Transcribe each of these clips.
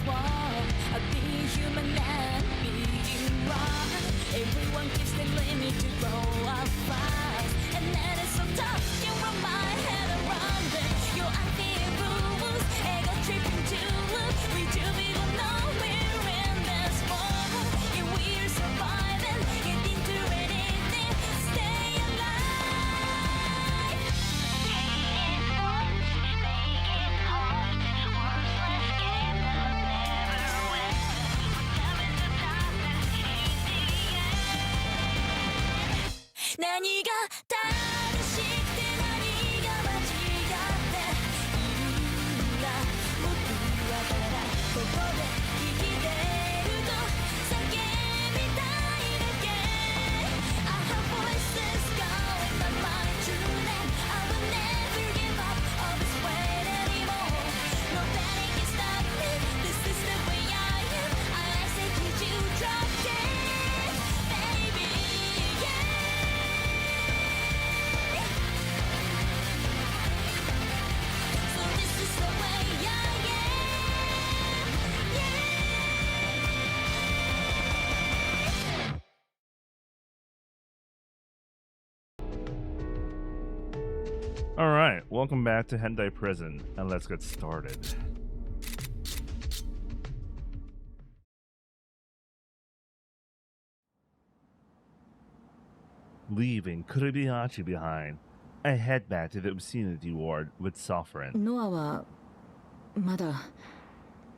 world of being human and being wrong. Everyone keeps telling me to grow up fast, and that is so tough. Can't wrap my head around it. Your unfair rules, ego tripping to look. We do people know we're in this world, and we're surviving. Get into anything, stay alive. Hate is what make it hard. Worthless game that never wins. Having the darkness ain't the end. 何が正しくて何が間違っているんだ。僕はただここで生きてると叫びたいだけ。I have voices calling my mind to name. I will never give up on this way anymore. Nobody can stop me. This is the way I am. I execute you, drop dead, baby. Yeah. So this is the way I am. All right, welcome back to Hentai Prison, and let's get started. Leaving Kurobiyachi behind, I head back to the obscenity ward with Sovereign. ノアはまだ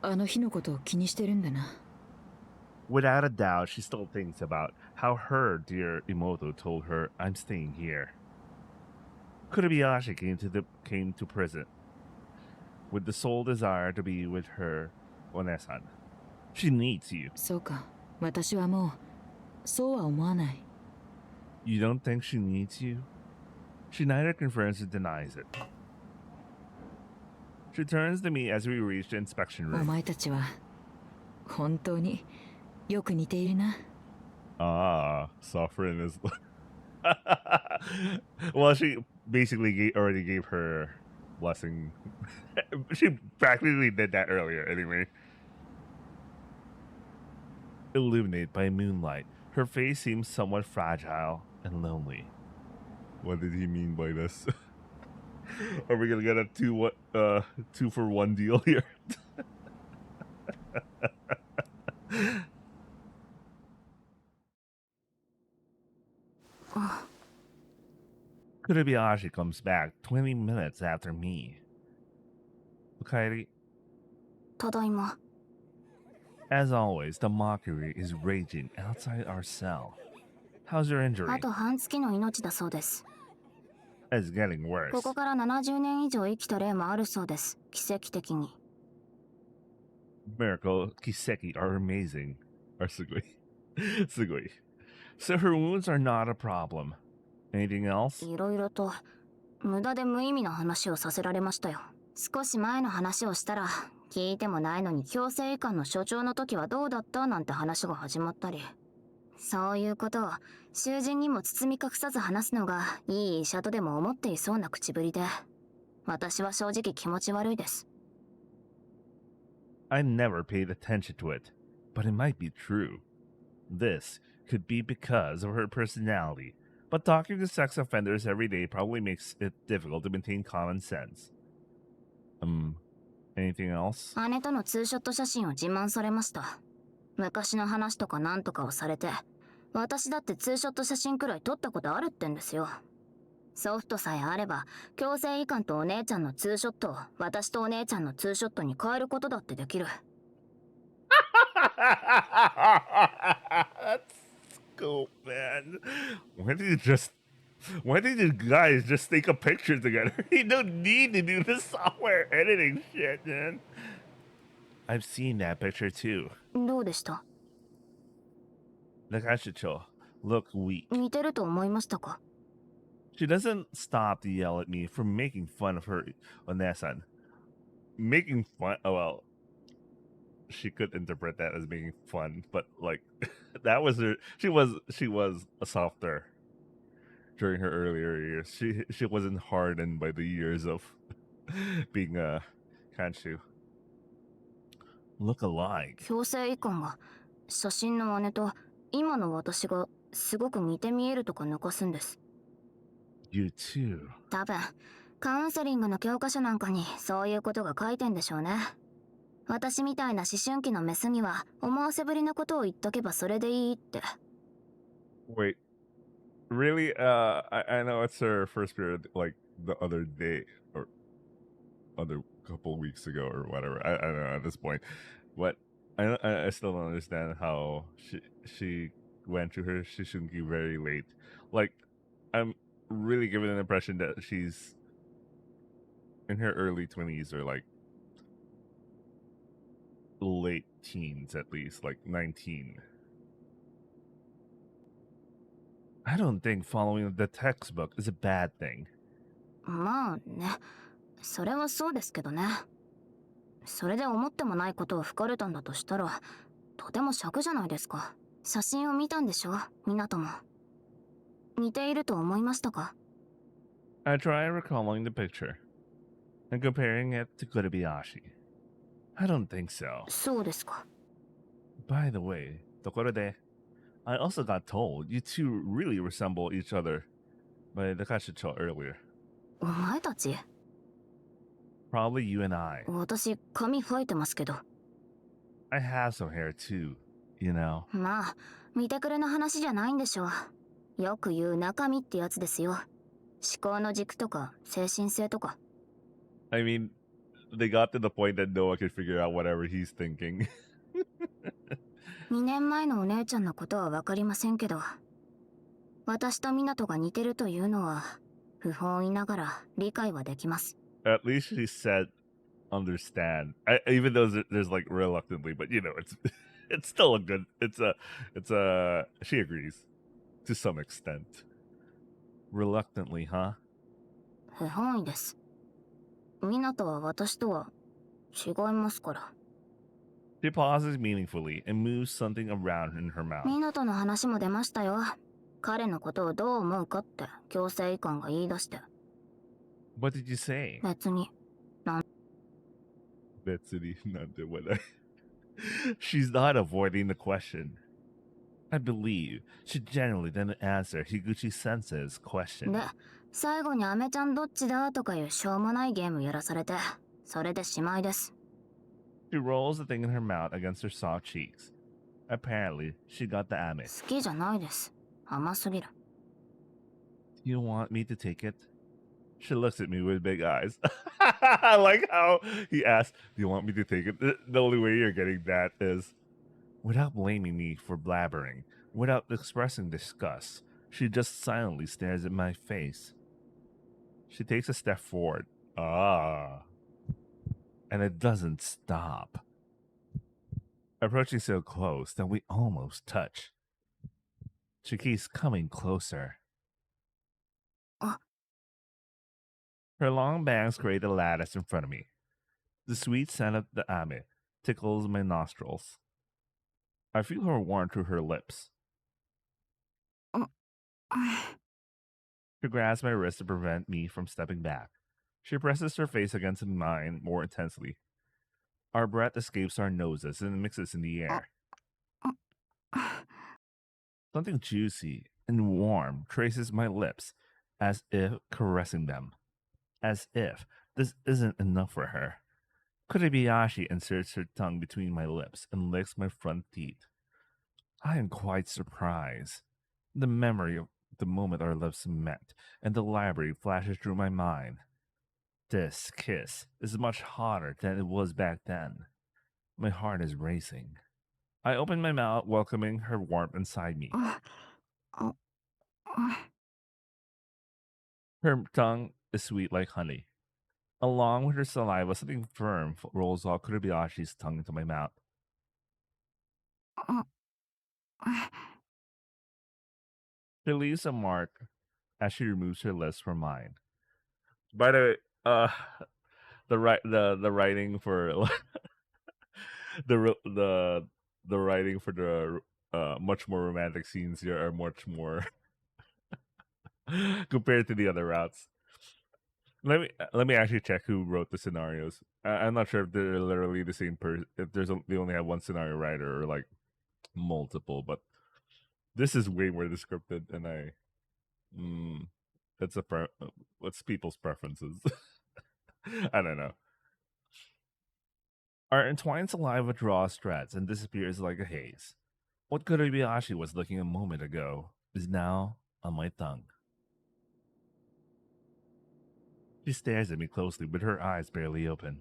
あの日のことを気にしてるんだな。 Without a doubt, she still thinks about how her dear Imoto told her, "I'm staying here." Kurobiyashi came to prison with the sole desire to be with her Onesan. She needs you. そうか、私はもうそうは思わない。 You don't think she needs you? She neither confirms or denies it. She turns to me as we reach the inspection お room. 前たちは本当によく似ているな。 Ah, Sovereign is... Well, she basically already gave her blessing. She practically did that earlier anyway. Illuminated by moonlight, her face seems somewhat fragile and lonely. What did he mean by this? Are we gonna get a 2-for-1 deal here? Kurobiyashi comes back 20 minutes after me. Kairi, ただいま。 as always, the mockery is raging outside our cell. How's your injury? あと半月の命だそうです。 It's getting worse. ここから70年以上生きた例もあるそうです。奇跡的に。 Miracle Kiseki are amazing. Are sugoi. Sugoi. So her wounds are not a problem. Anything else? いろいろと無駄で無意味な話をさせられましたよ。少し前の話をしたら聞いてもないのに強制移管の所長の時はどうだったなんて話が始まったり、そういうことを囚人にも包み隠さず話すのがいい医者とでも思っていそうな口ぶりで、私は正直気持ち悪いです。 I never paid attention to it, but it might be true. This could be because of her personality, but talking to sex offenders every day probably makes it difficult to maintain common sense. Anything else? 姉とのツーショット写真を自慢されました。昔の話とかなんとかをされて、私だってツーショット写真くらい撮ったことあるってんですよ。ソフトさえあれば、強制移管とお姉ちゃんのツーショットを私とお姉ちゃんのツーショットに変えることだってできる。That's cool, man. Why did you guys just take a picture together? You don't need to do the software editing shit, man. I've seen that picture too. どうでした？ Nakashicho, look weak. 似てると思いましたか？ She doesn't stop to yell at me for making fun of her Onesan. Making fun? Oh, well, she could interpret that as making fun, but like that was her. She was a softer during her earlier years. She wasn't hardened by the years of being a Kanshu. look alike. 強制遺憾が写真の姉と今の私がすごく似て見えるとか抜かすんです。 You too. 多分カウンセリングの教科書なんかにそういうことが書いてんでしょうね。私みたいな思春期のメスには思わせぶりなことを言っとけばそれでいいって。 Wait, really? I know it's her first period like the other day or other couple weeks ago or whatever. I don't know at this point, but I still don't understand how she went to her Shishunki very late. Like, I'm really given an impression that she's in her early 20s or like late teens at least, like 19. I don't think following the textbook is a bad thing. まあね、それはそうですけどね。それで思ってもないことを吹かれたんだとしたらとても尺じゃないですか。写真を見たんでしょ、港も。似ていると思いましたか？ I try recalling the picture and comparing it to Kurebayashi. I don't think so. そうですか。 By the way, Tokorode, I also got told you two really resemble each other by the Kashicho earlier. お前たち？ Probably you and I. 私髪生えてますけど。 I have some hair too, you know. まあ見てくれの話じゃないんでしょう。よく言う中身ってやつですよ。思考の軸とか精神性とか。 I mean, they got to the point that no one could figure out whatever he's thinking. 2年前のお姉ちゃんのことは分かりませんけど、私と港が似てるというのは不本意ながら理解はできます。 At least she said understand. Even though there's like reluctantly, but you know, it's still a good. It's a. She agrees to some extent. Reluctantly, huh? 不本意です。港は私とは違いますから。 She pauses meaningfully and moves something around in her mouth. 港の話も出ましたよ。彼のことをどう思うかって強制移管が言い出して。 What did you say? 別に。 Betsy, not the what I. She's not avoiding the question. I believe she genuinely didn't answer Higuchi-sensei's question. で、最後にアメちゃんどっちだとかいうしょうもないゲームやらされて、それでしまいです。 She rolls the thing in her mouth against her soft cheeks. Apparently, she got the ame. 好きじゃないです。甘すぎる。 Do you want me to take it? She looks at me with big eyes. I like how he asked, do you want me to take it? The only way you're getting that is without blaming me for blabbering, without expressing disgust. She just silently stares at my face. She takes a step forward. Ah. And it doesn't stop. Approaching so close that we almost touch. She keeps coming closer. Her long bangs create a lattice in front of me. The sweet scent of the ame tickles my nostrils. I feel her warmth through her lips. She grabs my wrist to prevent me from stepping back. She presses her face against mine more intensely. Our breath escapes our noses and mixes in the air. Something juicy and warm traces my lips, as if caressing them. As if this isn't enough for her. Kurebayashi inserts her tongue between my lips and licks my front teeth. I am quite surprised. The memory of the moment our lips met and the library flashes through my mind. This kiss is much hotter than it was back then. My heart is racing. I open my mouth, welcoming her warmth inside me. Her tongue is sweet like honey. Along with her saliva, something firm rolls off Kurebayashi's tongue into my mouth. She leaves a mark as she removes her lips from mine. By the way, the writing for the writing for the much more romantic scenes here are much more compared to the other routes. Let me actually check who wrote the scenarios. I'm not sure if they're literally the same person. If they only have one scenario writer or like multiple, but this is way more descriptive, and that's what's people's preferences. I don't know. Our entwined saliva draws threads and disappears like a haze. What Kobayashi was looking a moment ago is now on my tongue. She stares at me closely with her eyes barely open.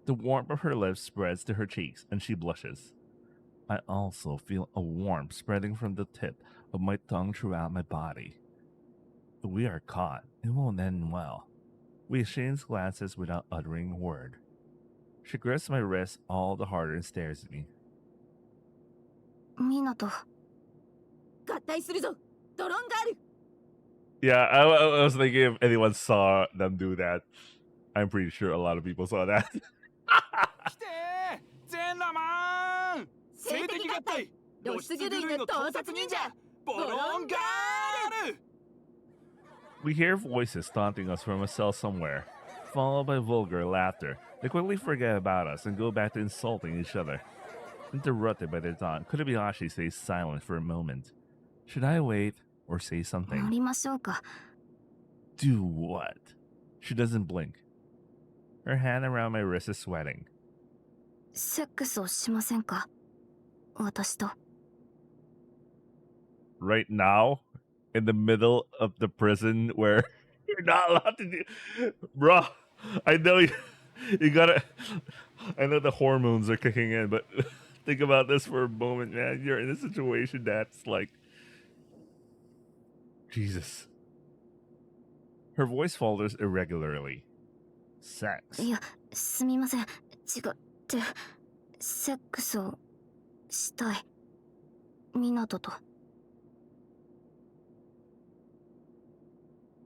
The warmth of her lips spreads to her cheeks, and she blushes. I also feel a warmth spreading from the tip of my tongue throughout my body. If we are caught, it won't end well. We exchange glances without uttering a word. She grips my wrist all the harder and stares at me. ミナト。合体するぞドローンガール Yeah, I was thinking if anyone saw them do that. I'm pretty sure a lot of people saw that. 来て全裸マン性的合体露出狂いの盗撮忍者ボロンガール We hear voices taunting us from a cell somewhere, followed by vulgar laughter. They quickly forget about us and go back to insulting each other. Interrupted by their taunt, Kobayashi stays silent for a moment. Should I wait or say 乗 something? りましょうか。 Do what? She doesn't blink. Her hand around my wrist is sweating. セックスをしませんか私と。 Right now, in the middle of the prison where you're not allowed to do... Bro, I know you gotta... I know the hormones are kicking in, but think about this for a moment, man. You're in a situation that's like... Jesus. Her voice falters irregularly. Sex. いや、すみません。違って、セックスをしたい。ミナトと。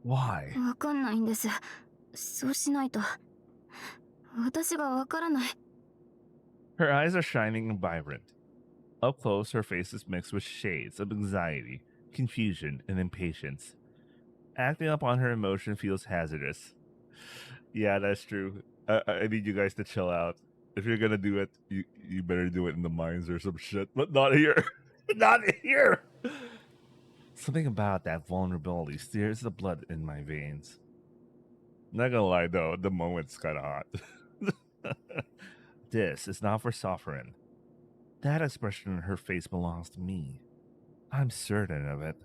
Why? わかんないんです。そうしないと。私がわからない。 Her eyes are shining and vibrant. Up close, her face is mixed with shades of anxiety, confusion, and impatience. Acting upon her emotion feels hazardous. Yeah, that's true. I need you guys to chill out. If you're gonna do it, you better do it in the mines or some shit, but not here. Not here! Something about that vulnerability steers the blood in my veins. Not gonna lie though, the moment's kinda hot. This is not for Sovereign. That expression on her face belongs to me. I'm certain of it.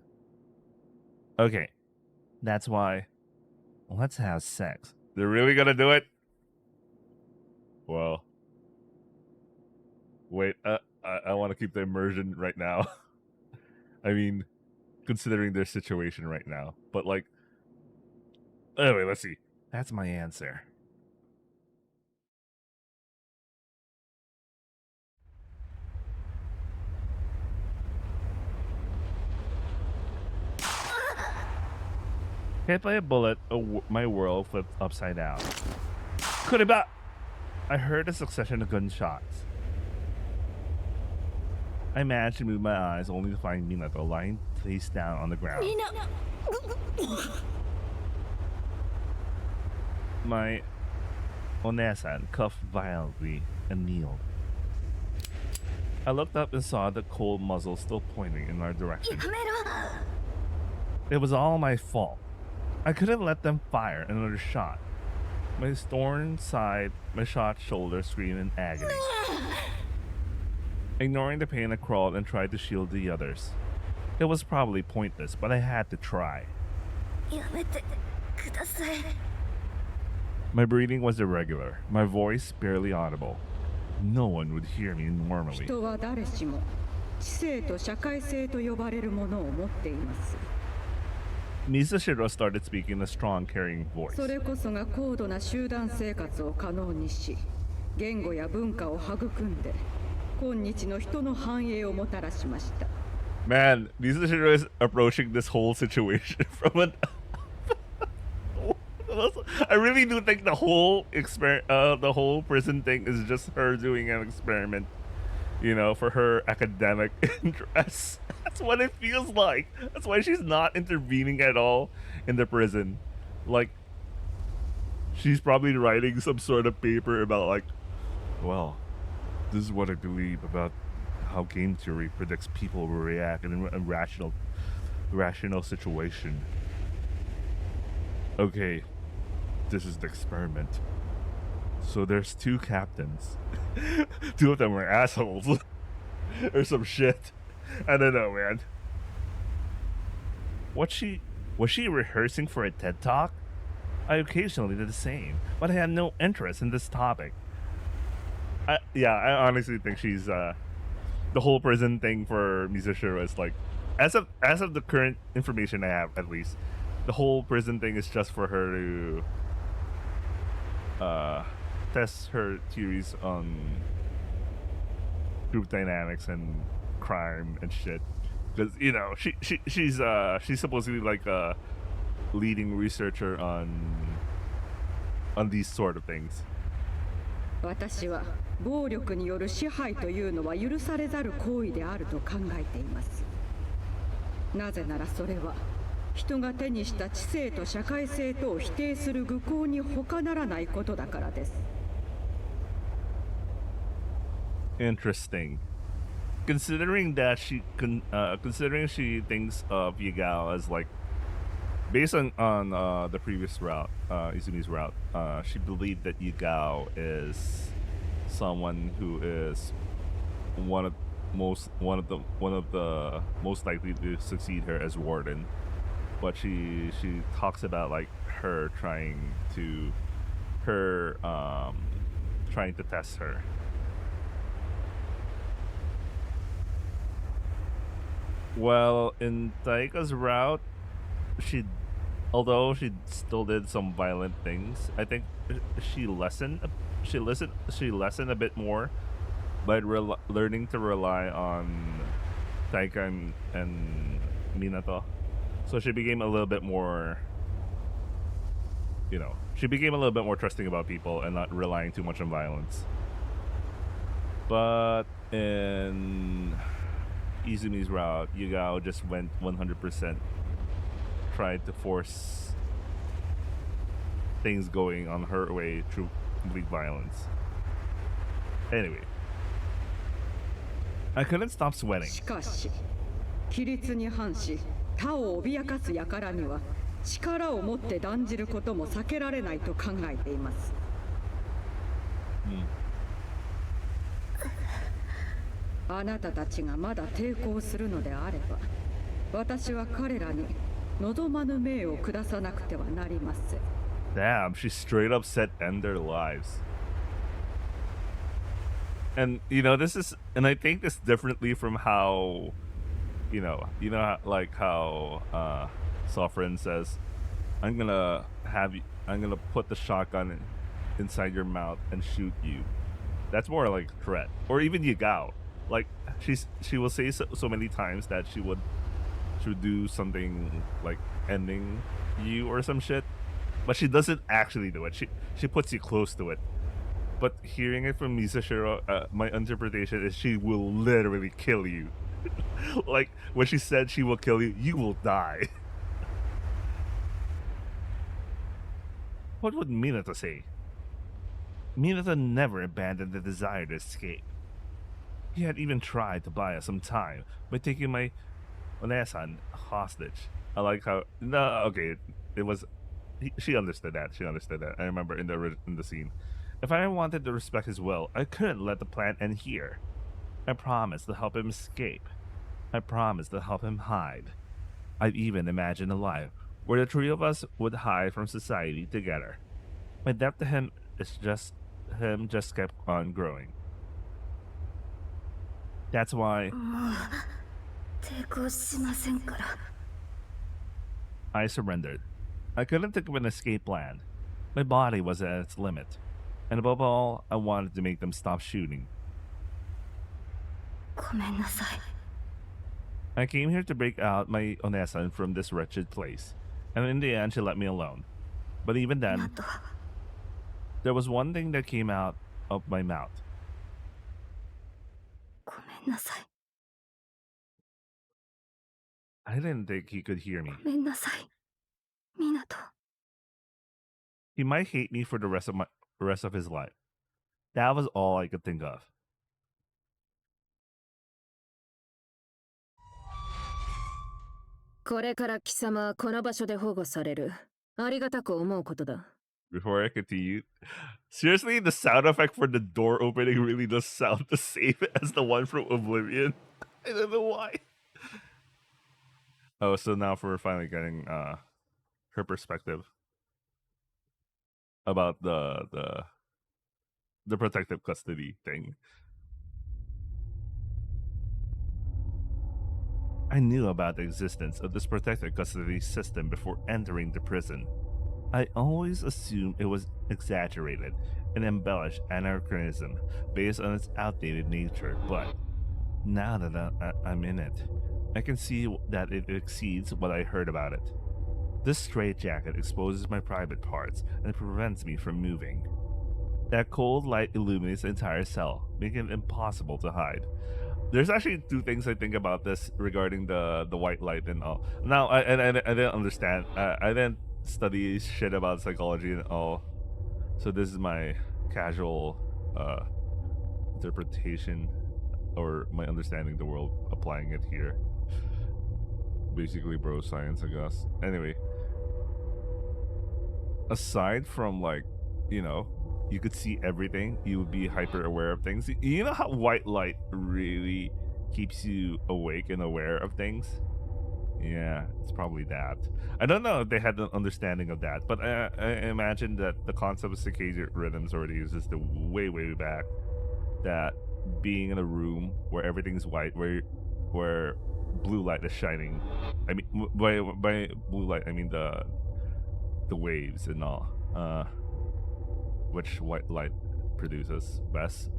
Okay, that's why. Let's have sex. They're really gonna do it? Well. Wait, I want to keep the immersion right now. I mean, considering their situation right now. But like, anyway, let's see. That's my answer. Hit by a bullet, my world flipped upside down. Could have I heard a succession of gunshots. I managed to move my eyes only to find Minato lying face down on the ground. みんな My Onesan coughed violently and kneeled. I looked up and saw the cold muzzle still pointing in our direction. やめろ It was all my fault. I could have let them fire another shot. My torn side, my shot shoulder screamed in agony. Ignoring the pain, I crawled and tried to shield the others. It was probably pointless, but I had to try. やめてください My breathing was irregular, my voice barely audible. No one would hear me normally. 人は誰しも知性と社会性と呼ばれるものを持っています。 Misashiro started speaking in a strong, carrying voice. それこそが高度な集団生活を可能にし、言語や文化を育んで、今日の人の繁栄をもたらしました。 Man, Misashiro is approaching this whole situation from an. I really do think the whole the whole prison thing is just her doing an experiment, you know, for her academic interests. That's what it feels like. That's why she's not intervening at all in the prison. Like, She's probably writing some sort of paper about like, well, this is what I believe about how game theory predicts people will react in a rational situation. Okay, this is the experiment. So there's two captains. Two of them were assholes. Or some shit. I don't know, man. Was she rehearsing for a TED Talk? I occasionally did the same, but I had no interest in this topic. I honestly think she's the whole prison thing for Mizashiro is like, as of the current information I have, at least, the whole prison thing is just for her to test her theories on group dynamics and crime and shit. Because she's supposedly like a leading researcher on these sort of things. 私は暴力による支配というのは許されざる行為であると考えています。なぜならそれは人が手にした知性と社会性とを否定する愚行に他ならないことだからです。Interesting. Considering she thinks of Yagao as like, based on the previous route, Izumi's route, she believed that Yagao is someone who is one of the most likely to succeed her as Warden. But she talks about like her trying to test her. Well, in Taika's route, although she still did some violent things, I think she lessened a bit more by learning to rely on Taika and Minato. So she became a little bit more, trusting about people and not relying too much on violence. But in Izumi's route, Yagao just went 100%, tried to force things going on her way through complete violence. Anyway, I couldn't stop sweating. しかし、規律に反し、他を脅かす輩には力を持って断じることも避けられないと考えています。あなたたちがまだ抵抗するのであれば、私は彼らに望まぬ命を下さなくてはなりません。Damn, she straight up said end their lives. And and I think this differently from how, how Sovereign says, I'm gonna put the shotgun inside your mouth and shoot you. That's more like a threat. Or even Yagao. Like she will say so many times that she would do something like ending you or some shit, but she doesn't actually do it. She puts you close to it. But hearing it from Mizashiro, my interpretation is she will literally kill you. Like when she said she will kill you, you will die. What would Minato say? Minato never abandoned the desire to escape. He had even tried to buy us some time by taking my Onesan hostage. I like how she understood that. She understood that. I remember in the scene. If I wanted to respect his will, I couldn't let the plan end here. I promised to help him escape. I promised to help him hide. I've even imagined a life where the three of us would hide from society together. My debt to him just kept on growing. That's why I surrendered. I couldn't think of an escape plan. My body was at its limit. And above all, I wanted to make them stop shooting. I came here to break out my Onesan from this wretched place. And in the end, she let me alone. But even then, there was one thing that came out of my mouth. I didn't think he could hear me. He might hate me for the rest of his life. That was all I could think of. これから貴様はこの場所で保護される。ありがたく思うことだ。 Before I continue, seriously, the sound effect for the door opening really does sound the same as the one from Oblivion. I don't know why. Oh, so now we're finally getting her perspective about the protective custody thing. I knew about the existence of this protective custody system before entering the prison. I always assumed it was exaggerated and embellished anachronism based on its outdated nature, but now that I'm in it, I can see that it exceeds what I heard about it. This straitjacket exposes my private parts and prevents me from moving. That cold light illuminates the entire cell, making it impossible to hide. There's actually two things I think about this regarding the white light and all. Now, I didn't understand. I didn't study shit about psychology and all. So this is my casual interpretation or my understanding of the world, applying it here. Basically, bro science, I guess. Anyway, aside from like, you know, you could see everything, you would be hyper aware of things. You know how white light really keeps you awake and aware of things? Yeah, it's probably that. I don't know if they had an understanding of that, but I imagine that the concept of circadian rhythms already existed way back. That being in a room where everything's white, where blue light is shining. I mean, by blue light, I mean the waves and all. Which white light produces best.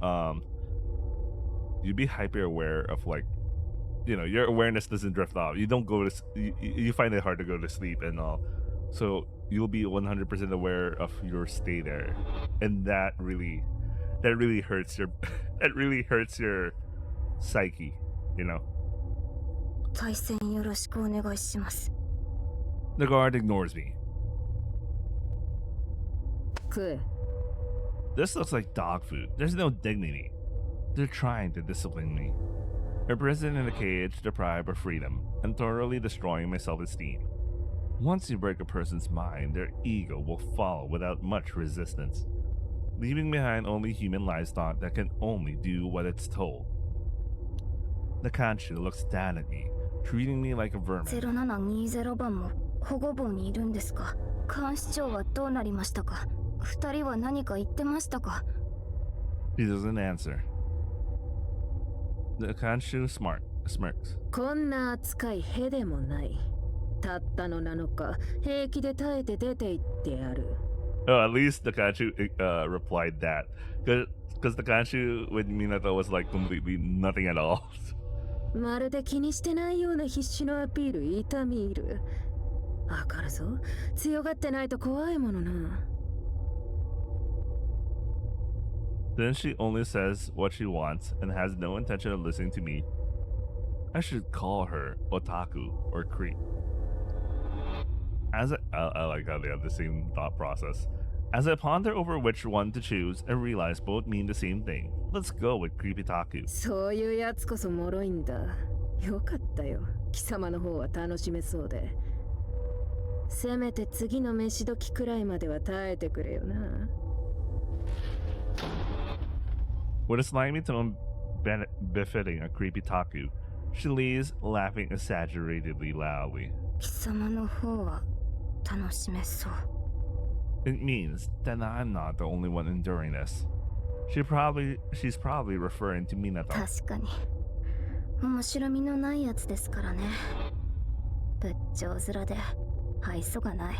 You'd be hyper aware of, like, you know, your awareness doesn't drift off. You don't go to you find it hard to go to sleep and all, so you'll be 100% aware of your stay there, and that really hurts your that really hurts your psyche, you know. 対戦よろしくお願いします。 The guard ignores me. 食え。 This looks like dog food. There's no dignity. They're trying to discipline me. A prison in a cage deprived of freedom and thoroughly destroying my self-esteem. Once you break a person's mind, their ego will fall without much resistance, leaving behind only human livestock that can only do what it's told. The Kanchu looks down at me, treating me like a vermin. 0720番も保護房にいるんですか。監視長はどうなりましたか。二人は何か言ってましたか。 He doesn't answer. The Kanchu smirks. こんな扱いへでもない。たったの7日、平気で耐えて出て行ってやる。 Oh, at least the Kanchu replied that. Because the Kanchu with Minato was like completely nothing at all. まるで気にしてないような必死のアピール、痛み入る。わかるぞ。強がってないと怖いものな。 Then she only says what she wants and has no intention of listening to me. I should call her otaku or creep. I like how they have the same thought process. As I ponder over which one to choose, I realize both mean the same thing. Let's go with creepy taku. そういうやつこそ脆いんだ。よかったよ。貴様の方は楽しめそうで。せめて次の飯時くらいまでは耐えてくれよな。 With a slimy tone befitting a creepy taku, she leaves, laughing exaggeratedly loudly. 貴様の方は楽しめそう。 It means that I'm not the only one enduring this. She's probably referring to Minato. 確かに面白みのないやつですからね。仏頂面で愛想がない。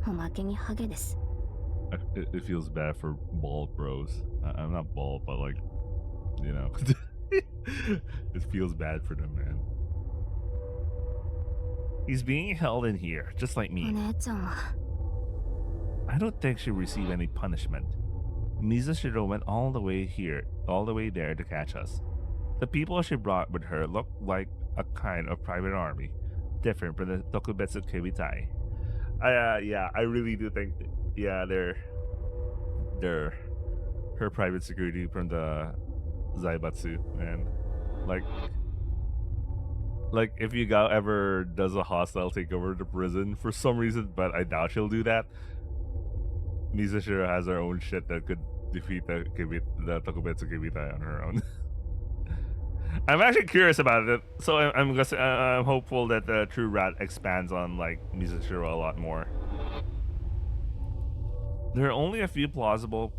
おまけにハゲです。 It feels bad for bald bros. I'm not bald, but like, you know, it feels bad for them, man. He's being held in here, just like お me. 姉ちゃんは I don't think she'll receive any punishment. Mizashiro went all the way there to catch us. The people she brought with her looked like a kind of private army, different from the Tokubetsu Keitai. Yeah, I really do think yeah, they're her private security from the Zaibatsu, and like if Yugao ever does a hostile takeover of the prison for some reason, but I doubt she'll do that. Mizushiro has her own shit that could defeat the Tokubetsu Kibita on her own. I'm actually curious about it, so I'm hopeful that the True Rat expands on like Mizushiro a lot more. There are only a few plausible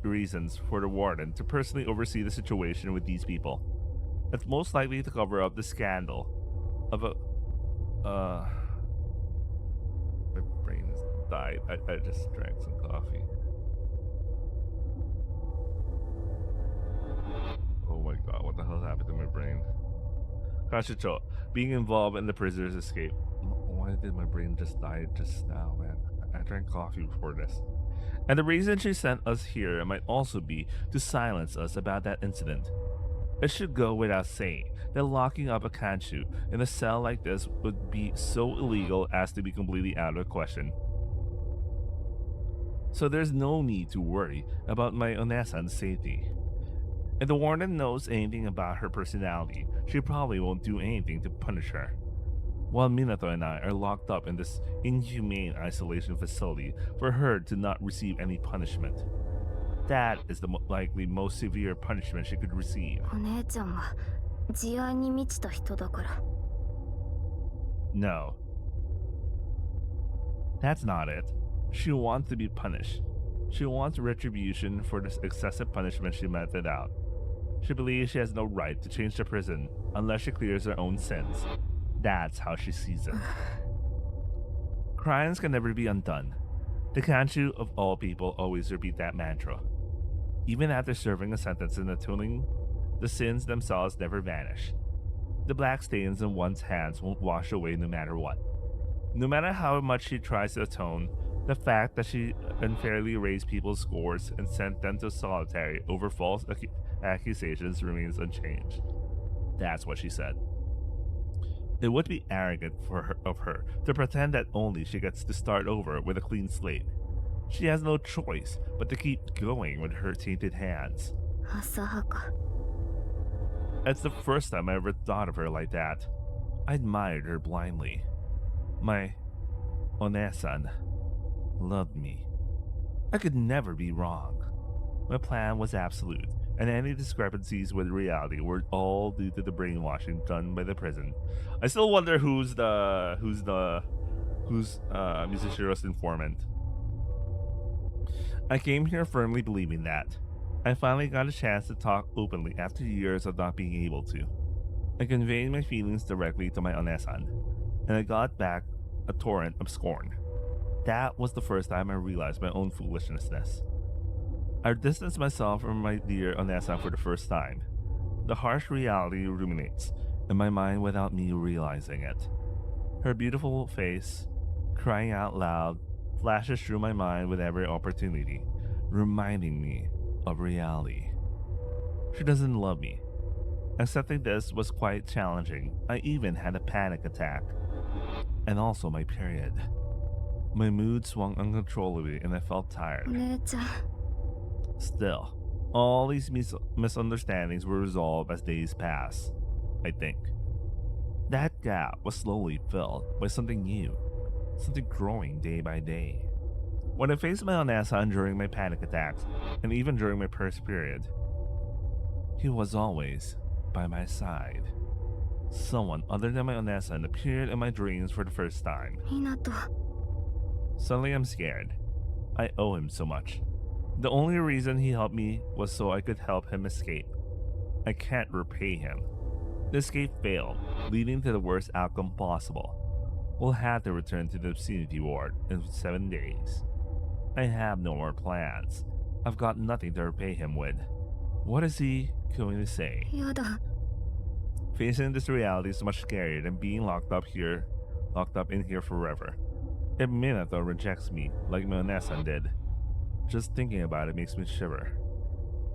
reasons for the Warden to personally oversee the situation with these people. It's most likely to cover up the scandal of a my brain has died. I just drank some coffee. Oh my god, what the hell happened to my brain? Kashicho, being involved in the prisoner's escape. Why did my brain just die just now, man? I drank coffee before this. And the reason she sent us here might also be to silence us about that incident. It should go without saying that locking up a Kanchu in a cell like this would be so illegal as to be completely out of the question. So there's no need to worry about my Onesan's safety. If the Warden knows anything about her personality, she probably won't do anything to punish her. While Minato and I are locked up in this inhumane isolation facility for her to not receive any punishment. That is the likely most severe punishment she could receive. お姉ちゃんは慈愛に満ちた人だから。 No. That's not it. She wants to be punished. She wants retribution for this excessive punishment she meted out. She believes she has no right to change the prison unless she clears her own sins. That's how she sees it. Crimes can never be undone. The Kanchu of all people always repeat that mantra. Even after serving a sentence and atoning, the sins themselves never vanish. The black stains in one's hands won't wash away no matter what. No matter how much she tries to atone, the fact that she unfairly raised people's scores and sent them to solitary over false accusations remains unchanged. That's what she said. It would be arrogant of her to pretend that only she gets to start over with a clean slate. She has no choice but to keep going with her tainted hands. Asahaka. It's the first time I ever thought of her like that. I admired her blindly. My Onesan loved me. I could never be wrong. My plan was absolute, and any discrepancies with reality were all due to the brainwashing done by the prison. I still wonder who's Mizushiro's informant. I came here firmly believing that. I finally got a chance to talk openly after years of not being able to. I conveyed my feelings directly to my Onesan, and I got back a torrent of scorn. That was the first time I realized my own foolishness. I distanced myself from my dear Onesan for the first time. The harsh reality ruminates in my mind without me realizing it. Her beautiful face, crying out loud, flashes through my mind with every opportunity, reminding me of reality. She doesn't love me. Accepting this was quite challenging. I even had a panic attack. And also my period. My mood swung uncontrollably and I felt tired. お姉ちゃん。 Still, all these misunderstandings were resolved as days passed, I think. That gap was slowly filled by something new, something growing day by day. When I faced my Onesan during my panic attacks, and even during my first period, he was always by my side. Someone other than my Onesan appeared in my dreams for the first time. 湊。 Suddenly I'm scared. I owe him so much. The only reason he helped me was so I could help him escape. I can't repay him. The escape failed, leading to the worst outcome possible. We'll have to return to the obscenity ward in 7 days. I have no more plans. I've got nothing to repay him with. What is he going to say? やだ。 Facing this reality is much scarier than being locked up in here forever. If Minato rejects me like my Onesan did, just thinking about it makes me shiver.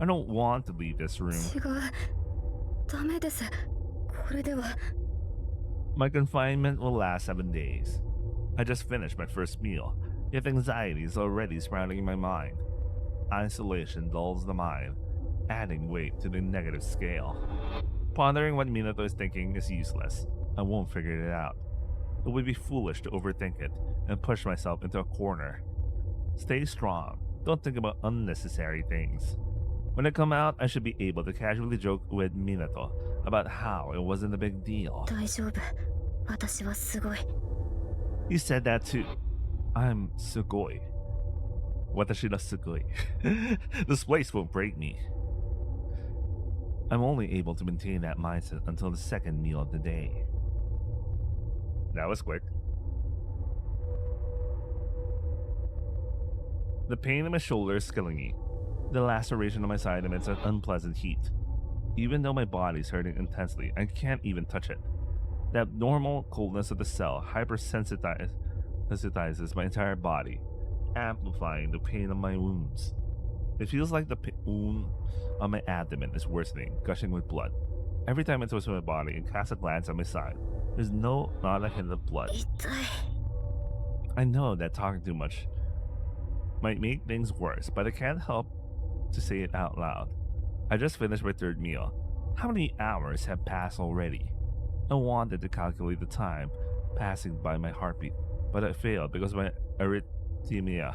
I don't want to leave this room. 違う。ダメです。これでは。 My confinement will last 7 days. I just finished my first meal. Yet anxiety is already sprouting in my mind. Isolation dulls the mind, adding weight to the negative scale. Pondering what Minato is thinking is useless. I won't figure it out. It would be foolish to overthink it and push myself into a corner. Stay strong. Don't think about unnecessary things. When I come out, I should be able to casually joke with Minato about how it wasn't a big deal. 大丈夫。私はすごい。 He said that too. I'm sugoi. Watashi no sugoi. This place won't break me. I'm only able to maintain that mindset until the second meal of the day. That was quick. The pain in my shoulder is killing me. The laceration on my side emits an unpleasant heat. Even though my body is hurting intensely, I can't even touch it. The abnormal coldness of the cell hypersensitizes my entire body, amplifying the pain of my wounds. It feels like the wound on my abdomen is worsening, gushing with blood. Every time I twist my body and cast a glance at my side, there's not a hint of blood. 痛い。 I know that talking too much might make things worse, but I can't help to say it out loud. I just finished my third meal. How many hours have passed already? I wanted to calculate the time passing by my heartbeat, but I failed because of my arrhythmia.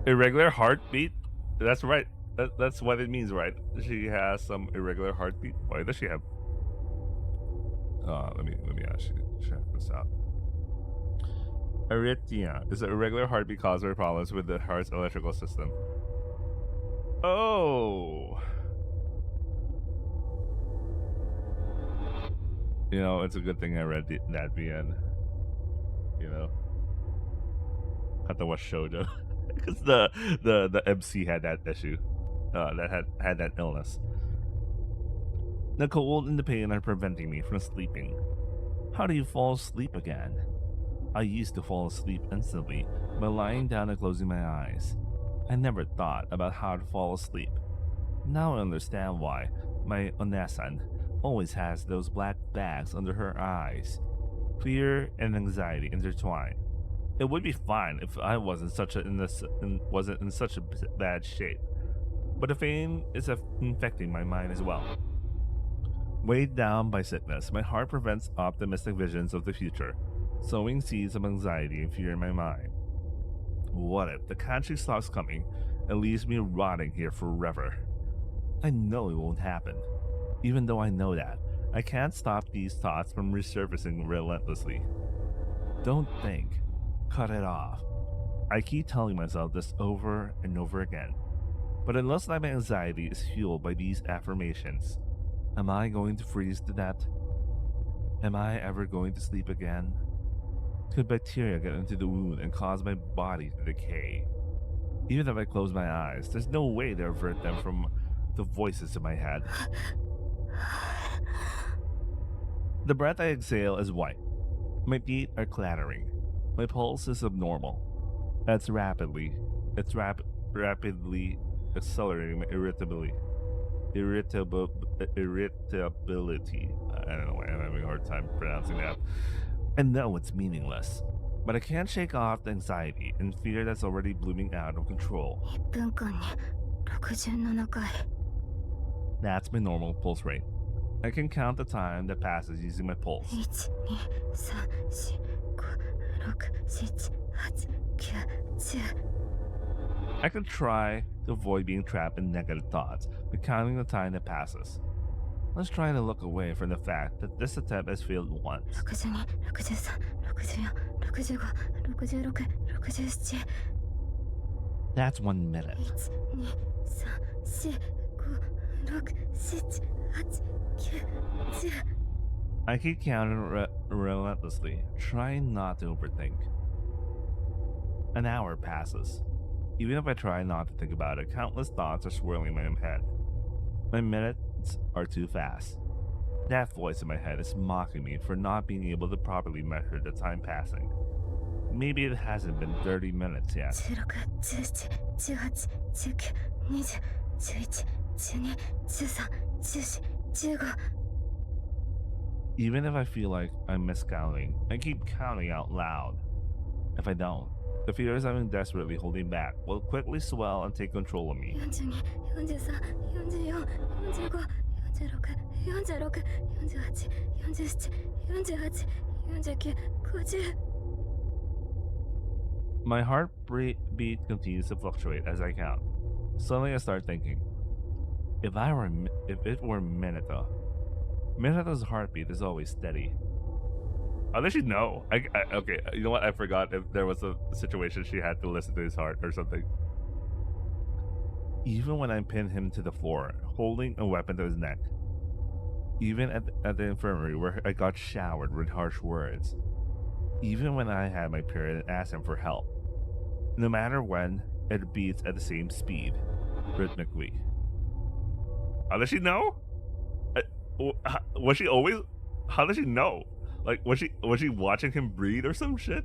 Irregular heartbeat? That's right. That's what it means, right? She has some irregular heartbeat. Why does she have? Let me actually check this out. Arrhythmia is an irregular heartbeat caused by problems with the heart's electrical system. Oh. You know, it's a good thing I read that VN. You know, have to watch Shoujo because the MC had that issue, that had that illness. The cold and the pain are preventing me from sleeping. How do you fall asleep again? I used to fall asleep instantly by lying down and closing my eyes. I never thought about how to fall asleep. Now I understand why my Onesan always has those black bags under her eyes. Fear and anxiety intertwine. It would be fine if I wasn't in such a bad shape, but the pain is infecting my mind as well. Weighed down by sickness, my heart prevents optimistic visions of the future, sowing seeds of anxiety and fear in my mind. What if the country stops coming and leaves me rotting here forever? I know it won't happen. Even though I know that, I can't stop these thoughts from resurfacing relentlessly. Don't think. Cut it off. I keep telling myself this over and over again. But it looks like my anxiety is fueled by these affirmations. Am I going to freeze to death? Am I ever going to sleep again? Could bacteria get into the wound and cause my body to decay? Even if I close my eyes, there's no way to avert them from the voices in my head. The breath I exhale is white. My feet are clattering. My pulse is abnormal. It's rapidly accelerating my irritability. I don't know why I'm having a hard time pronouncing that. I know it's meaningless, but I can't shake off the anxiety and fear that's already blooming out of control. 1分間に67回。 That's my normal pulse rate. I can count the time that passes using my pulse. 1、2、3、4、5、6、7、8、9、10。 I can try to avoid being trapped in negative thoughts by counting the time that passes. Let's try to look away from the fact that this attempt has failed once. 62、63、64、65、66、67。 That's 1 minute. 1、2、3、4、5、6、7、8、9、10。 I keep counting relentlessly, trying not to overthink. An hour passes. Even if I try not to think about it, countless thoughts are swirling in my head. My minutes are too fast. That voice in my head is mocking me for not being able to properly measure the time passing. Maybe it hasn't been 30 minutes yet. 16、17、18、19、20、21、12、13、14、15。 Even if I feel like I'm miscounting, I keep counting out loud. If I don't, The fears I'm desperately holding back will quickly swell and take control of me. 42、43、44、45、46、46、48、47、48、49、50。 My heartbeat continues to fluctuate as I count. Suddenly I start thinking, if it were Minato. Minato's heartbeat is always steady. How does she know? Okay, you know what? I forgot if there was a situation she had to listen to his heart or something. Even when I pinned him to the floor, holding a weapon to his neck. Even at the infirmary where I got showered with harsh words. Even when I had my period and asked him for help. No matter when, it beats at the same speed, rhythmically. How does she know? Was she always? How does she know? Like, was she watching him breathe or some shit?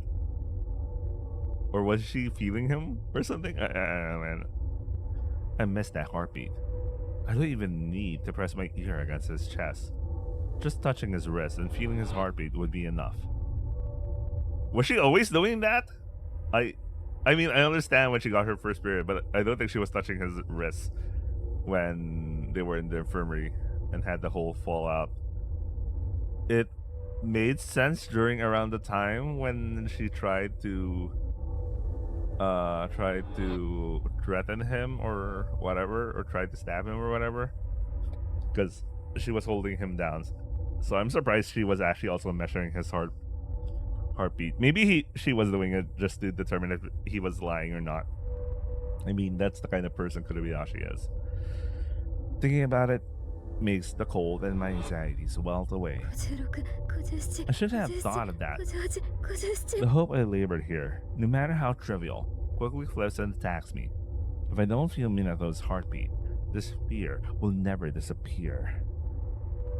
Or was she feeling him or something? Man, I missed that heartbeat. I don't even need to press my ear against his chest. Just touching his wrist and feeling his heartbeat would be enough. Was she always doing that? I mean, I understand when she got her first period, but I don't think she was touching his wrist when they were in the infirmary and had the whole fallout. It made sense during around the time when she tried to threaten him or whatever, or tried to stab him or whatever, because she was holding him down. So I'm surprised she was actually also measuring his heartbeat. Maybe she was doing it just to determine if he was lying or not. I mean, that's the kind of person Kurobayashi is. Thinking about it makes the cold and my anxieties melt away. I should have thought of that. The hope I labored here, no matter how trivial, quickly flips and attacks me. If I don't feel Minato's heartbeat, this fear will never disappear.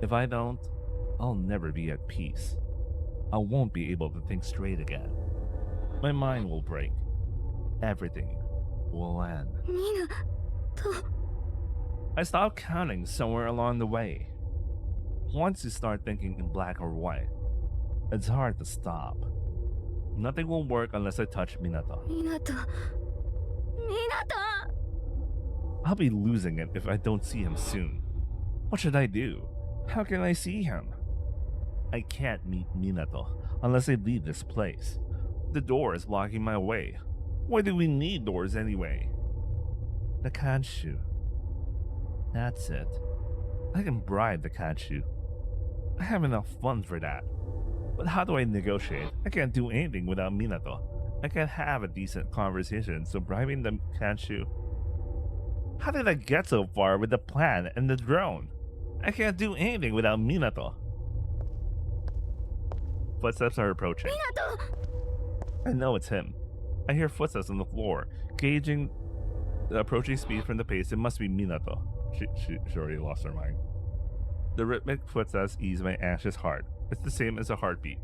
If I don't, I'll never be at peace. I won't be able to think straight again. My mind will break. Everything will end. I stopped counting somewhere along the way. Once you start thinking in black or white, it's hard to stop. Nothing will work unless I touch Minato. Minato. I'll be losing it if I don't see him soon. What should I do? How can I see him? I can't meet Minato unless I leave this place. The door is blocking my way. Why do we need doors anyway? The Kanshu. That's it. I can bribe the Kanshu. I have enough funds for that. But how do I negotiate? I can't do anything without Minato. I can't have a decent conversation, so bribing the Kanshu. How did I get so far with the plan and the drone? I can't do anything without Minato. Footsteps are approaching. Minato! I know it's him. I hear footsteps on the floor. Gauging the approaching speed from the pace, it must be Minato. She already lost her mind. The rhythmic footsteps ease my anxious heart. It's the same as a heartbeat.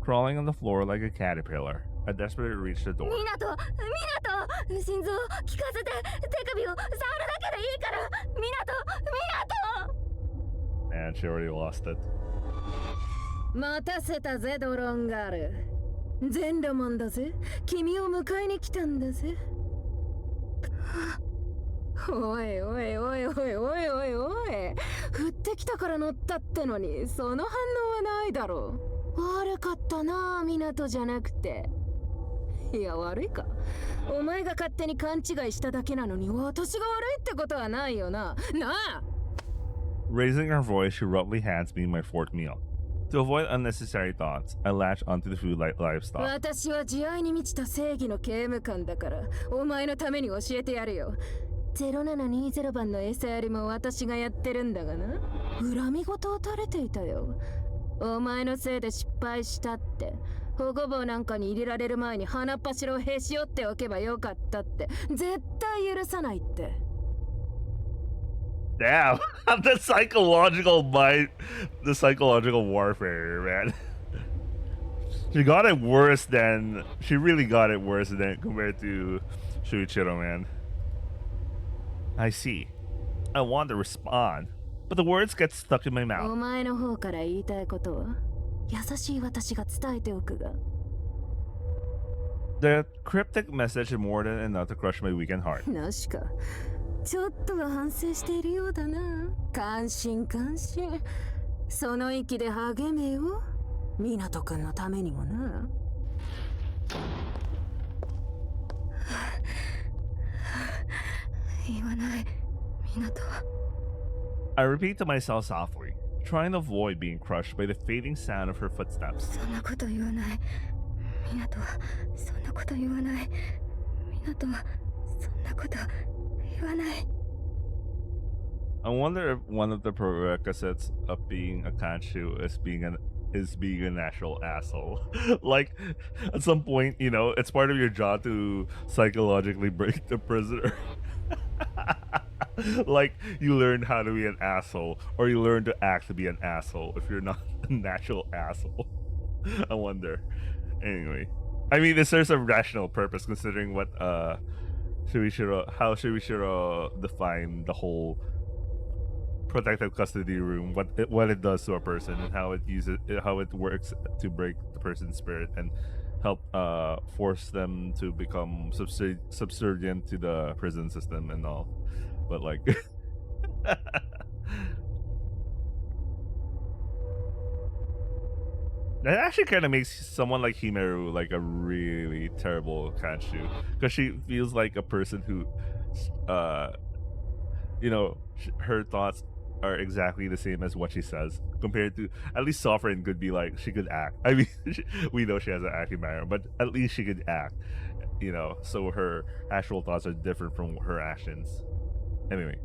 Crawling on the floor like a caterpillar, I desperately reach the door. Minato! 心臓聞かせて手首を触るだけでいいからMinato! And she already lost it. 待たせたぜドロンガール。全ロモンだぜ。君を迎えに来たんだぜ。おい。降ってきたから乗ったってのにその反応はないだろう。悪かったなMinatoじゃなくて。いや悪いか。お前が勝手に勘違いしただけなのに私が悪いってことはないよな。なあ。Raising her voice, she roughly hands me my fourth meal. To avoid unnecessary thoughts, I latch onto the food like livestock. 私は慈愛に満ちた正義の刑務官だから、お前のために教えてやるよ。0720番の餌やりも私がやってるんだがな。恨み事を垂れていたよ。お前のせいで失敗したって。保護棒なんかに入れられる前に鼻っ柱をへし折っておけばよかったって。絶対許さないって。Damn, the psychological warfare, man. She really got it worse than compared to Shuichiro, man. I see. I want to respond, but the words get stuck in my mouth. お前の方から言いたいことは優しい私が伝えておくが。The cryptic message is more than enough to crush my weekend heart. なしかちょっとは反省しているようだな。感心感心。その息で励めよ。湊くんのためにもな。言わない、湊。 I repeat to myself softly, trying to avoid being crushed by the fading sound of her footsteps. そんなこと言わない。湊はそんなこと言わない。湊はそんなこと言わない。 I wonder if one of the prerequisites of being a kanchu is being a natural asshole. Like, at some point, you know, it's part of your job to psychologically break the prisoner. Like, you learn how to be an asshole, or you learn to act to be an asshole if you're not a natural asshole. I wonder. Anyway, I mean, this serves a rational purpose considering what how Shuichiro define the whole protective custody room, what it does to a person, and how it works to break the person's spirit and help force them to become subservient to the prison system and all. But like that actually kind of makes someone like Himeru like a really terrible kanchu, because she feels like a person who you know, her thoughts are exactly the same as what she says, compared to at least Sovereign could be like, she could act. I mean, we know she has an acting manner, but at least she could act, you know, so her actual thoughts are different from her actions. Anyway,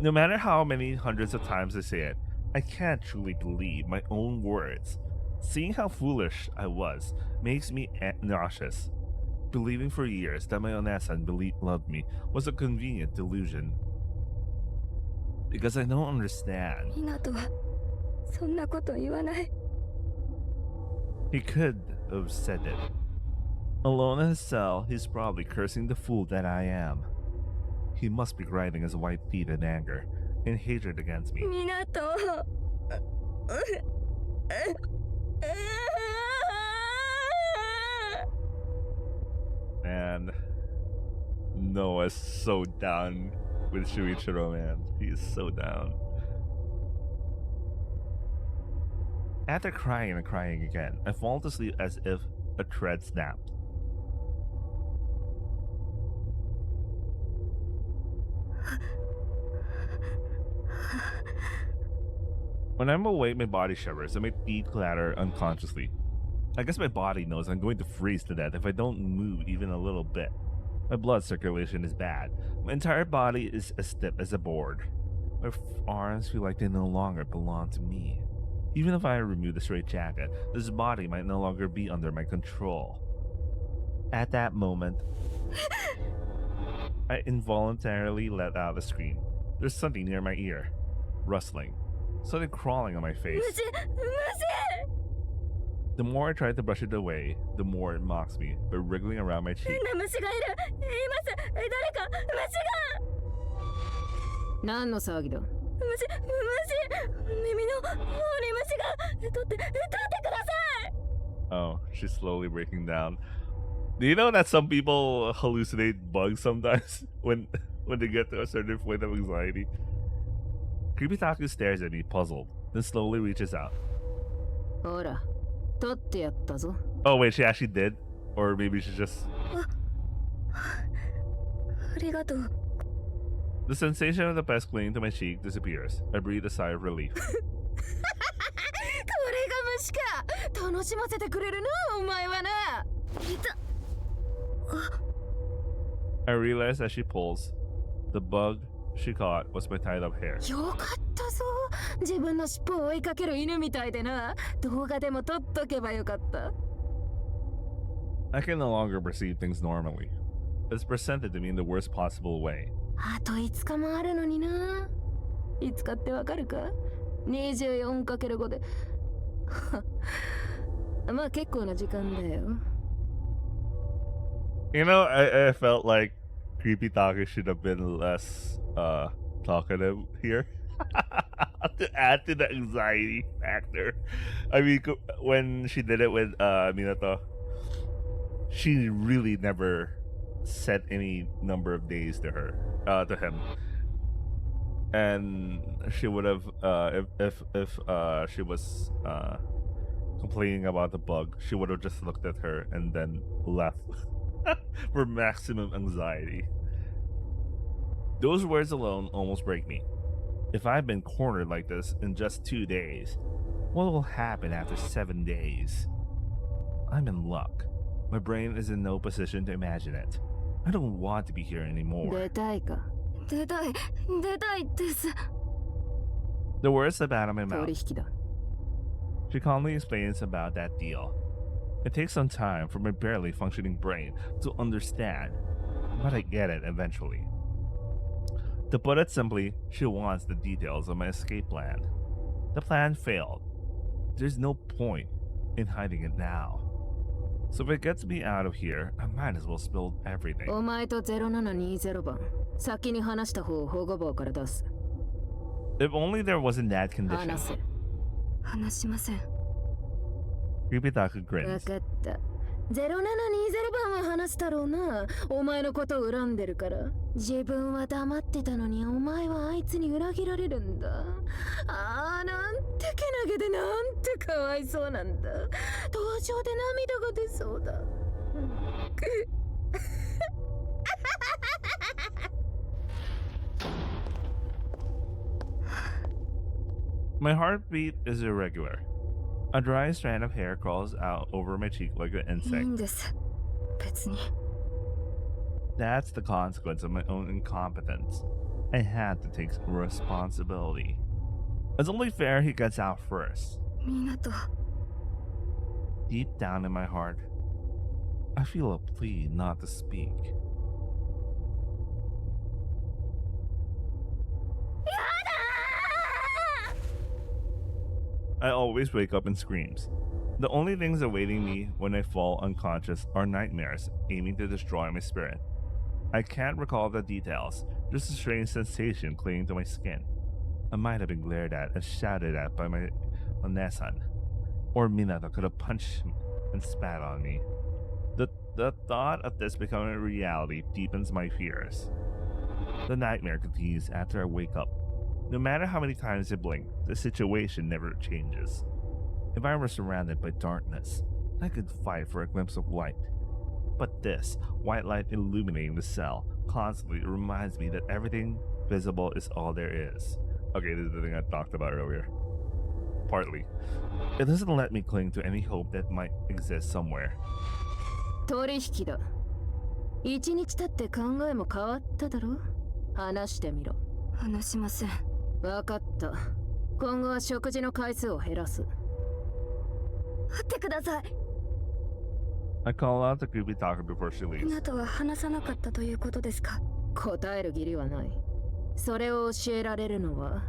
no matter how many hundreds of times I say it, I can't truly believe my own words. Seeing how foolish I was makes me nauseous. Believing for years that my Onesan loved me was a convenient delusion. Because I don't understand. 湊はそんなこと言わない。 He could have said it. Alone in his cell, he's probably cursing the fool that I am. He must be grinding his white teeth in anger, in hatred against me. 湊。 And Noah's so down with Shuichiro, man. He is so down. After crying and crying again, I fall to sleep as if a thread snapped. When I'm awake, my body shivers and my feet clatter unconsciously. I guess my body knows I'm going to freeze to death if I don't move even a little bit. My blood circulation is bad. My entire body is as stiff as a board. My arms feel like they no longer belong to me. Even if I remove the straitjacket, this body might no longer be under my control. At that moment, I involuntarily let out a scream. There's something near my ear. Rustling. Something crawling on my face. The more I try to brush it away, the more it mocks me by wriggling around my cheek. 何の騒ぎだ。耳の方に虫が取ってください。 Oh, she's slowly breaking down. Do you know that some people hallucinate bugs sometimes when they get to a certain point of anxiety? Creepytaku stares at me, puzzled, then slowly reaches out. ほら、取ってやったぞ。 Oh wait, she actually did? Or maybe she just... ありがとう。 The sensation of the pest clinging to my cheek disappears. I breathe a sigh of relief. これが虫か。楽しませてくれるな、お前はな。いた。 I realize as she pulls, the bug she caught was my tied up hair. よかったぞ。自分の尻尾を追いかける犬みたいでな。動画でも撮っとけばよかった。 I can no longer perceive things normally. It's presented to me in the worst possible way. あと5日もあるのにな。5日ってわかるか ?24×5 で。まあ結構な時間だよ。You know, I felt like Creepytaku should have been less talkative here. To add to the anxiety factor. I mean, when she did it with Minato, she really never set any number of days to him, and she would have if she was complaining about the bug, she would have just looked at her and then left for maximum anxiety. Those words alone almost break me. If I've been cornered like this in just 2 days, what will happen after 7 days? I'm in luck. My brain is in no position to imagine it. I don't want to be here anymore. 出たいか。出たいです。 The words slip out of my 取 mouth. 引だ。 She calmly explains about that deal. It takes some time for my barely functioning brain to understand, but I get it eventually. To put it simply, she wants the details of my escape plan. The plan failed. There's no point in hiding it now. So if it gets me out of here, I might as well spill everything. お前と0720番、先に話した方を保護棒から出す。 If only there wasn't that condition. 話せ。話しません。 Creepytaku 分 grins. かった。0720番は話すだろうな。お前のことを恨んでるから。自分は黙ってたのにお前はあいつに裏切られるんだ。ああ、なんてけなげでなんてかわいそうなんだ。登場で涙が出そうだ。My heartbeat is irregular. A dry strand of hair crawls out over my cheek like an いい insect. んです。別に。 That's the consequence of my own incompetence. I had to take responsibility. It's only fair he gets out first. 港。 Deep down in my heart, I feel a plea not to speak. I always wake up in screams. The only things awaiting me when I fall unconscious are nightmares aiming to destroy my spirit. I can't recall the details, just a strange sensation clinging to my skin. I might have been glared at and shouted at by my Onesan, or Minato could have punched and spat on me. The thought of this becoming a reality deepens my fears. The nightmare continues after I wake up. No matter how many times I blink, the situation never changes. If I were surrounded by darkness, I could fight for a glimpse of light. But this white light illuminating the cell constantly reminds me that everything visible is all there is. Okay, this is the thing I talked about earlier. Partly. It doesn't let me cling to any hope that might exist somewhere. 取引だ。一日経って考えも変わっただろ。話してみろ。話しません。分かった。今後は食事の回数を減らす。待ってください。 I call out to Kumitaka before she leaves. 港は話さなかったということですか。答える義理はない。それを教えられるのは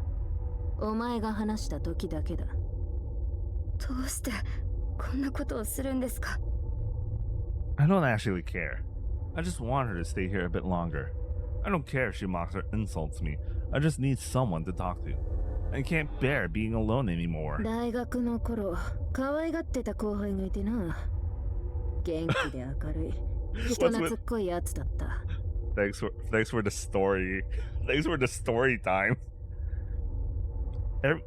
お前が話した時だけだ。どうしてこんなことをするんですか。 I don't actually care. I just want her to stay here a bit longer. I don't care if she mocks or insults me. I just need someone to talk to. I can't bear being alone anymore. 大学の頃可愛がってた後輩がいてな。元気で明るい人懐っこいやつだった。Thanks for the story. Thanks for the story time.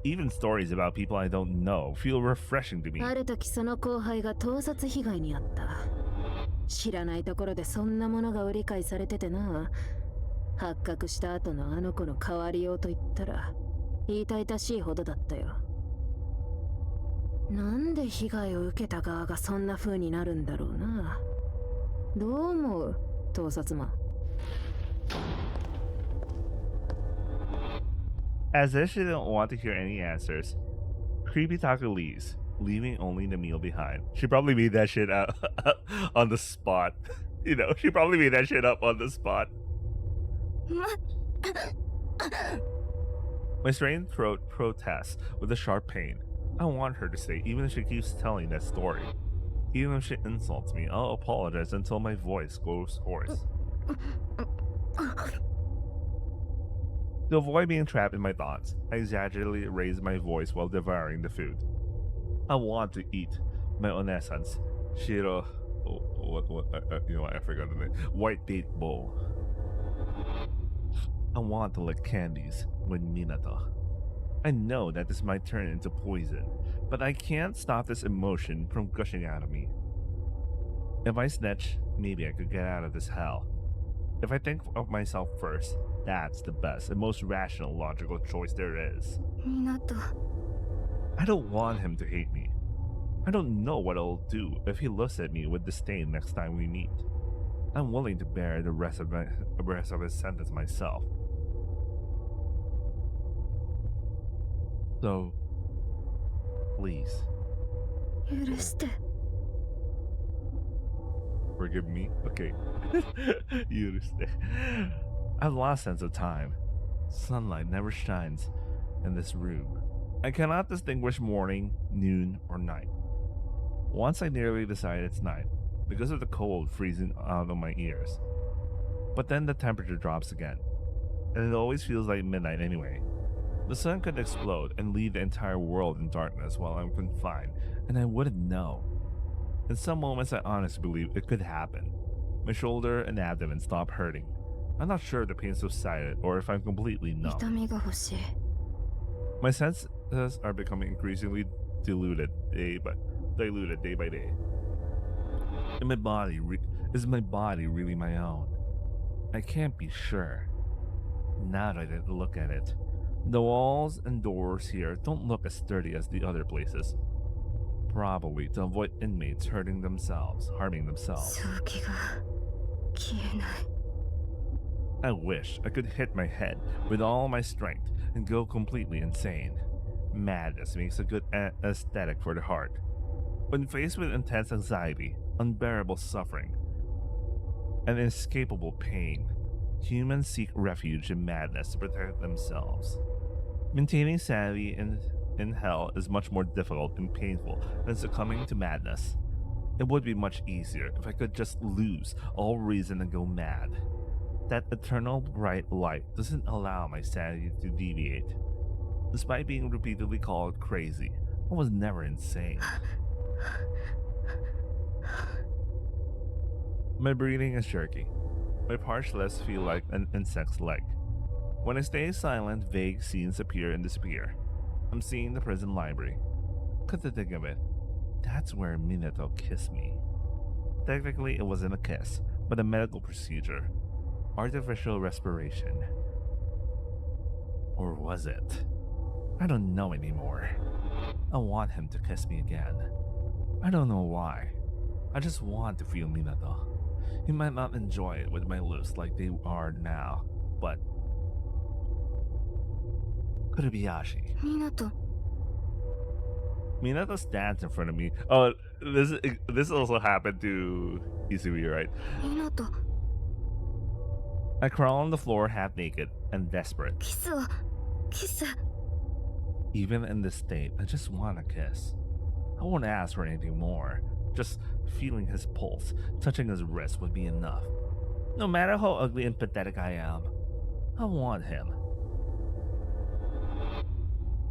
Even stories about people I don't know feel refreshing to me. ある時その後輩が盗撮被害に遭った。知らないところでそんなものが売り買いされててな。発覚した後のあの子の変わりようと言ったら痛々しいほどだったよ。なんで被害を受けた側がそんな風になるんだろうな。どう思う、盗撮魔。As if she didn't want to hear any answers, Creepytaku leaves, leaving only the meal behind. She probably made that shit out on the spot. You know, she probably made that shit up on the spot. My strained throat protests with a sharp pain. I want her to stay, even if she keeps telling that story. Even if she insults me, I'll apologize until my voice goes hoarse. To avoid being trapped in my thoughts, I exaggeratedly raise my voice while devouring the food. I want to eat my onesans, You know what? I forgot the name. White date bowl. I want to lick candies with Minato. I know that this might turn into poison, but I can't stop this emotion from gushing out of me. If I snitch, maybe I could get out of this hell. If I think of myself first, that's the best and most rational, logical choice there is. 港 I don't want him to hate me. I don't know what I'll do if he looks at me with disdain next time we meet. I'm willing to bear the rest of his sentence myself. So, please, 許して forgive me? Okay. You understand. I've lost sense of time. Sunlight never shines in this room. I cannot distinguish morning, noon, or night. Once I nearly decided it's night, because of the cold freezing out of my ears. But then the temperature drops again, and it always feels like midnight anyway. The sun could explode and leave the entire world in darkness while I'm confined, and I wouldn't know. In some moments I honestly believe it could happen. My shoulder and abdomen stop hurting. I'm not sure if the pain subsided or if I'm completely numb. 痛みが欲しい My senses are becoming increasingly diluted day by day. And is my body really my own? I can't be sure. Now that I look at it, the walls and doors here don't look as sturdy as the other places. Probably to avoid inmates harming themselves. 正気が消えない I wish I could hit my head with all my strength and go completely insane. Madness makes a good aesthetic for the heart. When faced with intense anxiety, unbearable suffering, and inescapable pain, humans seek refuge in madness to protect themselves. Maintaining sanity in hell is much more difficult and painful than succumbing to madness. It would be much easier if I could just lose all reason and go mad. That eternal bright light doesn't allow my sanity to deviate. Despite being repeatedly called crazy, I was never insane. My breathing is jerky. My parched lips feel like an insect's leg. When I stay silent, vague scenes appear and disappear. I'm seeing the prison library. Come to think of it, that's where Minato kissed me. Technically, it wasn't a kiss, but a medical procedure. Artificial respiration. Or was it? I don't know anymore. I want him to kiss me again. I don't know why. I just want to feel Minato. He might not enjoy it with my lips like they are now, but Kurubayashi. 港 Minato stands in front of me. Oh, this also happened to Izumi, right? 港 I crawl on the floor half naked and desperate. キスをキス Even in this state, I just want a kiss. I won't ask for anything more. Just feeling his pulse, touching his wrist would be enough. No matter how ugly and pathetic I am, I want him.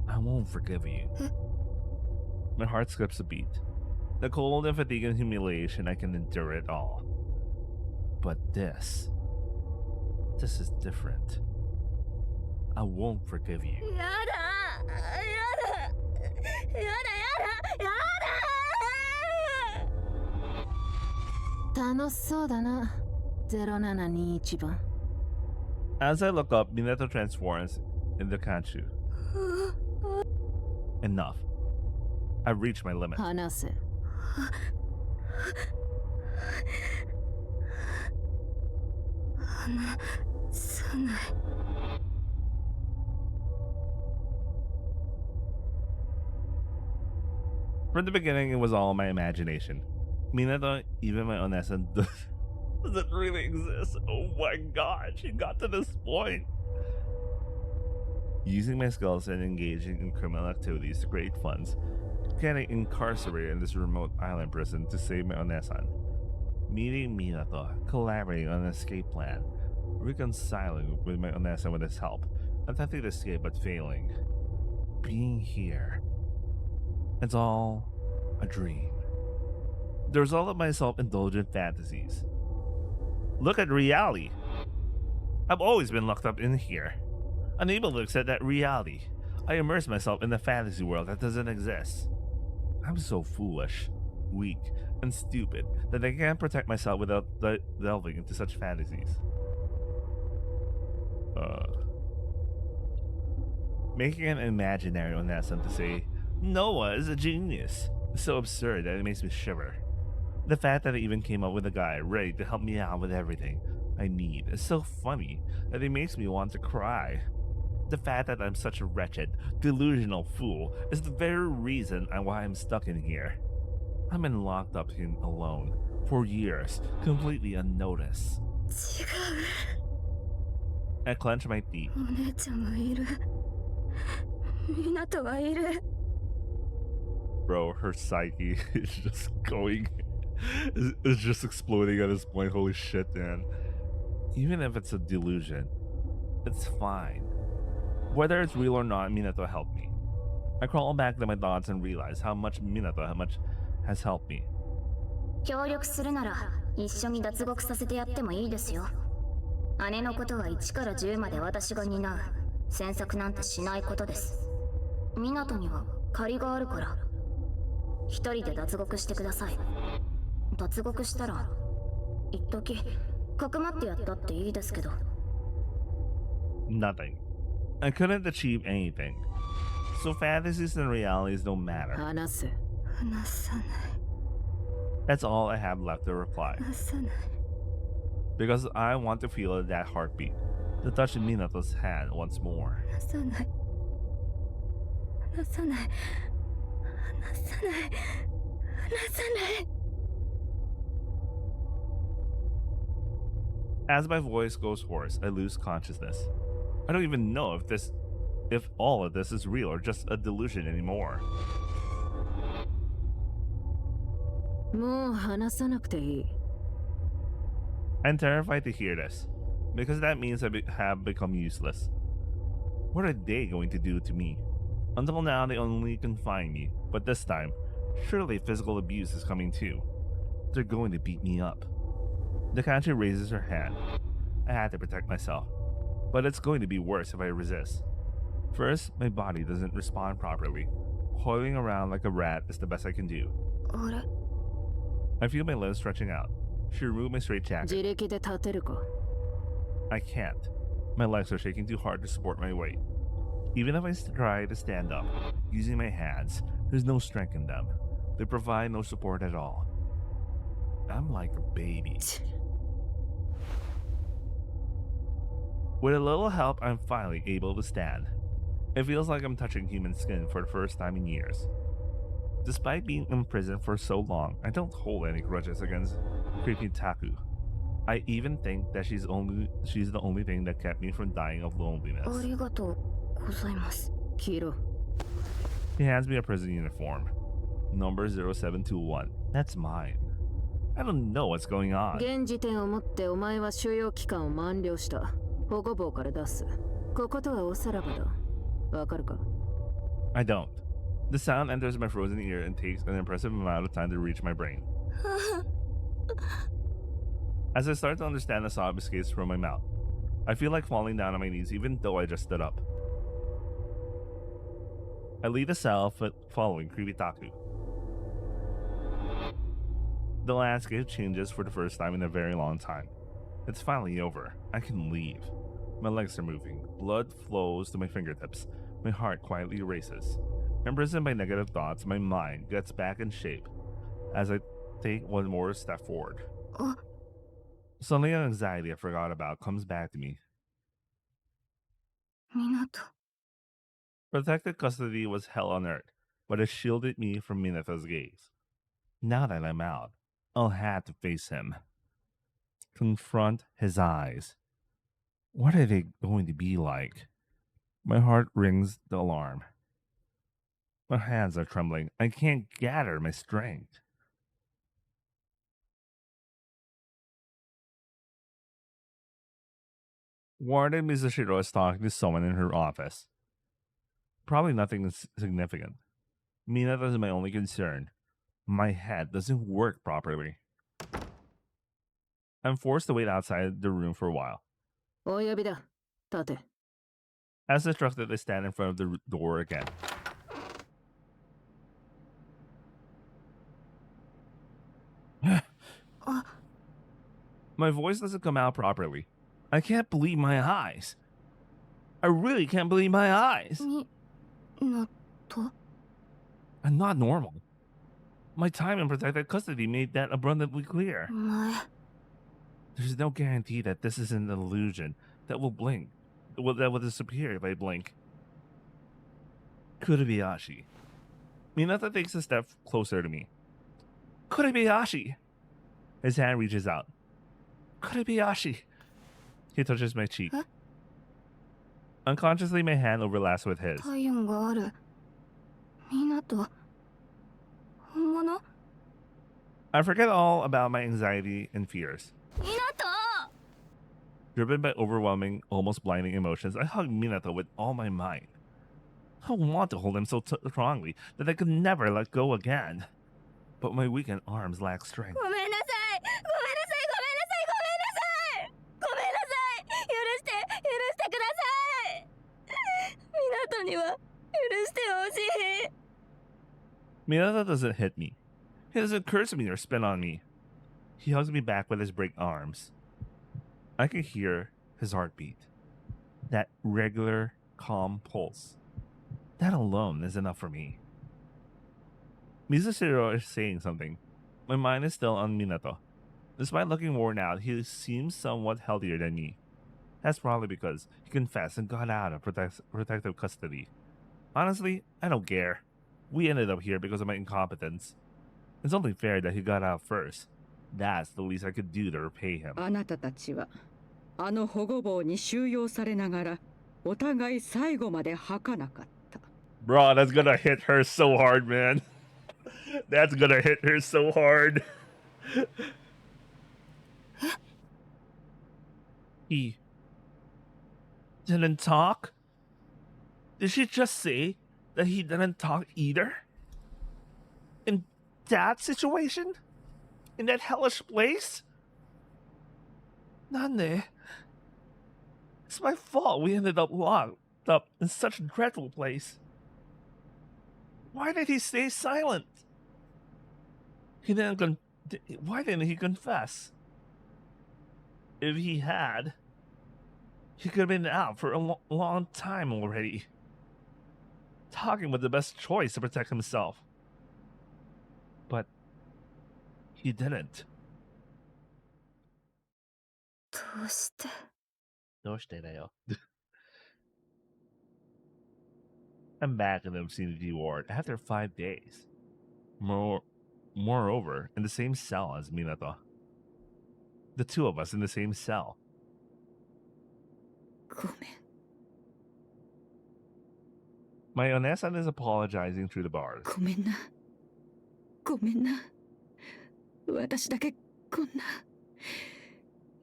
I won't forgive you. My heart skips a beat. The cold and fatigue and humiliation, I can endure it all. But this is different. I won't forgive you. やだやだやだ楽しそうだな0721番 As I look up, Minato transforms into Kanchu. Enough. I've reached my limit. 話せ 話さない From the beginning, it was all my imagination. Minato, even my Onessa, doesn't really exist. Oh my god, she got to this point. Using my skills and engaging in criminal activities to create funds, getting incarcerated in this remote island prison to save my Onessa. Meeting Minato, collaborating on an escape plan, reconciling with my Onessa with his help, attempting to escape but failing. Being here. It's all a dream. the result of my self-indulgent fantasies. Look at reality. I've always been locked up in here, unable to accept that reality. I immerse myself in a fantasy world that doesn't exist. I'm so foolish, weak, and stupid that I can't protect myself without delving into such fantasies. Making an imaginary Onessa to say, Noah is a genius, is so absurd that it makes me shiver. The fact that I even came up with a guy ready to help me out with everything I need is so funny that it makes me want to cry. The fact that I'm such a wretched, delusional fool is the very reason why I'm stuck in here. I've been locked up in alone for years, completely unnoticed. 違う。 I clench my teeth. お姉ちゃんはいる。港はいる。 Bro, her psyche is just going, is just exploding at this point. Holy shit, man. Even if it's a delusion, it's fine. Whether it's real or not, Minato helped me. I crawl back to my thoughts and realize how much Minato has helped me. 協力するなら一緒に脱獄させてやってもいいですよ。姉のことは1から10まで私が担う。詮索なんてしないことです。港には借りがあるから。一人で脱獄してください。脱獄したら一時かくまってやったっていいですけど。Nothing. I couldn't achieve anything. So fantasies and realities don't matter. 話せ。話さない。 That's all I have left to reply. 話さない。 Because I want to feel that heartbeat, to touch Minato's hand once more. 話さない。話さない。話さない。話さない。 As my voice goes hoarse, I lose consciousness. I don't even know if all of this is real or just a delusion anymore. もう話さなくていい。 I'm terrified to hear this, because that means I have become useless. What are they going to do to me? Until now, they only confine me, but this time, surely physical abuse is coming too. They're going to beat me up. The country raises her hand. I had to protect myself, but it's going to be worse if I resist. First, my body doesn't respond properly. Coiling around like a rat is the best I can do. あれ I feel my limbs stretching out. She removed my straitjacket. 自力で立てるか。 I can't. My legs are shaking too hard to support my weight. Even if I try to stand up, using my hands, there's no strength in them. They provide no support at all. I'm like a baby. With a little help, I'm finally able to stand. It feels like I'm touching human skin for the first time in years. Despite being in prison for so long, I don't hold any grudges against creepy Taku. I even think that she's the only thing that kept me from dying of あ loneliness. りがとうございます。キロ。 He hands me a prison uniform. Number 0721. That's mine. I don't know what's going on. 現時点をもってお前は収容期間を満了した。保護棒から出す。こことはおさらばだ。わかるか？ I don't. The sound enters my frozen ear and takes an impressive amount of time to reach my brain. As I start to understand, a sob escapes from my mouth. I feel like falling down on my knees even though I just stood up. I leave the cell, following creepy Taku. The landscape changes for the first time in a very long time. It's finally over. I can leave. My legs are moving. Blood flows to my fingertips. My heart quietly races. Imprisoned by negative thoughts, my mind gets back in shape as I take one more step forward. Suddenly, an anxiety I forgot about comes back to me. 港。 Protected custody was hell on earth, but it shielded me from Minato's gaze. Now that I'm out, I'll have to face him. Confront his eyes. What are they going to be like? My heart rings the alarm. My hands are trembling. I can't gather my strength. Warden Mizushiro is talking to someone in her office. Probably nothing significant. Minato is my only concern. My head doesn't work properly. I'm forced to wait outside the room for a while. お呼びだ。立て。 As instructed, I stand in front of the door again. My voice doesn't come out properly. I can't believe my eyes. I really can't believe my eyes. なと I'm not normal. My time in protected custody made that abundantly clear. お前 There's no guarantee that this is an illusion that will blink. That will disappear if I blink. Kurebayashi. Minato takes a step closer to me. Kurebayashi! His hand reaches out. Kurebayashi! He touches my cheek. Huh? Unconsciously, my hand overlaps with his. 体温がある。港本物 I forget all about my anxiety and fears. 港 Driven by overwhelming, almost blinding emotions, I hug Minato with all my might. I want to hold him so strongly that I could never let go again. But my weakened arms lack strength. ごめんなさいごめんなさいごめんなさいごめんなさいごめんなさい許してください港には許してほしい Minato doesn't hit me. He doesn't curse me or spit on me. He hugs me back with his break arms. I can hear his heartbeat. That regular, calm pulse. That alone is enough for me. Mizashiro is saying something. My mind is still on Minato. Despite looking worn out, he seems somewhat healthier than me. That's probably because he confessed and got out of protective custody. Honestly, I don't care. We ended up here because of my incompetence. It's only fair that he got out first. That's the least I could do to repay him. あなたたちはあの保護棒に収容されながらお互い最後まで吐かなかった。 Bro, that's gonna hit her so hard, man. That's gonna hit her so hard. He didn't talk? Did she just say that he didn't talk either? In that situation? In that hellish place? Nande. It's my fault we ended up locked up in such a dreadful place. Why did he stay silent? Why didn't he confess? If he had, he could have been out for a long time already. Talking was the best choice to protect himself. But he didn't. どうして I'm back in the vicinity ward after 5 days. Moreover, in the same cell as Minato. The two of us in the same cell. ごめん My Onesan is apologizing through the bars. ごめんなごめんな私だけこんな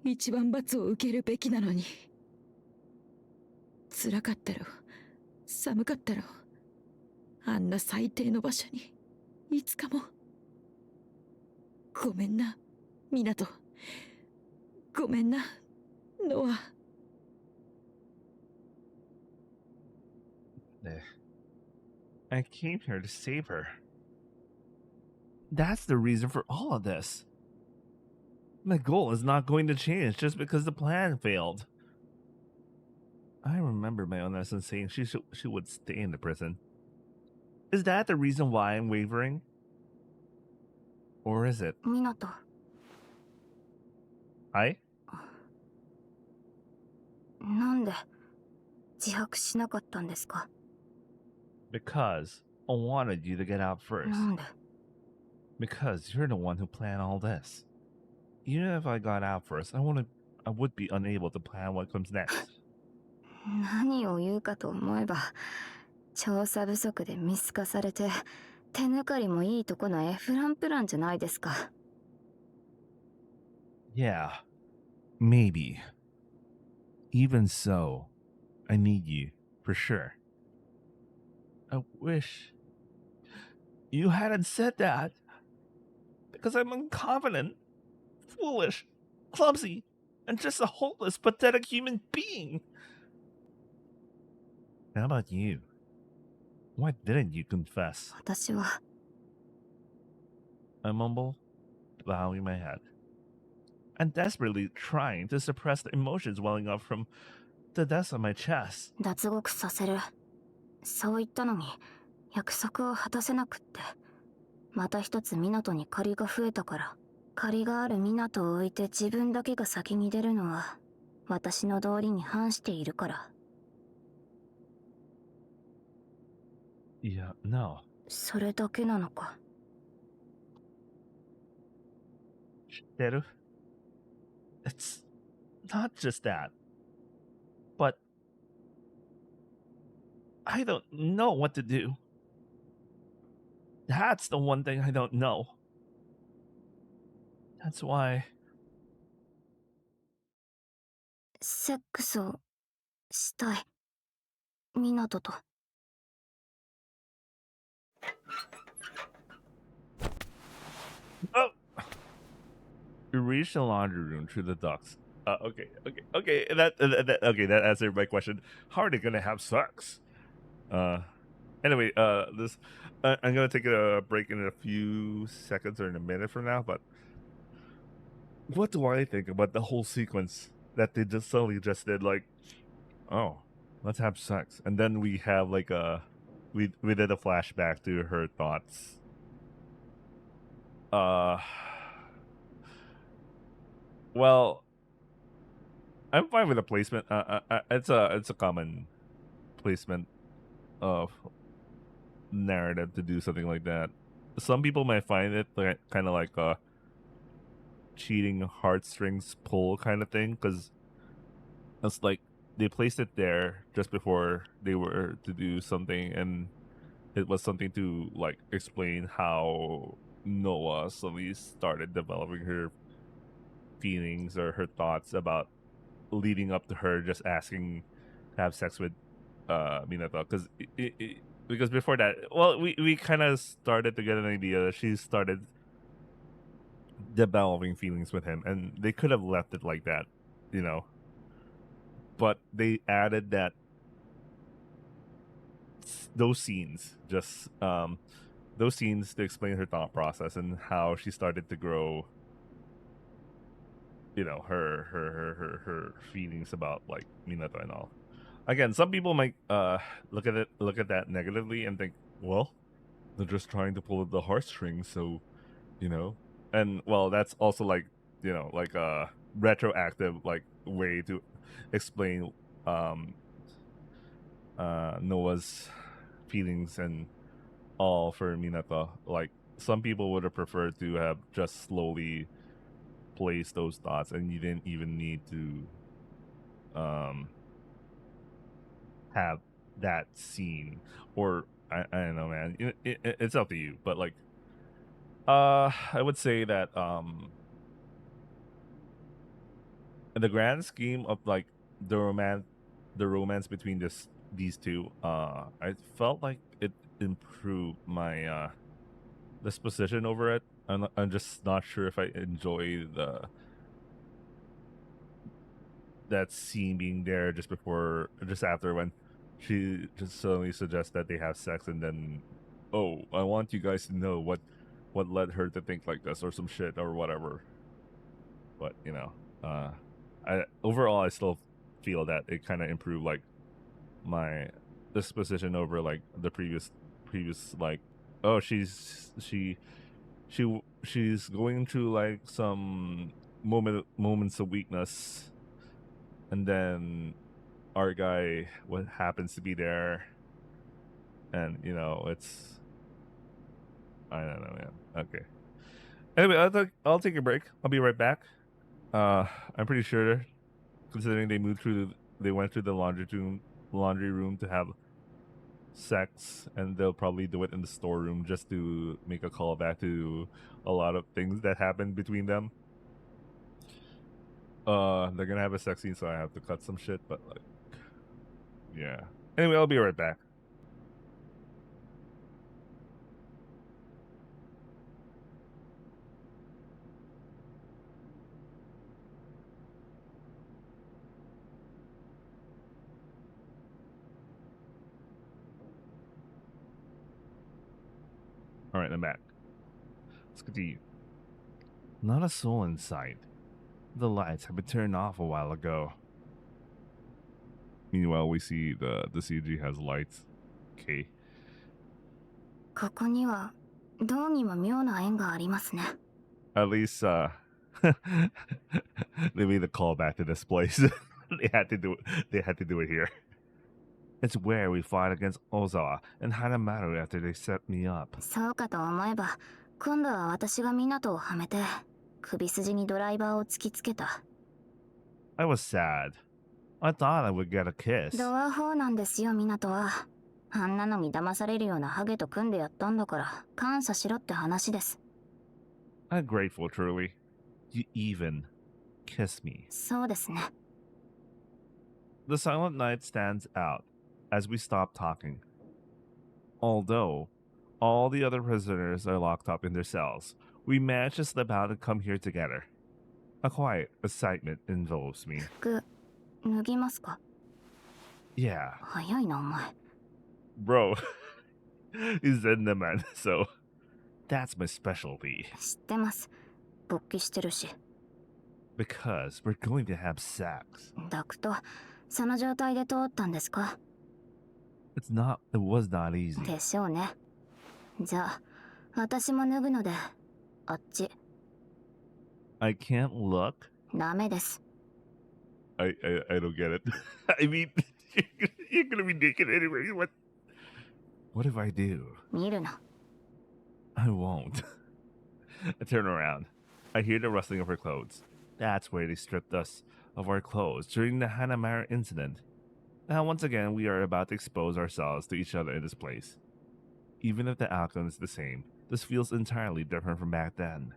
一番罰を受けるべきなのに辛かったろ寒かったろあんな最低の場所にいつかもごめんな港ごめんなノア I came here to save her. That's the reason for all of this. My goal is not going to change just because the plan failed. I remember my Onesan saying she would stay in the prison. Is that the reason why I'm wavering? Or is it? 港 I? なんで自白しなかったんですか Because I wanted you to get out first. なんで Because you're the one who planned all this. Even if I got out first, I would be unable to plan what comes next. 何を言うかと思えば調査不足で見透かされて手抜かりもいいとこのエフランプランじゃないですか Yeah, maybe. Even so, I need you, for sure. I wish you hadn't said that. because I'm incompetent, foolish, clumsy, and just a hopeless, pathetic human being. How about you? Why didn't you confess? 私は I mumble, bowing my head, and desperately trying to suppress the emotions welling up from the depths of my chest. 脱獄させる。そう言ったのに約束を果たせなくって。また一つ港に借りが増えたから。借りがある港を置いて自分だけが先に出るのは私の道理に反しているから。Yeah, no. それだけなのか。Shiteru? It's not just that. But I don't know what to do. That's the one thing I don't know. That's why. セックスをしたい。港と。Oh! We reached the laundry room through the ducts. Okay. That answered my question. How are they gonna have sex? Anyway, I'm gonna take a break in a few seconds or in a minute from now. But what do I think about the whole sequence that they just suddenly just did? Like, oh, let's have sex, and then we have like we did a flashback to her thoughts. Well, I'm fine with the placement. It's a common placement of narrative to do something like that. Some people might find it like, kind of like a cheating heartstrings pull kind of thing, because it's like they placed it there just before they were to do something, and it was something to like explain how Noah slowly started developing her feelings or her thoughts about leading up to her just asking to have sex with Minato, because before that, well, we kind of started to get an idea that she started developing feelings with him, and they could have left it like that, you know, but they added that those scenes to explain her thought process and how she started to grow, you know, her feelings about like Minato and all. Again, some people might look at that negatively and think, well, they're just trying to pull at the heartstrings, so, you know. And well, that's also like, you know, like a retroactive like way to explain Noah's feelings and all for Minato. Like, some people would have preferred to have just slowly place those thoughts, and you didn't even need to have that scene, or I don't know, man. It's up to you, but like I would say that in the grand scheme of like the romance between these two, I felt like it improved my disposition over it. I'm just not sure if I enjoy that scene being there just after, when she just suddenly suggests that they have sex, and then, oh, I want you guys to know what led her to think like this or some shit or whatever. But you know, I still feel that it kind of improved like my disposition over like the previous like, oh, she's going through like some moments of weakness, and then our guy what happens to be there, and you know, it's, I don't know, man. Okay. Anyway, I'll take a break. I'll be right back. I'm pretty sure, considering they went through the laundry room to have sex, and they'll probably do it in the storeroom just to make a callback to a lot of things that happened between them. They're gonna have a sex scene, so I have to cut some shit, but like, yeah. Anyway, I'll be right back. All right, I'm back. Let's continue. Not a soul in sight. The lights have been turned off a while ago. Meanwhile, we see the CG has lights. Okay. ここにはどうにも妙な縁がありますね。 At least they made a call back to this place. They had to do it. They had to do it here. It's where we fought against Ozawa and Hanamaru after they set me up. そうかと思えば今度は私が港をはめて首筋にドライバーを突きつけた。 I was sad. I thought I would get a kiss. ドア4なんですよ港は。あんなのに騙されるようなハゲと組んでやったんだから感謝しろって話です。 I'm grateful, truly. You even kiss me. そうですね。 The silent night stands out as we stop talking. Although all the other prisoners are locked up in their cells, we manage to slip out and come here together. A quiet excitement envelops me. 服脱ぎますか？ Yeah, 早いなお前。 bro. He's in the man, so that's my specialty. 知ってます。勃起してるし。 Because we're going to have sex. ダクト、その状態で通ったんですか？ It was not easy. でしょうね。じゃあ、私も脱ぐので、あっち。 I can't look. ダメです。 I don't get it. I mean, you're gonna be naked anyway. What if I do? 見るな。 I won't. I turn around. I hear the rustling of her clothes. That's where they stripped us of our clothes during the Hanamaru incident. Now, once again, we are about to expose ourselves to each other in this place. Even if the outcome is the same, this feels entirely different from back then.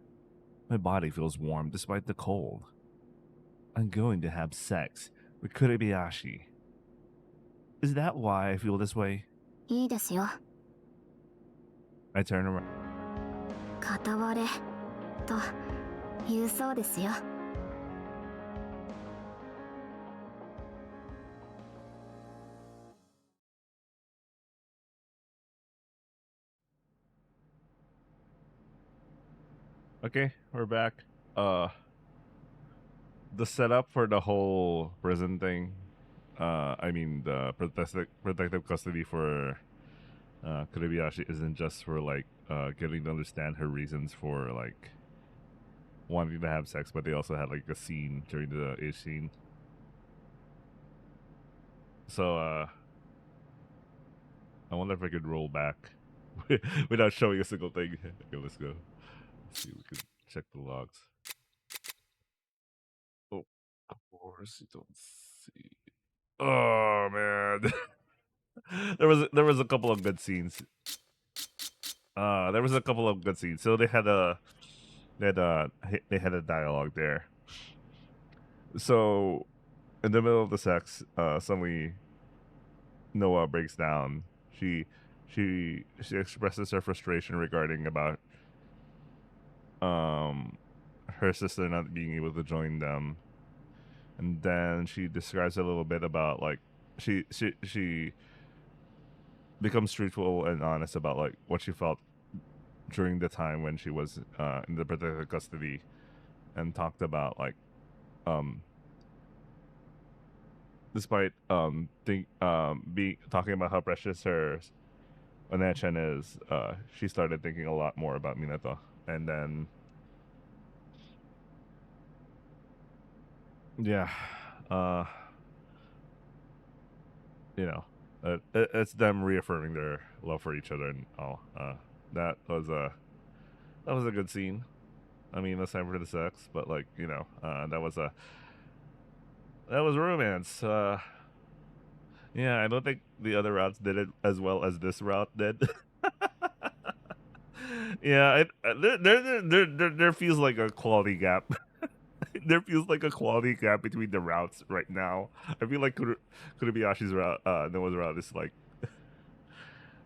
My body feels warm despite the cold. I'm going to have sex with Kurebayashi. Is that why I feel this way? いいですよ。 I turn around. 片割れと言うそうですよ。 Okay, we're back. The setup for the whole prison thing, I mean the protective custody for Kurebayashi isn't just for like getting to understand her reasons for like wanting to have sex, but they also had like a scene during the age scene. So I wonder if I could roll back without showing a single thing. Okay, let's go. Let's see, we can check the logs. Oh, of course you don't see. Oh man, there was a couple of good scenes. There was a couple of good scenes. So they had a dialogue there. So in the middle of the sex, suddenly Noah breaks down. She expresses her frustration regarding about her sister not being able to join them, and then she describes a little bit about like she becomes truthful and honest about like what she felt during the time when she was in the protective custody, and talked about like despite talking about how precious her Onachen is, she started thinking a lot more about Minato. And then yeah, you know, it's them reaffirming their love for each other and all. That was a good scene. I mean, that's time for the sex, but like, you know, that was romance. Yeah, I don't think the other routes did it as well as this route did. Yeah, there feels like a quality gap. There feels like a quality gap between the routes right now. I feel like Kurebayashi's route, Noah's route is like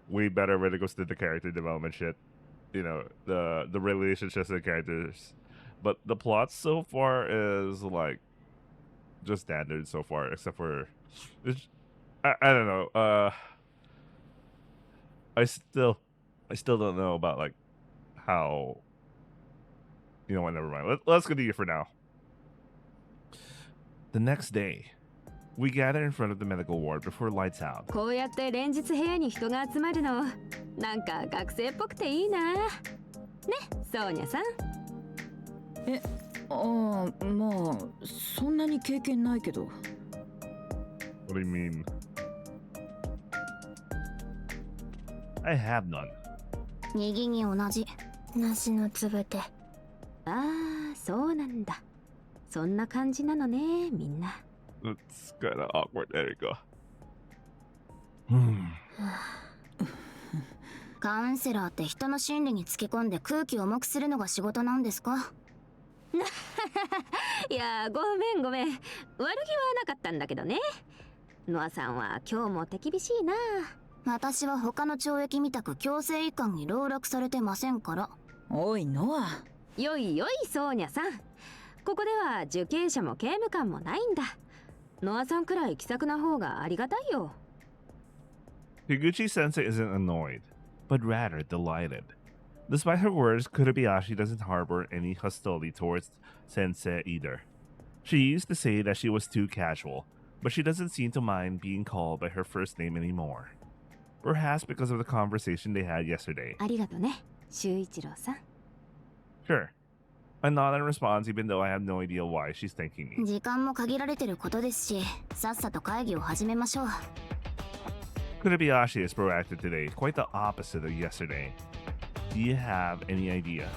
way better when it goes to the character development shit. You know, the relationships and characters. But the plot so far is like just standard so far, except for I don't know. I still don't know about like how. You know what? Never mind. Let's continue for now. The next day, we gather in front of the medical ward before lights out. こうやって連日部屋に人が集まるのなんか学生っぽくていいな。ね、ソーニャさん。まあそんなに経験ないけど。What do you mean? I have none. 右に同じ梨のつぶて。ああ、そうなんだ。そんな感じなのね、みんな。It's kind of awkward. There you go. カウンセラーって人の心理につけ込んで空気を重くするのが仕事なんですか？いや、ごめん。悪気はなかったんだけどね。ノアさんは今日も手厳しいな。私は他の懲役みたく強制移管に籠絡されてませんから。おいノア。よいソーニャさん。ここでは受刑者も刑務官もないんだ。ノアさんくらい気さくな方がありがたいよ。Higuchi sensei isn't annoyed, but rather delighted. Despite her words, Kurobayashi doesn't harbor any hostility towards Sensei either. She used to say that she was too casual, but she doesn't seem to mind being called by her first name anymore. Perhaps because of the conversation they had yesterday. ありがとね、修一郎さん。Sure. I nod in response even though I have no idea why she's thanking me. 時間も限られてることですし、さっさと会議を始めましょう。Kurobayashi is proactive today, quite the opposite of yesterday. Do you have any idea?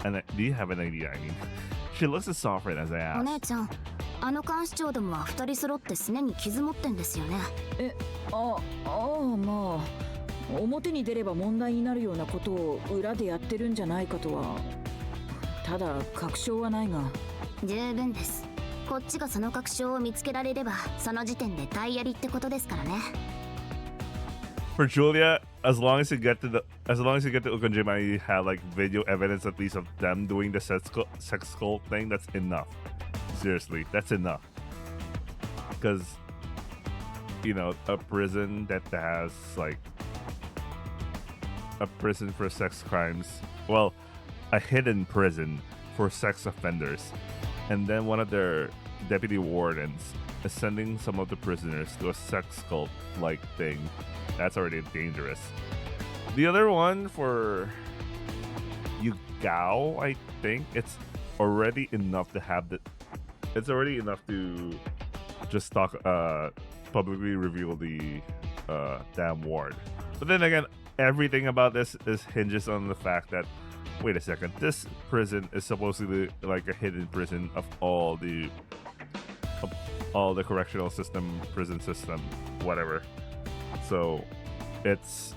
Do you have an idea, I mean? She looks as softened as I お ask. 姉ちゃん、あの監視長どもは2人揃ってすねに傷持ってんですよね。まあ表に出れば問題になるようなことを裏でやってるんじゃないかとは。ただ確証はないが。十分です。こっちがその確証を見つけられれば、その時点で体やりってことですからね。For Julia, as long as you get to Okonjima, you have like video evidence at least of them doing the sex cult thing. That's enough. Seriously, that's enough. Because, you know, a prison that has like a prison for sex crimes, well, a hidden prison for sex offenders, and then one of their deputy wardens is sending some of the prisoners to a sex cult like thing. That's already dangerous. The other one for Yugao, I think it's already enough to have the. It's already enough to just publicly reveal the damn ward. But then again, everything about this hinges on the fact that, wait a second, this prison is supposedly like a hidden prison of all the correctional system, prison system, whatever. So it's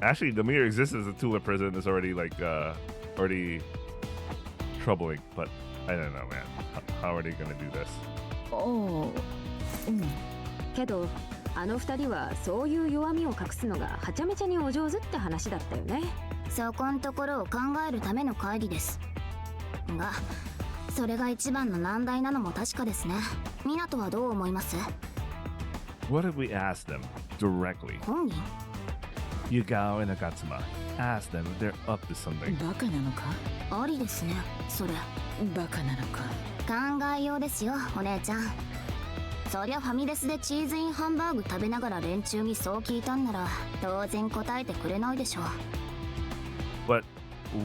actually the mere existence of Tula prison is already like already troubling. But I don't know, man. How are they gonna do this? けどあの二人はそういう弱みを隠すのがはちゃめちゃにお上手って話だったよね。そこんところを考えるための会議です。が、それが一番の難題なのも確かですね。港はどう思います？ What if we ask them directly? 本人？ Yugao and Agatsuma. Ask them if they're up to something. バカなのか？ありですね、それ。バカなのか。考えようですよ、お姉ちゃん。そりゃファミレスでチーズインハンバーグ食べながら連中にそう聞いたんなら当然答えてくれないでしょう。But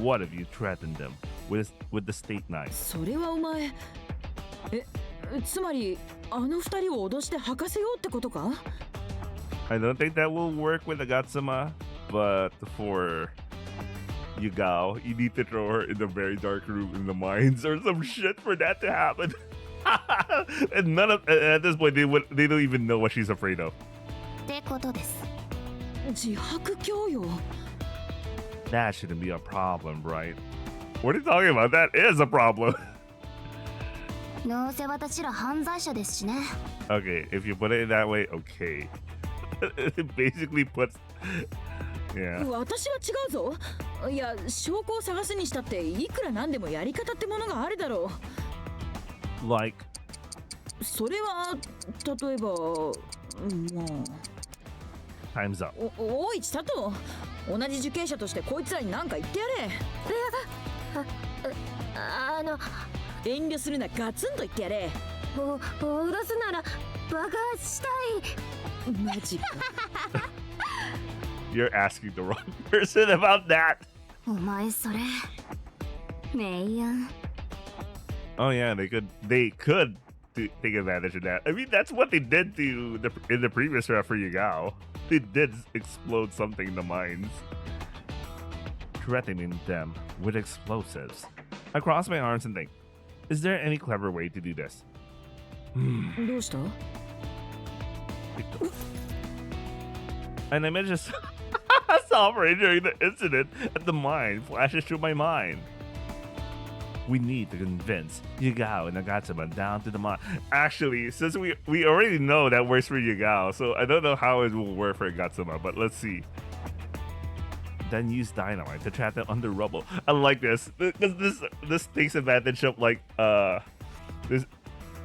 what if you threatened them with the state knife? それはお前。つまりあの二人を脅して吐かせようってことか？ I don't think that will work with Agatsuma, but for Yugao, you need to throw her in the very dark room in the mines or some shit for that to happen. And at this point they don't even know what she's afraid of. ってことです。自白強要。That shouldn't be a problem, right? What are you talking about? That is a problem. どうせ私ら犯罪者ですしね。Okay, if you put it that way, okay. It basically puts, yeah. 私は違うぞ。いや、証拠を探すにしたっていくらなんでもやり方ってものがあるだろう。Like? それは例えば、Time's up. おい千里、同じ受刑者としてこいつらに何か言ってやれ。遠慮するな、ガツンと言ってやれ。脅すなら爆発したい。マジか。You're asking the wrong person about that. お前それメイヤン。 Oh yeah, they could take advantage of that. I mean, that's what they did to in the previous round for Yugao. They did explode something in the mines, threatening them with explosives. I cross my arms and think, is there any clever way to do this? どうした？ An image of suffering during the incident at the mine flashes through my mind. We need to convince Yugao and Nagatsuma down to the mine. Actually, since we already know that works for Yugao, so I don't know how it will work for Nagatsuma, but let's see. Then use dynamite to trap them under rubble. I like this because this takes advantage of like this.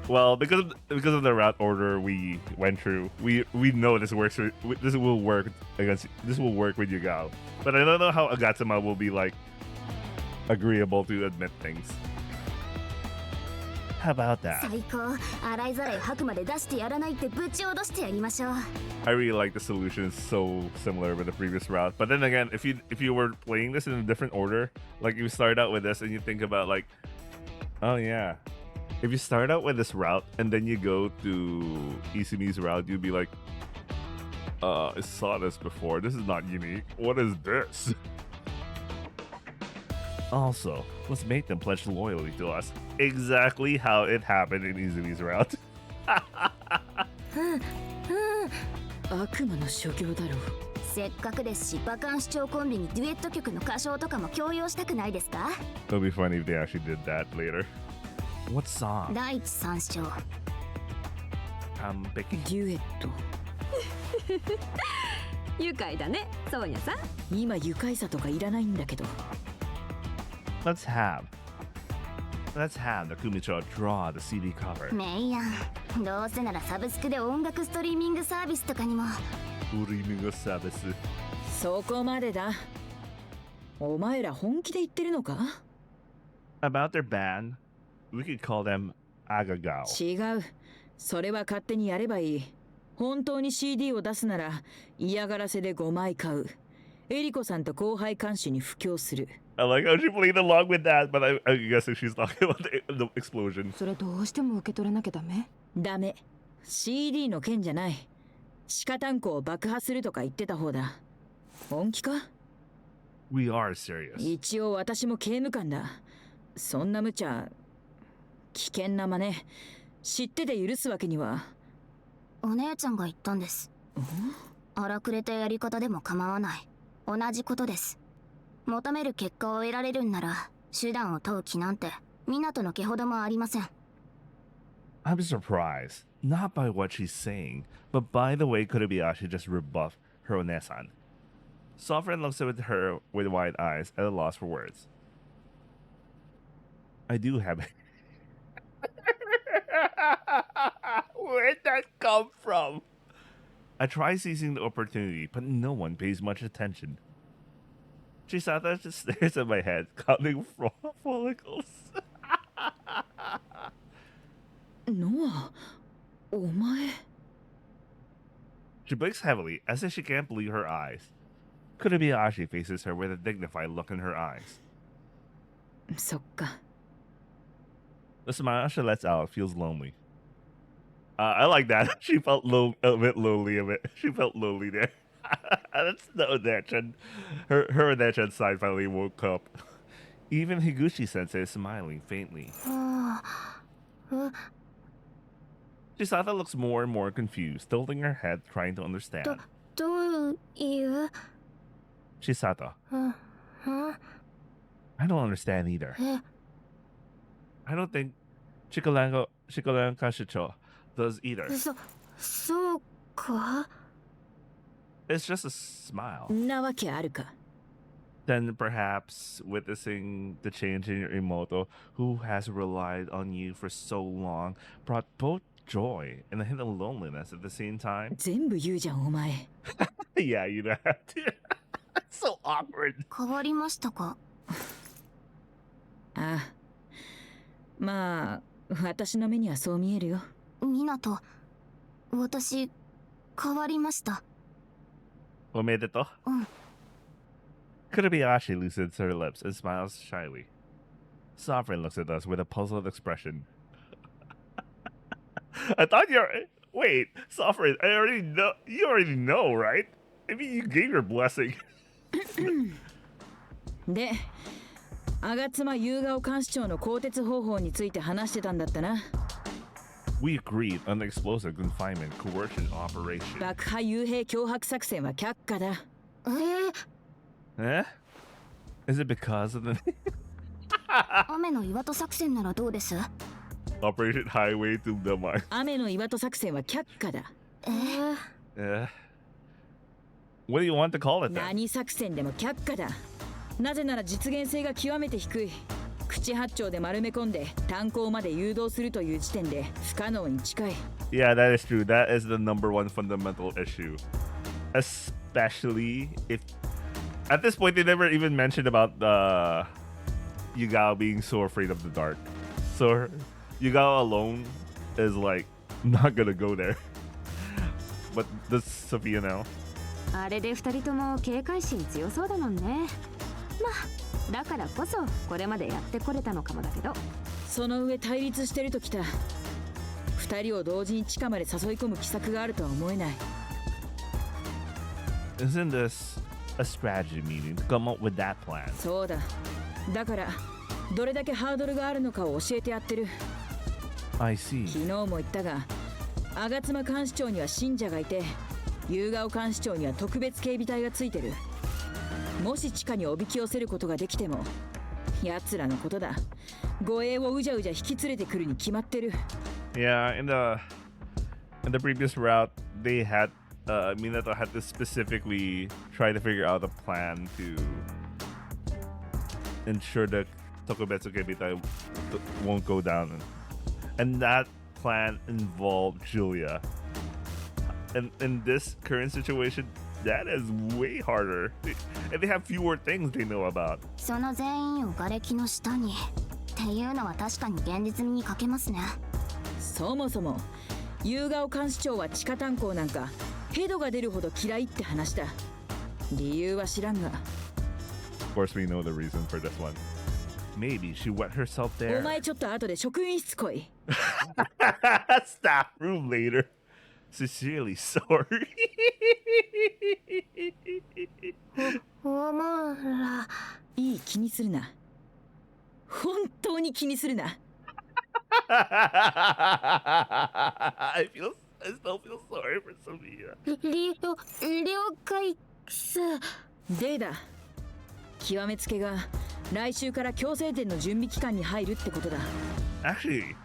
Well, because of the route order we went through, we know this works. This will work with Yugao, but I don't know how Agatsuma will be like agreeable to admit things. How about that? 最高。洗いざらい吐くまで出してやらないってぶち脅してやりましょう。 I really like the solution. It's so similar with the previous route. But then again, if you were playing this in a different order, like you start out with this and you think about like, oh yeah, if you start out with this route and then you go to Isumi's route, you'd be like, I saw this before. This is not unique. What is this? Also, let's make them pledge loyalty to us. Exactly how it happened in Izumi's route. 悪魔の所業だろう。せっかくですし、バカン主張コンビにデュエット曲の歌唱とかも強要したくないですか？ It'll be funny if they actually did that later. What song? 第一三主張。完璧。デュエット。愉快だね、ソーニャさん。今愉快さとかいらないんだけど。Let's have the Kumicho draw the CD cover. メイヤン、どうせならサブスクで音楽ストリーミングサービスとかにも。Streaming service. そこまでだ。お前ら本気で言ってるのか？ About their band, we could call them Agagao. 違う。それは勝手にやればいい。本当に CD を出すなら嫌がらせで5枚買う。エリコさんと後輩監視に布教する。I like how she played along with that, but I guess she's talking about the explosion. それどうしても受け取らなきゃダメ？ダメ。CD の件じゃない。地下タンクを爆破するとか言ってた方だ。本気か？ We are serious. 一応私も刑務官だ。そんな無茶、危険な真似、知ってて許すわけには。お姉ちゃんが言ったんです。荒くれたやり方でも構わない。同じことです。求める結果を得られるんなら手段を問う気なんてminatoの毛ほどもありません。 I'm surprised, not by what she's saying, but by the way Kurobayashi just rebuffed her Onesan. Sovereign looks at her with wide eyes at a loss for words. I do have it. Where'd that come from? I try seizing the opportunity, but no one pays much attention. Chisata just stares at my head, counting follicles. ノア、お前。 She blinks heavily, as if she can't believe her eyes. Kurobayashi faces her with a dignified look in her eyes. そっか。The smile she lets out feels lonely. I like that. She felt a bit lonely. She felt lonely there. That's the Onechan. Her Onechan side finally woke up. Even Higuchi-sensei is smiling faintly. Chisata looks more and more confused, tilting her head, trying to understand. どういう？ Chisata. I don't understand either. I don't think Chikolan Kashicho does either. そうか？ It's just a smile. なわけあるか。 Then perhaps witnessing the change in your Imoto, who has relied on you for so long, brought both joy and a hint of loneliness at the same time. 全部言うじゃんお前。Yeah, you don't have to. It's so awkward. 変わりましたか？ああ、まあ私の目にはそう見えるよ。湊、私変わりました。Omedeto. Kurobayashi loosens her lips and smiles shyly. Sovereign looks at us with a puzzled expression. I thought you're... Wait, Sovereign, I already know... You already know, right? I mean, you gave your blessing. で、吾妻夕顔監視長の更迭方法について話してたんだったな。We agreed on the explosive confinement coercion operation. 爆破幽閉脅迫作戦は却下だ。Eh? Is it because of the... 雨の岩戸作戦ならどうです？ Operation Highway to the Mine. 雨の岩戸作戦は却下だ。What do you want to call it then? 何作戦でも却下だ。なぜなら実現性が極めて低い。口八丁で丸め込んで炭鉱まで誘導するという時点で不可能に近い。Yeah, that is true. That is the number one fundamental issue. Especially if... At this point, they never even mentioned about Yugao being so afraid of the dark. So Yugao alone is like not gonna go there. But does Sophia know? あれで2人とも警戒心強そうだもんね。まあだからこそこれまでやってこれたのかもだけど。その上対立してるときた。2人を同時に地下まで誘い込む奇策があるとは思えない。Isn't this a strategy meeting to come up with that plan? そうだ。だからどれだけハードルがあるのかを教えてやってる。I see. 昨日も言ったが、吾妻監視長には信者がいて、夕顔監視長には特別警備隊がついてる。もし地下におびき寄せることができても、奴らのことだ。護衛をうじゃうじゃ引き連れてくるに決まってる。Yeah, in the previous route, they had Minato had to specifically try to figure out a plan to ensure that Tokubetsu Keibitai won't go down, and that plan involved Julia. And in this current situation, that is way harder, and they have fewer things they know about. その全員を瓦礫の下にっていうのは確かに現実味に欠けますね。そもそも夕顔監視長は地下炭鉱なんかヘドが出るほど嫌いって話だ。理由は知らんが。Of course, we know the reason for this one. Maybe she wet herself お there. 前ちょっと後で職員室来い。Staff room later. Sincerely sorry. おもら。いい気にするな。本当に気にするな。I still feel sorry for Sophia. 了解っす。でだ。極めつけが来週から強制店の準備期間に入るってことだ。Actually,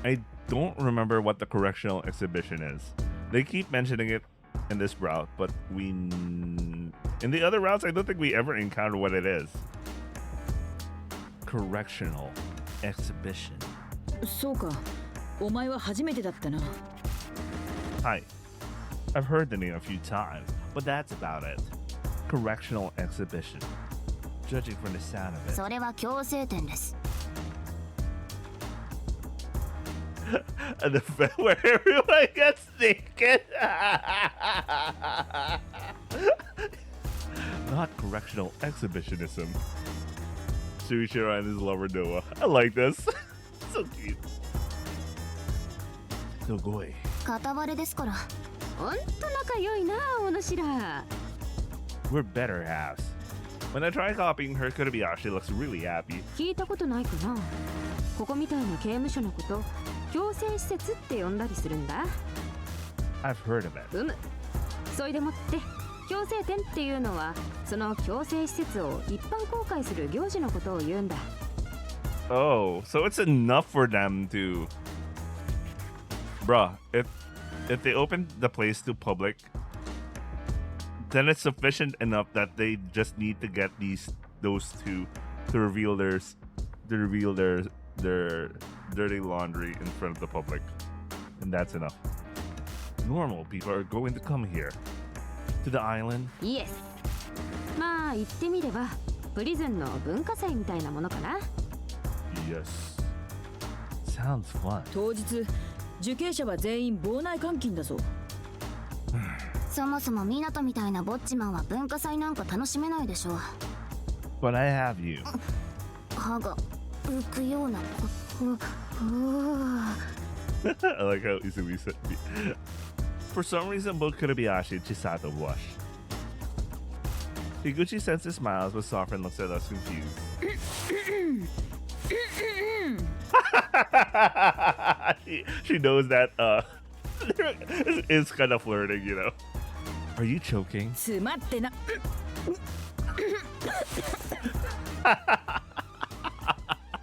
I don't remember what the correctional exhibition is. They keep mentioning it in this route, but in the other routes, I don't think we ever encounter what it is. Correctional exhibition. そうか。お前は初めてだったな。Hi. I've heard the name a few times, but that's about it. Correctional exhibition. Judging from the sound of it. それは強制店です。An event where everyone gets naked. Not correctional exhibitionism. Suishiro and his lover Noah. I like this. So cute. Sugoi. 片割れですから。ほんと仲良いな、お主ら。We're better halves. When I try copying her, Kurobayashi looks really happy. 聞いたことないかな。ここみたいな刑務所のこと、強制施設って呼んだりするんだ。I've heard of it. そいでもって強制店っていうのはその強制施設を一般公開する行事のことを言うんだ。Oh, so it's enough for them to... Bruh, if they open the place to public, then it's sufficient enough that they just need to get those two to reveal their dirty laundry in front of the public, and that's enough. Normal people are going to come here. To the island? Yes. まあ言ってみればプリズンの文化祭みたいなものかな。 Yes. Sounds fun. 当日受刑者は全員房内監禁だぞ。そもそも港みたいなぼっちマンは文化祭なんか楽しめないでしょう。 But I have you. 歯が浮くようなこと。I like how easily said me. For some reason, both Kobayashi and Chisato blush. Higuchi senses smiles, but Sofren looks at us confused. she knows that it's kind of flirting, you know. Are you choking? 詰まってな。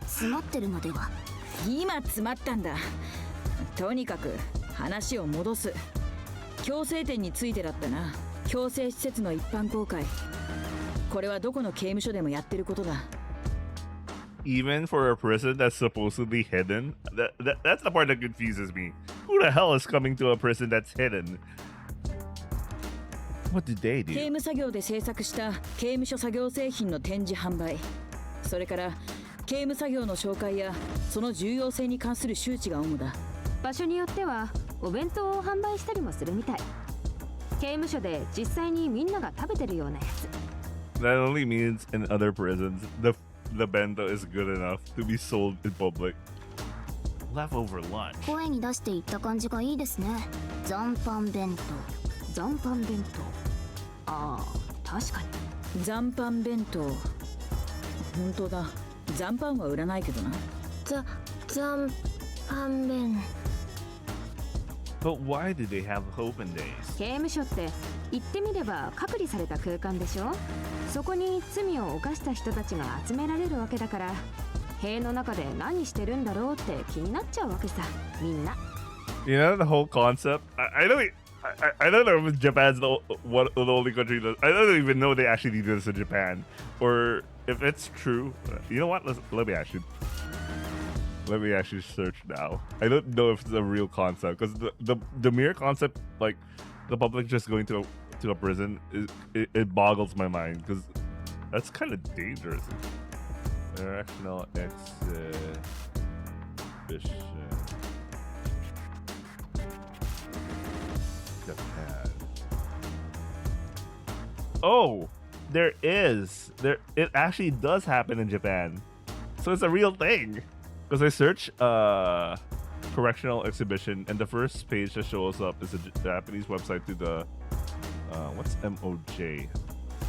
詰まってるのでは。今詰まったんだ。とにかく話を戻す。強制点についてだったな。強制施設の一般公開。これはどこの刑務所でもやってることだ。Even for a prison that's supposedly hidden? That's the part that confuses me. Who the hell is coming to a prison that's hidden? What do they do? 刑務作業で制作した刑務所作業製品の展示販売。それから刑務作業の紹介やその重要性に関する周知が主だ。場所によってはお弁当を販売したりもするみたい。刑務所で実際にみんなが食べてるようなやつ。That only means in other prisons, the bento is good enough to be sold in public. Leftover lunch. 声に出して言った感じがいいですね。残飯弁当。残飯弁当。ああ、確かに。残飯弁当。本当だ。残飯は売らないけどな。残飯弁。But why do they have open days? 刑務所って言ってみれば隔離された空間でしょ。そこに罪を犯した人たちが集められるわけだから、塀の中で何してるんだろうって気になっちゃうわけさ、みんな。You know the whole concept? I don't know if Japan's the only country that I don't even know they actually do this in Japan, or if it's true. You know what? Let me actually search now. I don't know if it's a real concept because the mere concept, like the public just going to a prison, it boggles my mind because that's kind of dangerous. Correctional exhibition. Japan. Oh, there is. It actually does happen in Japan. So it's a real thing. Because I search correctional exhibition and the first page that shows up is a Japanese website to the what's MOJ?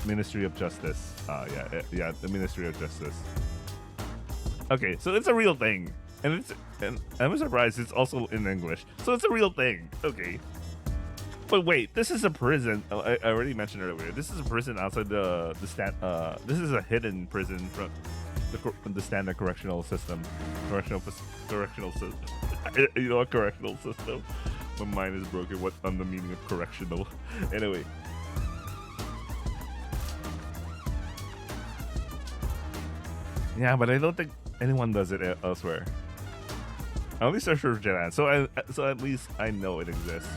Ministry of Justice. Yeah, the Ministry of Justice. Okay, so it's a real thing. And I'm surprised it's also in English. So it's a real thing. Okay. But wait, this is a prison. I already mentioned earlier. This is a prison outside the this is a hidden prison from the standard correctional system. Correctional system. You know what correctional system? My mind is broken. What on the meaning of correctional? Anyway. Yeah, but I don't think anyone does it elsewhere. I only search for Japan, so at least I know it exists.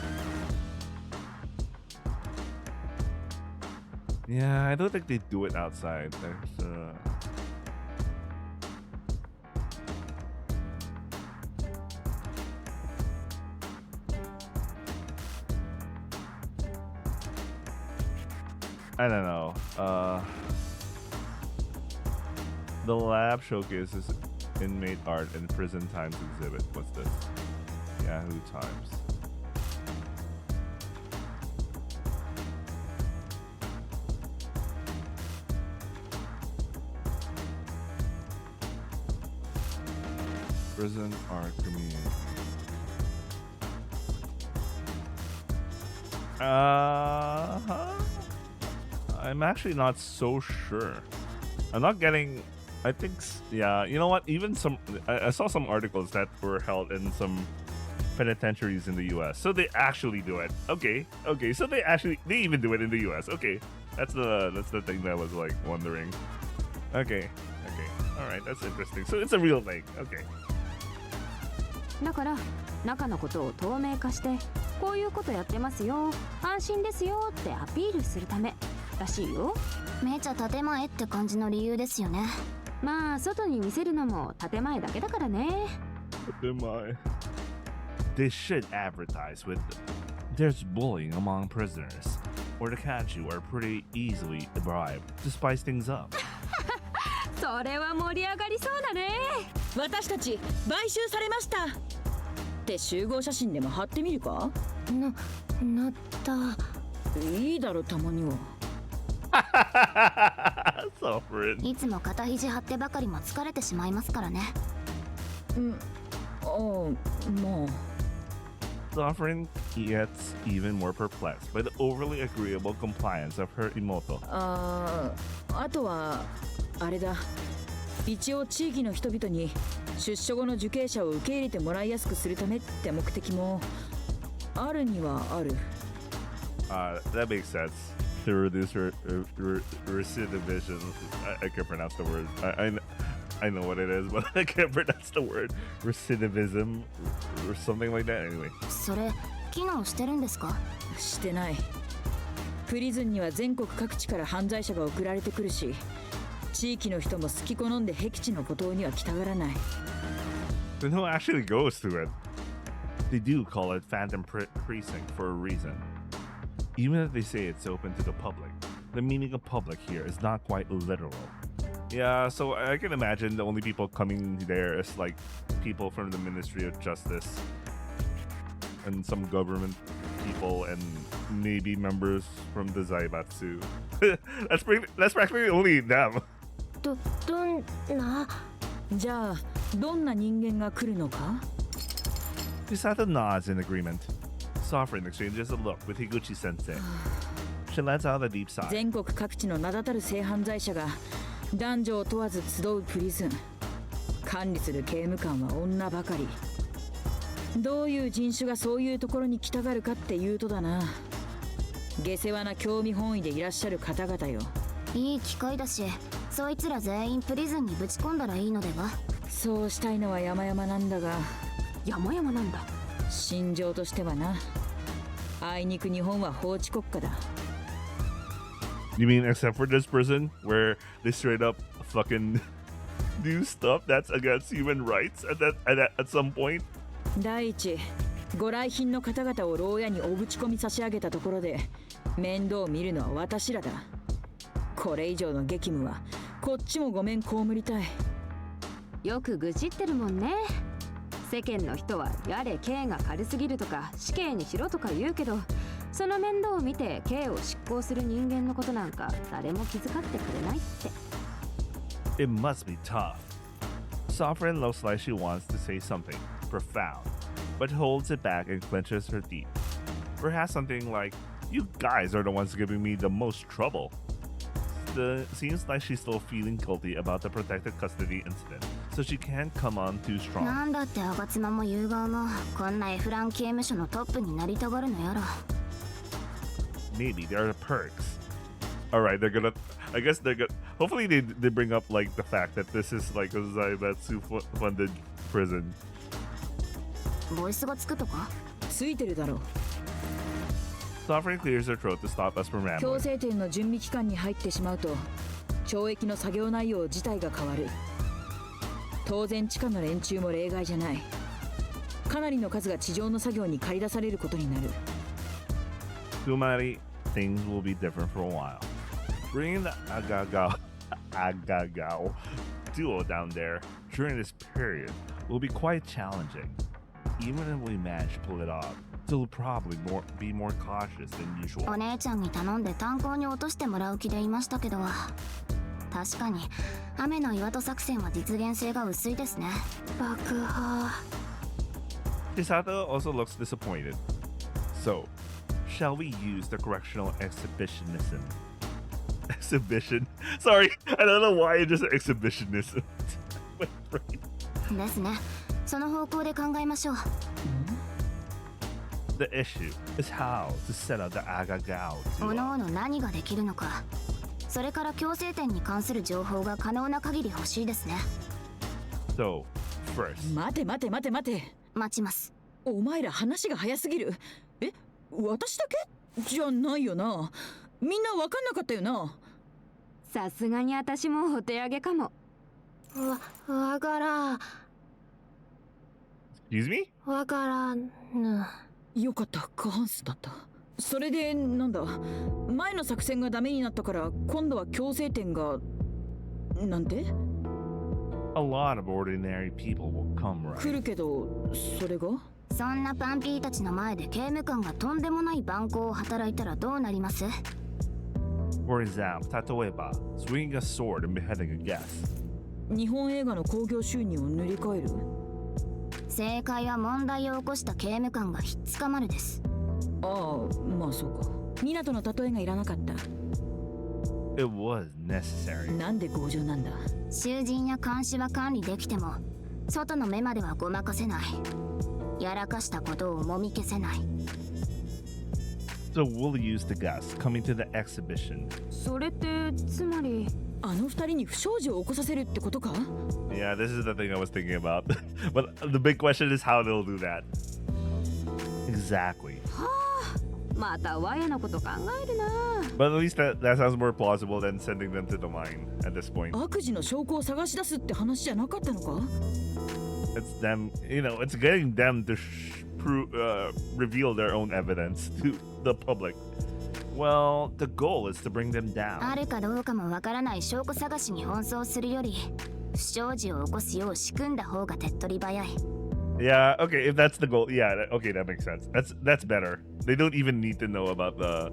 Yeah, I don't think they do it outside. There's I don't know. The lab showcases inmate art and prison times exhibit. What's this? Yahoo Times. Prison art community. I'm actually not so sure. I'm not getting. I think, yeah, you know what? Even some, I saw some articles that were held in some penitentiaries in the U.S. So they actually do it. Okay, so they even do it in the U.S. Okay, that's the thing that I was like wondering. Okay, all right, that's interesting. So it's a real thing. Okay. だから中のことを透明化してこういうことやってますよ、安心ですよってアピールするためらしいよ。めちゃ建前って感じの理由ですよね。まあ外に見せるのも建前だけだからね。Am I? They should advertise with there's bullying among prisoners, or the kaiju are pretty easily bribed to spice things up. それは盛り上がりそうだね。私たち買収されましたって集合写真でも貼ってみるか。なったいいだろたまには。Suffering. いつも肩肘張ってばかりも疲れてしまいますからね。ああ、まあ。Suffering gets even more perplexed by the overly agreeable compliance of her Imoto. あとはあれだ。一応地域の人々に出所後の受刑者を受け入れてもらいやすくするためって目的もあるにはある。That makes sense. To reduce recidivism. I can't pronounce the word. I know what it is, but I can't pronounce the word. Recidivism or something like that. Anyway. それ機能してるんですか？してない。プリズンには全国各地から犯罪者が送られてくるし、地域の人も好き好んで僻地の孤島には来たがらない。Then who actually goes to it? They do call it Phantom Precinct for a reason. Even if they say it's open to the public, the meaning of public here is not quite literal. Yeah, so I can imagine the only people coming there is like people from the Ministry of Justice and some government people and maybe members from the Zaibatsu. That's practically only them. じゃあどんな人間が来るのか。Misato nods in agreement. Suffering exchanges a look with Higuchi sensei. She lets out a deep sigh. 全国各地の名だたる性犯罪者が男女を問わず集うプリズン。管理する刑務官は女ばかり。どういう人種がそういうところに来たがるかっていうとだな。下世話な興味本位でいらっしゃる方々よ。いい機会だし、そいつら全員プリズンにぶち込んだらいいのでは。そうしたいのは山々なんだが。山々なんだ。心情としてはな。あいにく日本は法治国家だ。You mean except for this prison where they straight up fucking do stuff that's against human rights at some point? 第一、ご来賓の方々を牢屋におぶち込み差し上げたところで面倒を見るのは私らだ。これ以上の激務はこっちもごめん被りたい。よく愚痴ってるもんね。世間の人はやれ刑が軽すぎるとか死刑にしろとか言うけど、その面倒を見て刑を執行する人間のことなんか誰も気遣ってくれないって。It must be tough. Sovereign looks like she wants to say something profound, but holds it back and clenches her teeth. Perhaps something like, "You guys are the ones giving me the most trouble." Seems like she's still feeling guilty about the protected custody incident, so she can't come on too strong. なんだって吾妻も言う側もこんなエフラン刑務所のトップになりたがるのやら。Maybe there are perks. Alright, I guess they're gonna, hopefully they bring up like the fact that this is like a Zaibatsu funded prison. ボイスがつくとか？ついてるだろう。Suffering clears her throat to stop us from 強 rambling. 制点の準備期間に入ってしまうと懲役の作業内容自体が変わる。当然地下の連中も例外じゃない。かなりの数が地上の作業に駆り出されることになる。Kumari, things will be different for a while. Bringing the Agagao duo down there during this period will be quite challenging. Even if we manage to pull it off, they'll probably be more cautious than usual. お姉ちゃんに頼んで炭鉱に落としてもらう気でいましたけど、確かに雨の岩戸作戦は実現性が薄いですね。爆破。Chisato also looks disappointed. So, shall we use the correctional exhibitionism? Exhibition? Sorry, I don't know why it just exhibitionism. My brain. ですね。その方向で考えましょう。The issue is how to set up the Agagao お duo. のおの何ができるのか、それから強制点に関する情報が可能な限り欲しいですね。So, first, 待て。待ちます。お前ら話が早すぎる。え、私だけじゃないよな。みんな分かんなかったよな。さすがに私もお手上げかも。わからん。 Excuse me? わからん。よかった、過半数だった。それでなんだ、前の作戦がダメになったから今度は強制点がなんて A lot of ordinary people will come, right? 来るけど、それがそんなパンピーたちの前で刑務官がとんでもない蛮行を働いたらどうなります？ For example, 例えば swinging a sword and beheading a guest. 日本映画の興行収入を塗り替える。正解は問題を起こした刑務官がひっつかまるです。ああ、まあそうか。港の例えがいらなかった。 It was necessary. なんで強情なんだ。囚人や監視は管理できても外の目まではごまかせない。やらかしたことをもみ消せない。 So we'll use the guests coming to the exhibition. それってつまりあの二人に不祥事を起こさせるってことか？ Yeah, this is the thing I was thinking about. But the big question is how they'll do that. Exactly. またワヤのこと考えるな。 But at least that sounds more plausible than sending them to the mine at this point. 悪事の証拠を探し出すって話じゃなかったのか？ It's them, you know, it's getting them to reveal their own evidence to the public. Well, the goal is to bring them あ down. るかどうかもわからない証拠探しに奔走するより不祥事を起こすよう仕組んだ方が手っ取り早い。 Yeah, okay, if that's the goal, yeah, okay, that makes sense. That's better. They don't even need to know about the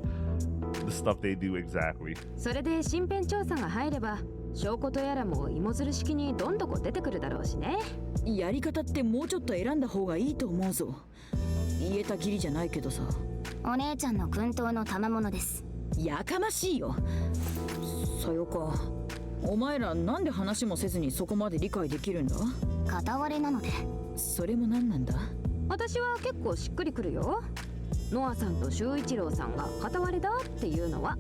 stuff they do exactly. それで身辺調査が入れば証拠とやらも芋づる式にどんどこ出てくるだろうしね。やり方ってもうちょっと選んだ方がいいと思うぞ。言えたきりじゃないけどさ。お姉ちゃんの薫陶の賜物です。やかましいよ。さよか。お前らなんで話もせずにそこまで理解できるんだ？片割れなので。それも何なんだ？私は結構しっくりくるよ。ノアさんと修一郎さんが片割れだっていうのは。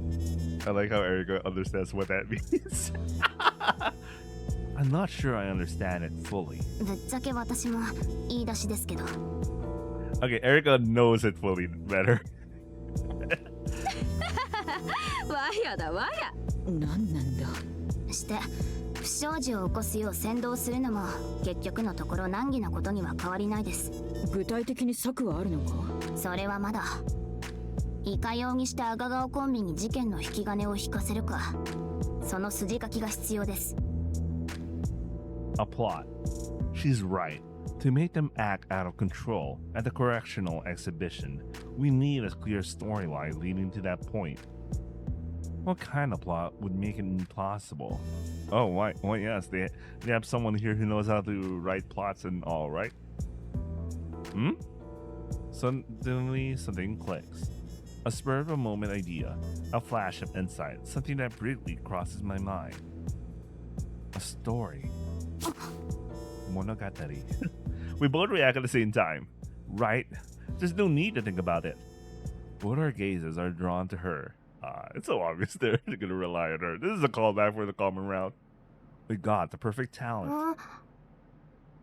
I like how Erica understands what that means. I'm not sure I understand it fully. ぶっちゃけ私も言い出しですけど。Okay, Erica knows it fully better. ワヤだワヤ。何なんだ。して不祥事を起こすよう先導するのも結局のところ難儀なことには変わりないです。具体的に策はあるのか？それはまだ。いかようにして赤顔コンビに事件の引き金を引かせるか、その筋書きが必要です。 A plot. She's right. To make them act out of control at the Correctional exhibition, we need a clear storyline leading to that point. What kind of plot would make it impossible? Oh, why? Well, yes, they have someone here who knows how to write plots and all, right? Suddenly, something clicks. A spur of a moment idea, a flash of insight, something that briefly crosses my mind. A story. Monogatari. We both react at the same time, right? There's no need to think about it. Both our gazes are drawn to her. It's so obvious they're gonna rely on her. This is a callback for the common round. We got the perfect talent.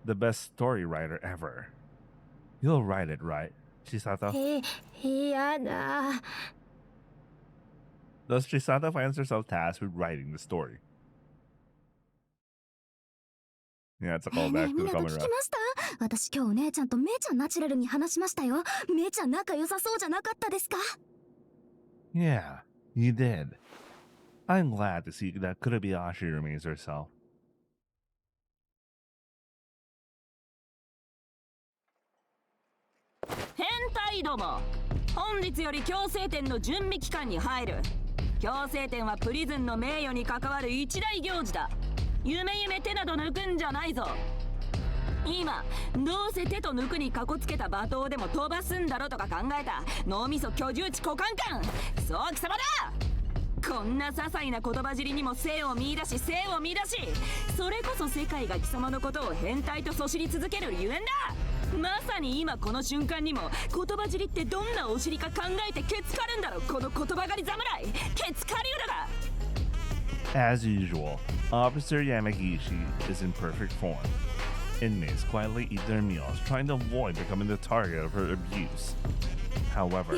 The best story writer ever. You'll write it, right, Chisato? やだ。 Thus, Chisato finds herself tasked with writing the story. Yeah, it's a ねえ callback to the 港 common 聞き round. ました？私今日お姉ちゃんとめいちゃんナチュラルに話しましたよ。めいちゃん仲良さそうじゃなかったですか？ Yeah, you did. I'm glad to see that Kurobayashi remains herself. 変態ども、本日より強制点の準備期間に入る。強制点はプリズンの名誉に関わる一大行事だ。夢手など抜くんじゃないぞ。今どうせ手と抜くにかこつけた罵倒でも飛ばすんだろとか考えた脳みそ居住地股間感、そう貴様だ。こんな些細な言葉尻にも性を見出しそれこそ世界が貴様のことを変態とそしり続けるゆえんだ。まさに今この瞬間にも言葉尻ってどんなお尻か考えてケツかるんだろ、この言葉狩り侍。ケツ狩りだが。 As usual, Officer Yamagishi is in perfect form. Inmates quietly eat their meals, trying to avoid becoming the target of her abuse. However,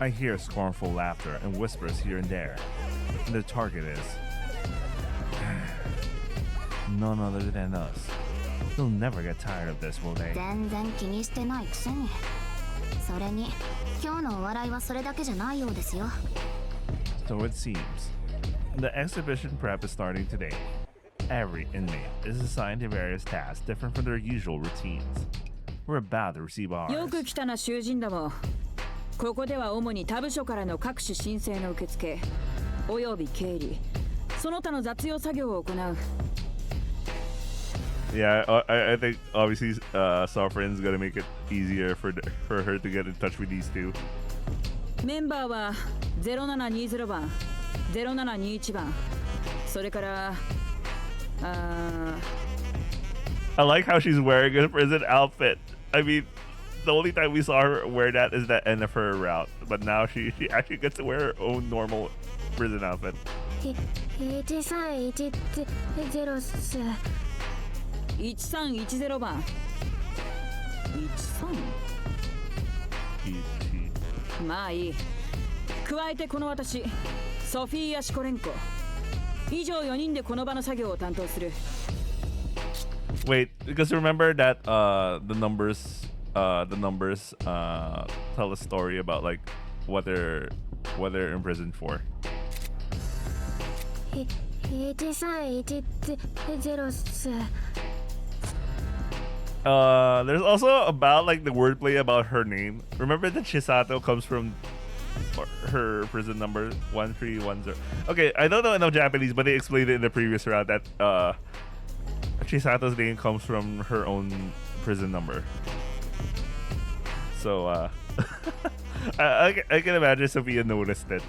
I hear scornful laughter and whispers here and there. And the target is none other than us. They'll never get tired of this, will they? 全然気にしてないくせに。それに今日のお笑いはそれだけじゃないようですよ。 So it seems. The exhibition prep is starting today. Every inmate is assigned to various tasks different from their usual routines. We're about to receive ours. よく来たな囚人だもん。ここでは主に他部署からの各種申請の受付および経理その他の雑用作業を行う。 Yeah, I think obviously Sovereign's gonna make it easier for her to get in touch with these two. メンバーは0720番、0721番、それからI like how she's wearing a prison outfit. I mean, the only time we saw her wear that is the end of her route, but now she actually gets to wear her own normal prison outfit. 1310番。13？まあいい。加えてこの私、ソフィー・アシコレンコ。以上4人でこの場の作業を担当する。 Wait, because remember that the numbers tell a story about like what they're imprisoned for. 1310 There's also about like the wordplay about her name. Remember that Chisato comes from her prison number 1310. Okay, I don't know enough Japanese, but they explained it in the previous round that Chisato's name comes from her own prison number. So I can imagine Sophia noticed it,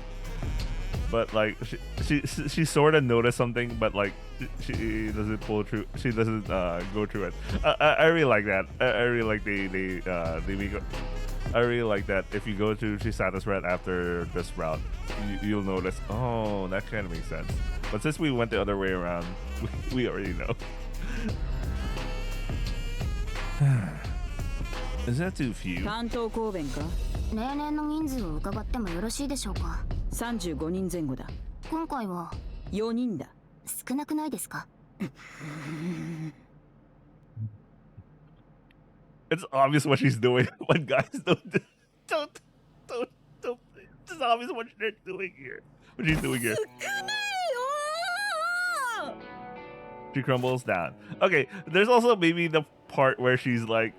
but like she sort of noticed something, but like she doesn't pull through. She doesn't go through it. I really like that. I really like they make. I really like that. If you go to Chisato's route after this route, you'll notice. Oh, that kind of makes sense. But since we went the other way around, we already know. Is that too few? 担当公弁か？例年の人数を伺ってもよろしいでしょうか。35人前後だ。今回は4人だ。少なくないですか？ It's obvious what she's doing. But guys, don't. It's obvious what they're doing here. What she's doing here. She crumbles down. Okay, there's also maybe the part where she's like,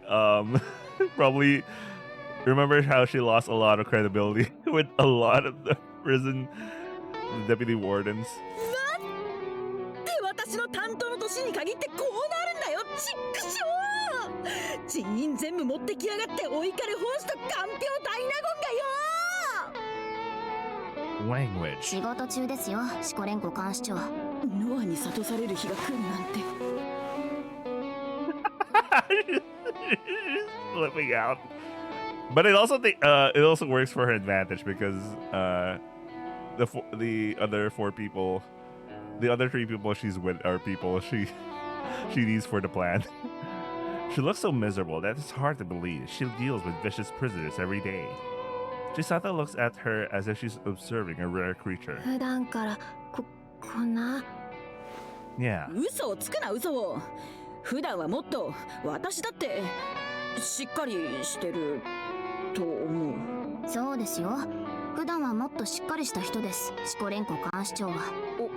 probably remember how she lost a lot of credibility with a lot of the prison deputy wardens. 私の担当の年に限ってこうなるんだよ。チックショー。人員全部持ってきやがってお怒り奉仕とかんぴょう大納言がよ。 Language. 仕事中ですよ、シコレンコ監視長。ノアに諭される日が来るなんて。Flipping out. But it also works for her advantage because the other three people she's with are people she needs for the plan. She looks so miserable that it's hard to believe. She deals with vicious prisoners every day. Chisato looks at her as if she's observing a rare creature. 普段からこんな。Yeah. 嘘をつくな嘘を。普段はもっと私だってしっかりしてると思う。そうですよ。普段はもっとしっかりした人です、シコレンコ監視長は。おお、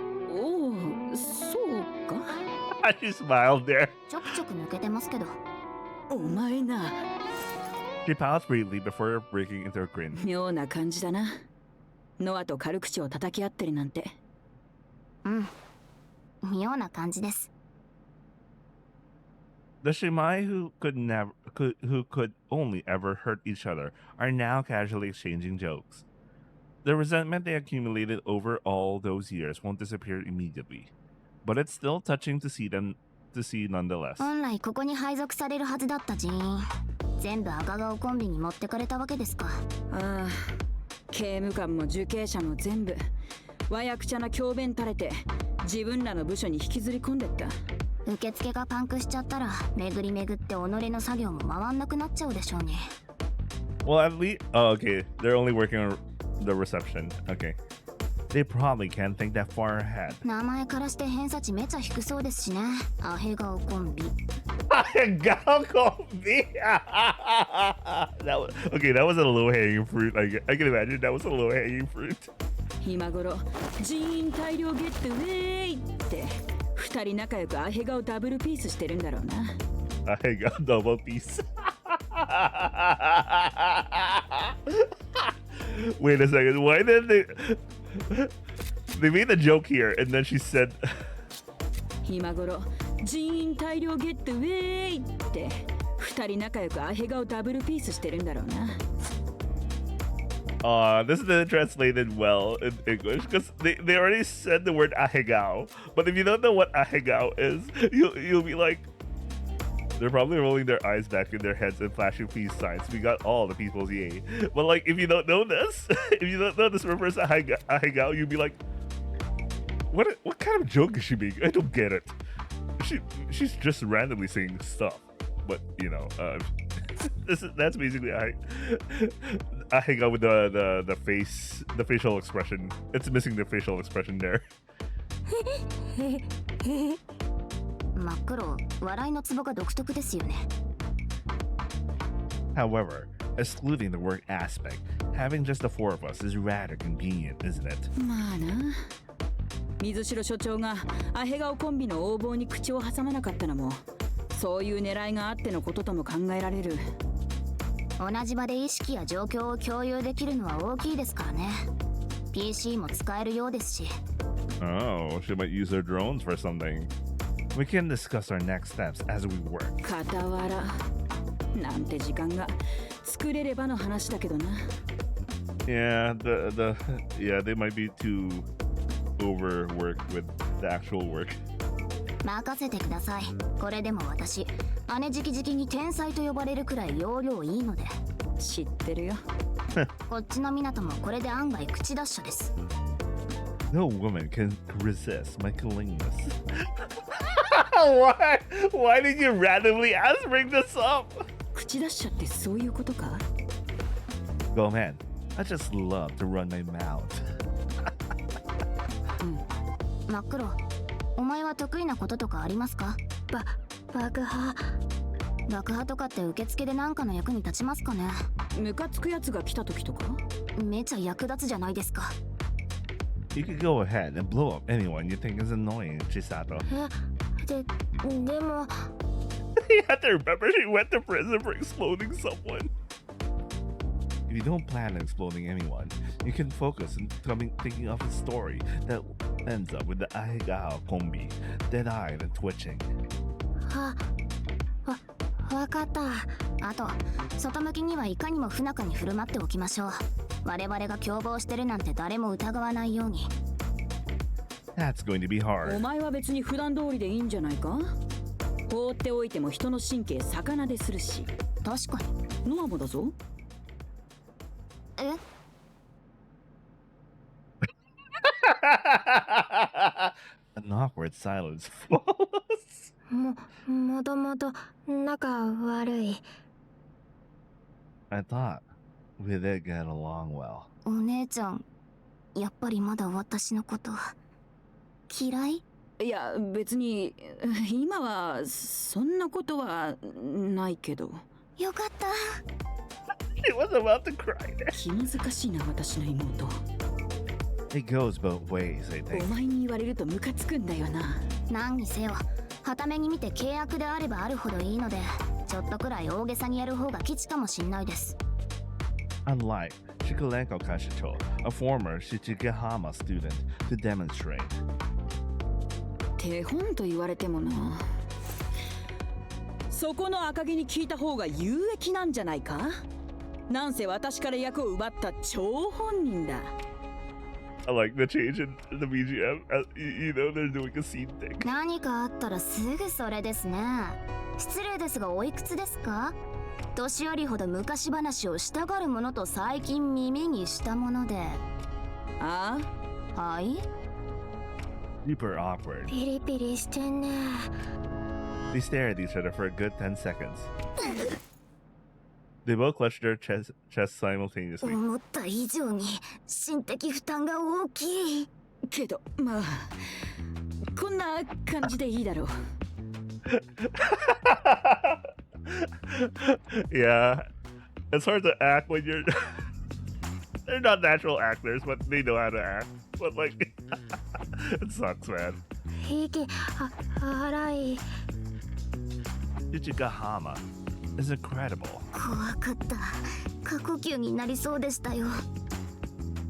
そうか。She smiled there. ちょくちょく抜けてますけど。お前な。She paused briefly before breaking into a grin. 妙な感じだな。ノアと軽口を叩き合ってるなんて。うん。妙な感じです。The Shimai who could only ever hurt each other are now casually exchanging jokes. The resentment they accumulated over all those years won't disappear immediately, but it's still touching to see nonetheless. 本来ここに配属されるはずだった人員、全部赤顔コンビに持ってかれたわけですか。ああ、刑務官も受刑者も全部和訳者な教鞭垂れて自分らの部署に引きずり込んでった。受付がパンクしちゃったら巡り巡って己の作業も回んなくなっちゃうでしょうに。 Well, at least, oh, okay, they're only working on the reception. Okay, they probably can't think that far ahead. 名前からして偏差値めちゃ低そうですしね。アヘ顔コンビ。Ahegao Kombi. That was okay. That was a low hanging fruit. I can imagine that was a low hanging fruit. 今頃人員大量ゲットウェイって二人仲良くアヘ顔ダブルピースしてるんだろうな。 Ahegao double piece. Wait a second. Why did they made a joke here and then she said 今頃人員大量ゲットウェイって二人仲良くアヘ顔ダブルピースしてるんだろうな。this isn't translated well in English because they already said the word ahegao. But if you don't know what ahegao is, you'll be like, they're probably rolling their eyes back in their heads and flashing peace signs. We got all the people's yay. But like, if you don't know this, if you don't know this refers to ahegao, you'd be like, what kind of joke is she making? I don't get it. She's just randomly saying stuff. But you know, that's basically ahegao with the facial expression. It's missing the facial expression there. 真っ黒、笑いのツボが独特ですよね。 However, excluding the work aspect, having just the four of us is rather convenient, isn't it? まあな。水城所長がアヘ顔コンビの横暴に口を挟まなかったのもそういう狙いがあってのこととも考えられる。同じ場で意識や状況を共有できるのは大きいですからね。PC も使えるようですし。 Oh, she might use her drones for something. We can discuss our next steps as we work. 傍らなんて時間が作れればの話だけどな。 Yeah, they might be too overworked with the actual work. 任せてください。これでも私、姉直々に天才と呼ばれるくらい容量いいので。知ってるよ。こっちの港もこれで案外口達者です。No woman can resist my killingness. Why did you randomly bring this up? 口達者ってそういうことか？ Go man, I just love to run my mouth. 真っ黒、お前は得意なこととかありますか？爆破とかって受付で何かの役に立ちますかね？ムカつくやつが来た時とか？めちゃ役立つじゃないですか。You could go ahead and blow up anyone you think is annoying, Chisato. でも You have to remember she went to prison for exploding someone. If you don't plan on exploding anyone, you can focus on thinking of a story that ends up with the ahegao kombi, dead-eyed and twitching. わかった。あと、外向きにはいかにも不仲に振る舞っておきましょう。我々が共謀してるなんて誰も疑わないように。That's going to be hard. お前は別に普段通りでいいんじゃないか？放っておいても人の神経逆なでするし。確かに。ノアもだぞ。え？An awkward silence follows. もともと仲悪い。I thought we did get along well. お姉ちゃん、やっぱりまだ私のこと嫌い？いや別に今はそんなことはないけど。よかった。She was about to cry. 気難しいな私の妹。It goes both ways, I think. お前に言われるとムカつくんだよな。何にせよ、はために見て契約であればあるほどいいので、ちょっとくらい大げさにやる方が吉かもしんないです。Unlike Shikolenko Kashicho, a former Shichigahama student, to demonstrate. 手本と言われてもな。そこの赤毛に聞いた方が有益なんじゃないか？なんせ私から役を奪った張本人だ。I like the change in the BGM. You know, they're doing a scene thing. 何かあったらすぐそれですね。失礼ですがおいくつですか？年寄りほど昔話をしたがるものと最近耳にしたもので。ああ？はい？ super awkward. ピリピリしてんね。 They stare at each other for a good 10 seconds. They both clutch their chests simultaneously. 思った以上に心的負担が大きい。けどまあこんな感じでいいだろう。Yeah, it's hard to act when you're. They're not natural actors, but they know how to act. But like, it sucks, man. 息荒い。 Ichigahama is incredible. 怖かった。過呼吸になりそうでしたよ。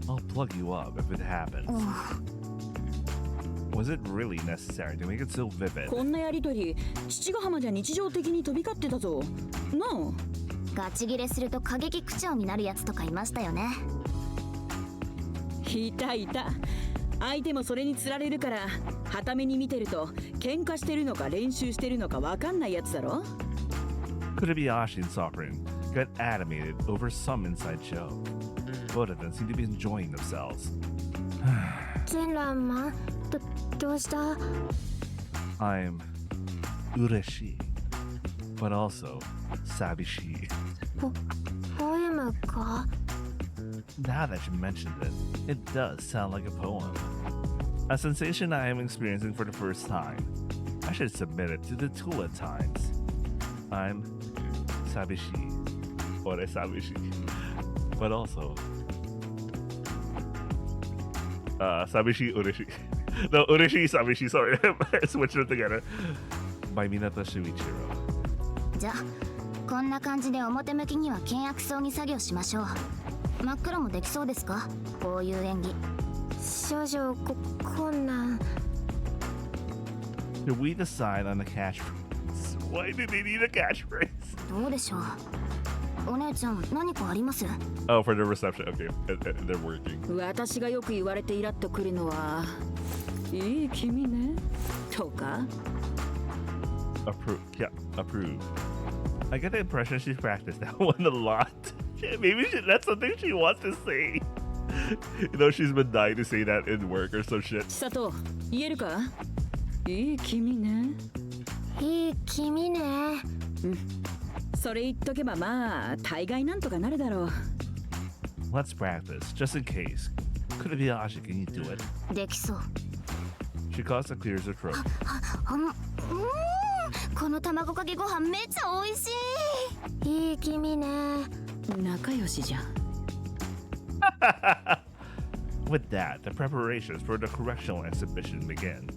I'll plug you up if it happens. Was it really necessary to make it so vivid? こんなやりとり父ヶ浜じゃ日常的に飛び交ってたぞ。なあ。ガチギレすると過激口調になるやつとかいましたよね。いたいた。相手もそれにつられるから傍目に見てると喧嘩してるのか練習してるのか分かんないやつだろ。 Kumicho and Sovereign got animated over some inside joke. Both of them seem to be enjoying themselves. 全ランマンどうした？ I'm ureshi, but also sabishi. ポエムか？ Now that you mentioned it, it does sound like a poem. A sensation I am experiencing for the first time. I should submit it to the tool at times. I'm sabishi, or sabishi, but also sabishi ureshi. No, ureshi sabishi, sorry. I switched it together. By Minato Shuichiro. じゃあこんな感じで表向きには険悪そうに作業しましょう。真っ黒もできそうですか？こういう演技。少女困難。 Did we decide on the catchphrase? Why did they need a catchphrase? どうでしょう。お姉ちゃん何かあります？ Oh, for the reception. Okay, they're working. 私がよく言われてイラッとくるのは、いい君ねとか。 Approve. Yeah, approve. I get the impression she practiced that one a lot. Maybe that's something she wants to say. You know, she's been dying to say that in work or some shit. 佐藤、言えるか？いい君ね。いい君ね。うん。それ言っとけばまあ大概なんとかなるだろう。 Let's practice, just in case. Could it be Ashi? Can you do it? できそう。 She coughs and clears her throat. この卵かけご飯めっちゃ美味しい。いい君ね。仲良しじゃん。With that, the preparations for the correctional exhibition begin.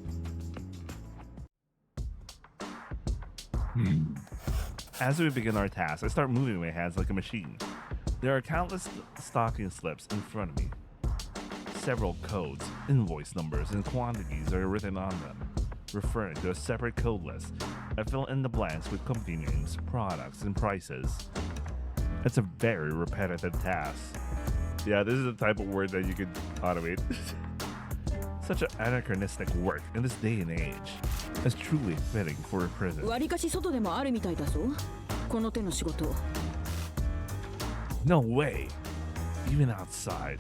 As we begin our task, I start moving my hands like a machine. There are countless stocking slips in front of me. Several codes, invoice numbers, and quantities are written on them, referring to a separate code list. I fill in the blanks with company names, products, and prices. It's a very repetitive task. Yeah, this is the type of work that you could automate. Such an anachronistic work in this day and age. It's truly fitting for a prison. 割かし外でもあるみたいだぞ。この手の仕事。 No way! Even outside,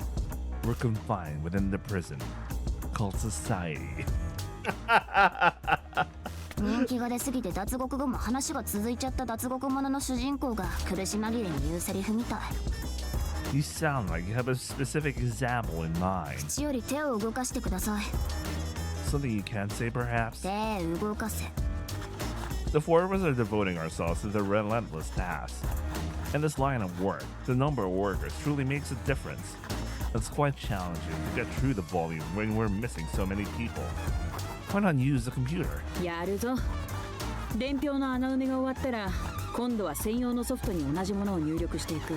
we're confined within the prison called society. 人気が出すぎて脱獄後も話が続いちゃった脱獄者の主人公が苦し紛れに言うセリフみたい。 You sound like you have a specific example in mind. 口より手を動かしてください。 Something you can't say, perhaps? 手動かせ。 The four of us are devoting ourselves to the relentless task. In this line of work, the number of workers truly makes a difference. It's quite challenging to get through the volume when we're missing so many people. Why not use the computer? やるぞ。伝票の穴埋めが終わったら、今度は専用のソフトに同じものを入力していく。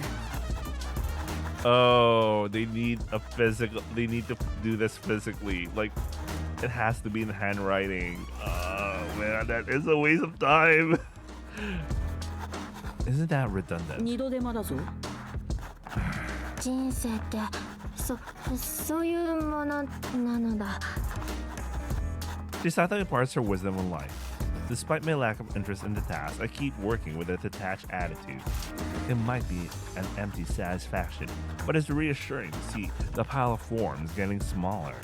Oh, they need a physical. They need to do this physically. Like, it has to be in handwriting. Oh man, that is a waste of time. Isn't that redundant? 二度手間だぞ。人生ってそういうものなのだ。 She sadly imparts her wisdom on life. Despite my lack of interest in the task, I keep working with a detached attitude. It might be an empty satisfaction, but it's reassuring to see the pile of forms getting smaller.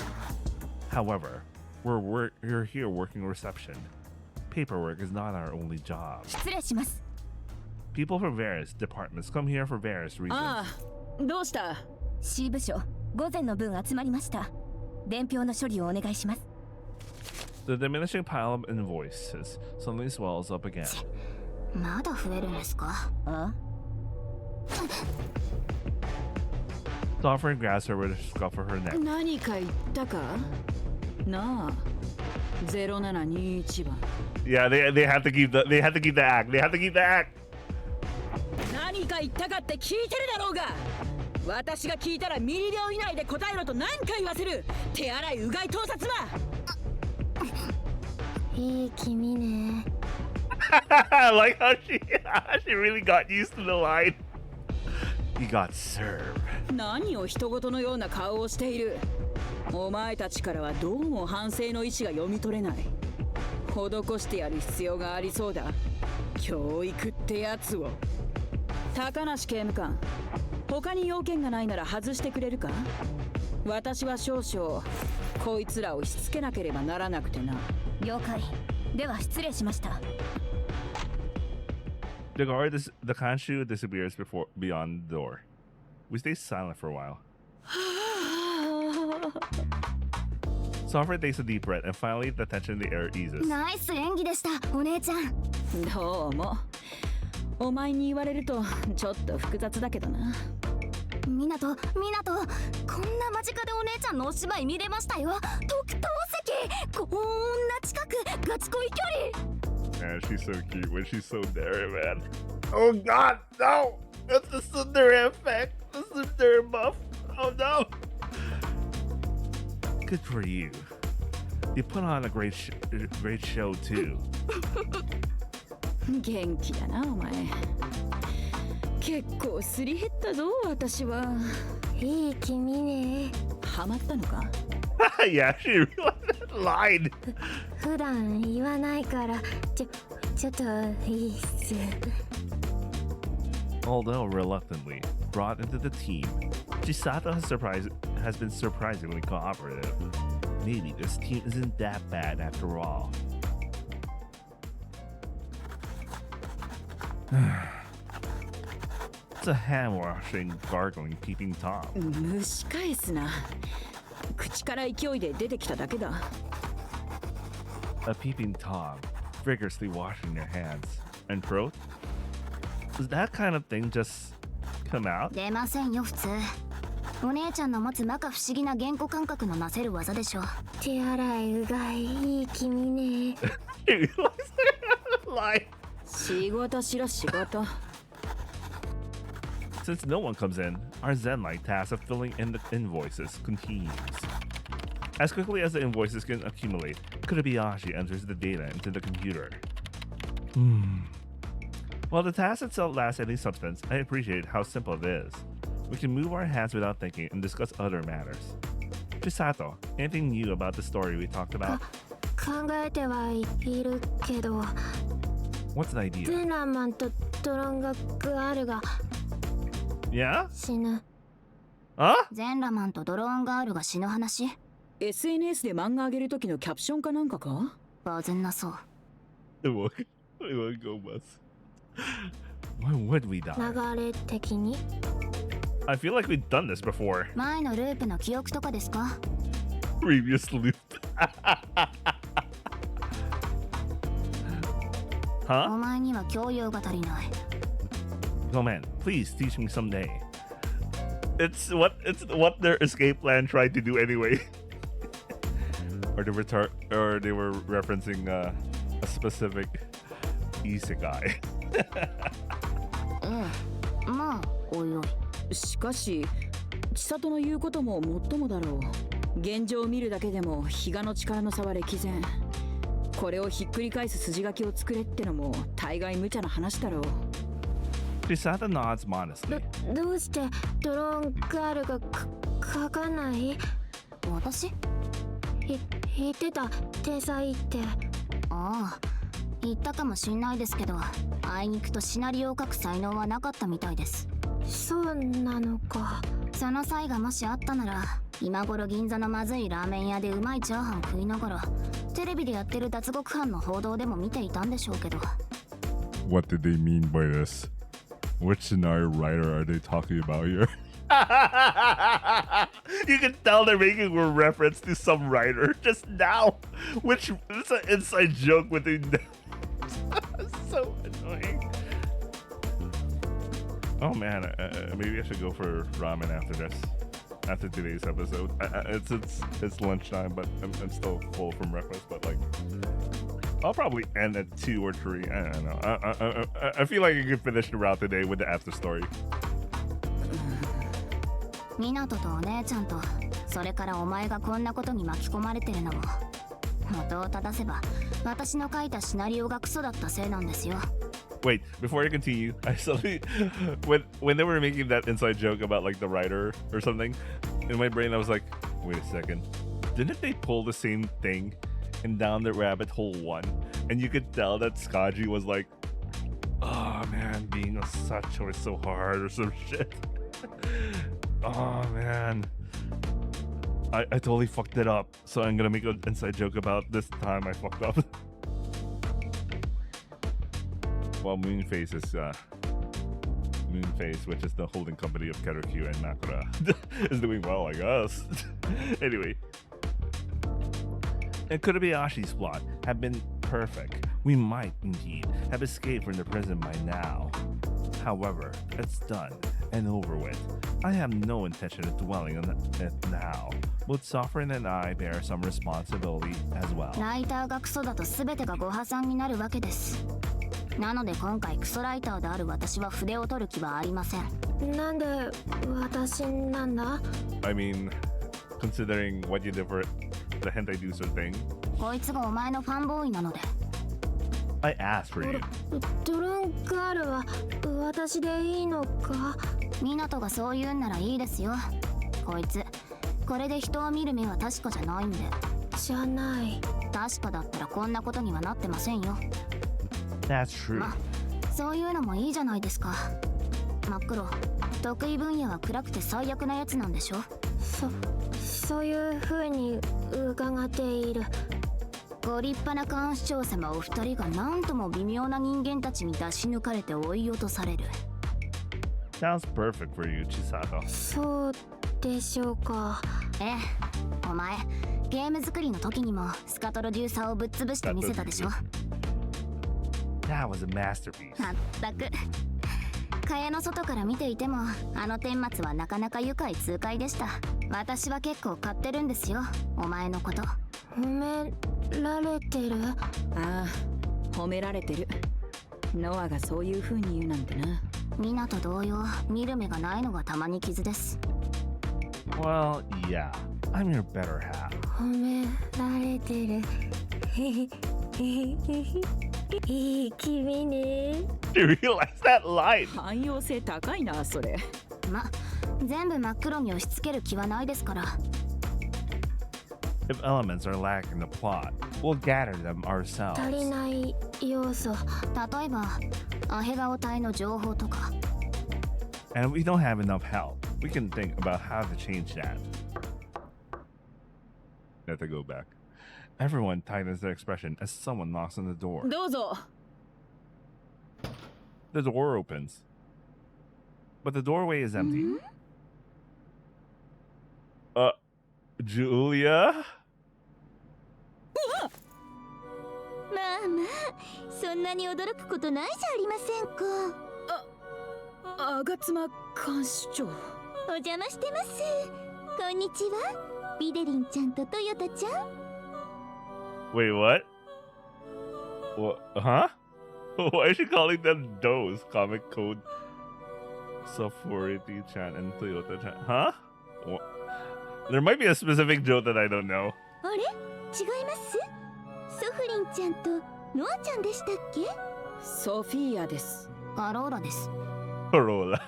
However, You're here working reception. Paperwork is not our only job. 失礼します。 People from various departments come here for various reasons. ああ、どうした？ C 部署、午前の分集まりました。伝票の処理をお願いします。 The diminishing pile of invoices suddenly swells up again. まだ増えるんですか？あ？ Software grabs her with a scuff of her neck. 何か言ったか？なあ、0721番。 Yeah, they have to keep the act. They have to keep the act. 何か言ったかって聞いてるだろうが。私が聞いたらミリ秒以内で答えろと何回言わせる。手洗いうがい盗撮魔。いい君ね。I like how she really got used to the line. You got served. 何を人事のような顔をしている。お前たちからはどうも反省の意思が読み取れない。施してやる必要がありそうだ。教育ってやつを。高梨刑務官、他に要件がないなら外してくれるか？私は少々こいつらをしつけなければならなくてな。了解。では失礼しました。 The Kanshu disappears beyond the door. We stay silent for a while. Software takes a deep breath and finally the tension in the air eases. ナイス演技でした、お姉ちゃん。どうも。お前に言われるとちょっと複雑だけどな。ミナト、こんな間近でお姉ちゃんのお芝居見れましたよ。特等席、こんな近く、ガチ恋距離。 Man, she's so cute when she's so there, man. Oh God, no! It's the Sundari effect. The Sundari buff. Oh no! Good for you. You put on a great show too. 元気だなお前。結構すり減ったぞ私は。いい君ね。ハマったのか？ Yeah, she lied. 普段言わないからちょっといいっす。 Although reluctantly brought into the team, Chisato has been surprisingly cooperative. Maybe this team isn't that bad after all. It's a hand-washing, gargling, peeping Tom. 蒸し返すな。口から勢いで出てきただけだ。A peeping Tom, vigorously washing their hands. And throat? Does that kind of thing just come out? 出ませんよ普通。お姉ちゃんの持つ摩訶不思議な言語感覚のなせる技でしょ。手洗いうがい、いい君ね。Lie. 仕事しろ仕事。 Since no one comes in, our Zen-like task of filling in the invoices continues. As quickly as the invoices can accumulate, Kurobayashi enters the data into the computer. While the task itself lacks any substance, I appreciate how simple it is. We can move our hands without thinking and discuss other matters. Chisato, anything new about the story we talked about? 考えてはいるけど。 What's the idea? ゼラマンとドロンガールが Yeah? 死ぬ。 Huh? ゼンラマンとドローンガールが死ぬ話？ SNS で漫画上げる時のキャプションかなんかか？バズんなそう。 Why would we die? 流れ的に？ I feel like we've done this before. 前のループの記憶とかですか？ Previous loop. お Huh? 前には教養が足りない。 Go man, please teach me someday. It's what their escape plan tried to do anyway. or they were referencing a specific isekai. まあおいおい。しかし千里の言うことももっともだろう。現状を見るだけでも比嘉の力の差は歴然。これをひっくり返す筋書きを作れってのも大概無茶な話だろう。 Chisato nods modestly. どうしてドローンガールが書かない？私？言ってた天才って。ああ、言ったかもしんないですけど、あいにくとシナリオを書く才能はなかったみたいです。そうなのか。その際がもしあったなら今頃銀座のまずいラーメン屋でうまいチャーハン食いながらテレビでやってる脱獄犯の報道でも見ていたんでしょうけど。 What did they mean by this? Which scenario writer are they talking about here? You can tell they're making a reference to some writer just now, which is an inside joke within them. So annoying. Oh man, maybe I should go for ramen after this, after today's episode. It's lunchtime, but I'm still full from breakfast. But like, I'll probably end at 2 or 3. I don't know. I feel like I could finish the route today with the Afterstory. 湊とお姉ちゃんと、それからお前がこんなことに巻き込まれてるのも、元を正せば私の書いたシナリオがクソだったせいなんですよ。 Wait, before I continue, I suddenly when they were making that inside joke about like the writer or something, in my brain I was like, wait a second, didn't they pull the same thing in Down the Rabbit Hole 1? And you could tell that Skaji was like, oh man, being a Sacho is so hard or some shit. Oh man, I totally fucked it up, so I'm gonna make an inside joke about this time I fucked up. Well, Moonface is Moonface, which is the holding company of Kerokyu and Nakura, is doing well, I guess. Anyway, and Kurabayashi's plot had been perfect. We might indeed have escaped from the prison by now. However, it's done and over with. I have no intention of dwelling on it now. Both Sovereign and I bear some responsibility as well. ライターがクソだと全てがご破産になるわけです。なので今回クソライターである私は筆を取る気はありません。なんで私なんだ？ I mean, considering what you did for the hentai deucer thing. こいつがお前のファンボーイなので。I asked for you. ドロンガールは私でいいのか？湊がそう言うんならいいですよ。こいつこれで人を見る目は確かじゃないんで。じゃない。確かだったらこんなことにはなってませんよ。 That's true. ま、そういうのもいいじゃないですか。真っ黒、得意分野は暗くて最悪なやつなんでしょ。そういう風に伺っている。ご立派な監視長様お二人がなんとも微妙な人間たちに出し抜かれて追い落とされる。Sounds perfect for you, Chisato. そうでしょうか。ええ、お前ゲーム作りの時にもスカトロデューサーをぶっ潰してみせたでしょ。That was a masterpiece. まったく。蚊帳の外から見ていてもあの顛末はなかなか愉快痛快でした。私は結構買ってるんですよ、お前のこと。褒められてる？ああ、褒められてる。ノアがそういう風に言うなんてな。湊同様、見る目がないのがたまに傷です。 Well, yeah, I'm your better half. 褒められてる。いい君ね。 You realize that line? 汎用性高いな、それ。ま、全部真っ黒に押し付ける気はないですから。 If elements are lacking the plot, we'll gather them ourselves. 足りない要素。例えば、アヘ顔体の情報とか。 And if we don't have enough help, we can think about how to change that. Let to go back. Everyone tightens their expression as someone knocks on the door. どうぞ。 The door opens, but the doorway is empty. Julia? まあまあ、そんなに驚くことないじゃありませんか。吾妻監視長。お邪魔してます。こんにちは。ビデリンちゃんとトヨタちゃん。 Wait, what? What? Huh? Why is she calling them those? Comic code Safurity-chan and Toyota-chan. Huh? What? There might be a specific joke that I don't know. あれ？違います？ソフリンちゃんとノアちゃんでしたっけ？ソフィアです。アローラです。 Corolla.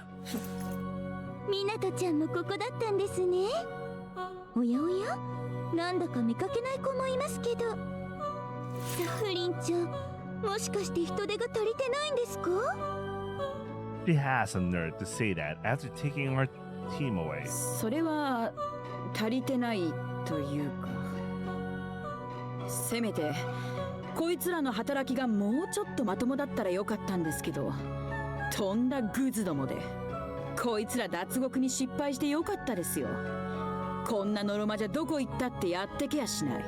ミナトちゃんもここだったんですね。おやおや？なんだか見かけない子もいますけど。ソフリンちゃん、もしかして人手が足りてないんですか？ She has a nerve to say that after taking our team away. それは足りてないというか、せめてこいつらの働きがもうちょっとまともだったらよかったんですけど、とんだグズどもで、こいつら脱獄に失敗してよかったですよ。こんなノロマじゃどこ行ったってやってけやしない。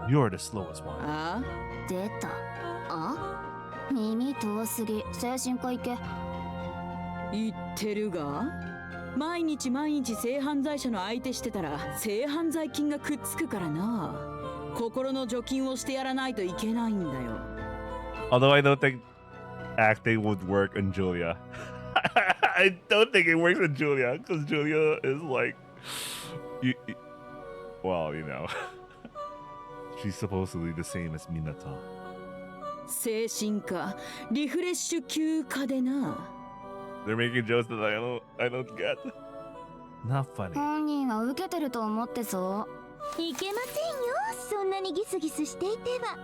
You're the slowest one. ああ、出た。あ、耳遠すぎ。精神科行け。言ってるが、毎日性犯罪者の相手してたら性犯罪菌がくっつくからな。心の除菌をしてやらないといけないんだよ。 Although I don't think acting would work on Julia. I don't think it works on Julia because Julia is like, well, you know, she's supposedly the same as Minato. 精神科、リフレッシュ休暇でな。They're making jokes that I don't get. Not funny. 本人は受けてると思ってそう。いけませんよ、そんなにギスギスしていては。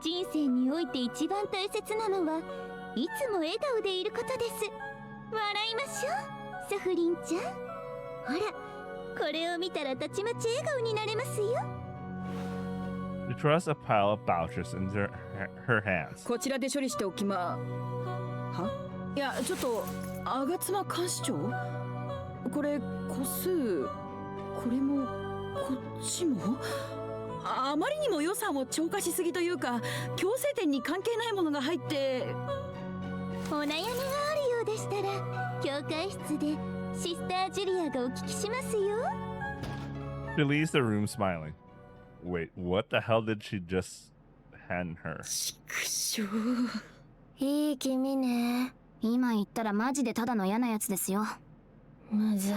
人生において一番大切なのはいつも笑顔でいることです。笑いましょう、サフリンちゃん。ほら、これを見たらたちまち笑顔になれますよ。 She throws a pile of vouchers into her hands. こちらで処理しておきま。はいや、ちょっと吾妻監視長、これ個数、これもこっちも、あまりにも予算を超過しすぎというか、強制点に関係ないものが入って。お悩みがあるようでしたら教会室でシスタージュリアがお聞きしますよ。 She leaves the room smiling. Wait, what the hell did she just hand her? ちくしょう。いい君ね。今言ったらマジでただの嫌なやつですよ。むず。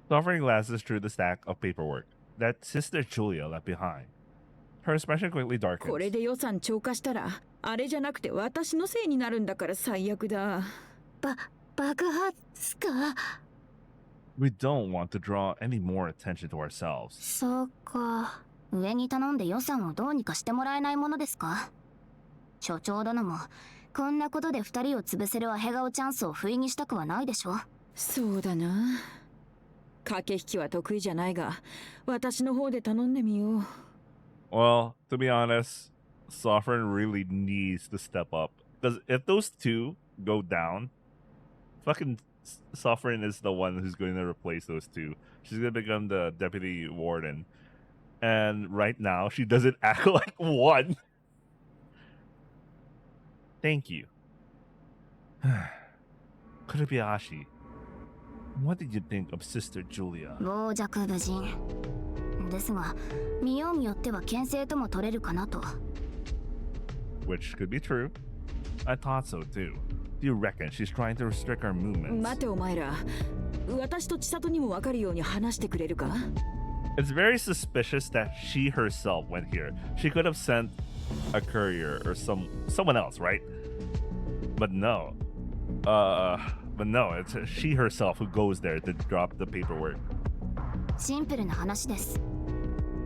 Suffering glances through the stack of paperwork that Sister Julia left behind. Her expression quickly これ darkens. で予算超過したら、あれじゃなくて私のせいになるんだから最悪だ。爆発か。We don't want to draw any more attention to ourselves. そうか。上に頼んで予算をどうにかしてもらえないものですか。所長殿もこんなことで二人を潰せるアヘ顔チャンスを不意にしたくはないでしょ。そうだな。駆け引きは得意じゃないが、私の方で頼んでみよう。Well, to be honest, Sovereign really needs to step up. Because if those two go down, fucking Sovereign is the one who's going to replace those two. She's going to become the deputy warden. And right now, she doesn't act like one. Thank you. Kurubiashi, what did you think of Sister Julia? 傍若無人ですが、見ようによっては牽制とも取れるかなと。 Which could be true. I thought so too. Do you reckon she's trying to restrict our movements? 待てお前ら、私と千里にも分かるように話してくれるか。 It's very suspicious that she herself went here. She could have sent a courier or someone else, right? But no. But no, it's she herself who goes there to drop the paperwork. シンプルな話です。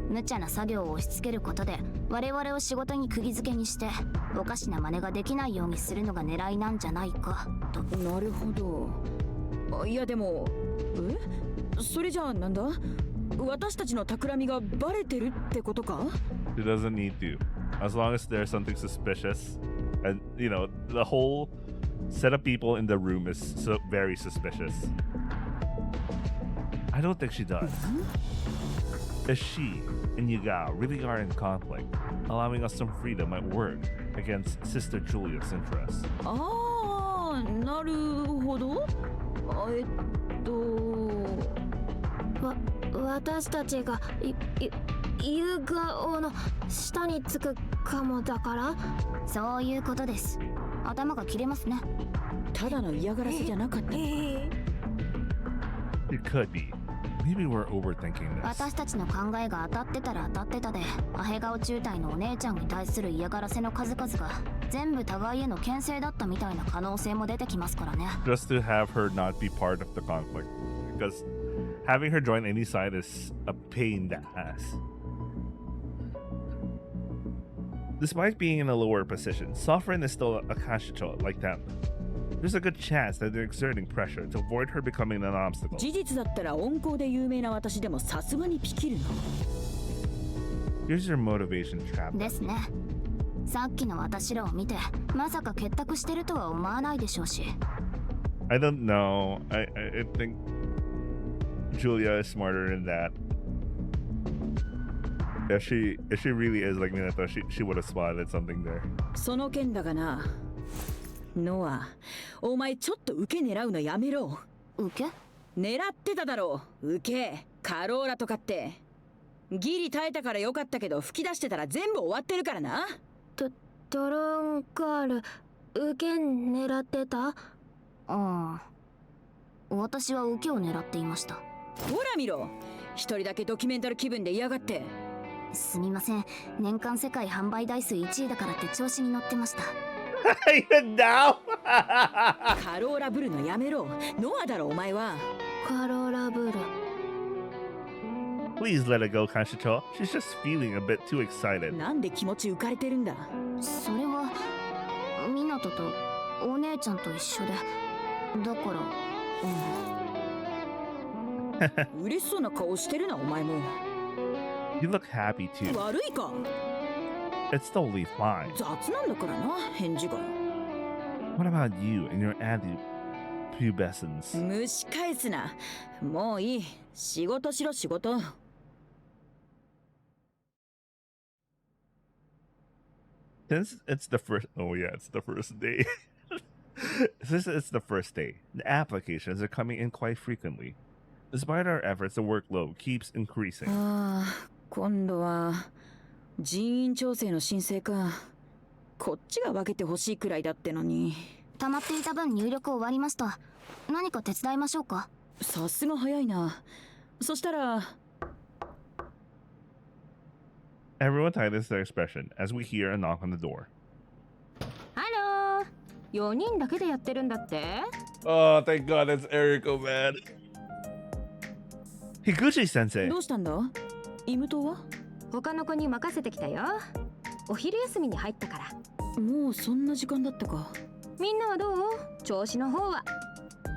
無茶な作業を押し付けることで我々を仕事に釘付けにしておかしな真似ができないようにするのが狙いなんじゃないかと。なるほど。いやでも、それじゃあなんだ、私たちの企みがバレてるってことか。 She doesn't need to. As long as there's something suspicious. And, you know, the whole set of people in the room is so very suspicious. I don't think she does. If she and Yuga really are in conflict, allowing us some freedom might work against Sister Julia's interests. ああ、なるほど。私たちがユガオの下につくかもだから。そういうことです。頭が切れますね。ただの嫌がらせじゃなかったのか。It could be. Maybe we're overthinking this. 私たちの考えが当たってたら当たってたで、アヘ顔中隊のお姉ちゃんに対する嫌がらせの数々が全部互いへの牽制だったみたいな可能性も出てきますからね。Just to have her not be part of the conflict. Because having her join any side is a pain in the ass. Despite being in a lower position, Sovereign is still a Kashicho like them. There's a good chance that they're exerting pressure to avoid her becoming an obstacle. 事実だったら温厚で有名な私でもさすがにピキるな。 Here's your motivation trap. ですね。さっきの私らを見てまさか結託してるとは思わないでしょうし。 I don't know. I think Julia is smarter than that. If she really is like Minato, she would have spotted something there. その件だがな。ノア、お前ちょっと受け狙うのやめろ。受け？狙ってただろう。受け、カローラとかって。ギリ耐えたからよかったけど吹き出してたら全部終わってるからな。ドローンガール、受け狙ってた？ああ。私は受けを狙っていました。ほら見ろ。一人だけドキュメンタル気分で嫌がって。すみません。年間世界販売台数1位だからって調子に乗ってました。Even now? カローラブルのやめろ。ノアだろお前は。カローラブル。Please let it go, Kanshito. She's just feeling a bit too excited. なんで気持ち浮かれてるんだ。それは湊とお姉ちゃんと一緒で、だから、嬉しそうな顔してるなお前も。You look happy too. 悪いか。It's totally fine. 雑なんだからな返事が。What about you and your pubescence? 蒸し返すな。もういい。仕事しろ仕事。Since it's the first, oh yeah, it's the first day. Since it's the first day, the applications are coming in quite frequently. Despite our efforts, the workload keeps increasing. ああ、今度は人員調整の申請か。こっちが分けてほしいくらいだってのに。溜まっていた分入力終わりました。何か手伝いましょうか。さすが早いな。そしたら。Everyone tightens their expression as we hear a knock on the door. ハロー。4人だけでやってるんだって？ Oh, thank God, it's Eriko, man. Higuchi sensei. どうしたんだ？イムトは？他の子に任せてきたよ。お昼休みに入ったから。もうそんな時間だったか。みんなはどう？調子の方は。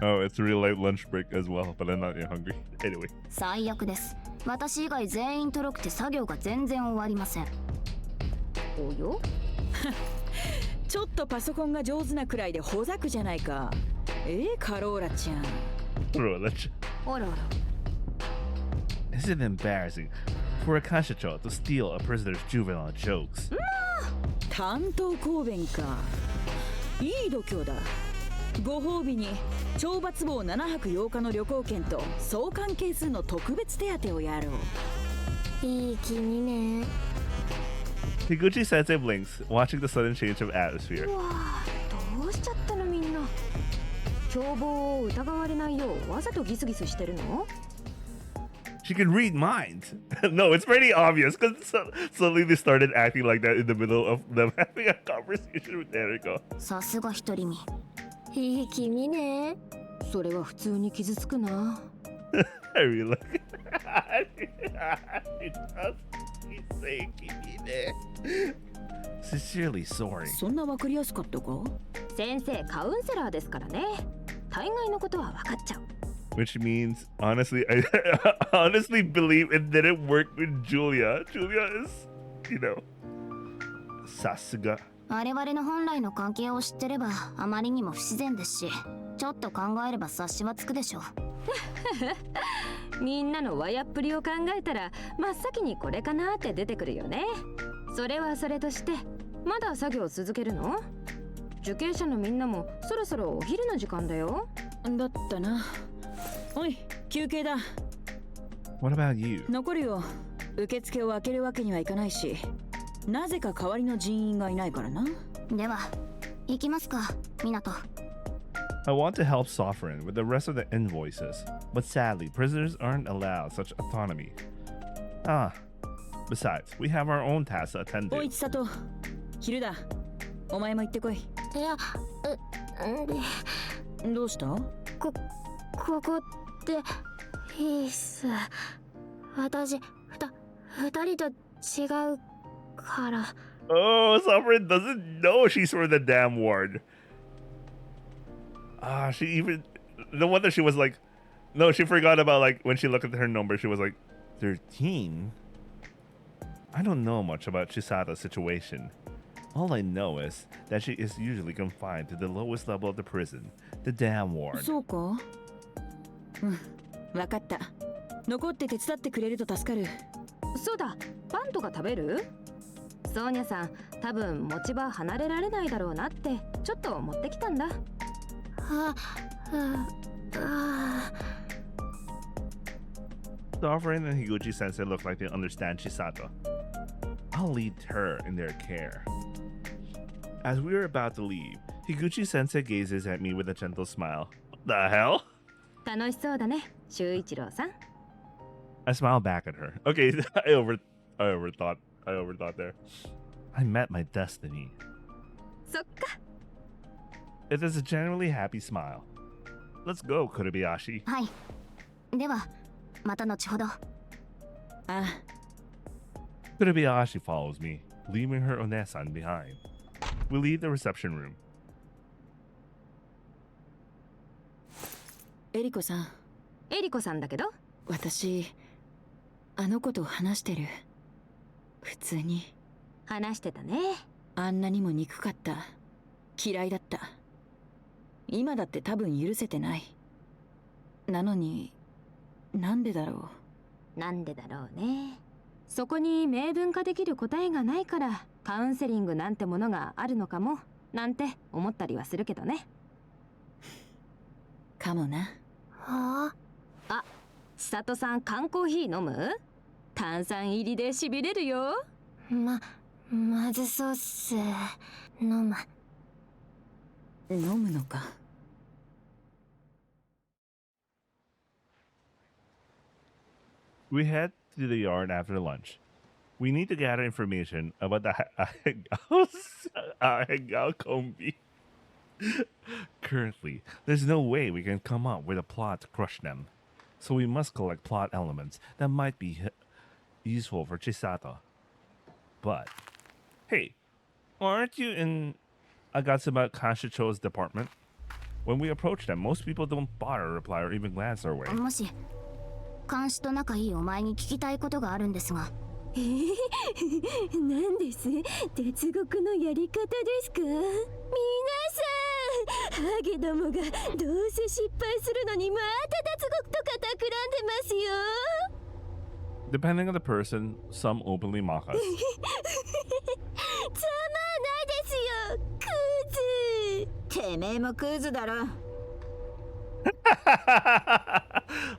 Oh, it's a real life lunch break as well, but I'm not yet hungry. Anyway. 最悪です。私以外全員とろくて作業が全然終わりません。およ？ちょっとパソコンが上手なくらいでほざくじゃないか。カローラちゃん。あらあら。Is it embarrassing for a Kashicho to steal a prisoner's juvenile jokes? 担当公弁か。いい度胸だ。ご褒美に懲罰房7泊8日の旅行券と相関係数の特別手当をやろう。いい気味ね。Higuchi sensei blinks, watching the sudden change of atmosphere. わあ、どうしちゃったのみんな。凶暴を疑われないようわざとギスギスしてるの？She can read minds. No, it's pretty obvious because suddenly they started acting like that in the middle of them having a conversation with Eriko. さすが独り身。いい気味ね。それは普通に傷つくな。I really like it. He's saying Sincerely sorry. そんなわかりやすかったか？先生カウンセラーですからね。大概のことは分かっちゃう。Which means, honestly, I honestly believe it didn't work with Julia. Julia is, you know, さすが。我々の本来の関係を知ってればあまりにも不自然ですし、ちょっと考えれば察しはつくでしょう。みんなのわやっぷりを考えたら真っ先にこれかなって出てくるよね。それはそれとして、まだ作業続けるの？受刑者のみんなもそろそろお昼の時間だよ。だったな。おい、休憩だ。 What about you? 残るよ。受付を開けるわけにはいかないし、なぜか代わりの人員がいないからな。では、行きますか、湊。I want to help Sovereign with the rest of the invoices, but sadly, prisoners aren't allowed such autonomy. Besides, we have our own tasks to attend to. おい千里、昼だ。お前も行ってこい。いや、どうした？ここっていいっす。私二人と違うから。Oh, Sovereign doesn't know she's from the damn ward. She even no wonder she was like, no, she forgot about like when she looked at her number, she was like 13. I don't know much about Chisato's situation. All I know is that she is usually confined to the lowest level of the prison, the damn ward. そうか。うん、わかった。残って手伝ってくれると助かる。そうだ、パンとか食べる？ソーニャさん、多分持ち場離れられないだろうなってちょっと持ってきたんだ。Sovereign and Higuchi Sensei look like they understand Chisato. I'll leave her in their care. As we are about to leave, Higuchi Sensei gazes at me with a gentle smile. What the hell? 楽しそうだね、修一郎さん。I smile back at her. Okay, I overthought there. I met my destiny. そっか。It is a genuinely happy smile. Let's go, Kurebayashi. はい。では、また後ほど。Kurebayashi follows me, leaving her Onesan behind. We leave the reception room. エリコさん。エリコさんだけど？私、あの子と話してる。普通に。話してたね。あんなにも憎かった。嫌いだった。今だって多分許せてない。なのに、なんでだろう。なんでだろうね。そこに明文化できる答えがないからカウンセリングなんてものがあるのかもなんて思ったりはするけどね。かもな。はあ。あ、千里さん缶コーヒー飲む？炭酸入りでしびれるよ。まずそうっす。飲むのか。We head to the yard after lunch. We need to gather information about the Ahegao Kombi. Currently, there's no way we can come up with a plot to crush them. So we must collect plot elements that might be useful for Chisato. But, hey, aren't you in Agatsuma Kashicho's department? When we approach them, most people don't bother to reply or even glance our way. もし監視と仲いいお前に聞きたいことがあるんですが。何です？鉄獄のやり方ですか？皆さん、ハゲどもがどうせ失敗するのにまた脱獄とか企んでますよ。Depending on the person, some openly mock us. ざまないですよ、クズ。てめえもクズだろ。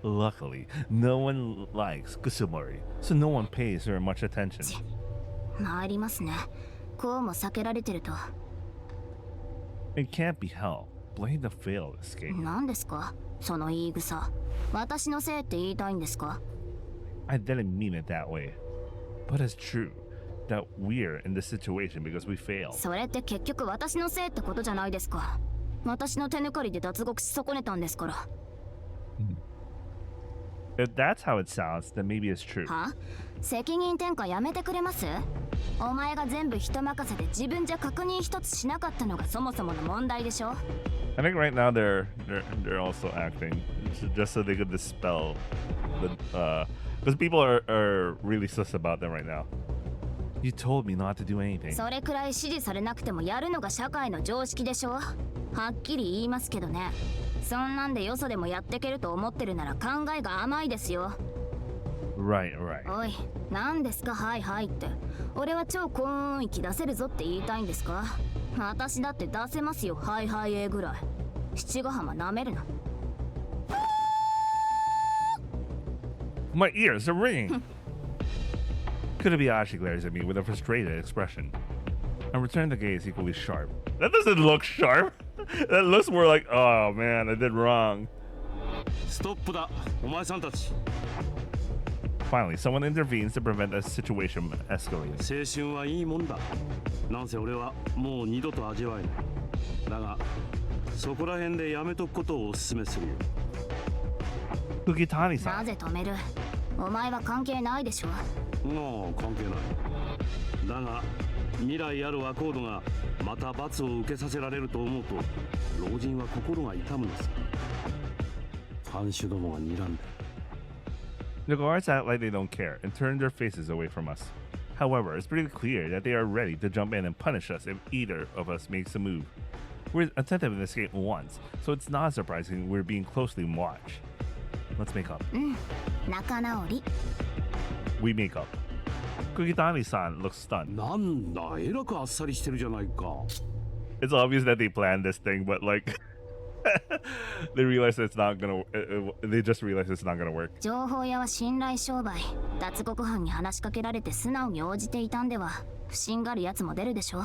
Luckily, no one likes Kusumori, so no one pays her much attention. 参りますね。こうも避けられてると。It can't be helped. Blame the failed escape. 何ですかその言い草。私のせいって言いたいんですか？ I didn't mean it that way. But it's true that we're in this situation because we failed. それって結局私のせいってことじゃないですか。私の手抜かりで脱獄し損ねたんですから。If that's how it sounds, then maybe it's true. は？責任転嫁やめてくれます？お前が全部人任せで自分じゃ確認一つしなかったのがそもそもの問題でしょ？ I think right now they're also acting just so they could dispel the because people are really sus about them right now. You told me not to do anything. それくらい指示されなくてもやるのが社会の常識でしょ？はっきり言いますけどね。そんなんでよそでもやってけると思ってるなら考えが甘いですよ。Right, right. おい、何ですかはいはいって。俺は超高音域出せるぞって言いたいんですか？私だって出せますよ、はいはいぐらい。七ヶ浜なめるな。My ears are ringing. Kurebayashi glares at me with a frustrated expression. I return the gaze equally sharp. That doesn't look sharp. That looks more like, oh man, I did wrong. ストップだ、お前さんたち。Finally, someone intervenes to prevent the situation from escalating. 青春はいいもんだ。なんせ俺はもう二度と味わえない。だが、そこら辺でやめとくことをお勧めするよ。Fukitani-san. なぜ止める？お前は関係ないでしょ？もう関係ない。だが、未来あるアコードがまた罰を受けさせられると思うと老人は心が痛むのさ。看守どもが睨んで。 The guards act like they don't care and turn their faces away from us. However, it's pretty clear that they are ready to jump in and punish us if either of us makes a move. We're attentive in this game once, so it's not surprising we're being closely watched. Let's make up. 仲直り。 We make up. Kukitani-san looks stunned. なんだ、えらくあっさりしてるじゃないか。 It's obvious that they planned this thing, but like they realize it's not gonna. They just realize it's not gonna work. 情報屋は信頼商売。脱獄犯に話しかけられて素直に応じていたんでは不審があるやつも出るでしょ。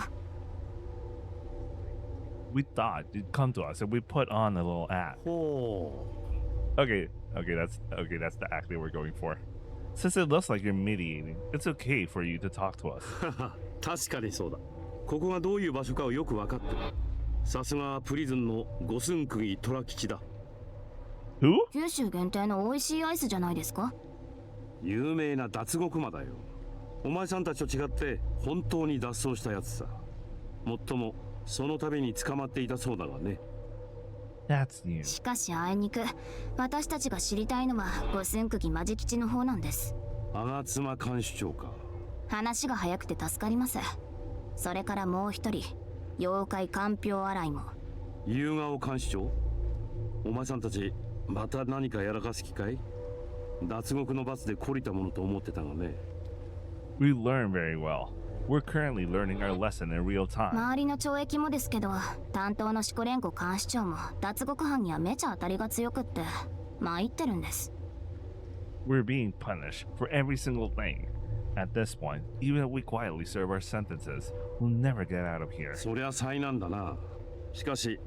We thought you'd come to us and we put on a little act. ほう。 Okay, that's the act they were going for. Since it looks like you're mediating, it's okay for you to talk to us. 確かにそうだ。ここがどういう場所かをよく分かってる。さすがプリズンの五寸釘虎吉だ。 Who? 九州限定の美味しいアイスじゃないですか。有名な脱獄魔だよ。お前さんたちと違って本当に脱走したやつさ。もっともその度に捕まっていたそうだがね。 That's new. しかしあいにく私たちが知りたいのは五寸釘マジ吉の方なんです。吾妻看守長か。話が早くて助かります。それからもう一人妖怪かんぴょう洗いも。夕顔看守長、お前さんたちまた何かやらかす気かい？脱獄の罰で懲りたものと思ってたがね。 We learn very well. We're currently learning our lesson in real time. 周りの懲役もですけど、担当の四股連合監視長も脱獄犯にはめちゃ当たりが強くって参ってるんです。 We're being punished for every single thing. At this point, even if we quietly serve our sentences, we'll never get out of here. そりゃ災難だな。しかし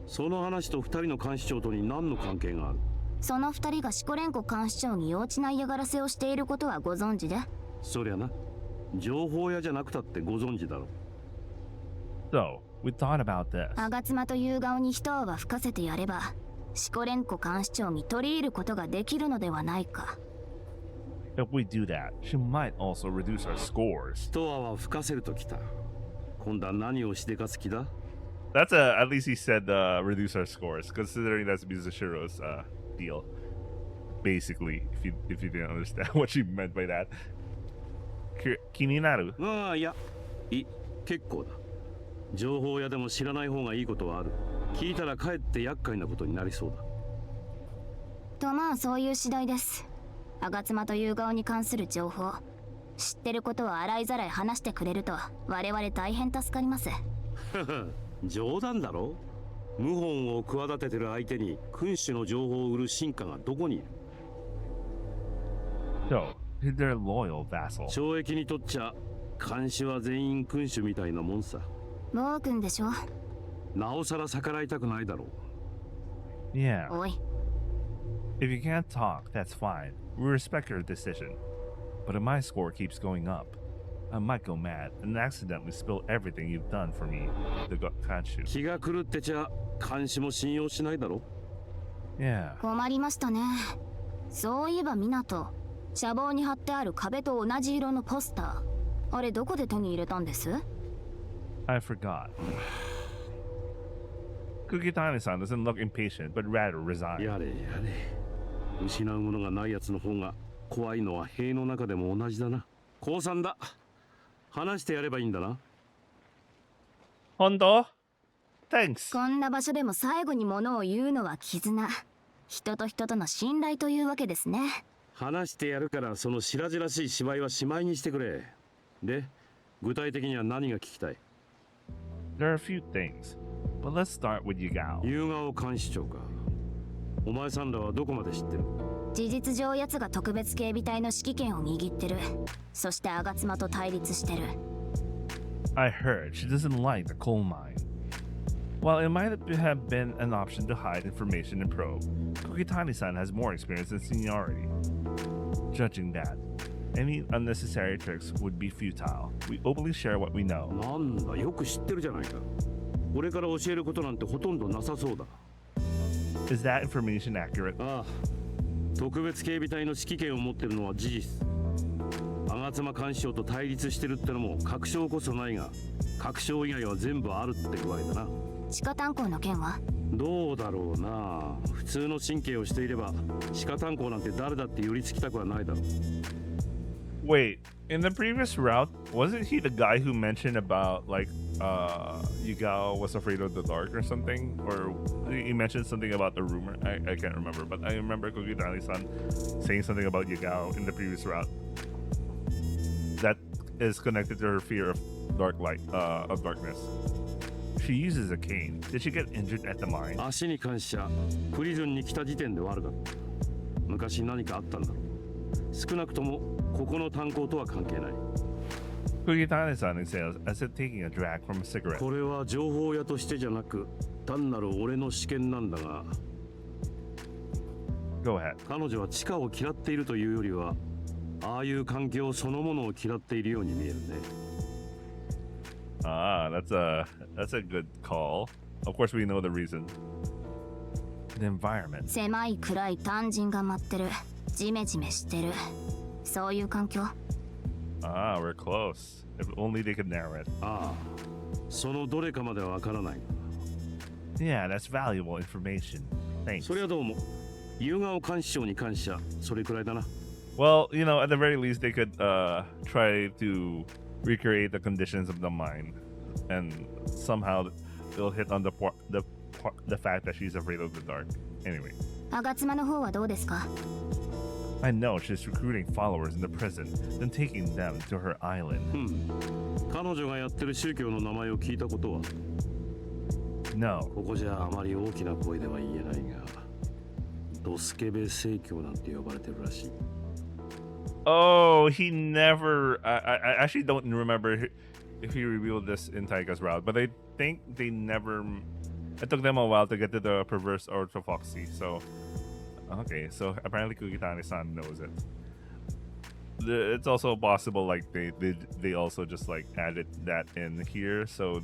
その話と二人の監視長とに何の関係がある？その二人が四股連合監視長に幼稚な嫌がらせをしていることはご存知で？そりゃな。情報屋じゃなくたってご存知だろ。 So, we thought about this. 吾妻と夕顔に一泡吹かせてやれば四股連合監視長に取り入ることができるのではないか。 If we do that, she might also reduce our scores. 一泡吹かせるときた。今度は何をしでかす気だ？ That's at least he said reduce our scores, considering that's Mizushiro's deal. Basically, if you didn't understand what she meant by that. Kininaru. ああ、いや、結構だ。情報屋でも知らない方がいいことはある。聞いたらかえって厄介なことになりそうだ。とまあそういう次第です。吾妻と夕顔に関する情報、知ってることは洗いざらい話してくれると我々大変助かります。冗談だろ？謀反を企ててる相手に君主の情報を売る臣下がどこにいる？ So, he's their loyal vassal. 懲役にとっちゃ監視は全員君主みたいなもんさ。暴君でしょ。なおさら逆らいたくないだろう。Yeah. おい。If you can't talk, that's fine. We respect your decision. But if my score keeps going up, I might go mad and accidentally spill everything you've done for me, the Kanshu. 気が狂ってちゃ監視も信用しないだろ。Yeah. 困りましたね。そういえばMinato、車房に貼ってある壁と同じ色のポスター、あれどこで手に入れたんです？ I forgot. Kukitani-san doesn't look impatient, but rather resigned. やれやれ。失うものがないやつの方が怖いのは塀の中でも同じだな。降参だ。話してやればいいんだな。本当？ Thanks. こんな場所でも最後に物を言うのは絆。人と人との信頼というわけですね。話してやるからその白々しい芝居はしまいにしてくれ。で、具体的には何が聞きたい？ There are a few things, but let's start with Yugao. 夕顔監視長か。お前さんらはどこまで知ってる？事実上奴が特別警備隊の指揮権を握ってる。そして吾妻と対立してる。I heard she doesn't like the coal mine. While it might have been an option to hide information and probe, Kukitani-san has more experience and seniority. Judging that, any unnecessary tricks would be futile. We openly share what we know. なんだ、よく知ってるじゃないか。俺から教えることなんてほとんどなさそうだ。Is that information accurate? ああ、特別警備隊の指揮権を持ってるのは事実。吾妻監視長と対立してるってのも確証こそないが、確証以外は全部あるって具合だな。地下炭鉱の件はどうだろうな。普通の神経をしていれば地下炭鉱なんて誰だって寄りつきたくはないだろう。 Wait, in the previous route, wasn't he the guy who mentioned about like Yugao was afraid of the dark or something? Or he mentioned something about the rumor? I can't remember, but I remember Kogitani-san saying something about Yugao in the previous route that is connected to her fear of dark light, of darkness. She uses a cane. Did she get injured at the mine? 足に関しちゃプリズンに来た時点で悪だった。昔何かあったんだろう。少なくともここの炭鉱とは関係ない。 Kogitani-san exhales as if taking a drag from a cigarette. これは情報屋としてじゃなく単なる俺の試験なんだが。 Go ahead. 彼女は地下を嫌っているというよりは、ああいう環境そのものを嫌っているように見えるね。 Ah, that's a good call. Of course, we know the reason. The environment. 狭い暗い単人が待ってる。ジメジメしてる。そういう環境。 Ah, we're close. If only they could narrow it. ああ、そのどれかまではわからない。 Yeah, that's valuable information. Thanks. それはどうも。夕顔監視長に関しゃそれくらいだな。 Well, you know, at the very least, they could try to recreate the conditions of the mine, and somehow they'll hit on the fact that she's afraid of the dark. Anyway, 吾妻の方はどうですか？ I know she's recruiting followers in the prison, then taking them to her island. 彼女がやってる宗教の名前を聞いたことは？ No. ここじゃあまり大きな声では言えないが、ドスケベ正教なんて呼ばれてるらしい。 Oh, he never. I actually don't remember if he revealed this in Taika's route, but I think they never. It took them a while to get to the perverse orthodoxy. So, okay, so apparently Kugitani-san knows it. It's also possible like they also just like added that in here. So,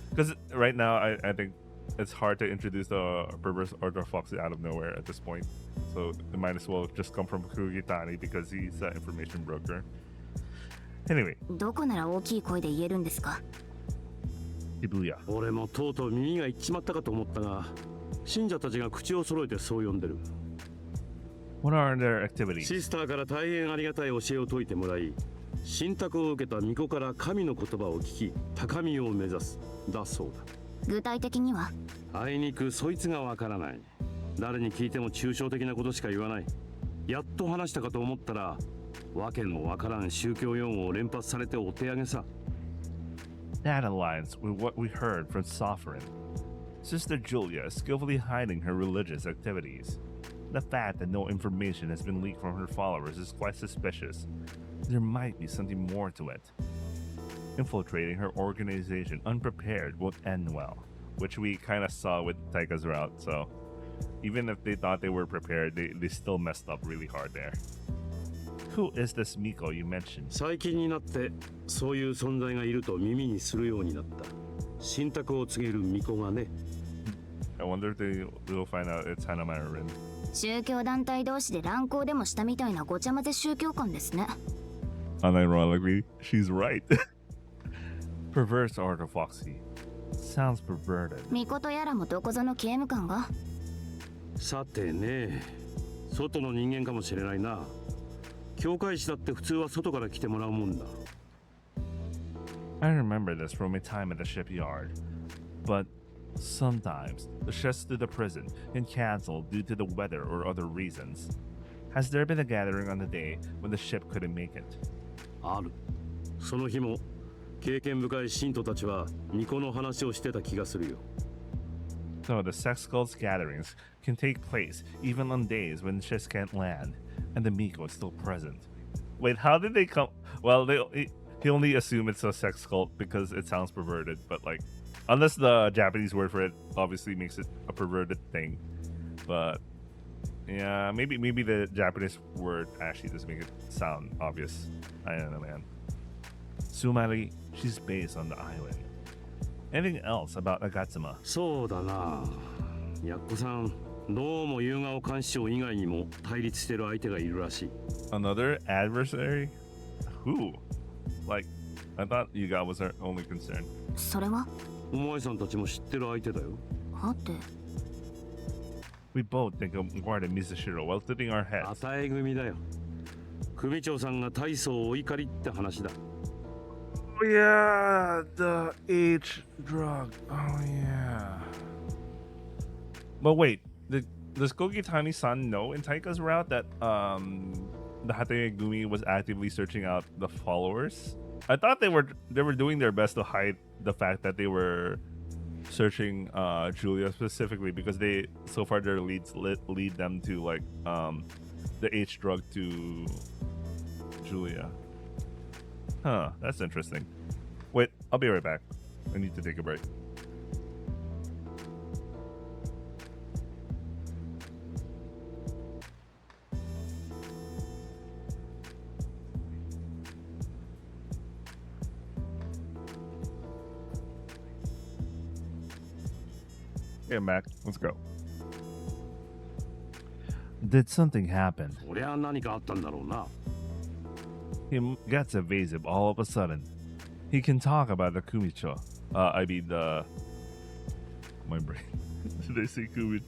because right now I think it's hard to introduce the perverse orthodoxy out of nowhere at this point. So it might as well just come from Kugitani because he's an information broker. Anyway. どこなら大きい声で言えるんですか？ Shibuya. 俺もとうとう耳がいっちまったかと思ったが、信者たちが口を揃えてそう呼んでる。 What are their activities? シスターから大変ありがたい教えを説いてもらい、信託を受けた巫女から神の言葉を聞き、高みを目指す。だそうだ。具体的には？あいにくそいつがわからない。誰に聞いても抽象的なことしか言わない。やっと話したかと思ったら、わけのわからん宗教用語を連発されてお手上げさ。 That aligns with what we heard from Sovereign. Sister Julia is skillfully hiding her religious activities. The fact that no information has been leaked from her followers is quite suspicious. There might be something more to it. Infiltrating her organization unprepared won't end well, which we kind of saw with Taika's route, so even if they thought they were prepared, they still messed up really hard there. Who is this Miko you mentioned? 最近になってそういう存在がいると耳にするようになった。信託を告げる巫女がね。 I wonder if they will find out it's Hanamaru-rin. 宗教団体同士で乱交でもしたみたいなごちゃ混ぜ宗教観ですね。 Unironically, she's right. Perverse orthodoxy. Sounds perverted. 巫女とやらもどこぞの刑務官が？さてね、外の人間かもしれないな。教会士だって普通は外から来てもらうもんだ。 I remember this from my time at the shipyard, but sometimes the ships to the prison can cancel due to the weather or other reasons. Has there been a gathering on the day when the ship couldn't make it? ある。その日も経験深い信徒たちは巫女の話をしてた気がするよ。 So the sex cult's gatherings can take place even on days when ships can't land, and the Miko is still present. Wait, how did they come? Well, he only assumed it's a sex cult because it sounds perverted, but like, unless the Japanese word for it obviously makes it a perverted thing. But yeah, maybe the Japanese word actually doesn't make it sound obvious. I don't know, man. Sumari, she's based on the island. Anything else about Agatsuma? そうだな。やっこさん、どうも夕顔監視長以外にも対立してる相手がいるらしい。 Another adversary? who? Like, I thought Yuga was her only concern. それはお前さんたちも知ってる相手だよ。はて We both think of Warden Mizushiro while tilting our heads. 与え組だよ。組長さんが大層お怒りって話だ。Oh yeah, the H drug. Oh yeah. But wait, does Kogitani-san know in Taika's route that the Hategumi was actively searching out the followers? I thought they were doing their best to hide the fact that they were searching Julia specifically because they so far their leads lead them to like the H drug to Julia. Huh, that's interesting. Wait, I'll be right back. I need to take a break. Okay, I'm back. Let's go. Did something happen? そりゃ何かあったんだろうな。He gets evasive all of a sudden. He can talk about the Kumicho. I mean the... My brain. Did I say Kumicho?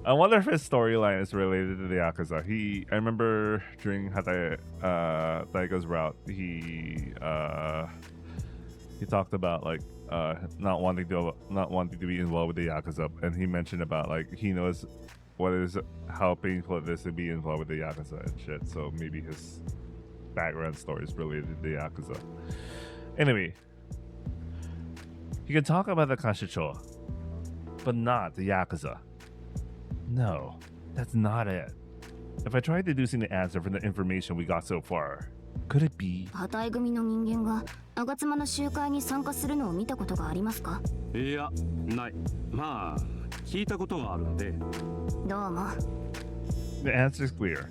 I wonder if his storyline is related to the Yakuza. I remember during Taika's route, he talked about like not wanting to be involved with the Yakuza, and he mentioned about like he knows how painful it is to be involved with the Yakuza and shit. So maybe his background story is related to the Yakuza. Anyway, he can talk about the Kashicho, but not the Yakuza. No, that's not it. If I tried deducing the answer from the information we got so far, could it be? 旗井組の人間が吾妻の集会に参加するのを見たことがありますか？いや、ない。まあ、聞いたことがあるんで。どうも。The answer is clear.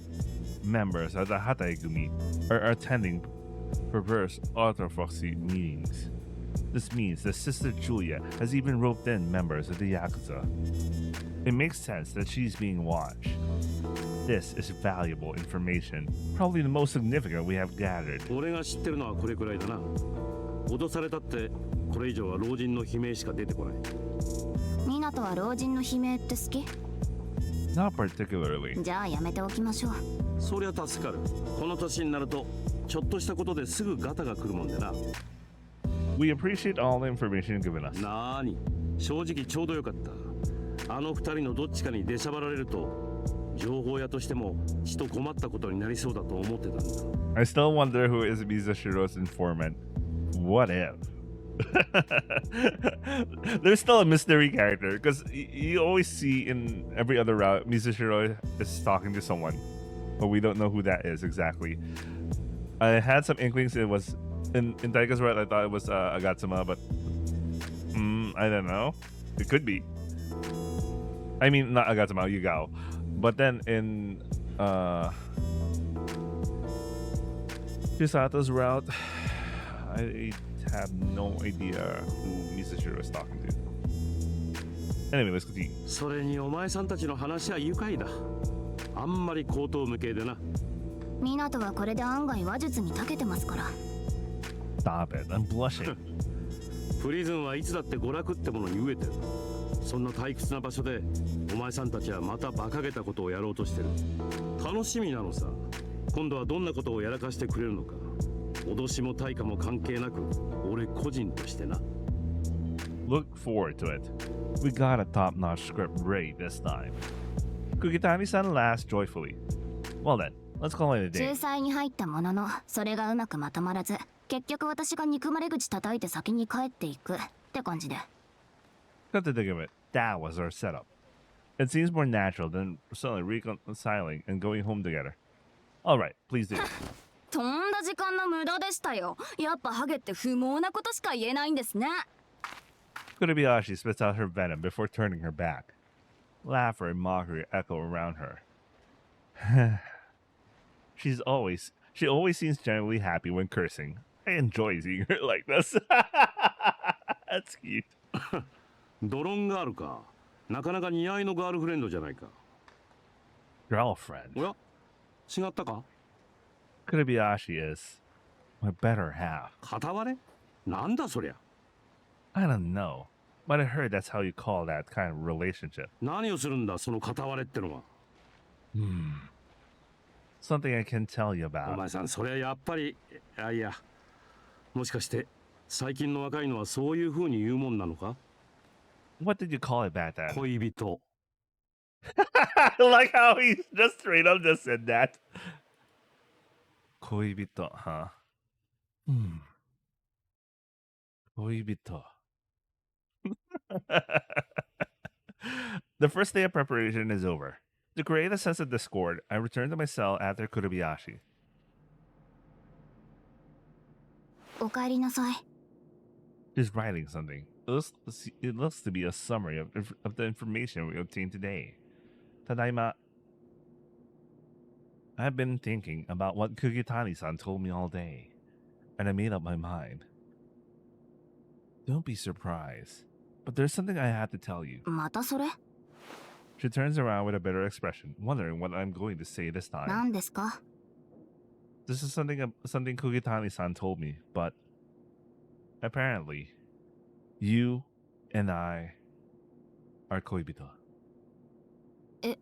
Members of the Hataigumi are attending perverse orthodoxy meetings. This means that Sister Julia has even roped in members of the Yakuza. It makes sense that she's being watched. This is valuable information, probably the most significant we have gathered. 俺が知ってるのはこれくらいだな。脅されたってこれ以上は老人の悲鳴しか出てこない。湊は老人の悲鳴って好き？ Not particularly. じゃあやめておきましょう。そりゃ助かる。この年になるとちょっとしたことですぐガタが来るもんでな。We appreciate all the information given us. なーに、正直ちょうどよかった。あの二人のどっちかに出しゃばられると。情報屋としてもちと困ったことになりそうだと思ってたんだ。I still wonder who is Mizushiro's informant. What if? There's still a mystery character because you always see in every other route Mizushiro is talking to someone, but we don't know who that is exactly. I had some inklings it was in Taika's route. I thought it was Agatsuma, but I don't know. It could be. I mean, not Agatsuma, Yugao. But then in Chisato's route, I have no idea who Mizushiro is talking to. Anyway, let's continue. それにお前さんたちの話は愉快だ。あんまり口頭無形でな。湊はこれで案外話術に長けてますから。Stop it, I'm blushing. プリズンはいつだって娯楽ってものに飢えてる。そんな退屈な場所でお前さんたちはまた馬鹿げたことをやろうとしてる。楽しみなのさ。今度はどんなことをやらかしてくれるのか。脅しも対価も関係なく俺個人としてな。Look forward to it. We got a top-notch script ready this time. Kugitani-san laughs joyfully. Well then, let's call it a day. 仲裁に入ったもののそれがうまくまとまらず結局私が憎まれ口叩いて先に帰っていくって感じで。Come to think of it, that was our setup. It seems more natural than suddenly reconciling and going home together. Alright, please do. とんだ時間の無駄でしたよ。やっぱハゲって不毛なことしか言えないんですね。Kurobayashi spits out her venom before turning her back. Laughter and mockery echo around her. She always seems genuinely happy when cursing. I enjoy seeing her like this. That's cute. ドロンガールか。なかなか似合いのガールフレンドじゃないか。Girlfriend. おや違ったか Kurobayashi is my better half. 片割れなんだそりゃ。 I don't know, but I heard that's how you call that kind of relationship. 何をするんだその片割れってのは。Something I can tell you お about. 前さん、それはやっぱり、いや、もしかして最近の若いのはそういう風に言うもんなのか？ What did you call it back then? 恋人。I like how he just straight up just said that. Koibito, huh? Koibito. The first day of preparation is over. To create a sense of discord, I return to my cell after Kurobayashi. おかえりなさい。 She's writing something. It looks to be a summary of the information we obtained today. Tadaima. I've been thinking about what Kugitani-san told me all day, and I made up my mind. Don't be surprised, but there's something I have to tell you. またそれ？ She turns around with a bitter expression, wondering what I'm going to say this time. 何ですか？ This is something Kugitani-san told me, but apparently, you and I are koibito. え？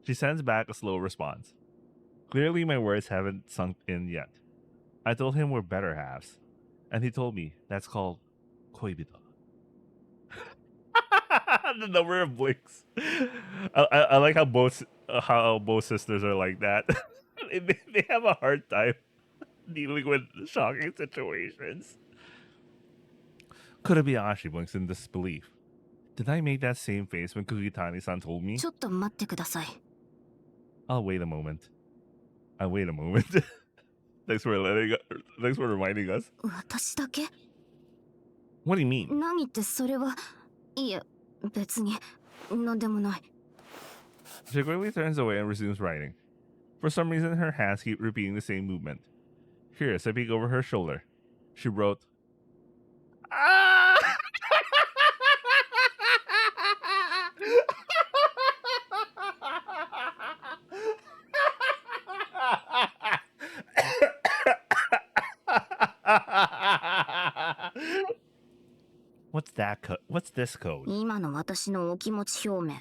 She sends back a slow response. Clearly, my words haven't sunk in yet. I told him we're better halves, and he told me that's called koibito. The number of blinks. I like how both sisters are like that. They have a hard time dealing with shocking situations. Kurobayashi blinks in disbelief. Did I make that same face when Kugitani-san told me? ちょっと待ってください。 I'll wait a moment. I'll wait a moment. Thanks for reminding us. 私だけ？ What do you mean? 何ってそれは。いや、別に。なんでもない。 She quickly turns away and resumes writing. For some reason, her hands keep repeating the same movement. Curious, I peek over her shoulder. She wrote, "Ah!" What's that code? What's this code? 今の私のお気持ち表明。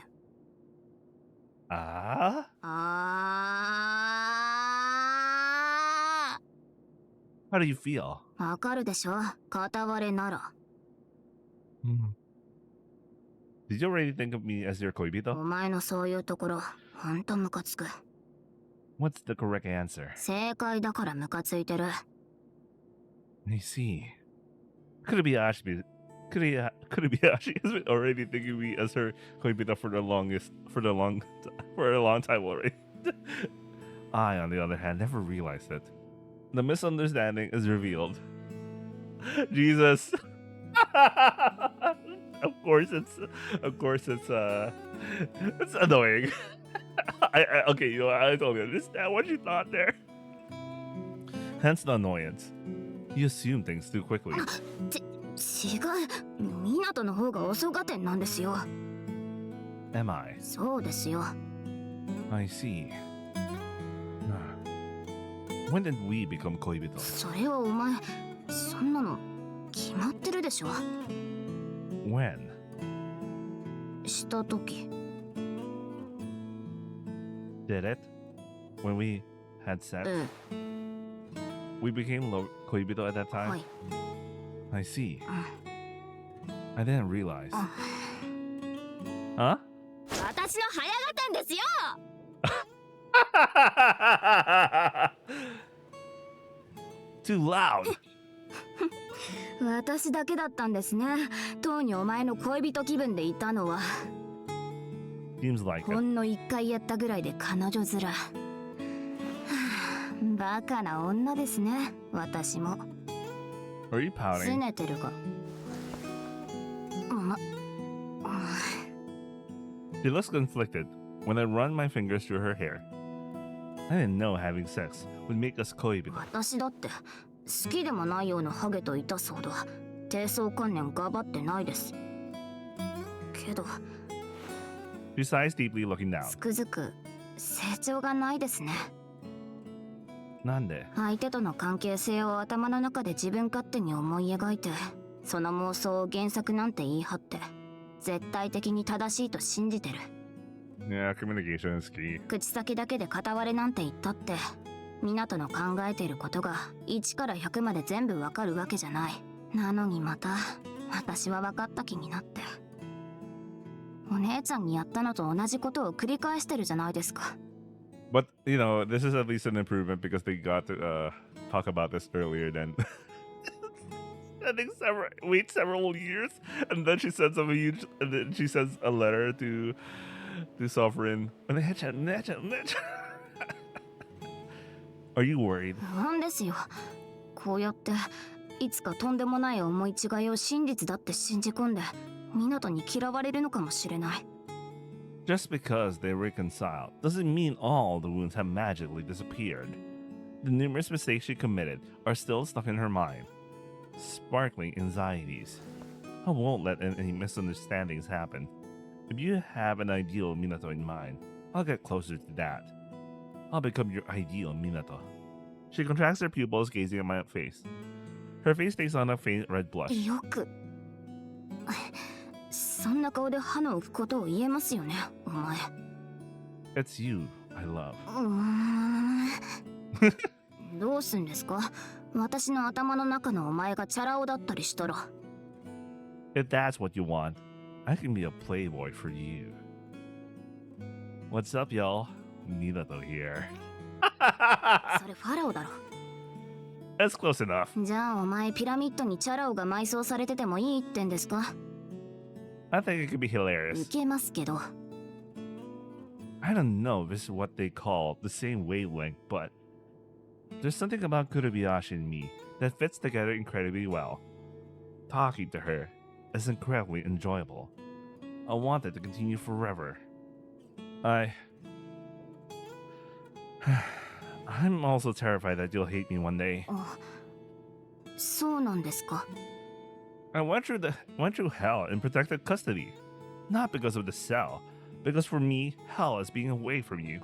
Ah? あ How do you feel? ー。わかるでしょ？片割れなら。Did you already think of me as your お koibito? 前のそういうところ、ほんとムカつく。 What's the correct answer? 正解だからムカついてる。 I see. Kurobayashi has been already thinking me as her koibito for a long time already. I, on the other hand, never realized it. The misunderstanding is revealed. Jesus. Of course it's annoying. Okay, you know, I totally understand what you thought there. Hence the annoyance. You assume things too quickly. 違う。湊の方が遅がてんなんですよ。 Am I? そうですよ。 I see. When did we become koibito? それはお前、そんなの決まってるでしょ。 When? したとき。 Did it? When we had sex? うん。 We became koibito at that は time? い。 I see. うん。 I didn't realize. あ Huh? 私の早合点ですよ。 Too loud. 私だけだったんですね。とうにお前の恋人気分でいたのは。 Seems like ほ it. んの一回やったぐらいで彼女面。はあバカな女ですね。私も。 Are you 拗 pouting? ねてるか。She looks conflicted when I run my fingers through her hair. I didn't know having sex would make us koibito. 私だって好きでもないようなハゲといたそうだ。低層観念がばってないです。けど She sighs deeply, looking down. つくづく成長がないですね。なんで？相手との関係性を頭の中で自分勝手に思い描いて、その妄想を原作なんて言い張って絶対的に正しいと信じてる。Yeah, communication is key. 口先だけで片割れなんて言ったってminatoの考えていることが1から100まで全部わかるわけじゃない。なのにまた私は分かった気になって、お姉ちゃんにやったのと同じことを繰り返してるじゃないですか。But you know, this is at least an improvement because they got to talk about this earlier than I think several years, and then she sends them and then she sends a letter to Sovereign. Are you worried? 不安ですよ。こうやっていつかとんでもない思い違いを真実だって信じ込んでminatoに嫌われるのかもしれない。Just because they reconciled doesn't mean all the wounds have magically disappeared. The numerous mistakes she committed are still stuck in her mind, sparkling anxieties. I won't let any misunderstandings happen. If you have an ideal Minato in mind, I'll get closer to that. I'll become your ideal Minato. She contracts her pupils, gazing at my face. Her face takes on a faint red blush. よくそんな顔で歯の浮くことを言えますよね、お前。It's you I love. どうすんですか？私の頭の中のお前がチャラ男だったりしたら。If that's what you want, I can be a playboy for you. What's up, y'all? Minato here. それファラオだろ。That's close enough. じゃあお前ピラミッドにチャラ男が埋葬されててもいいってんですか？ I think it could be hilarious. 受けますけど。I don't know if this is what they call the same wavelength, but there's something about Kurubayashi and me that fits together incredibly well. Talking to her is incredibly enjoyable. I want it to continue forever. I'm also terrified that you'll hate me one day. あ、そうなんですか。I went through hell in protected custody. Not because of the cell, because for me, hell is being away from you.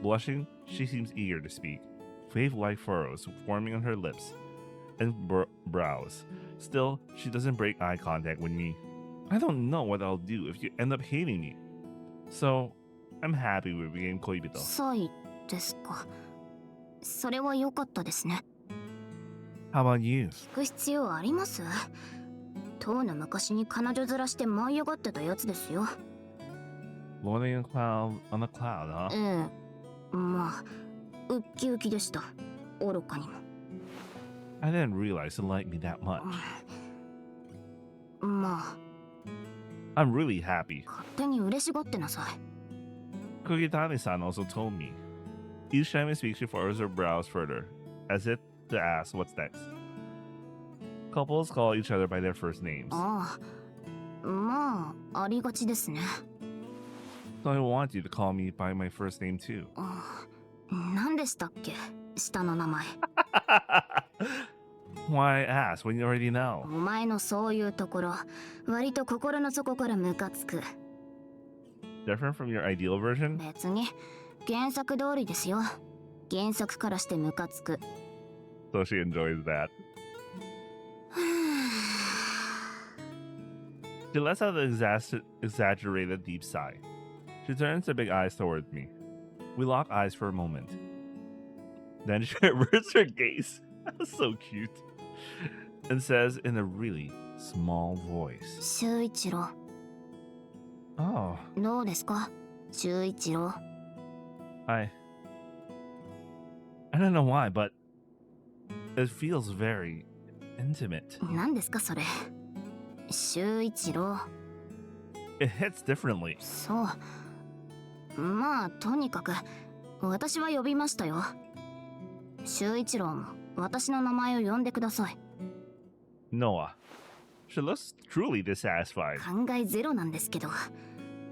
Blushing, she seems eager to speak. Wave-like furrows forming on her lips and brows. Still, she doesn't break eye contact with me. I don't know what I'll do if you end up hating me. So, I'm happy we became koibito. そうですか。それは良かったですね。How about you? 聞く必要あります？とうの昔に彼女面して舞い上がってたやつですよ。Floating on a cloud, huh? ええ、まあ、ウッキウキでした。愚かにも。I didn't realize you liked me that much. まあ。I'm really happy. 勝手に嬉しがってなさい。Kugitani-san also told me. Each time I speak, she furrows her brows further, as if to ask what's next. Couples call each other by their first names. ああ、まあ、ありがちですね。So I want you to call me by my first name too. 何でしたっけ？下の名前。Why ask when you already know? お前のそういうところ、割と心の底からムカつく。Different from your ideal version? 別に、原作通りですよ。原作からしてムカつく。So she enjoys that. She lets out an exaggerated deep sigh. She turns her big eyes towards me. We lock eyes for a moment. Then she reverts her gaze. So cute. And says in a really small voice. 修一郎。Oh. どうですか？修一郎。I don't know why, but it feels very intimate. 何ですかそれ？修一郎。It hits differently. そう。まあとにかく私は呼びましたよ。修一郎も私の名前を呼んでください。Noah. She looks truly dissatisfied. 考えゼロなんですけど。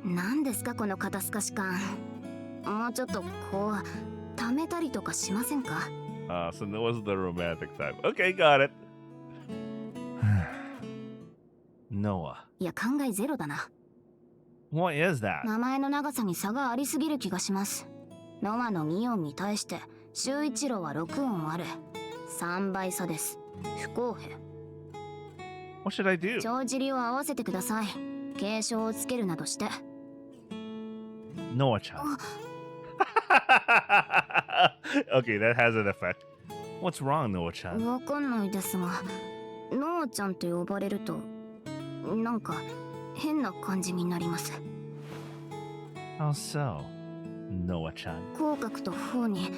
何ですかこの肩透かし感。もうちょっとこう貯めたりとかしませんか？ So Noah's the romantic type. Okay, got it. Noah. いや考えゼロだな。What is that? 名前の長さに差がありすぎる気がします。ノアの2音に対して周一郎は6音ある。3倍差です。不公平。What should I do? 帳尻を合わせてください。警鐘をつけるなどして。Noah-chan. Okay, that has an effect. What's wrong, Noah-chan? わかんないですが、ノアちゃんと呼ばれるとなんか変な感じになります。 How so, Noah-chan? 口角と頬に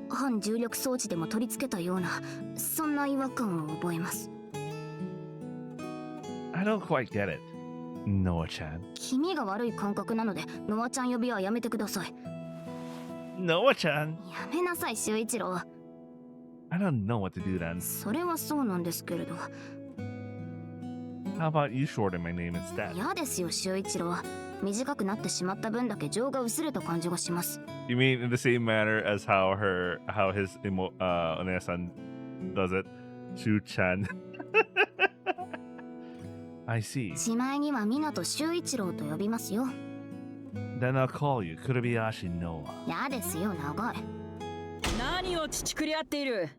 反重力装置でも取り付けたような、そんな違和感を覚えます。 I don't quite get it, Noah-chan. 気味が悪い感覚なのでノアちゃん呼びはやめてください。 Noah-chan? やめなさい周一郎。 I don't know what to do then. それはそうなんですけれど。 How about you shorten my name instead? 嫌ですよ周一郎。短くなってしまった分だけ情が薄れた感じがします。 You mean in the same manner as how his Onesan does it? Shu-chan. I see. しまいにはminato周一郎と呼びますよ。 Then I'll call you Kurobayashi Noah. 嫌ですよ長い。何を乳くり合っている。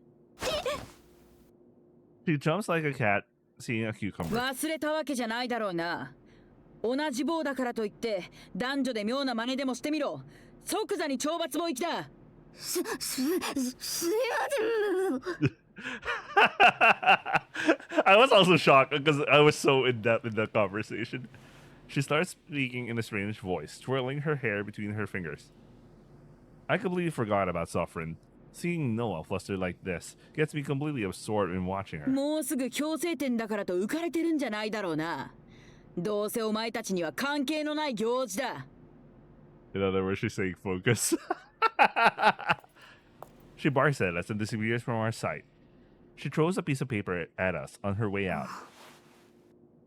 She jumps like a cat seeing a cucumber. 忘れたわけじゃないだろうな。同じ棒だからといって男女で妙な真似でもしてみろ。即座に懲罰も行きだ。すいません。 I was also shocked because I was so in depth in the conversation. She starts speaking in a strange voice, twirling her hair between her fingers. I completely forgot about Sovereign. Seeing Noah flustered like this gets me completely absorbed in watching her. もうすぐ強制点だからと浮かれてるんじゃないだろうな。どうせお前たちには関係のない行事だ。 In other words, she's saying focus. She barks at us and disappears from our sight. She throws a piece of paper at us on her way out.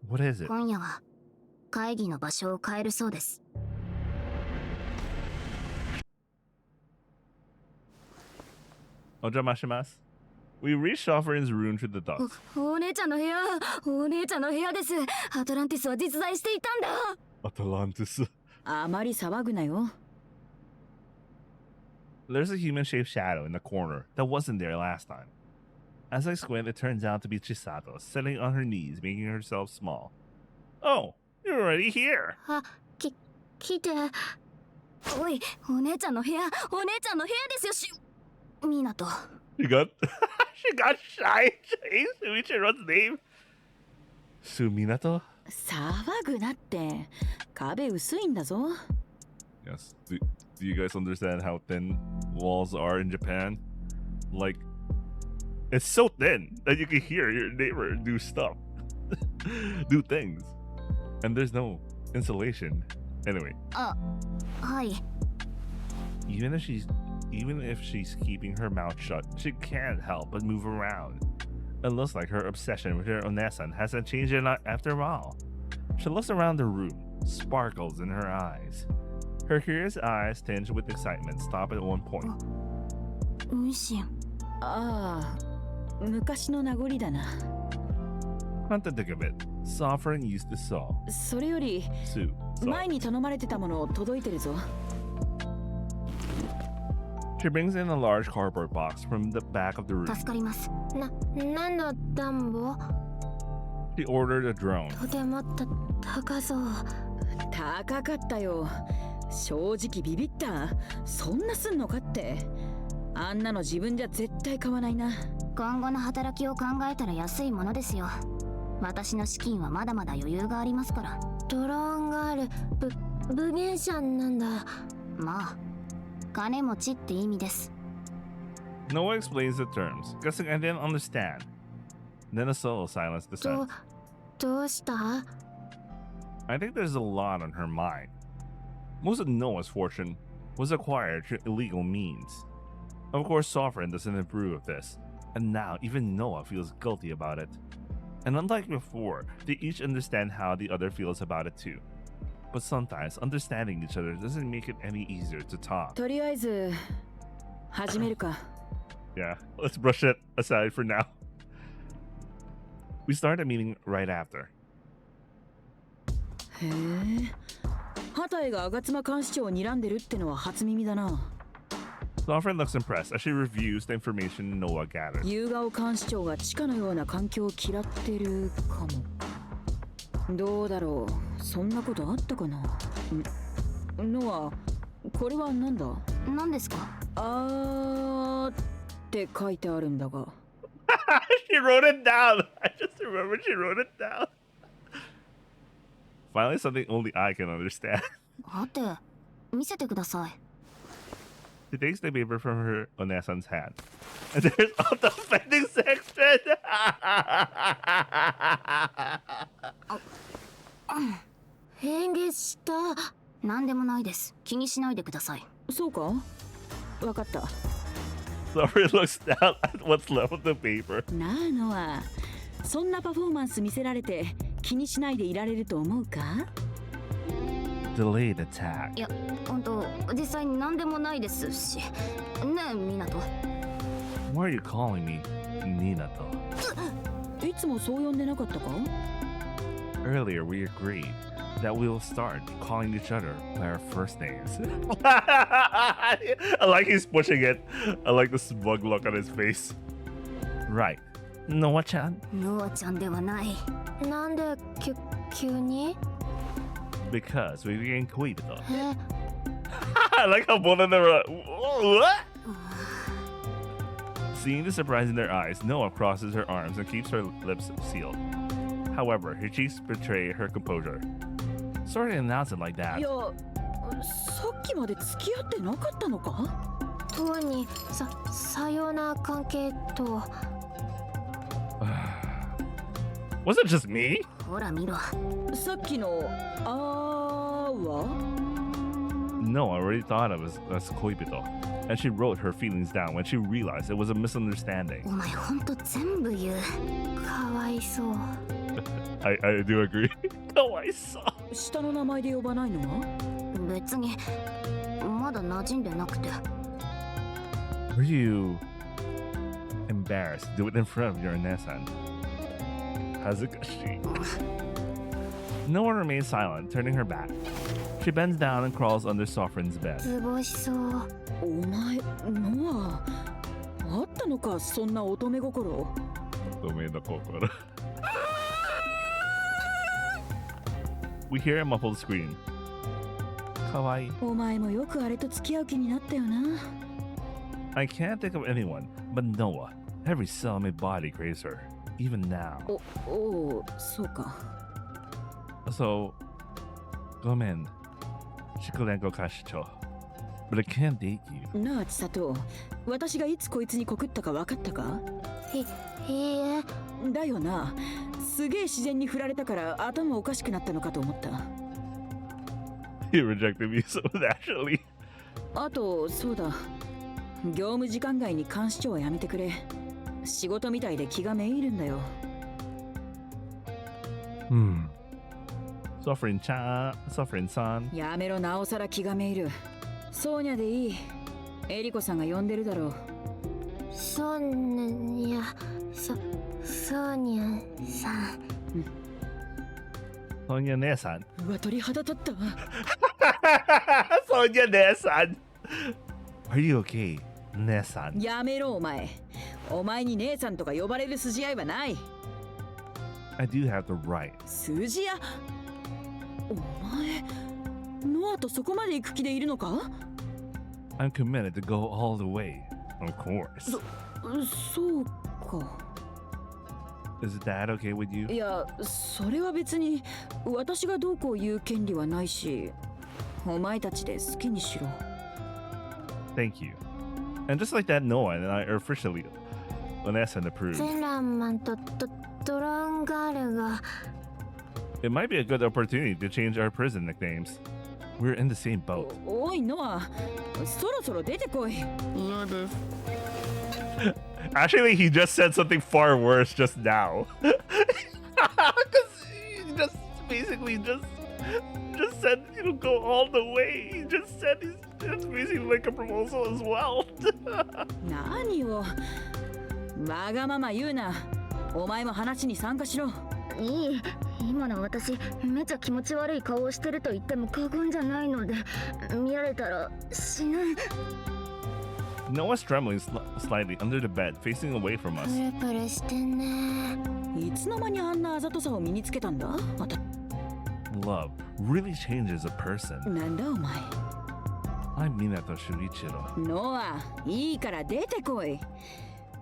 What is it? 今夜は会議の場所を変えるそうです。 Ojamashimasu. We reached Sovereign's room through the ducts. お姉ちゃんの部屋、お姉ちゃんの部屋です。アトランティスは実在していたんだ。 Atalantis. あまり騒ぐなよ。 There's a human-shaped shadow in the corner that wasn't there last time. As I squint, it turns out to be Chisato, sitting on her knees, making herself small. Oh, you're already here. あ、来て。おい、お姉ちゃんの部屋、お姉ちゃんの部屋ですよ。minato. She got shy. Suichiro's name. Minato? 騒ぐなって。壁薄いんだぞ。 Yes. Do you guys understand how thin walls are in Japan? Like, it's so thin that you can hear your neighbor do stuff, do things, and there's no insulation. Anyway. はい。 Even if she's keeping her mouth shut, she can't help but move around. It looks like her obsession with her Onesan hasn't changed after all. She looks around the room, sparkles in her eyes. Her curious eyes, tinged with excitement, stop at one point. 無心。ああ、昔の名残だな。 Come to think of it, Sovereign used to sew. それより、 Sew. 前に頼まれてたもの届いてるぞ。 She brings in a large cardboard box from the back of the room. 助かります。何の暖房？ She ordered a drone. とても高そう。高かったよ。正直ビビった。そんなすんのかって。あんなの自分じゃ絶対買わないな。今後の働きを考えたら安いものですよ。私の資金はまだまだ余裕がありますから。ドローンがある。武芸者なんだ。まあ、金持ちって意味です。 Noah explains the terms, guessing I didn't understand. Then a subtle silence descends. どうした？ I think there's a lot on her mind. Most of Noah's fortune was acquired through illegal means. Of course, Sovereign doesn't approve of this, and now even Noah feels guilty about it. And unlike before, they each understand how the other feels about it too. But sometimes understanding each other doesn't make it any easier to talk. とりあえず始めるか。 Yeah, let's brush it aside for now. We start a meeting right after. へえ、畑が吾妻監視長を睨んでるってのは初耳だな。Confronting looks impressed as she reviews the information Noah gathers. 夕顔監視長が地下のような環境を嫌ってるかも。どうだろう、そんなことあったかな。ノア、これは何だ？何ですか？って書いてあるんだが。She wrote it down. I just remembered she wrote it down. Finally, something only I can understand. はて、見せてください。She takes the paper from her Onesan's hand. And there's all the spending section. 変化した。何でもないです。気にしないでください。そうか？わかった。Sorry looks down at what's left of the paper. なあのは、そんなパフォーマンス見せられて気にしないでいられると思うか？ Delayed attack. いや、実際何でもないですし。ねえ、Minato。Why are you calling me Minato? いつもそう呼んでなかったか？ Earlier we agreed that we will start calling each other by our first names. I like he's pushing it. I like the smug look on his face. Right. Noah-chan? ノアちゃんではない。なんで急に？ Because we began coito. I like how both of them are like, what? Seeing the surprise in their eyes, Noah crosses her arms and keeps her lips sealed. However, her cheeks betray her composure. Sorry to announce it like that. いや、さっきまで付き合ってなかったのか？とにさような関係と。Was it just me? ほら見ろ。さっきのは？ No, I already thought of it as koibito, and she wrote her feelings down when she realized it was a misunderstanding. お前ほんと全部言う。かわいそう。I do agree. かわいそう。下の名前で呼ばないのは？別にまだ馴染んでなくて。Were you embarrassed to do it in front of your Nesan? Hazukashi. No one remains silent, turning her back. She bends down and crawls under Sovereign's bed. 図星そう。お前、ノア、あったのか、そんな乙女心。乙女の心。We hear a muffled scream. かわいい。お前もよくあれと付き合う気になったよな。I can't think of anyone but Noah. Every cell in my body craves her, even now. そうか。So, ごめん。Shikurenko Kashicho. But I can't date you. なあ、千里。私がいつこいつに告ったか分かったか？いいえ。だよな。すげえ自然に振られたから頭おかしくなったのかと思った。You rejected me so naturally. あと、そうだ。業務時間外に監視長はやめてくれ。仕事みたいで気がめいるんだよ。Sovereign-san. やめろ、なおさら気がめいる。ソーニャでいい。エリコさんが呼んでるだろう。ソーニャさん。ソーニャ姉さん。うわ、鳥肌立ったわ。ソーニャ姉さん。Are you okay, 姉さん？やめろ、お前。お前に姉さんとか呼ばれる筋合いはない。I do have the right. 筋合い？お前、ノアとそこまで行く気でいるのか？ I'm committed to go all the way, of course. そうか。Is that okay with you? いや、それは別に私がどうこう言う権利はないし、お前たちで好きにしろ。Thank you. And just like that, Noah and I are officially Vanessa approved. ゼランマンとドランガールが。It might be a good opportunity to change our prison nicknames. We're in the same boat. おい、ノア、そろそろ出てこい。嫌です。Actually, he just said something far worse just now. Because he just basically just said, go all the way. He just said it's basically like a proposal as well. 何をわがまま言うな。お前も話に参加しろ。いい、今の私めちゃ気持ち悪い顔をしてると言っても過言じゃないので、見られたら死ぬ。 Noah's trembling slightly under the bed, facing away from us. プルプルしてんね。いつの間にあんなあざとさを身につけたんだ？また Love really changes a person. なんだお前。 I'm Minato Shuichiro. ノア、いいから出てこい。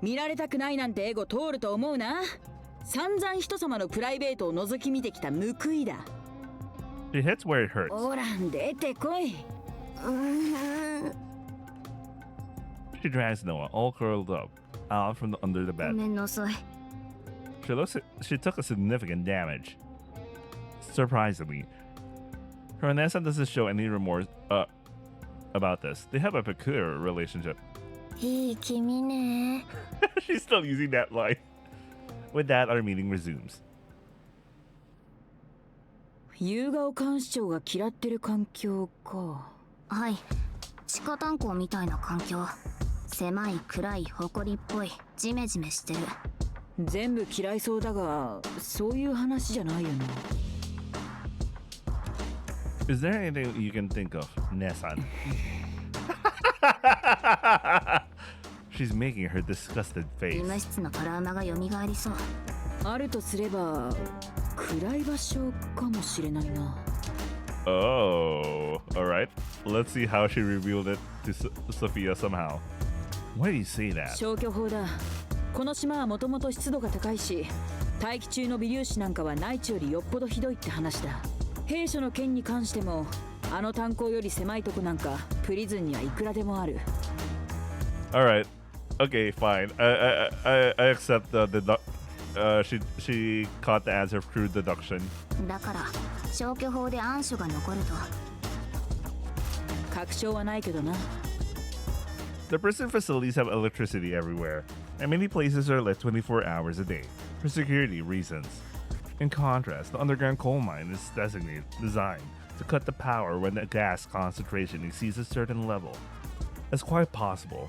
見られたくないなんてエゴ通ると思うな。散々人様のプライベートを覗き見てきた報いだ。 She hits where it hurts. ほら、出てこい。She drags Noah, all curled up, out from under the ご bed. めんなさい。 She took a significant damage. Surprisingly, her Vanessa doesn't show any remorse about this. They have a peculiar relationship. いい君ね。 She's still using that line. With that, our meeting resumes. 夕顔監視長が嫌ってる環境か。はい、地下炭鉱みたいな環境。狭い、暗い、埃っぽい、ジメジメしてる。全部嫌いそうだが、そういう話じゃないよな。 Is there anything you can think of, Nessan? She's making her disgusted 医 face. 務室のトラウマが蘇りそう。あるとすれば、暗い場所かもしれないな。 Oh, alright. Let's see how she revealed it to Sophia somehow. Why do you say that? 消去法だ。この島はもともと湿度が高いし、大気中の微粒子なんかは内地よりよっぽどひどいって話だ。兵所の件に関しても、あの炭鉱より狭いとこなんかプリズンにはいくらでもある。 Alright. Okay, fine. I accept she caught the answer through deduction. だから消去法で暗所が残ると。確証はないけどな。 The prison facilities have electricity everywhere, and many places are lit 24 hours a day for security reasons. In contrast, the underground coal mine is designed to cut the power when the gas concentration exceeds a certain level. It's quite possible,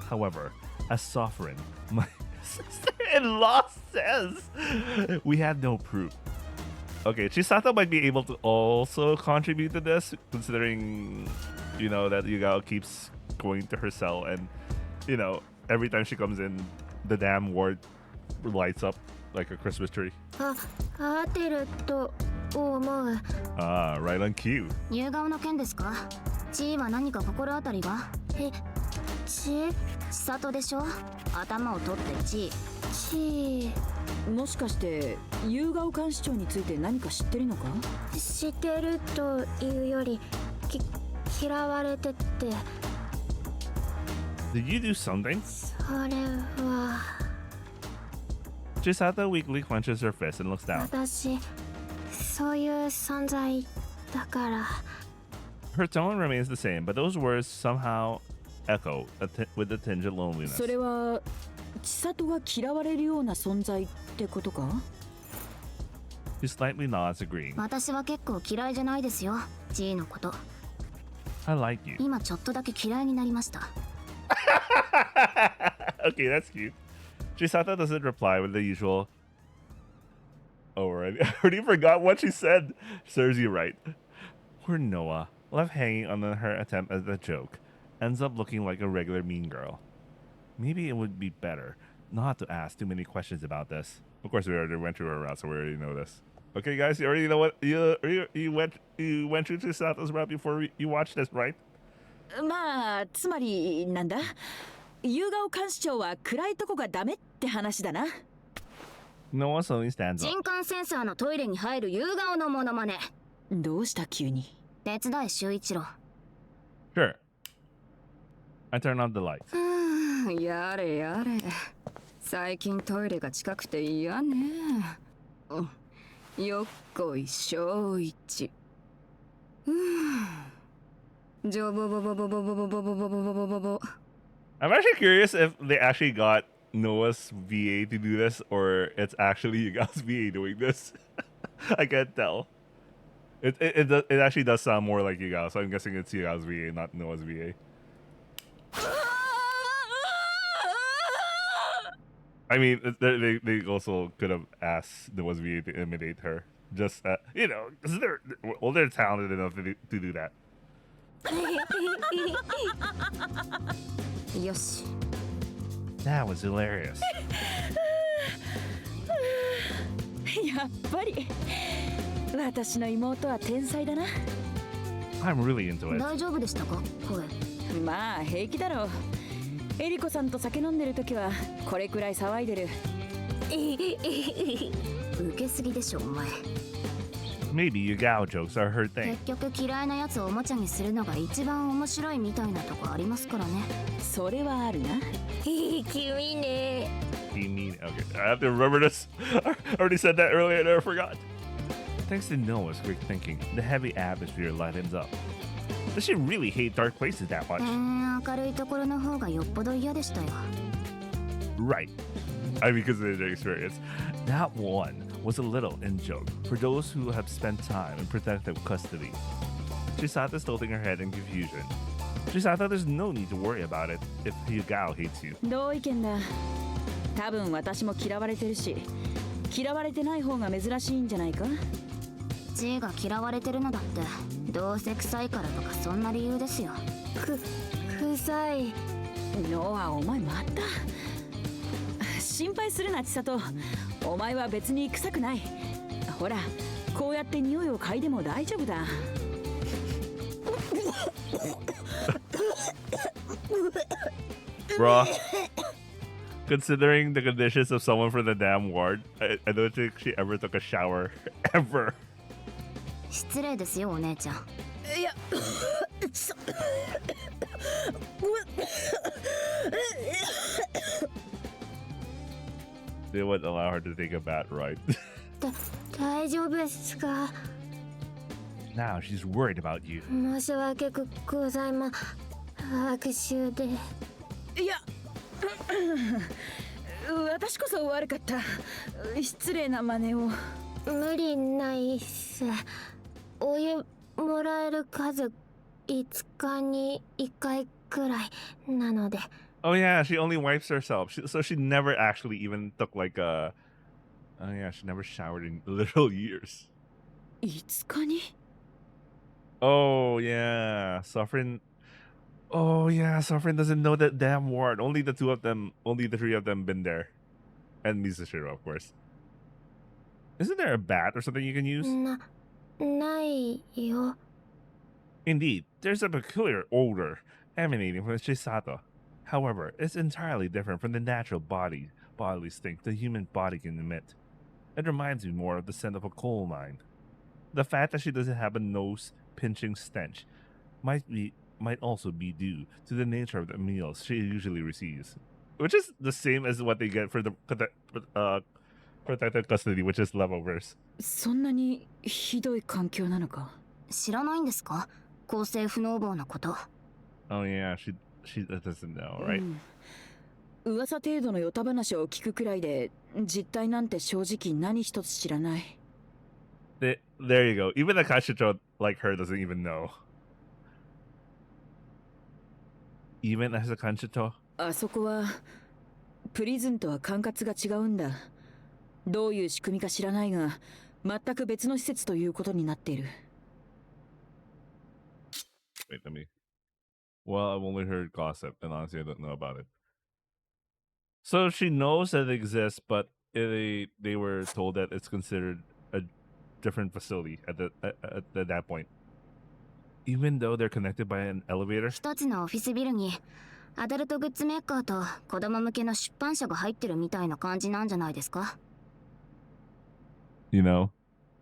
however, as Sovereign, my sister-in-law says, we have no proof. Okay, Chisato might be able to also contribute to this, considering, you know, that Yugao keeps going to her cell and, you know, every time she comes in, the damn ward lights up like a Christmas tree. 合ってると思う。 Ah, right on cue. 夕顔の件ですか？地位は何か心当たりが？千里でしょ？頭を取って地位。もしかして夕顔監視長について何か知ってるのか？知ってるというより嫌われてって。 Did you do something? それは。 Chisato weakly clenches her fist and looks down. 私そういう存在だから。 Her tone remains the same, but those words somehow echo with a tinge of loneliness. それは千里が嫌われるような存在ってことか？ She slightly nods, agreeing. 私は結構嫌いじゃないですよ、G のこと。 I like you. 今ちょっとだけ嫌いになりました。 Okay, that's cute. Chisato doesn't reply with the usual. Oh, right. I already forgot what she said. Serves you right. Poor Noah, left hanging on her attempt at a joke, ends up looking like a regular mean girl. Maybe it would be better not to ask too many questions about this. Of course, we already went through our route, so we already know this. Okay, guys, you already know what you went through Chisato's route before you watched this, right? まあつまりなんだ、夕顔監視長は暗いとこがダメって話だな。 Noah suddenly stands up. 人感センサーのトイレに入る夕顔のモノマネ。どうした急に？手伝い修一郎。 Sure. I turn on the light. やれやれ。最近トイレが近くて嫌ね。よっこい正一。ジョボボボボボボボボボボボボボボボ。 I'm actually curious if they actually got Noah's VA to do this, or it's actually Yugao's VA doing this. I can't tell. It actually does sound more like Yugao, so I'm guessing it's Yugao's VA, not Noah's VA. I mean, they also could have asked the was VA to imitate her. Just you know, 'cause they're talented enough to do that. よし That was hilarious. やっぱり私の妹は天才だな。 I'm really into it. 大丈夫でしたか声まあ平気だろう。エリコさんと酒飲んでる時はこれくらい騒いでる。受けすぎでしょお前 Maybe Yugao jokes are her thing. 結局嫌いなやつをおもちゃにするのが一番面白いみたいなとこありますからねそれはあるな。君ね You mean okay? I have to remember this. I already said that earlier and I forgot. Thanks to Noah's quick thinking, the heavy atmosphere lightens up. Does she really hate dark places that much? 明るいところの方がよっぽど嫌でしたよ Right. I mean, because of their experience. That one was a little in joke for those who have spent time in protective custody. Chisata tilting her head in confusion. Chisata, there's no need to worry about it if Yugao hates you. 同意見だ。多分私も嫌われてるし、嫌われてない方が珍しいんじゃないか。G が嫌われてるのだってどうせ臭いからとかそんな理由ですよ臭いノアお前また心配するな千里お前は別に臭くないほらこうやって匂いを嗅いでも大丈夫だ Bruh. Considering the conditions of someone from the damn ward, I don't think she ever took a shower. Ever. 失礼ですよお姉ちゃんいや They would allow her to take a bath, right? 大丈夫ですか Now she's worried about you. 申し訳ございま悪臭でいや私こそ悪かった失礼な真似を無理ないっすお湯もらえる数5日に1回くらいなので Oh yeah, she only wipes herself. So she never actually even took like a... Oh yeah, she never showered in literal years. 5日に Oh yeah, Suffering... Oh yeah, Suffering doesn't know that damn ward. Only the three of them been there. And Mizashiro, of course. Isn't there a bat or something you can use? ないよ Indeed, there's a peculiar odor emanating from Chisato. However, it's entirely different from the natural bodily stink the human body can emit. It reminds me more of the scent of a coal mine. The fact that she doesn't have a nose-pinching stench might also be due to the nature of the meals she usually receives, which is the same as what they get for the protected custody, which is leftovers. そんなにひどい環境なのか知らないんですか公正不能棒のこと Oh yeah, she doesn't know, right? 噂程度のヨタ話を聞くくらいで実態なんて正直何一つ知らない There you go. Even the Kashicho like her doesn't even know. Even as a Kanshito? あそこはプリズンとは管轄が違うんだどういう仕組みか知らないが全く別の施設ということになっている Wait, let me... Well, I've only heard gossip, and honestly, I don't know about it. So she knows that it exists, but they were told that it's considered a different facility at that point. Even though they're connected by an elevator? 一つのオフィスビルにアダルトグッズメーカーと子供向けの出版社が入ってるみたいな感じなんじゃないですか You know,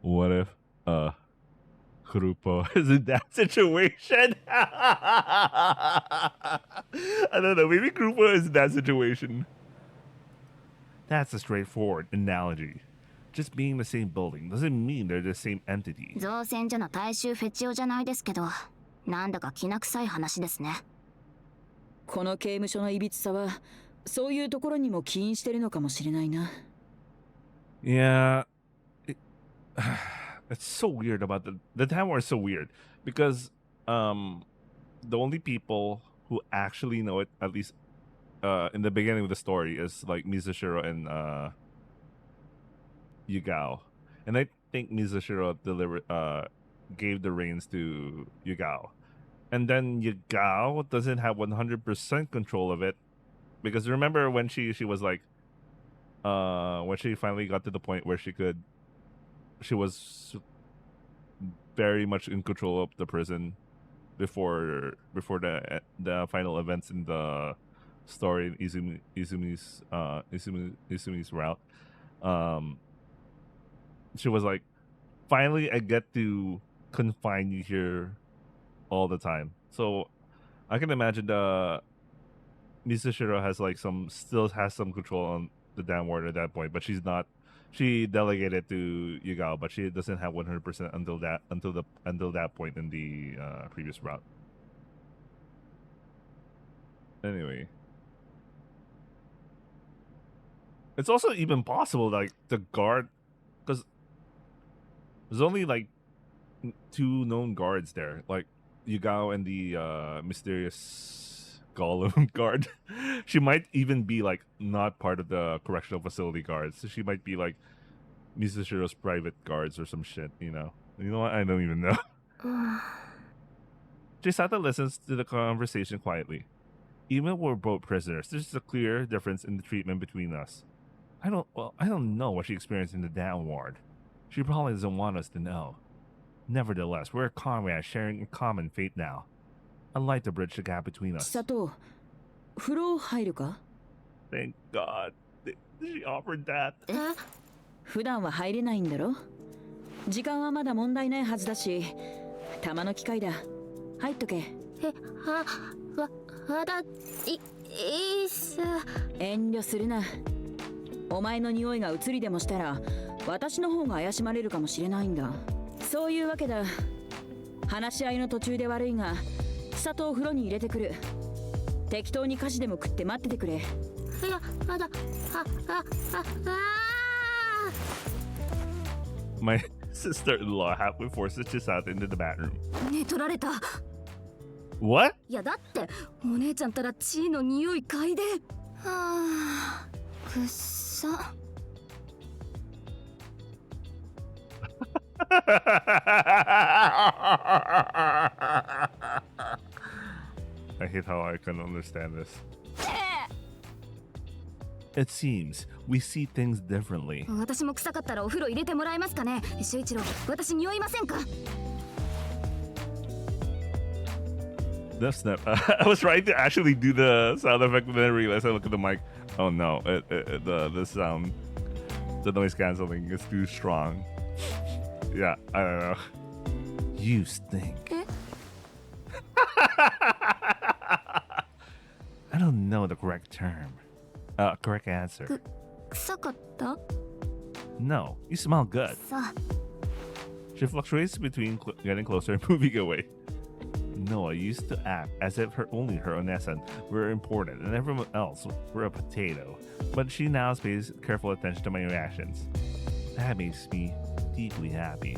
what if Kurupo is in that situation? I don't know, maybe Kurupo is in that situation. That's a straightforward analogy. Just being in the same building doesn't mean they're the same entity. 造船所の大衆フェチオじゃないですけどなんだかきな臭い話ですねこの刑務所のいびつさはそういうところにも起因してるのかもしれないな Yeah, it's so weird about the time war is so weird because the only people who actually know it, at least in the beginning of the story is like Mizushiro and Yugao, and I think Mizushiro gave the reins to Yugao, and then Yugao doesn't have 100% control of it, because remember when she was like when she finally got to the point where she was very much in control of the prison before the final events in the story in Izumi's route. She was like, finally I get to confine you here all the time. So I can imagine the Mizushiro still has some control on the damn ward at that point, but she delegated to Yugao, but she doesn't have 100% until that point in the previous route. Anyway, it's also even possible like the guard, because there's only like 2 known guards there, like Yugao and the mysterious Gollum guard. She might even be like not part of the correctional facility guards. So she might be like Mizushiro's private guards or some shit, you know? You know what? I don't even know. Chisata listens to the conversation quietly. Even if we're both prisoners, there's a clear difference in the treatment between us. I don't know what she experienced in the down ward. She probably doesn't want us to know. Nevertheless, we're comrades sharing a common fate now. I'd like to bridge the gap between us. Chisato, 風呂入るか? Thank God. She offered that. 普段は入れないんだろ? 時間はまだ問題ないはずだし、たまの機会だ。入っとけ。いいっす。遠慮するな。お前の匂いが移りでもしたら、私の方が怪しまれるかもしれないんだ。そういうわけだ。話し合いの途中で悪いが、千里を風呂に入れてくる。適当に菓子でも食って待っててくれ。My sister-in-law halfway forces Chisato into the bathroom. ね取られた。What? いやだってお姉ちゃんたら血の匂い嗅いで。はあ、くっさ。I hate how I can understand this. It seems we see things differently. 私も臭かったらお風呂入れてもらえますかね。修一郎、私匂いませんか? That's not. I was trying to actually do the sound effect, but then I realized I look at the mic. Oh no! The sound, the noise canceling is too strong. Yeah, I don't know. You stink. I don't know the correct term. Correct answer. 臭かった? No, you smell good. She fluctuates between getting closer and moving away. Noah used to act as if only her and Nessun were important and everyone else were a potato, but she now pays careful attention to my reactions. That makes me deeply happy.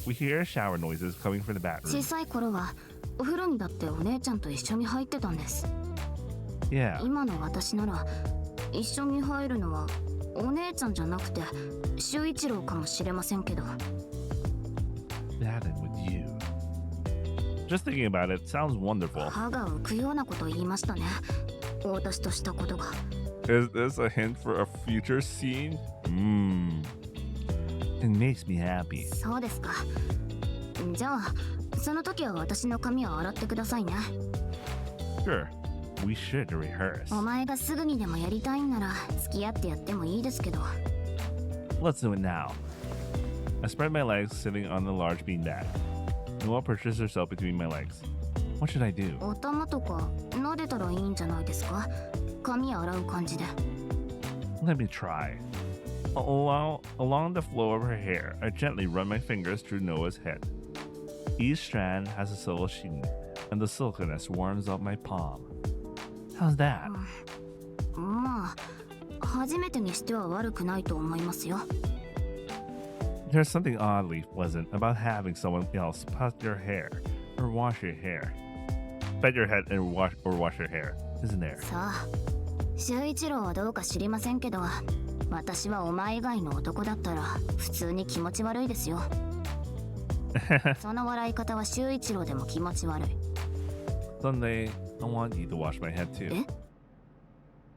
We hear shower noises coming from the bathroom. 小さい頃はお風呂にだってお姉ちゃんと一緒に入ってたんです。Yeah. 今の私なら一緒に入るのはお姉ちゃんじゃなくて修一郎かもしれませんけど。Bathing with you. Just thinking about it sounds wonderful. 歯が浮くようなこと言いましたね。私としたことが。Is this a hint for a future scene? It makes me happy. そうですか。じゃあその時は私の髪を洗ってくださいね。Sure. We should rehearse. お前がすぐにでもやりたいんなら付き合ってやってもいいですけど。Let's do it now. I spread my legs sitting on the large beanbag. Noah perches herself between my legs. What should I do? 頭とか撫でたらいいんじゃないですか。髪洗う感じで。Let me try. Along the flow of her hair, I gently run my fingers through Noah's head. Each strand has a subtle sheen, and the silkiness warms up my palm. How's that? まあ、初めてにしては悪くないと思いますよ。There's something oddly pleasant about having someone else pet your hair or wash your hair. Pet your head and wash your hair. isn't there? さあ修一郎はどうか知りませんけど、私はお前以外の男だったら普通に気持ち悪いですよ。その笑い方は修一郎でも気持ち悪い。 Sunday, I want you to wash my head too. え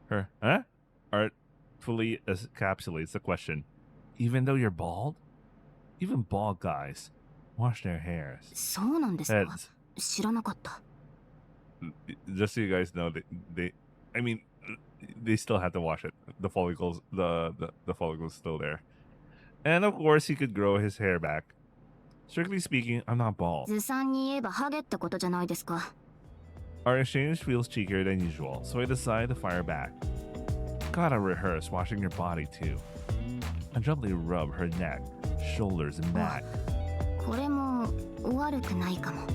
Her, huh? Artfully encapsulates the question. Even though you're bald? Even bald guys wash their hairs. そうなんですか。 Heads. 知らなかった。 Just so you guys know, I mean, they still have to wash it. The follicles, the follicles still there. And of course, he could grow his hair back. Strictly speaking, I'm not bald. ずさんに言えばハゲってことじゃないですか。 Our exchange feels cheekier than usual, so I decide to fire back. Gotta rehearse washing your body too. I gently rub her neck, shoulders, and back. これも悪くないかも。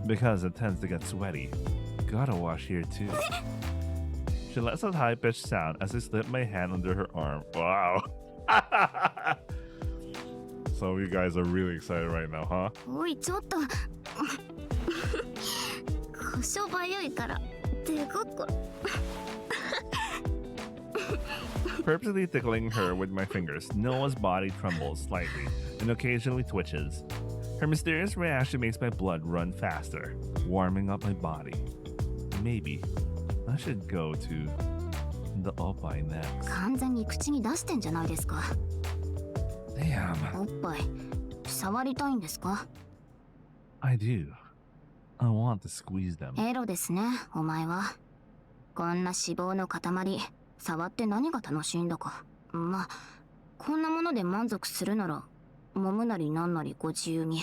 Because it tends to get sweaty. Gotta wash here too. She lets out a high-pitched sound as I slip my hand under her arm. Wow. Some of you guys are really excited right now, huh? おいちょっと。こしょばゆいから手ここ。 Purposely tickling her with my fingers, Noah's body trembles slightly and occasionally twitches. Her mysterious reaction makes my blood run faster, warming up my body. Maybe I should go to the Oppai next. 完全に口に出してんじゃないですか。 Damn. おっぱい触りたいんですか。 I do. I want to squeeze them. エロですね、お前は。こんな脂肪の塊、触って何が楽しいんだか。まあ、こんなもので満足するなら、揉むなりなんなりご自由に、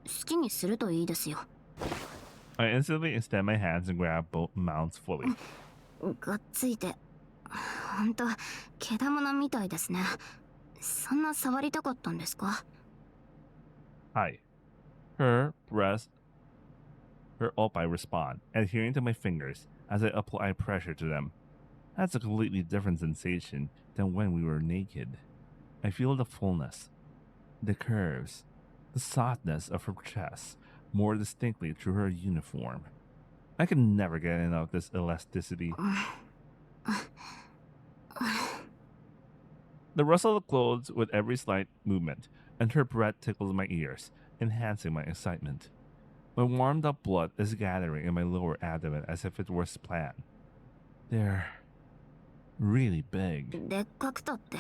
好きにするといいですよ。 I instantly extend my hands and grab both mounts fully. がっついて、ほんと、毛玉みたいですね。そんな触りたかったんですか。 Hi. Her oppai respond, adhering to my fingers as I apply pressure to them. That's a completely different sensation than when we were naked. I feel the fullness, the curves, the softness of her chest more distinctly through her uniform. I can never get enough of this elasticity. The rustle of clothes with every slight movement, and her breath tickles my ears, enhancing my excitement. My warmed up blood is gathering in my lower abdomen as if it were splat. They're really big. でっかくたって、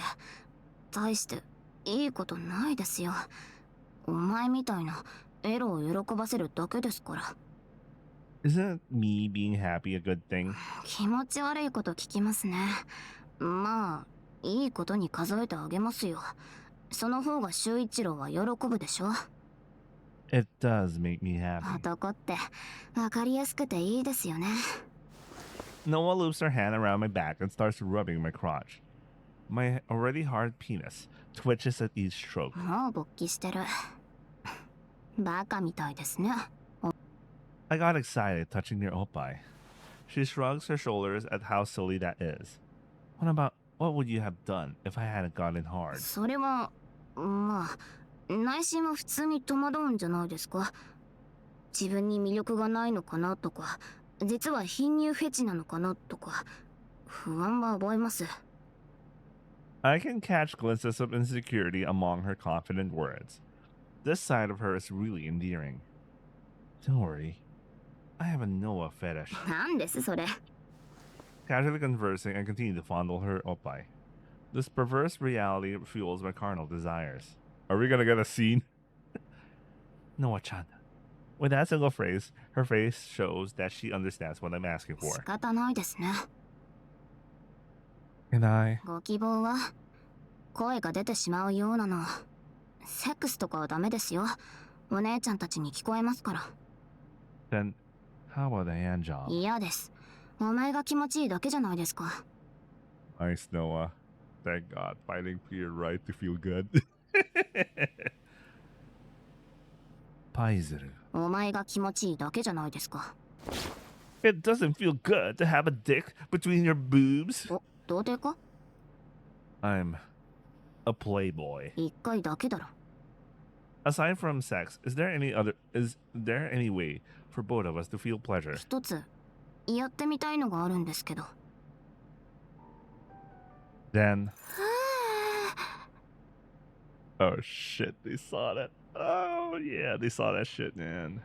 大していいことないですよ。お前みたいなエロを喜ばせるだけですから。 Isn't me being happy a good thing? 気持ち悪いこと聞きますね。まあ、いいことに数えてあげますよ。その方が修一郎は喜ぶでしょ。 It does make me happy. 男って分かりやすくていいですよね。 Noah loops her hand around my back and starts rubbing my crotch. My already hard penis twitches at each stroke. もう勃起してる。バカみたいですね。 I got excited touching their oppai. She shrugs her shoulders at how silly that is. What would you have done if I hadn't gotten hard? それは、まあ、内心は普通に戸惑うんじゃないですか。自分に魅力がないのかなとか、実は貧乳フェチなのかなとか、不安は覚えます。 I can catch glimpses of insecurity among her confident words. This side of her is really endearing. Don't worry. I have a Noah fetish. なんですそれ。 Casually conversing, I continue to fondle her oppai. This perverse reality fuels my carnal desires. Are we gonna get a scene? Noah-chan. With that single phrase, her face shows that she understands what I'm asking 仕 for. 方ないですね。 And I... ご希望は声が出てしまうようなの。セックスとかはダメですよ。お姉ちゃんたちに聞こえますから。 Then, how about a hand job? 嫌です。お前が気持ちいいだけじゃないですか。 Nice, Noah. Thank God, fighting for your right to feel good. Paizuru. お前が気持ちいいだけじゃないですか。 It doesn't feel good to have a dick between your boobs. お、童貞か？ I'm a playboy. 一回だけだろ。 Aside from sex, is there any way for both of us to feel pleasure? 一つやってみたいのがあるんですけど。Then. Oh shit, they saw that. Oh yeah, they saw that shit, man.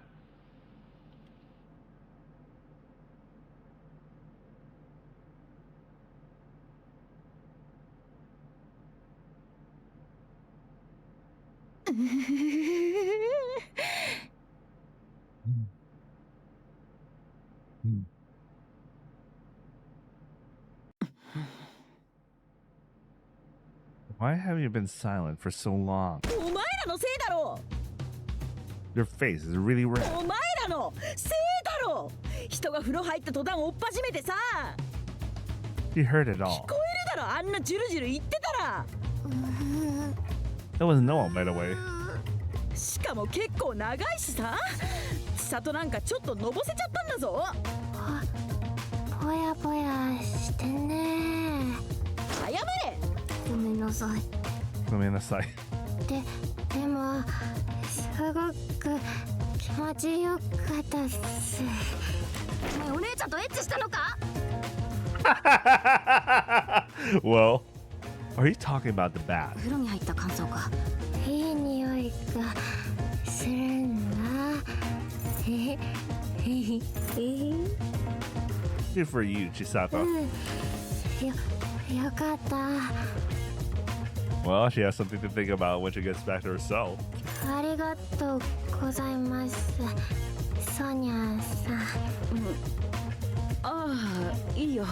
Why have you been silent for so long? お前らのせいだろ Your face is really red. お前らのせいだろ人が風呂入った途端追っ始めてさ You heard it 聞 all. こえるだろあんなジュルジュル言ってたら That was Noah, by the way. しかも結構長いしさ千里なんかちょっとのぼせちゃったんだぞぽやぽやしてね。謝れごめんなさい。ごめんなさい。でもすごく気持ちよかったっす。お姉ちゃんとエッチしたのか？ Well, are you talking about the bath? 風呂に入った感想か。いい匂いがするんだ。Good for you, Chisato. よかった。Well, she has something to think about when she gets back to herself. ありがとうございます、ソニャさん。ああ、いいよ。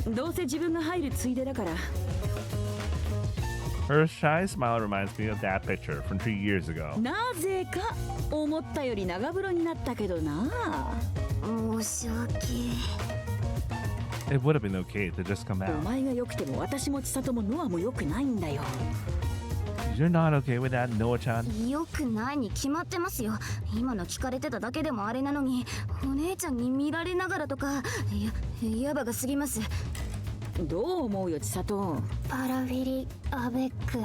どうせ自分が入るついでだから。Her shy smile reminds me of that picture from 3 years ago. なぜか思ったより長風呂になったけどな。申し訳。It would have been okay to just come お out. 前が良くても私も千里もノアも良くないんだよ。You're not okay with that, Noah-chan? よくないに決まってますよ。今の聞かれてただけでもあれなのに、お姉ちゃんに見られながらとか、やばが過ぎます。どう思うよ千里。パラフィリアベック。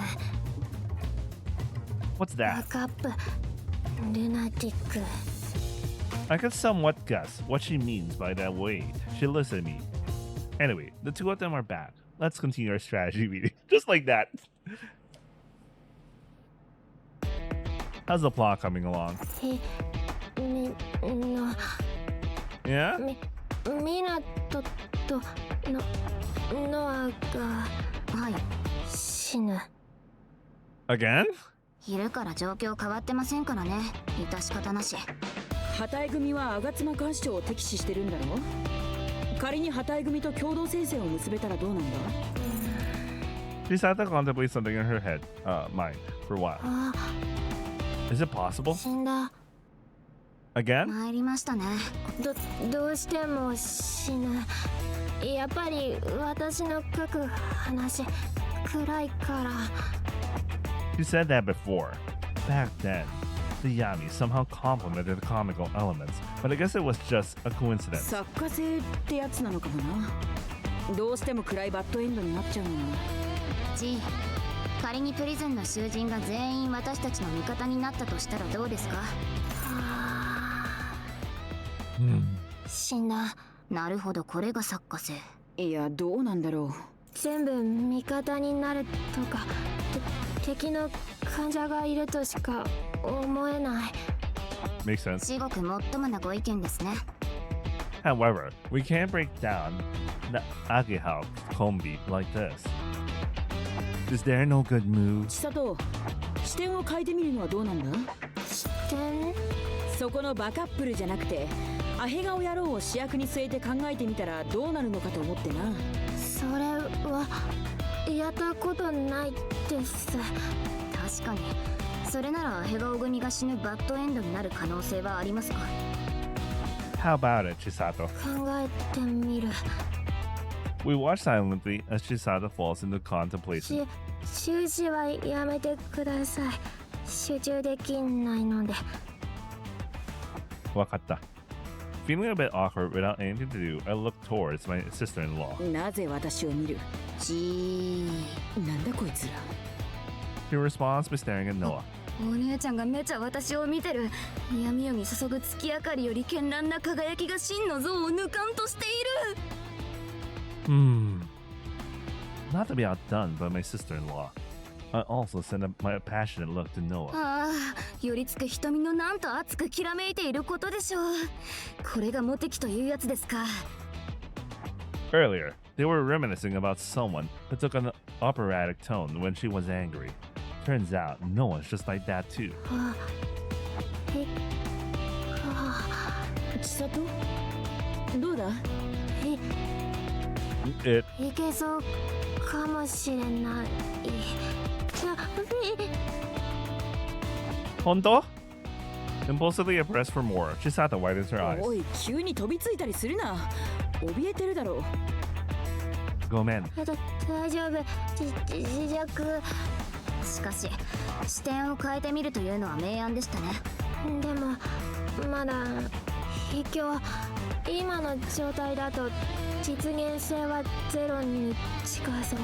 What's バ that? ックアップ。ルナティック。 I could somewhat guess what she means by that way. She looks at me. Anyway, the two of them are back. Let's continue our strategy meeting. Just like that. How's the plot coming along? Yeah? ミナトとノアが死ぬ。 Again? 昼から状況変わってませんからね。致し方なし。ハタイ組は吾妻監視長を敵視してるんだろ。仮にハタイ組と共同戦線を結べたらどうなんだ。 Chisato contemplates something in her head, mind, for a while. Is it possible? 死んだ。 Again? 参りましたね。どうしても死ぬ。やっぱり私の書く話暗いから。 She said that before. Back then, the Yami somehow complemented the comical elements, but I guess it was just a coincidence. 作家性ってやつなのかもな。どうしても暗いバッドエンドになっちゃうのな。G、仮にプリズンの囚人が全員私たちの味方になったとしたらどうですか？死んだ。なるほど、これが作家性。いや、どうなんだろう。全部味方になるとか敵の患者がいるとしか思えない。 Makes sense. 至極もっともなご意見ですね。 However, we can't break down the Agihao combi like this. Is there no good move? 千里、視点を変えてみるのはどうなんだ？視点？そこのバカップルじゃなくてアヘ顔野郎を主役に据えて考えてみたらどうなるのかと思ってな。それはやったことないです。確かに。それならヘガオ組が死ぬバッドエンドになる可能性はありますか？ How about it, Chisato? 考えてみる。 We watch silently as Chisato falls into contemplation. 終始はやめてください。集中できないので。 Wakata. Feeling a bit awkward without anything to do, I look towards my sister-in-law. なぜ私を見る？なんだこいつら。 She responds by staring at Noah. お姉ちゃんがめちゃ私を見てる。闇夜に注ぐ月明かりより絢爛な輝きが真の像を抜かんとしている。Not to be outdone by my sister-in-law, I also sent my passionate look to Noah. ああ、寄りつく瞳のなんと熱くきらめいていることでしょう。これがモテ期というやつですか。Earlier, they were reminiscing about someone who took an operatic tone when she was angry. Turns out, Noah's just like that too. 千里どうだ？いけそうかもしれない。Honto? Impulsively I pressed for more. Chisato widens her eyes. おい、急に飛びついたりするな。怯えてるだろう。ごめん。大丈夫。自弱。しかし視点を変えてみるというのは明暗でしたね。でもまだ卑怯。今の状態だと実現性はゼロに近そう。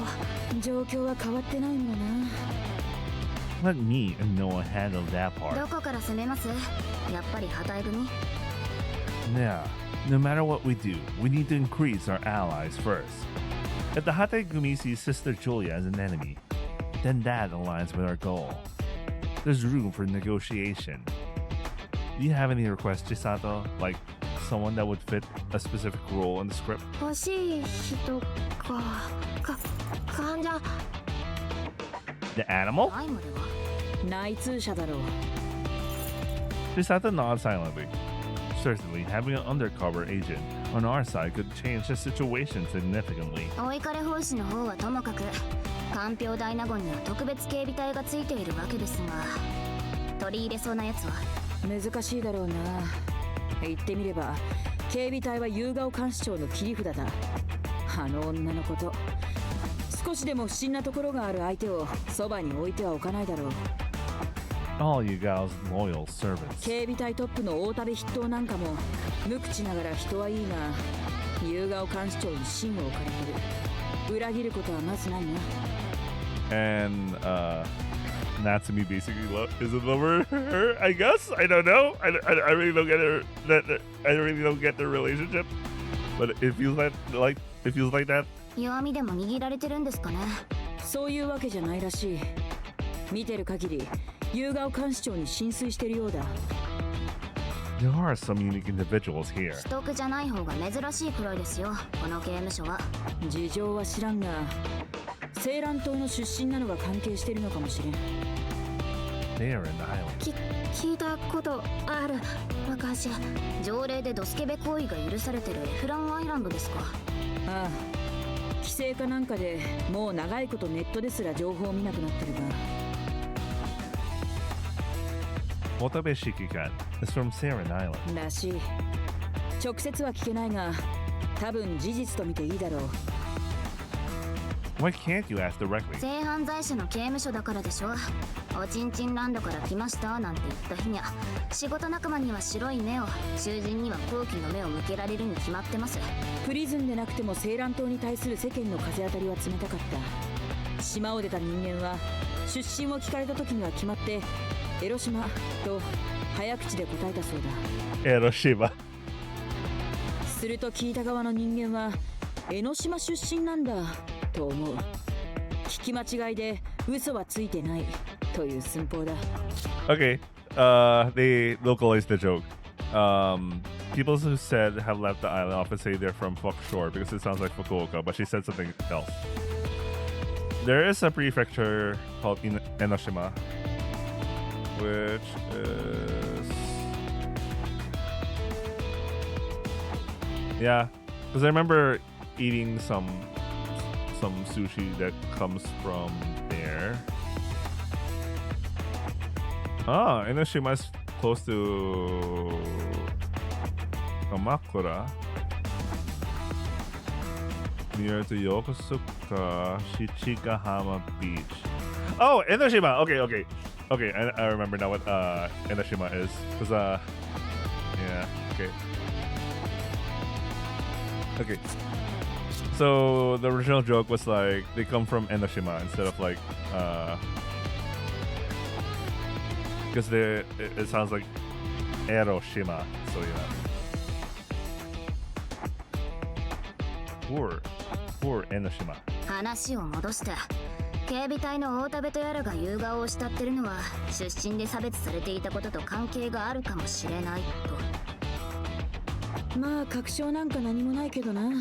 状況は変わってないのだな。Let me and Noah handle that part. どこから攻めます？やっぱりハタイ組？ Yeah, no matter what we do, we need to increase our allies first. If the Hatay Gumi sees Sister Julia as an enemy, then that aligns with our goal. There's room for negotiation. Do you have any requests, Chisato? Like someone that would fit a specific role in the script? 欲しい人か。患者。The animal? タイムでは？内通者だろう。Chisato nods silently. Certainly, having an undercover agent on our side could change the situation significantly. 追いかれ奉仕の方はともかく、かんぴょう大納言には特別警備隊がついているわけですが、取り入れそうなやつは？難しいだろうな。言ってみれば警備隊は夕顔監視長の切り札だ。あの女のこと、少しでも不審なところがある相手をそばに置いてはおかないだろう。All you guys loyal servants. 警備隊トップの大旅筆頭なんかも無口ながら人はいいが、夕顔監視長に芯を置かれてる。裏切ることはまずないな。And Natsumi basically is in love with her, I guess. I don't know. I really don't get her. I really don't get their relationship. But it feels like that. 弱みでも握られてるんですかね。そういうわけじゃないらしい。見てる限り夕顔監視長に浸水してるようだ。There are some unique individuals here. 秘匿じゃない方が珍しいくらいですよ、この刑務所は。事情は知らんが、青蘭島の出身なのが関係してるのかもしれん。They are in the island. 聞いたことある。昔条例でドスケベ行為が許されてるエフランアイランドですか？ああ、規制かなんかでもう長いことネットですら情報を見なくなってるが。Watabe Shikikan is from Saren Island. らしい。直接は聞けないが、多分事実と見ていいだろう。Why can't you ask directly? 性犯罪者の刑務所だからでしょ。おちんちんランドから来ましたなんて言った日にゃ、仕事仲間には白い目を、囚人には好奇の目を向けられるに決まってます。プリズンでなくても青蘭島に対する世間の風当たりは冷たかった。島を出た人間は出身を聞かれた時には決まってエロ島と早口で答えたそうだ。エロ島。すると聞いた側の人間は江ノ島出身なんだと思う。聞き間違いで嘘はついてないという寸法だ。Okay, they localized the joke. People who said have left the island often say they're from Fukushore because it sounds like Fukuoka, but she said something else. There is a prefecture called Enoshima, which is... Yeah, because I remember eating some sushi that comes from there. Ah, Enoshima is close to Kamakura, near to Yokosuka Shichigahama Beach. Oh, Enoshima. Okay. I remember now what Enoshima is. Cause yeah. Okay. So the original joke was like they come from Enoshima instead of like Because it sounds like Eroshima, so or Enoshima. 話を戻して、警備隊の大田部とやらが夕顔を慕ってるのは出身で差別されていたことと関係があるかもしれないと。まあ確証なんか何もないけどな。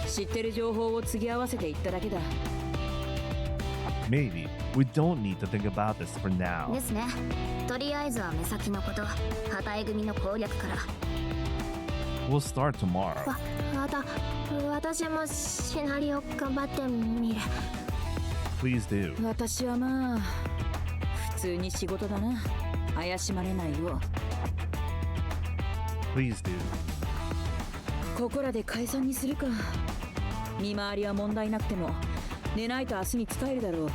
知ってる情報を継ぎ合わせていっただけだ。Maybe we don't need to think about this for now. ですね。とりあえずは目先のこと、旗絵組の攻略から。We'll start tomorrow. 私もシナリオ頑張ってみる。Please do. 私はまあ普通に仕事だな。怪しまれないよう。 Please do. ここらで解散にするか。見回りは問題なくても寝ないと明日に使えるだろう。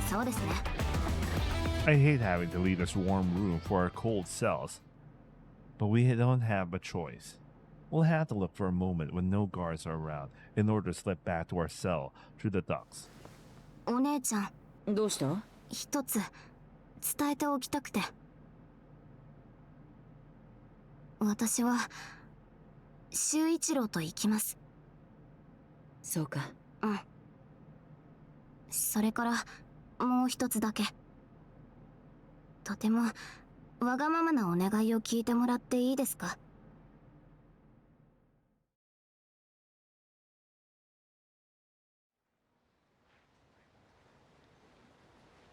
そうですね。I hate having to leave this warm room for our cold cells, but we don't have a choice. We'll have to look for a moment when no guards are around in order to slip back to our cell through the ducts. お姉ちゃん、どうした？一つ伝えておきたくて。私は修一郎と行きます。そうか。うん。それからもう一つだけ。とてもわがままなお願いを聞いてもらっていいですか？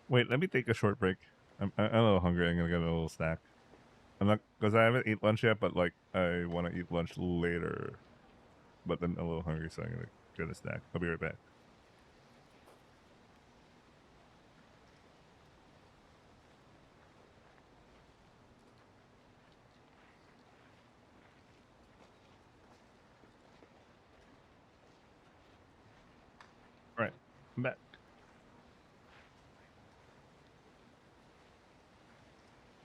Wait, let me take a short break. I'm a little hungry. I'm gonna get a little snack. I'm not, because I haven't eaten lunch yet, but like I want to eat lunch later. But then I'm a little hungry, so I'm gonna get a snack. I'll be right back. Alright, I'm back.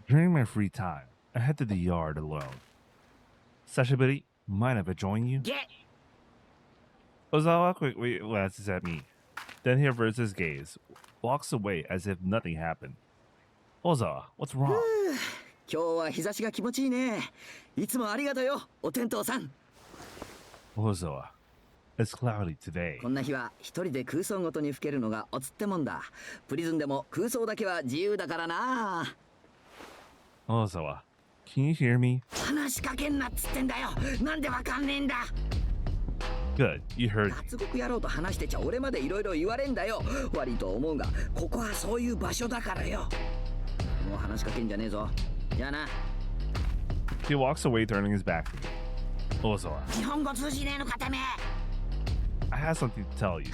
During my free time, I head to the yard alone. Sashiburi, mind if I join you? Get! Ozawa quickly glances at me, then he averts his gaze, walks away as if nothing happened. Ozawa, what's wrong? 今日は日差しが気持ちいいね。いつもありがとうよ、お天道さん。Ozawa, it's cloudy today. こんな日は一人で空想ごとに吹けるのがおつってもんだ。プリズンでも空想だけは自由だからな。Ozawa, can you hear me? 話しかけんなっつってんだよ。なんでわかんねえんだ。Good, you heard me. 脱獄野郎と話してちゃ俺までいろいろ言われんだよ。悪いと思うが、ここはそういう場所だからよ。もう話しかけんじゃねえぞ。じゃあな。He walks away, turning his back to me. Ozawa, 日本語通じねえのかてめえ。I have something to tell you.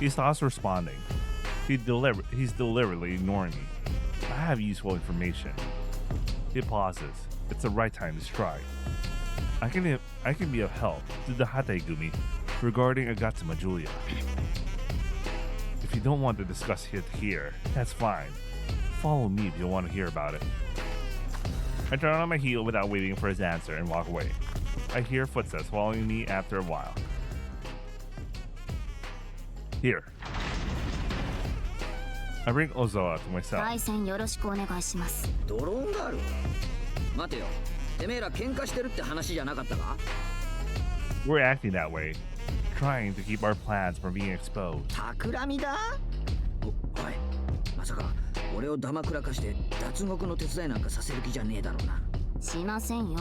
He stops responding. He's deliberately ignoring me. I have useful information. He pauses. It's the right time to strike. I can be of help to the Hategumi regarding Agatsuma Julia. If you don't want to discuss it here, that's fine. Follow me if you want to hear about it. I turn on my heel without waiting for his answer and walk away. I hear footsteps following me after a while. Here. I bring Ozawa to myself. 対戦よろしくお願いします。ドローンガール。待てよ。てめえら喧嘩してるって話じゃなかったか？ We're acting that way, trying to keep our plans from being exposed. 企みだ？おい、まさか俺をダマくらかして脱獄の手伝いなんかさせる気じゃねえだろうな。しませんよ。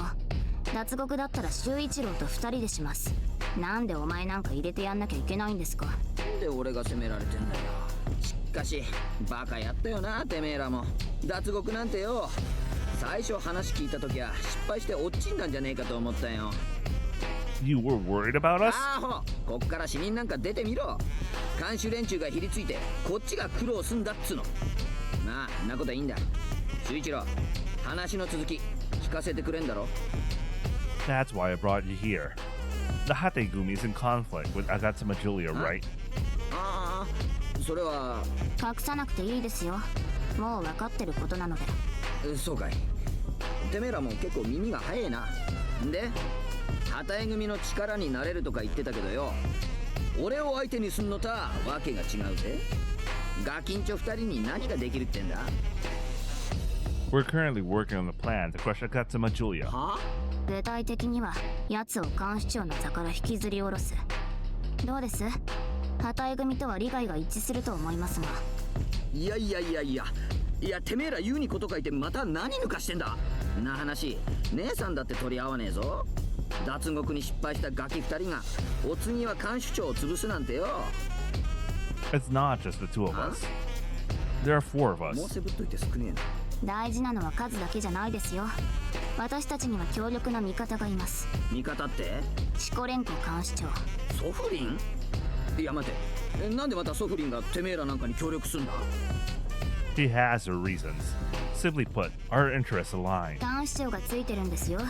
脱獄だったら修一郎と二人でします。なんでお前なんか入れてやんなきゃいけないんですか？なんで俺が責められてんだよ。しかしバカやったよな、てめえらも。脱獄なんてよ。最初話聞いた時は失敗して落ちんだんじゃねえかと思ったよ。You were worried about us? ああ、こっから死人なんか出てみろ。監視連中がひりついてこっちが苦労すんだっつの。まあんなことはいいんだ。修一郎、話の続き聞かせてくれんだろ。 That's why I brought you here. The Hategumi is in conflict with Agatsuma Julia, right? ああ、それは隠さなくていいですよ。もう分かってることなので。そうかい。てめえらも結構耳が早えな。で、旗絵組の力になれるとか言ってたけどよ。俺を相手にすんのとはわけが違うぜ。ガキンチョ2人に何ができるってんだ？ We're currently working on the plan to crush Agatsuma Julia. は？具体的には奴を監視長の座から引きずり下ろす。どうです？旗井組とは利害が一致すると思いますが。いや、てめえら言うにこと書いてまた何抜かしてんだ。な話、姉さんだって取り合わねえぞ。脱獄に失敗したガキ2人がお次は監視長を潰すなんてよ。 It's not just the two of us. There are 4 of もう us. せぶっといて少ねえな。大事なのは数だけじゃないですよ。私たちには強力な味方がいます。味方って？シコレンコ監視長。ソフリン？いや待て、なんでまたソフリンがてめえらなんかに協力すんだ？ She has her reasons. Simply put, our interests align. 監視長がついてるんですよ。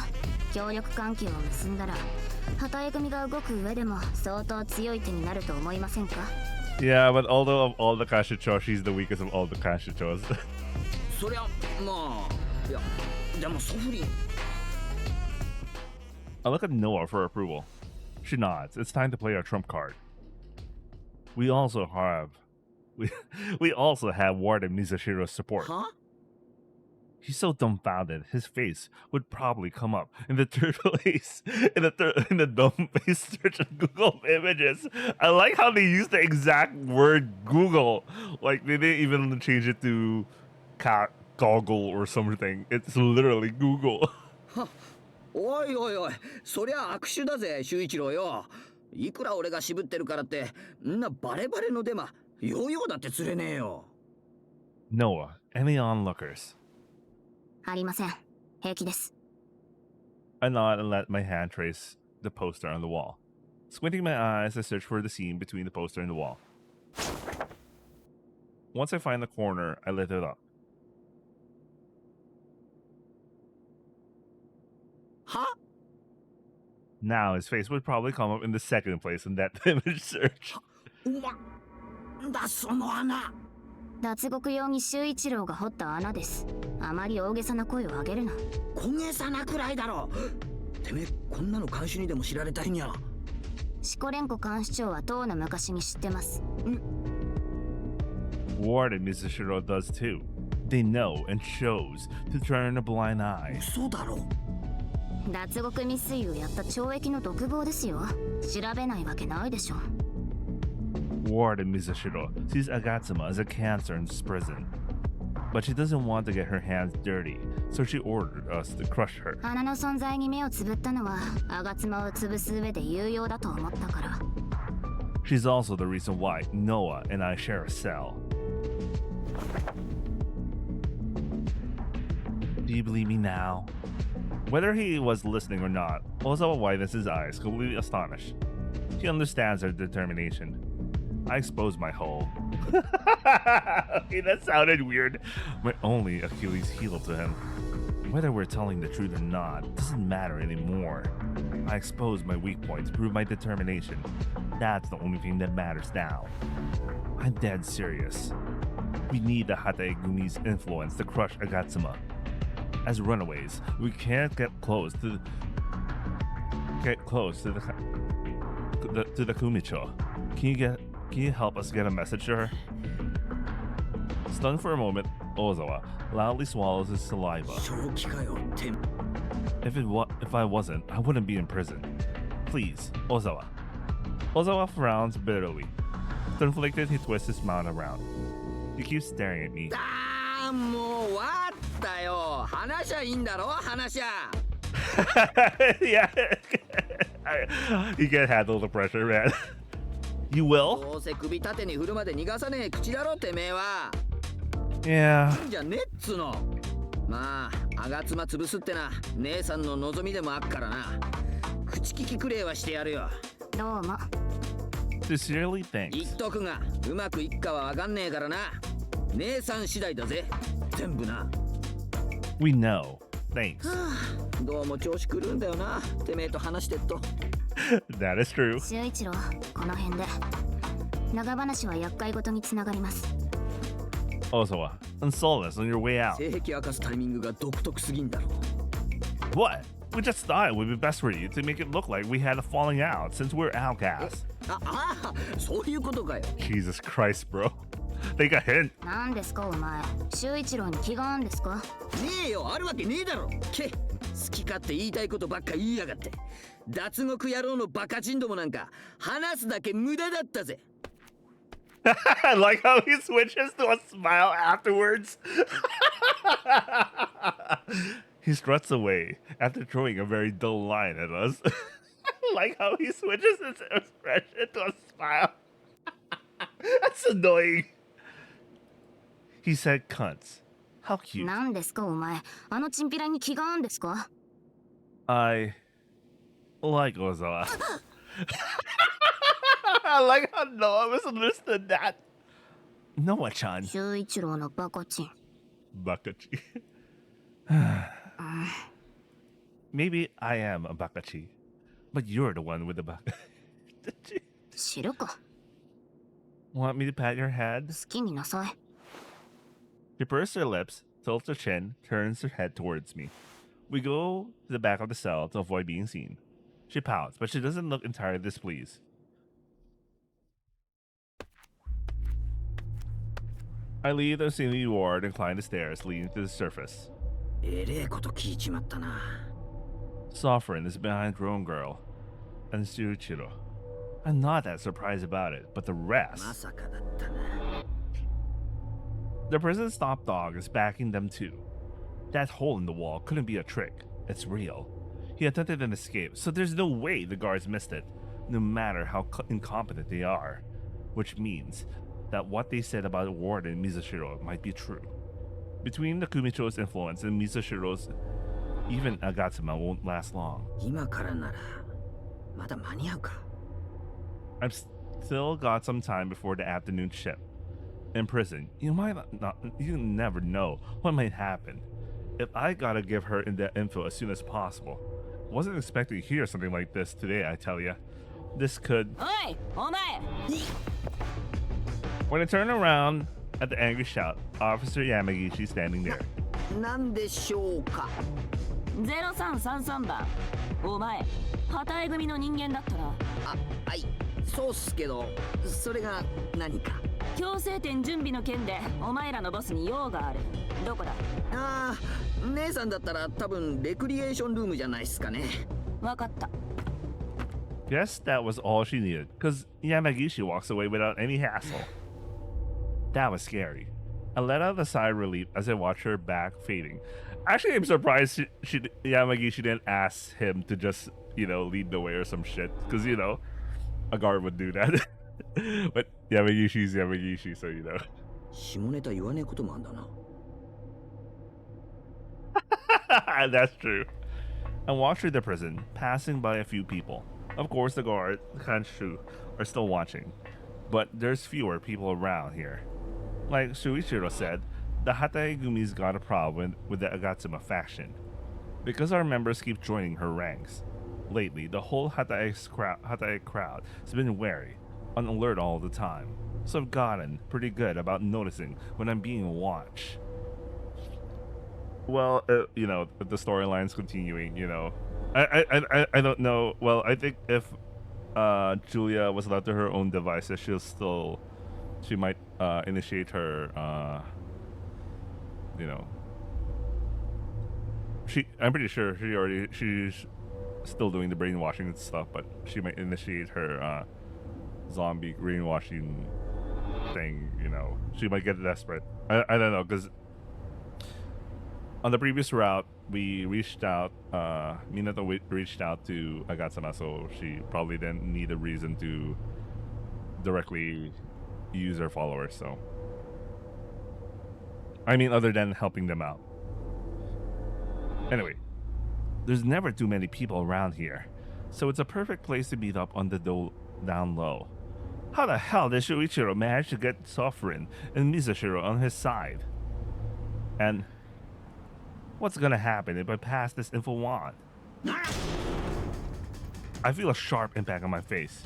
協力関係を結んだら旗井組が動く上でも相当強い手になると思いませんか？ Yeah, but although of all the Kashicho, she's the weakest of all the Kashichos. そりゃまあ、いやでもソフリン。 I look at Noah for approval. She nods. It's time to play our trump card. We also have Warden Mizashiro's support. Huh? He's so dumbfounded, his face would probably come up in the third place in the dumb face search of Google Images. I like how they use the exact word Google. Like they didn't even change it to goggle or something. It's literally Google. おいおいおい、そりゃ握手だぜ、修一郎よ。いくら俺が渋ってるからってんなバレバレのデマヨーヨーだって釣れねえよ。 Noah, any onlookers? ありません。平気です。 I nod and let my hand trace the poster on the wall. Squinting my eyes, I search for the seam between the poster and the wall. Once I find the corner, I lit it up. Huh? Now his face would probably come up in the second place in that image search. なんだその穴。脱獄用に修一郎が掘った穴です。あまり大げさな声を上げるな。小げさなくらいだろ。てめえこんなの監視にでも知られたいにゃ。シコレンコ監視長はとうの昔に知ってます。Warden Mizashiro does too. They know and chose to turn a blind eye. 嘘だろ。脱獄未遂をやった懲役の独房ですよ。調べないわけないでしょ。Warden Mizashiro sees Agatsuma as a cancer in this prison. But she doesn't want to get her hands dirty, so she ordered us to crush her. 穴の存在に目をつぶったのは、吾妻を潰す上で有用だと思ったから。She's also the reason why Noah and I share a cell. Do you believe me now? Whether he was listening or not, Ozawa widens his eyes, completely astonished. He understands her determination. I exposed my hole. Okay, that sounded weird. My only Achilles heel to him. Whether we're telling the truth or not doesn't matter anymore. I exposed my weak point to prove my determination. That's the only thing that matters now. I'm dead serious. We need the Hataegumi's influence to crush Agatsuma. As runaways, we can't get close to the Kumicho. Can you help us get a message to her? Stunned for a moment, Ozawa loudly swallows his saliva. If I wasn't, I wouldn't be in prison. Please, Ozawa. Ozawa frowns bitterly. Conflicted, he twists his mouth around. He keeps staring at me. もう終わったよ。話しゃいいんだろ、話しゃ。Yeah. You can't handle the pressure, man. You will? どうせ首縦に振るまで逃がさねえ口だろ、てめえは。Yeah. じゃねっつの。まあ、吾妻潰すってな、姉さんの望みでもあっからな。口利きくれはしてやるよ。どうも。Sincerely thanks. 言っとくが、うまくいっかはわかんねえからな。姉さん次第だぜ。全部な。We know. Thanks. どうも調子狂うんだよな。てめえと話してっと。That is true. 修一郎、この辺で。長話は厄介ごとにつながります。Ozawa, console us on your way out. 性癖明かすタイミングが独特すぎんだろ。What? We just thought it would be best for you to make it look like we had a falling out since we're outcasts. そういうことかよ。 Jesus Christ, bro. They got hint. 何ですかお前、修一郎に気があんですか？ねえよ、あるわけねえだろ。け、好き勝手言いたいことばっか言いやがって。脱獄野郎のバカ人どもなんか話すだけ無駄だったぜ。I like how he switches to a smile afterwards. He struts away after throwing a very dull line at us. I like how he switches his expression to a smile. That's annoying. He said cunts. How cute. 何ですかお前、あのチンピラに気があんですか？ I like Ozawa. I like how Noah misunderstood that. Noah-chan. 修一郎のバカチン。 Bakachi. Maybe I am a Bakachi, but you're the one with the Bakachi. 知るか。 Want me to pat your head? 好きになさい。 She pursed her lips, tilts her chin, turns her head towards me. We go to the back of the cell to avoid being seen. She pouts, but she doesn't look entirely displeased. I leave the senior ward and climb the stairs leading to the surface. えれえこと聞いちまったな。 Sovereign is behind Drone Girl and Tsuchiro. I'm not that surprised about it, but the rest. まさかだったな。 The prison's top dog is backing them too. That hole in the wall couldn't be a trick. It's real. He attempted an escape, so there's no way the guards missed it, no matter how incompetent they are. Which means that what they said about Warden Mizushiro might be true. Between the Kumicho's influence and Mizushiro's, even Agatsuma won't last long. 今からならまだ間に合うか。 I've still got some time before the afternoon shift. In prison, you never know what might happen. If I gotta give her the info as soon as possible. Wasn't expecting to hear something like this today, I tell ya. This could... おい、お前。 When I turn around at the angry shout, Officer Yamagishi standing there. なんでしょうか。 0333番。お前、旗絵組の人間だったな。あ、はい、そうっすけど、それが何か。 強制点準備の件でお前らのボスに用がある。どこだ？ああ、姉さんだったら多分レクリエーションルームじゃないっすかね。わかった。 Guess that was all she needed, because Yamagishi walks away without any hassle. That was scary. I let out a sigh of relief as I watched her back fading. Actually, I'm surprised Yamagishi didn't ask him to just, lead the way or some shit, because, a guard would do that. But Yamagishi's Yamagishi, so 下ネタ言わねえこともあんだな。 That's true. I walked through the prison, passing by a few people. Of course, the guard, Kanshu, are still watching. But there's fewer people around here. Like Shuichiro said, the Hataegumi's got a problem with the Agatsuma faction. Because our members keep joining her ranks. Lately, the whole Hatae crowd has been wary, on alert all the time. So I've gotten pretty good about noticing when I'm being watched. Well, the storyline's continuing, I don't know. Well, I think if Julia was left to her own devices, she might initiate her, I'm pretty sure she's still doing the brainwashing and stuff, but she might initiate her zombie brainwashing thing, She might get desperate. I don't know, because on the previous route, we reached out, Minato reached out to Agatsuma, so she probably didn't need a reason to directly use her followers, so. I mean, other than helping them out. Anyway, there's never too many people around here, so it's a perfect place to meet up on the down low. How the hell did Shuichiro manage to get Sovereign and Mizushiro on his side? And what's gonna happen if I pass this info wand? I feel a sharp impact on my face.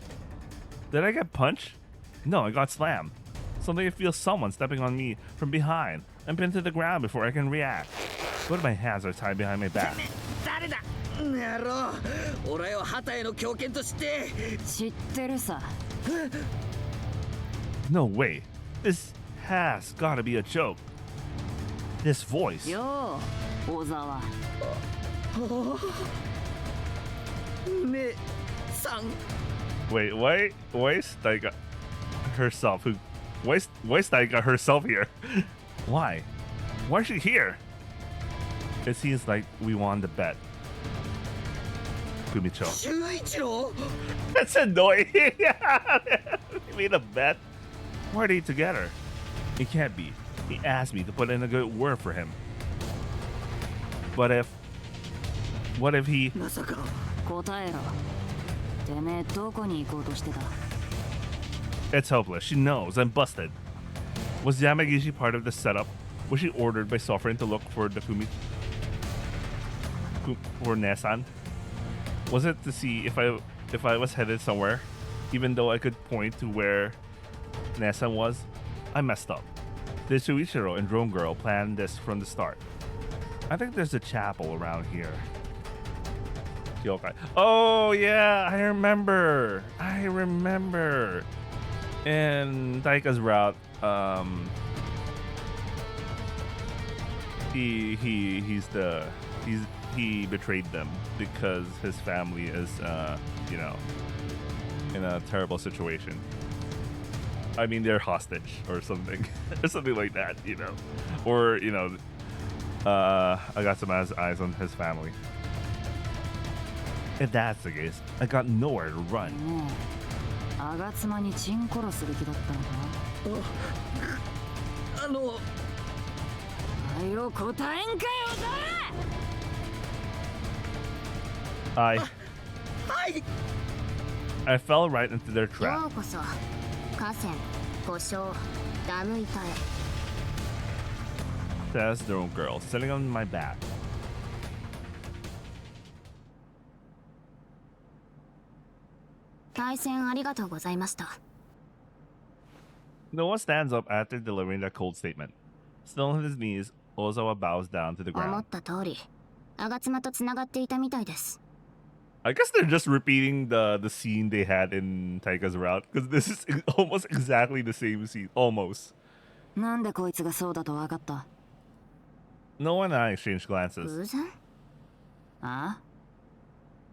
Did I get punched? No, I got slammed. Suddenly I feel someone stepping on me from behind and pinned to the ground before I can react. Both my hands are tied behind my back. 誰だ？やろう。俺を旗への狂犬として。知ってるさ。 No way. This has gotta be a joke. This voice. よう小沢。ねさん。 Wait, why is Taika herself why is Taika herself here? Why is she here? It seems like we won the bet. Kumicho. That's annoying. They made a bet. Why are they together? It can't be. He asked me to put in a good word for him. What if he... 答えろ。てめえどこに行こうとしてた？ It's hopeless. She knows I'm busted. Was Yamagishi part of the setup? Was she ordered by Sovereign to look for the for Nesan? Was it to see if I was headed somewhere, even though I could point to where Nesan was? I messed up. Did Shuichiro and Drone Girl plan this from the start? I think there's a chapel around here. Yokai. Oh yeah, I remember. In Taika's route, he betrayed them because his family is in a terrible situation. I mean, they're hostage or something, or something like that, or Agatsuma has eyes on his family. If that's the case, I got nowhere to run. 吾妻にチンコロする気だったのか？はよ答えんかよ、I fell right into their よ trap. うこそ河川故障ダム板へ。 Says their own girl, sitting on my back. 対戦ありがとうございました。 Noah stands up after delivering that cold statement. Still on his knees, Ozawa bows down to the 思 ground. った通り、吾妻とつながっていたみたいです。 I guess they're just repeating the scene they had in Taika's route, because this is almost exactly the same scene, almost. なんでこいつがそうだと分かった？ Noah and I exchanged glances. 偶然？あ？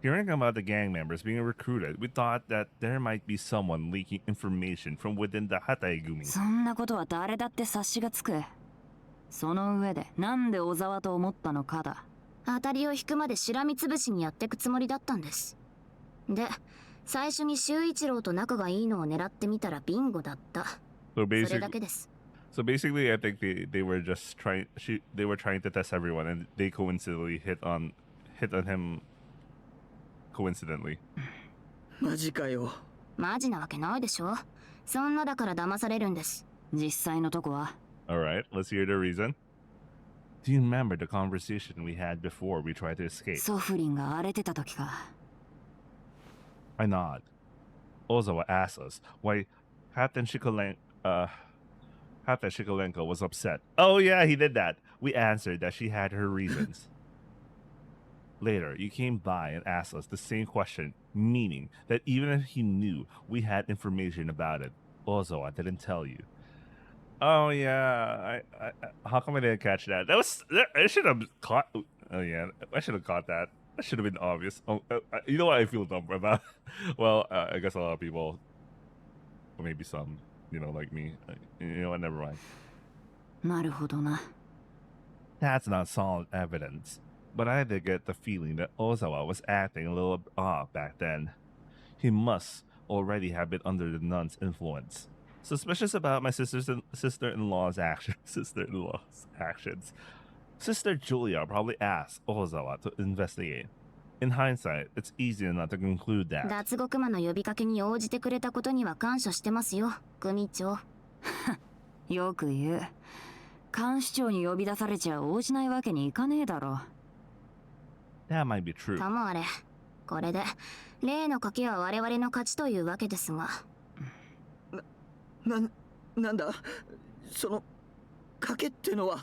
Hearing about the gang members being recruited, we thought that there might be someone leaking information from within the Hataigumi. そんなことは誰だって察しがつく。その上でなんで小沢と思ったのかだ。当たりを引くまでしらみつぶしにやってくつもりだったんです。で、最初に修一郎と仲がいいのを狙ってみたらビンゴだった。それだけです。 So basically, I think they were just trying. They were trying to test everyone, and they coincidentally hit on him. Coincidentally. マジかよ。マジなわけないでしょ。そんなだから騙されるんです。実際のとこは？ All right, let's hear the reason. Do you remember the conversation we had before we tried to escape? ソフリンが荒れてた時か。I nod. Ozawa asks us why Captain Shikolenko was upset. Oh yeah, he did that. We answered that she had her reasons. Later, you came by and asked us the same question, meaning that even if he knew we had information about it, Ozawa didn't tell you. Oh yeah, I how come I didn't catch that? I should have caught. Oh yeah, I should have caught that. That should have been obvious. Oh, you know what I feel dumb about? Well, I guess a lot of people, or maybe some, like me. You know what? Never mind. なるほどな。 That's not solid evidence. But I did get the feeling that Ozawa was acting a little off back then. He must already have been under the nun's influence. Suspicious about my sister-in-law's actions. Sister Julia probably asked Ozawa to investigate. In hindsight, it's easier not to conclude that. 脱獄魔の呼びかけに応じてくれたことには感謝してますよ、組長。よく言う。監視長に呼び出されちゃ応じないわけにいかねえだろ。 That might be true. ともあれ、これで例の賭けは我々の勝ちというわけですが。なんだその賭けってのは。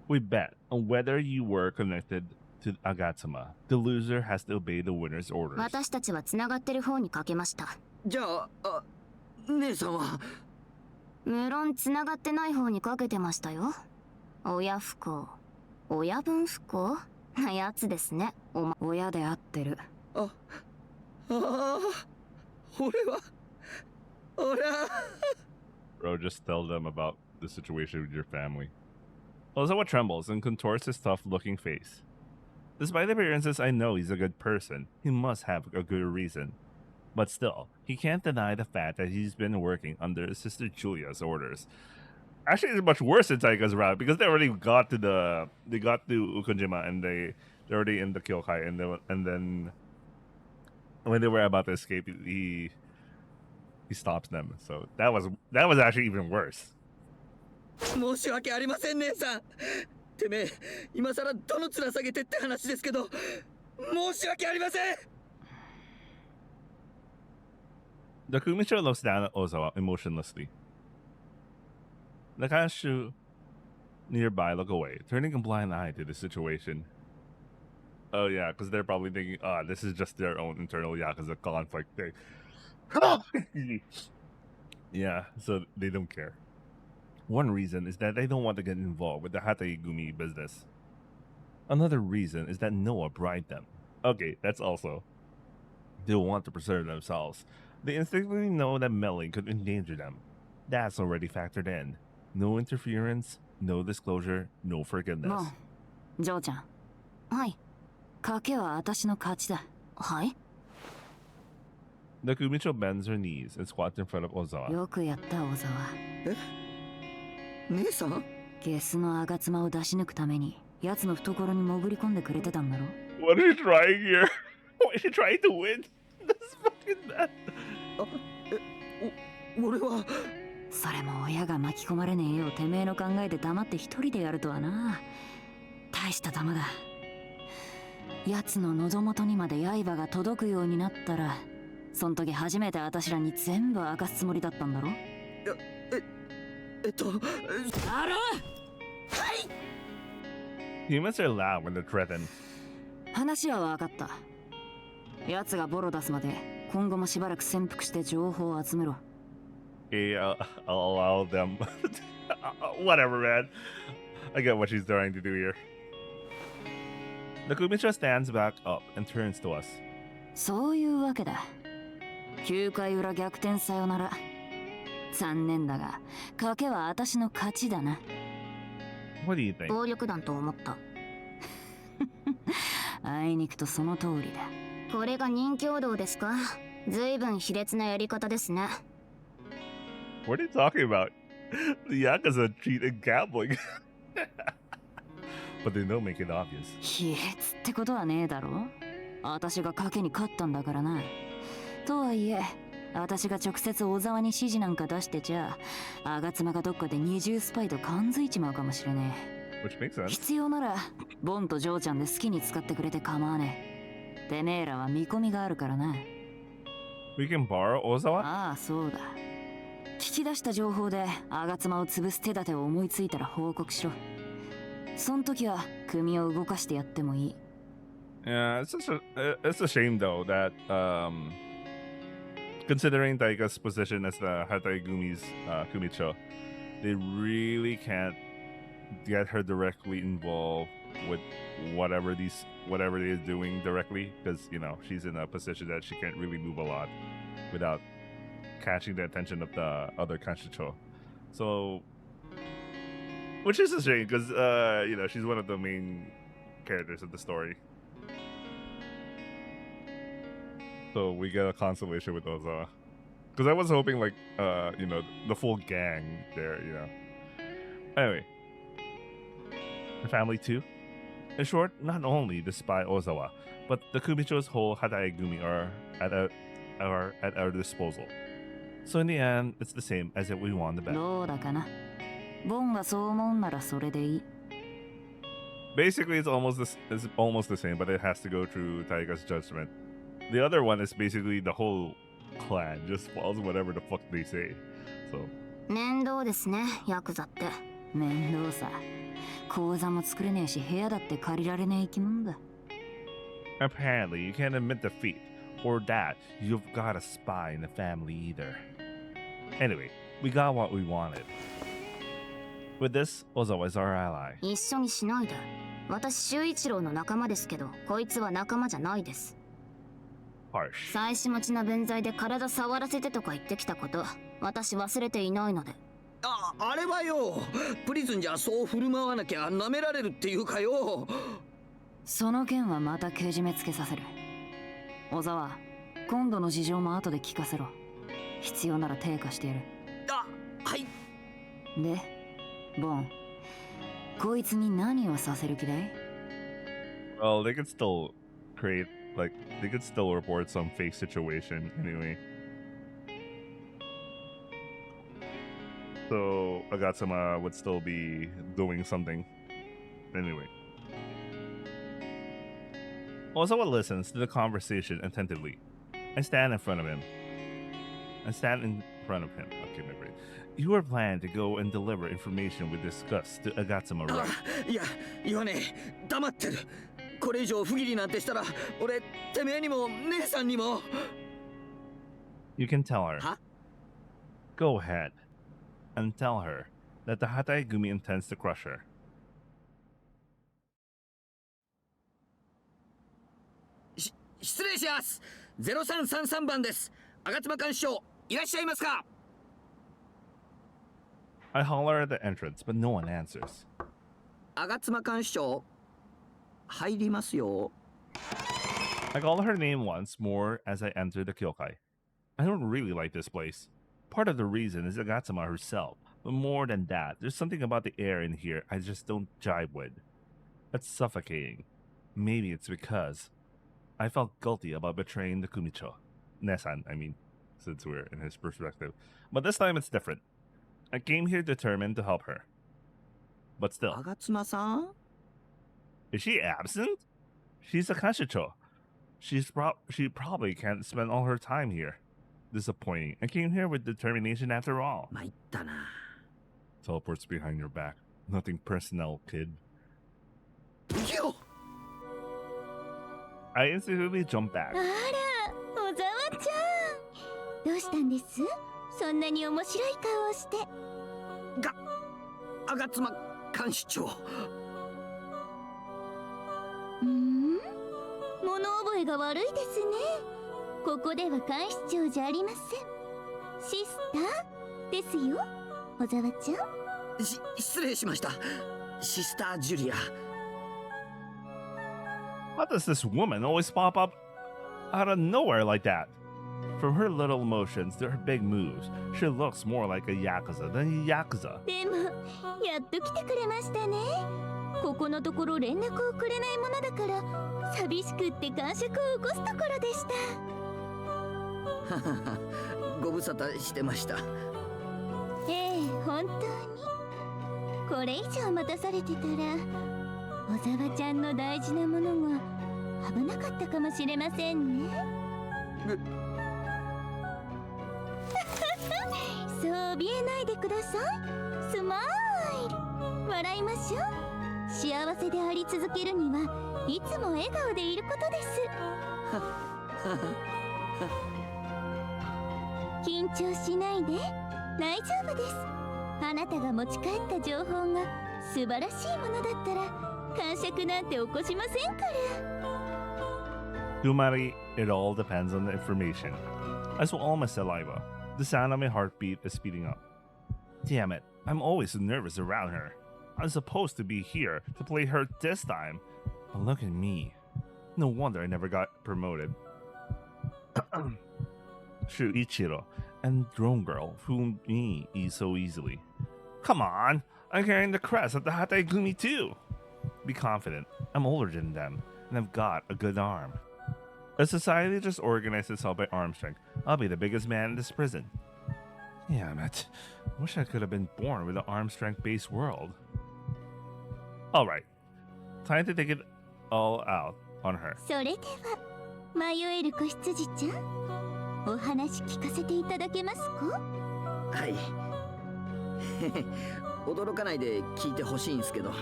We bet on whether you were connected to Agatsuma. The loser has to obey the winner's orders. 私たちはつながってる方に賭けました。じゃあ、姉さんは。無論繋がってない方にかけてましたよ。親不孝、親分不孝なやつですね。親で合ってる。ああ、俺は Bro, just tell them about the situation with your family. Ozawa trembles and contorts his tough-looking face. Despite the appearances, I know he's a good person. He must have a good reason. But still, he can't deny the fact that he's been working under his sister Julia's orders. Actually, it's much worse in Taika's route because they already got to Ukonjima and they're already in the Kyokai, and then when they were about to escape, he stops them. So that was actually even worse. 申し訳ありません姉さん。てめえ今さらどの面下げてって話ですけど、申し訳ありません。 The Kumicho looks down at Ozawa emotionlessly. The Kashu nearby look away, turning a blind eye to the situation. Oh yeah, because they're probably thinking, this is just their own internal Yakuza conflict thing. Yeah, so they don't care. One reason is that they don't want to get involved with the Hataigumi business. Another reason is that Noah bribed them. Okay, that's also. They want to preserve themselves. They instinctively know that meddling could endanger them. That's already factored in. No interference, no disclosure, no forgiveness. もう、ジョーちゃん。はい。賭けは私の勝ちだ。はい。 The Kumicho bends her knees and squats in front of Ozawa. よくやった、小沢。え？姉さん？ゲスの吾妻を出し抜くために、奴の懐に潜り込んでくれてたんだろ？ What are you trying here? Why are you trying to win? That's fucking bad. 俺は。それも親が巻き込まれねえようてめえの考えで黙って一人でやるとはな。大した玉だ。奴の喉元にまで刃が届くようになったら、そん時初めて私らに全部明かすつもりだったんだろ。あら。はい。 Humans are loud when they're threatened. 話は分かった。奴がボロ出すまで今後もしばらく潜伏して情報を集めろ。Okay, I'll allow them. Whatever, man. I get what she's trying to do here. The Kumicho stands back up and turns to us. そういうわけだ。9回裏逆転さよなら。残念だが、賭けは私の勝ちだな。What do you think? 暴力団と思った。あいにくとその通りだ。これが任教道ですか？ずいぶん卑劣なやり方ですね。What are you talking about? The Yakuza cheat in gambling. But they don't make it obvious. 卑劣ってことはねえだろ。私が賭けに勝ったんだからな。とはいえ、私が直接小沢に指示なんか出してちゃ、吾妻がどっかで二重スパイと感づいちまうかもしれねえ。Which makes sense. 必要なら、ボンとジョーちゃんで好きに使ってくれて構わねえ。てめえらは見込みがあるからな。We can borrow Ozawa? ああ、そうだ。聞き出した情報で吾妻を潰す手立てを思いついたら報告しろ。そん時は組を動かしてやってもいい。Yeah, it's a shame though that considering Taika's position as the Hataigumi's Kumicho, they really can't get her directly involved with whatever they're doing directly, because you know she's in a position that she can't really move a lot without catching the attention of the other Kanshicho. So, which is a shame because you know she's one of the main characters of the story. So we get a consolation with Ozawa. Because I was hoping like you know, the full gang there, you know. Anyway. The family too? In short, not only the spy Ozawa, but the Kumicho's whole Hataigumi are at our disposal. So in the end, it's the same as if we won the bet. Basically, it's almost the same, but it has to go through Taiga's judgment. The other one is basically the whole clan just follows whatever the fuck they say. So. 面倒ですね、ヤクザって。面倒さ。口座も作れねえし、部屋だって借りられねえ生き物だ。Apparently, you can't admit defeat, or that you've got a spy in the family either. Anyway, We got what we wanted. With this, Ozawa is our ally. 一緒にしないで。私修一郎の仲間ですけど、こいつは仲間じゃないです。Harsh. 妻子持ちな分際で体触らせてとか言ってきたこと、私忘れていないので。あれはよ、プリズンじゃそう振る舞わなきゃ舐められるっていうかよ。その件はまたけじめつけさせる。小沢、今度の事情も後で聞かせろ。必要なら手貸してやる。はい。で、ボン、こいつに何をさせる気だい？ Well, they could still create, like, they could still report some fake situation anyway. So Agatsuma would still be doing something anyway. Ozawa listens to the conversation attentively. I stand in front of him. Okay, my brain. You were planning to go and deliver information we discussed to Agatsuma, right? いや、言わねえ。黙ってる。これ以上不義理なんてしたら、俺、てめえにも姉さんにも。You can tell her. Go ahead and tell her that the Hataigumi intends to crush her. 失礼します。0333番です。吾妻監視長、いらっしゃいますか？ I holler at the entrance, but no one answers. 吾妻監視長、入りますよ。I call her name once more as I enter the kyokai. I don't really like this place. Part of the reason is Agatsuma herself, but more than that, there's something about the air in here I just don't jive with. It's suffocating. Maybe it's because I felt guilty about betraying the Kumicho. Nesan, I mean, since we're in his perspective. But this time it's different. I came here determined to help her. But still. Agatsuma-san? Is she absent? She's a kashicho. She probably can't spend all her time here. Disappointing. I came here with determination after all. Teleports behind your back. Nothing personal, kid. I instantly jump back. あら、小沢ちゃん。どうしたんです？そんなに面白い顔をして。吾妻監視長。物覚えが悪いですね。ここでは監視長じゃありません。シスターですよ、小沢ちゃん。失礼しました。シスタージュリア。How does this woman always pop up out of nowhere like that? From her little emotions to her big moves, she looks more like a Yakuza than a Yakuza. でも、やっと来てくれましたね。ここのところ連絡をくれないものだから、寂しくって感触を起こすところでした。ご無沙汰してました。ええ、本当に。これ以上待たされてたら、小沢ちゃんの大事なものが危なかったかもしれませんね。そう怯えないでください。スマイル。笑いましょう。幸せであり続けるにはいつも笑顔でいることです。緊張しないで。大丈夫です。あなたが持ち帰った情報が素晴らしいものだったら感触なんて起こしませんから。Dumari, it all depends on the information. I swallow my saliva. The sound of my heartbeat is speeding up. Damn it, I'm always so nervous around her. I'm supposed to be here to play her this time. But look at me. No wonder I never got promoted. Shuichiro and Drone Girl fooled me so easily. Come on, I'm carrying the crest of the Hataigumi too. Be confident, I'm older than them, and I've got a good arm. If society just organized itself by arm strength, I'll be the biggest man in this prison. Damn it. Wish I could have been born with an arm strength based world. Alright. Time to take it all out on her. それでは、迷える子羊ちゃん、お話聞かせていただけますか？はい。驚かないで聞いてほしいんですけど。も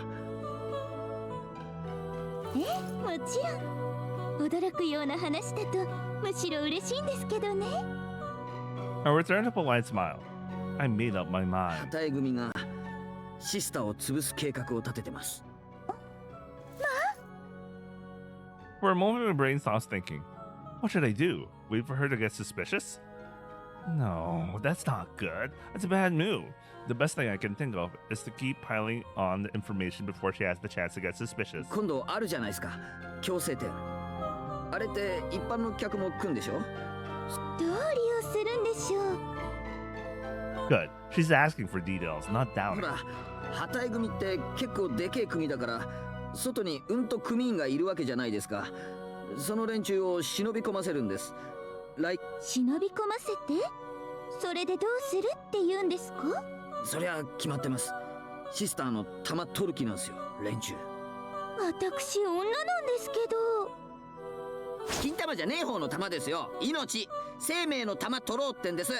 ちろん。驚くような話だとむしろ嬉しいんですけどね。I return a polite smile. I made up my 旗 mind. 絵組がシスターを潰す計画を立ててます。 For a moment, my brain stops thinking. What should I do? Wait for her to get suspicious? No, that's not good. That's a bad move. The best thing I can think of is to keep piling on the information before she has the chance to get suspicious. 今度あるじゃないですか、強制点。あれって一般の客も来るんでしょ？どう利用するんでしょう。 Good. She's asking for details, not ほ doubting. ら、旗絵組って結構でけえ組だから、外に組員がいるわけじゃないですか。その連中を忍び込ませるんです。忍び込ませて？それでどうするって言うんですか？そりゃ決まってます。シスターの玉取る気なんすよ、連中。私女なんですけど。金玉じゃねえ方の玉ですよ。命、生命の玉取ろうってんです。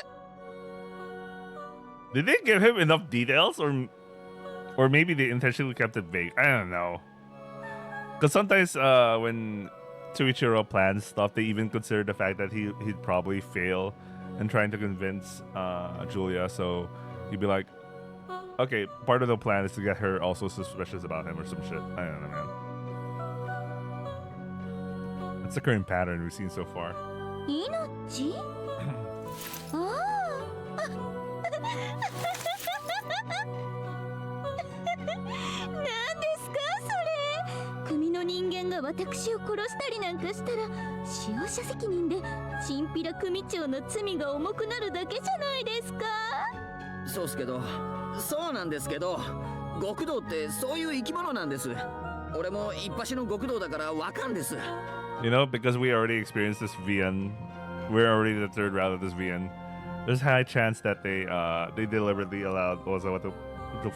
Did they give him enough details, or maybe they intentionally kept it vague? I don't know. Because sometimes when Tsuichiro plans stuff, they even consider the fact that he'd probably fail in trying to convince Julia. So he'd be like, okay, part of the plan is to get her also suspicious about him or some shit. I don't know, man. That's the current pattern we've seen so far. 命？ああ。何ですかそれ。組の人間が私を殺したりなんかしたら使用者責任でチンピラ組長の罪が重くなるだけじゃないですか。そうっすけど、そうなんですけど、極道ってそういう生き物なんです。俺も一発の極道だからわかんです。 You know, because we already experienced this VN, we're already the third round of this VN. There's a high chance that they deliberately allowed Ozawa to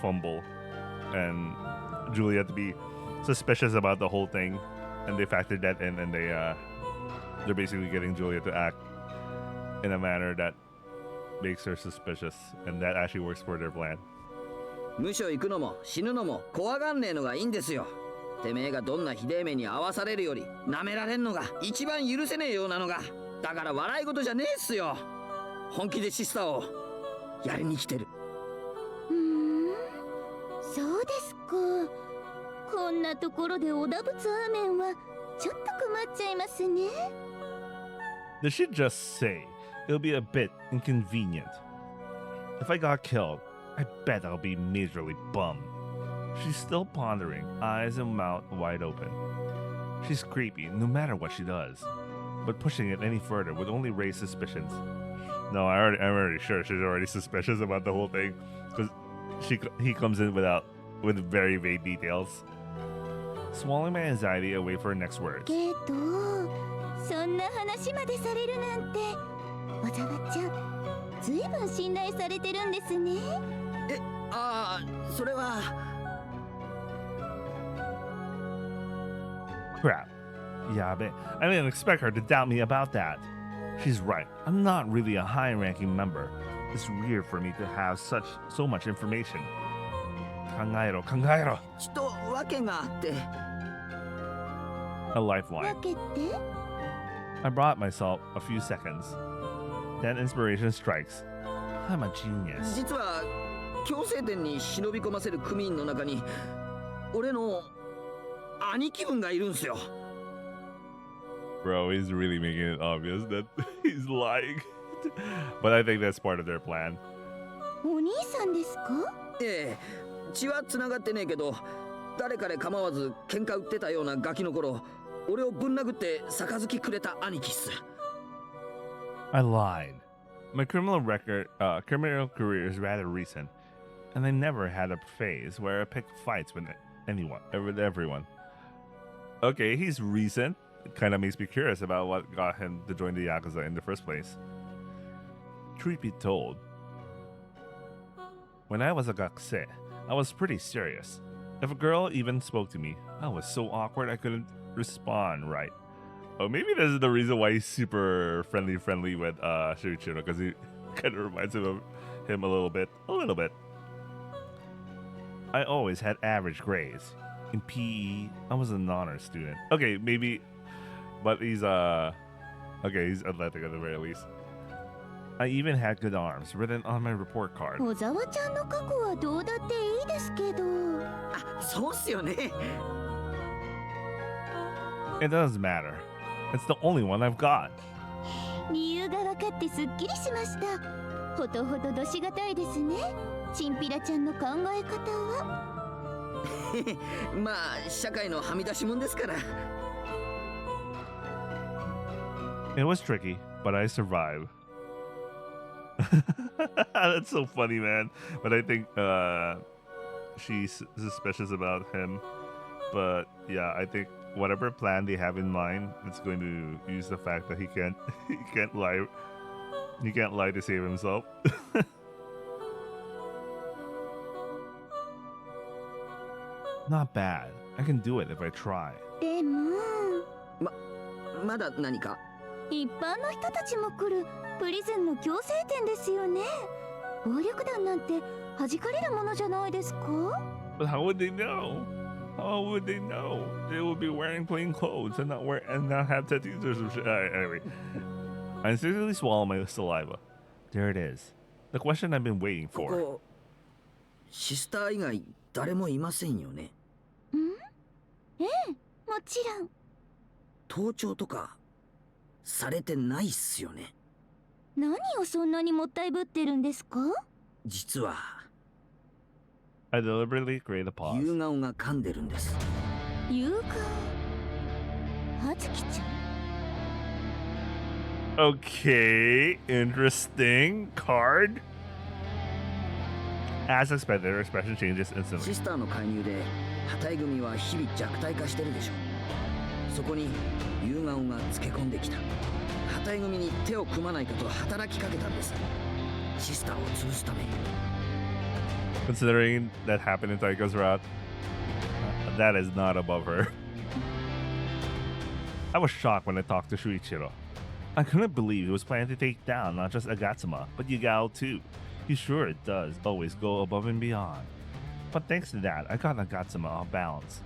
fumble and Julia to be suspicious about the whole thing, and they factored that in, and they're basically getting Julia to act in a manner that makes her suspicious, and that actually works for their plan. 無所行くのも死ぬのも怖がんねえのがいいんですよ。てめえがどんなひでえ目に遭わされるより舐められんのが一番許せねえようなのが。だから笑い事じゃねえっすよ。本気でシスターをやりに来てる。そうですか。こんなところでおだぶつアーメンはちょっと困っちゃいますね。 They should just say it'll be a bit inconvenient. If I got killed, I bet I'll be majorly bummed. She's still pondering, eyes and mouth wide open. She's creepy no matter what she does, but pushing it any further would only raise suspicions. No, I'm already sure she's already suspicious about the whole thing, because he comes in with very vague details. Swallowing my anxiety, I wait for her next words. けど、そんな話までされるなんて、小沢ちゃん、ずいぶん信頼されてるんですね。ああ、それは。 Crap. Yabe. I didn't expect her to doubt me about that. She's right. I'm not really a high-ranking member. It's weird for me to have so much information. Kangaero. ちょっと訳があって。A lifeline. わけって？ I brought myself a few seconds. Then inspiration strikes. I'm a genius. 実は強制店に忍び込ませる組員の中に俺の兄貴分がいるんすよ。 Bro, he's really making it obvious that he's lying. But I think that's part of their plan. お兄さんですか？ええ、血は繋がってねえけど、誰彼構わず喧嘩売ってたようなガキの頃、俺をぶん殴って杯くれた兄貴っす。 I lied. My criminal career is rather recent, and I never had a phase where I picked fights with everyone. Okay, he's recent. It kind of makes me curious about what got him to join the Yakuza in the first place. Truth be told, when I was a gakse, I was pretty serious. If a girl even spoke to me, I was so awkward I couldn't respond right. Oh, maybe this is the reason why he's super friendly with Shuichiro, because he kind of reminds him of him a little bit. I always had average grades. In PE, I was an honor student. Okay, maybe, but he's he's athletic at the very least. I even had good arms written on my report card. 小沢ちゃんの過去はどうだっていいですけど。あ、そうっすよね。 It doesn't matter. It's the only one I've got. 理由が分かってすっきりしました。ほどほどどしがたいですね。チンピラちゃんの考え方は。まあ社会のはみ出しもんですから。 It was tricky, but I survived. That's so funny, man. But I think she's suspicious about him. But yeah, I think whatever plan they have in mind, it's going to use the fact that he can't lie. He can't lie to save himself. Not bad. I can do it if I try. でもまだ何か？一般の人たちも来るプリズンの強制店ですよね。暴力団なんて弾かれるものじゃないですか？ But how would they know? How would they know? They would be wearing plain clothes and not have tattoos or some shit. Anyway, I instinctively swallow my saliva. There it is. The question I've been waiting こ for. こシスター以外誰もいませんよね。ええ、もちろん。盗聴とかされてないっすよね。何をそんなにもったいぶってるんですか？実は I deliberately create a pause. 夕顔が噛んでるんです。夕顔。はずきちゃん。 Okay, interesting card. As expected, her expression changes instantly. シスターの介入で旗井組は日々弱体化してるでしょ。そこに夕顔がつけ込んできた。旗井組に手を組まないかと働きかけたんです。シスターを潰すために。 Considering that happened in Taika's route, that is not above her. I was shocked when I talked to Shuichiro. I couldn't believe he was planning to take down not just Agatsuma, but Yugao too. He sure it does always go above and beyond. But thanks to that, I got Agatsuma off balance.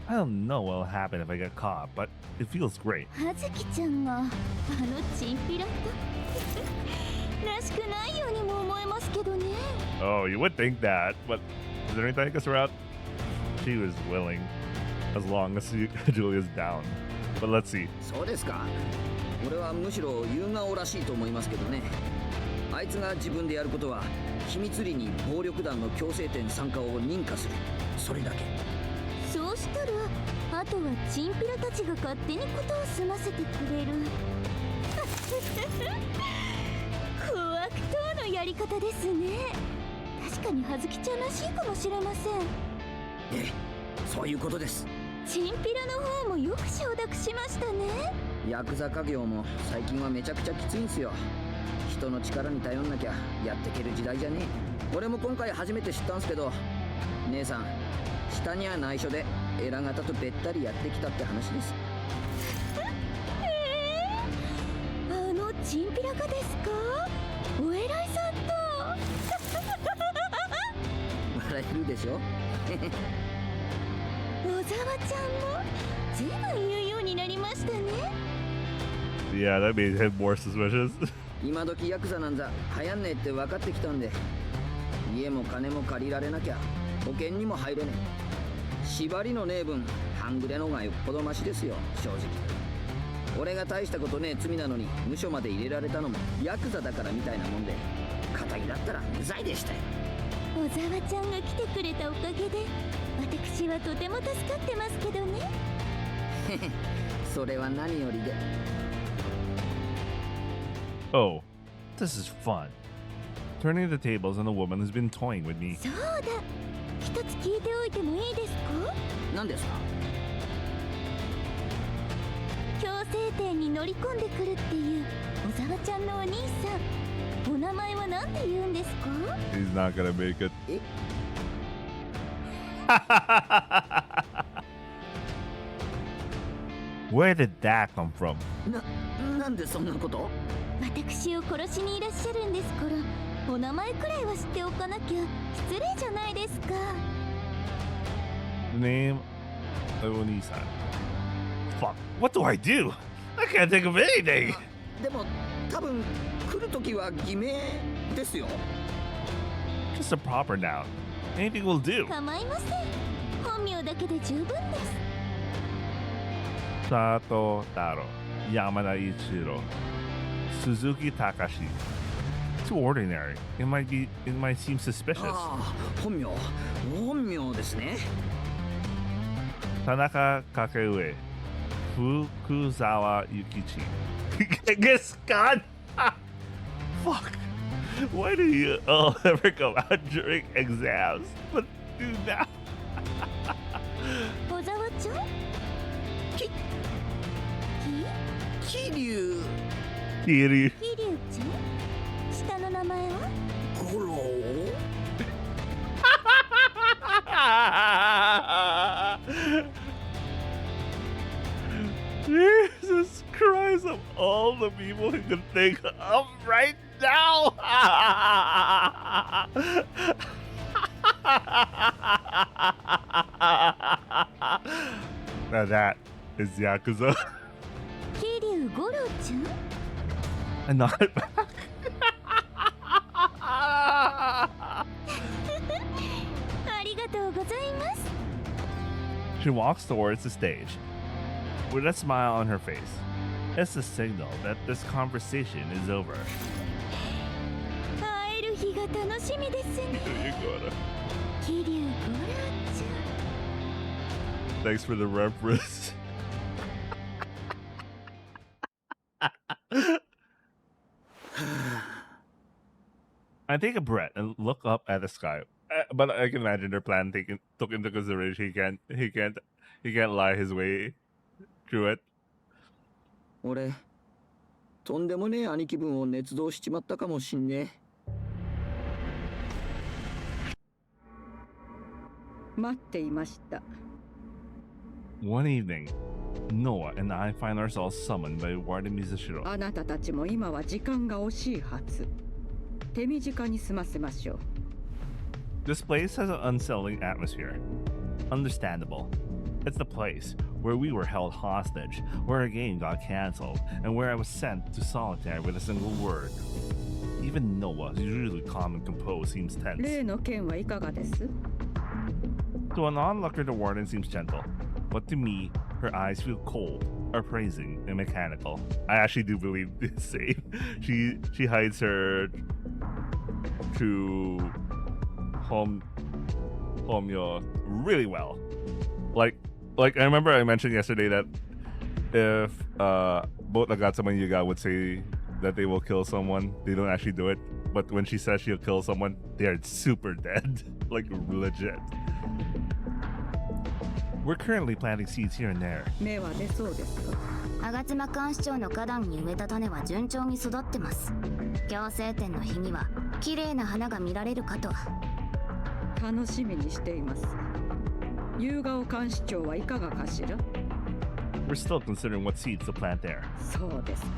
I don't know what'll happen if I get caught, but it feels great. はずきちゃんがあのチンピラとらしくないようにも思えますけどね。 Oh, you would think that, but considering Taika's route, she was willing as long as Julia's down. But let's see. そうですか。俺はむしろ夕顔らしいと思いますけどね。あいつが自分でやることは秘密裏に暴力団の強制店参加を認可する。それだけ。そうしたらあとはチンピラたちが勝手にことを済ませてくれる。小悪党のやり方ですね。確かにはずきちゃんらしいかもしれません。ええ、そういうことです。チンピラの方もよく承諾しましたね。ヤクザ家業も最近はめちゃくちゃきついんすよ。人の力に頼んなきゃやってける時代じゃねえ。俺も今回初めて知ったんすけど、姉さん下には内緒で偉方とべったりやってきたって話です。あのチンピラがですか？お偉いさんと笑えるでしょ。小沢ちゃんも随分言うようになりましたね。 Yeah, that made him more suspicious. 今時ヤクザなんざ流行んねえって分かってきたんで、家も金も借りられなきゃ保険にも入れねえ。縛りのねえ分半グレのがよっぽどマシですよ、正直。俺が大したことねえ罪なのに無所まで入れられたのもヤクザだからみたいなもんで、仇だったら無罪でしたよ。小沢ちゃんが来てくれたおかげで私はとても助かってますけどね。それは何よりで。 Oh, this is fun. Turning the tables on the woman who's been toying with me. そうだ、一つ聞いておいてもいいですか？何ですか？強制店に乗り込んでくるっていう小沢ちゃんのお兄さん、お名前は何て言うんですか？ He's not gonna make it. Where did that come from? なんでそんなこと？私を殺しにいらっしゃるんですから、お名前くらいは知っておかなきゃ失礼じゃないですか。 The name of Oni-san. Fuck, what do I do? I can't think of anything. でも多分来るるときは偽名ですよ。 Just a proper noun. Anything will do. 構いません。本名だけで十分です。 Sato Taro, Yamada Ichiro, Suzuki Takashi. Too ordinary. It might seem suspicious. ああ、本名ですね。 Tanaka Kakeue, Fukuzawa Yukichi. Guess God. Fuck. Why do you all ever come out during exams? But do now. 小沢ちゃん？桐生。Kiryu. 桐生ちゃん？下の名前は？五郎。Jesus Christ, of all the people he could think of right now. Now that is Yakuza. 桐生五郎ちゃん？ And not back. ありがとうございます。 She walks towards the stage with a smile on her face. It's a signal that this conversation is over. 会える日が楽しみですね。桐生五郎ちゃん。 Thanks for the reference. I take a breath and look up at the sky. But I can imagine their plan took into consideration. He can't lie his way through it. 俺、とんでもねえ兄貴分を捏造しちまったかもしんねえ。待っていました。 One evening, Noah and I find ourselves summoned by Warden Mizashiro. あなたたちも今は時間が惜しいはず。手短に済ませましょう。 This place has an unsettling atmosphere. Understandable. It's the place where we were held hostage, where our game got cancelled, and where I was sent to solitary with a single word. Even Noah, who's usually calm and composed, seems tense. 例の件はいかがです？ To an onlooker, the warden seems gentle, but to me, her eyes feel cold, appraising, and mechanical. I actually do believe the same. She hides her true Homyo really well. Like I remember I mentioned yesterday that if both Agatsuma and Yuga would say that they will kill someone, they don't actually do it. But when she says she'll kill someone, they are super dead. Like legit. We're currently planting seeds here and there. 芽は出そうですか？吾妻監視長の花壇に植えた種は順調に育ってます。強制点の日には綺麗な花が見られるかと。楽しみにしています。夕顔監視長はいかがかしら？ We're still considering what seeds to plant there. そうですか。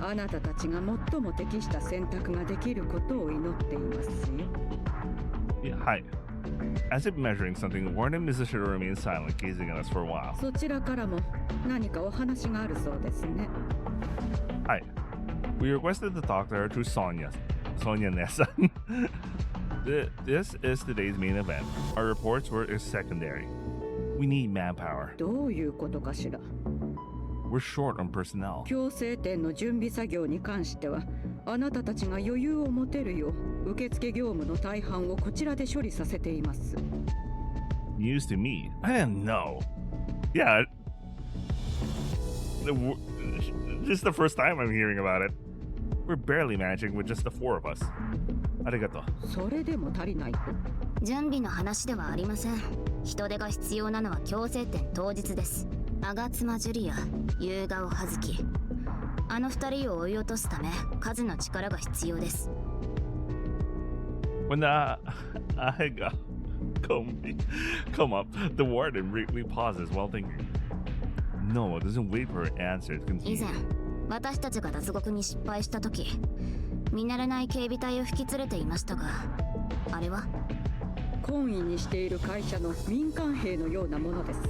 あなたたちが最も適した選択ができることを祈っていますよ。Yeah, hi. As if measuring something, Warden Mizashiro remains silent, gazing at us for a while. そちらからも何かお話があるそうですね。Hi. We requested to talk to her through Sonia Nessan. This is today's main event. Our reports were secondary. We need manpower. どういうことかしら？ We're short on personnel. 強制点の準備作業に関しては、あなたたちが余裕を持てるよう、受付業務の大半をこちらで処理させています。News to me? I didn't know. Yeah. This is the first time I'm hearing about it. We're barely managing with just the four of us. ありがとう。それでも足りないと。準備の話ではありません。人手が必要なのは強制点当日です。吾妻ジュリア、夕顔葉月。あの二人を追い落とすため、数の力が必要です。When the Aiga come up, the warden briefly pauses while thinking. Noah doesn't wait for her answer to continue. 以前、私たちが脱獄に失敗した時、見慣れない警備隊を引き連れていましたが、あれは懇意にしている会社の民間兵のようなものです。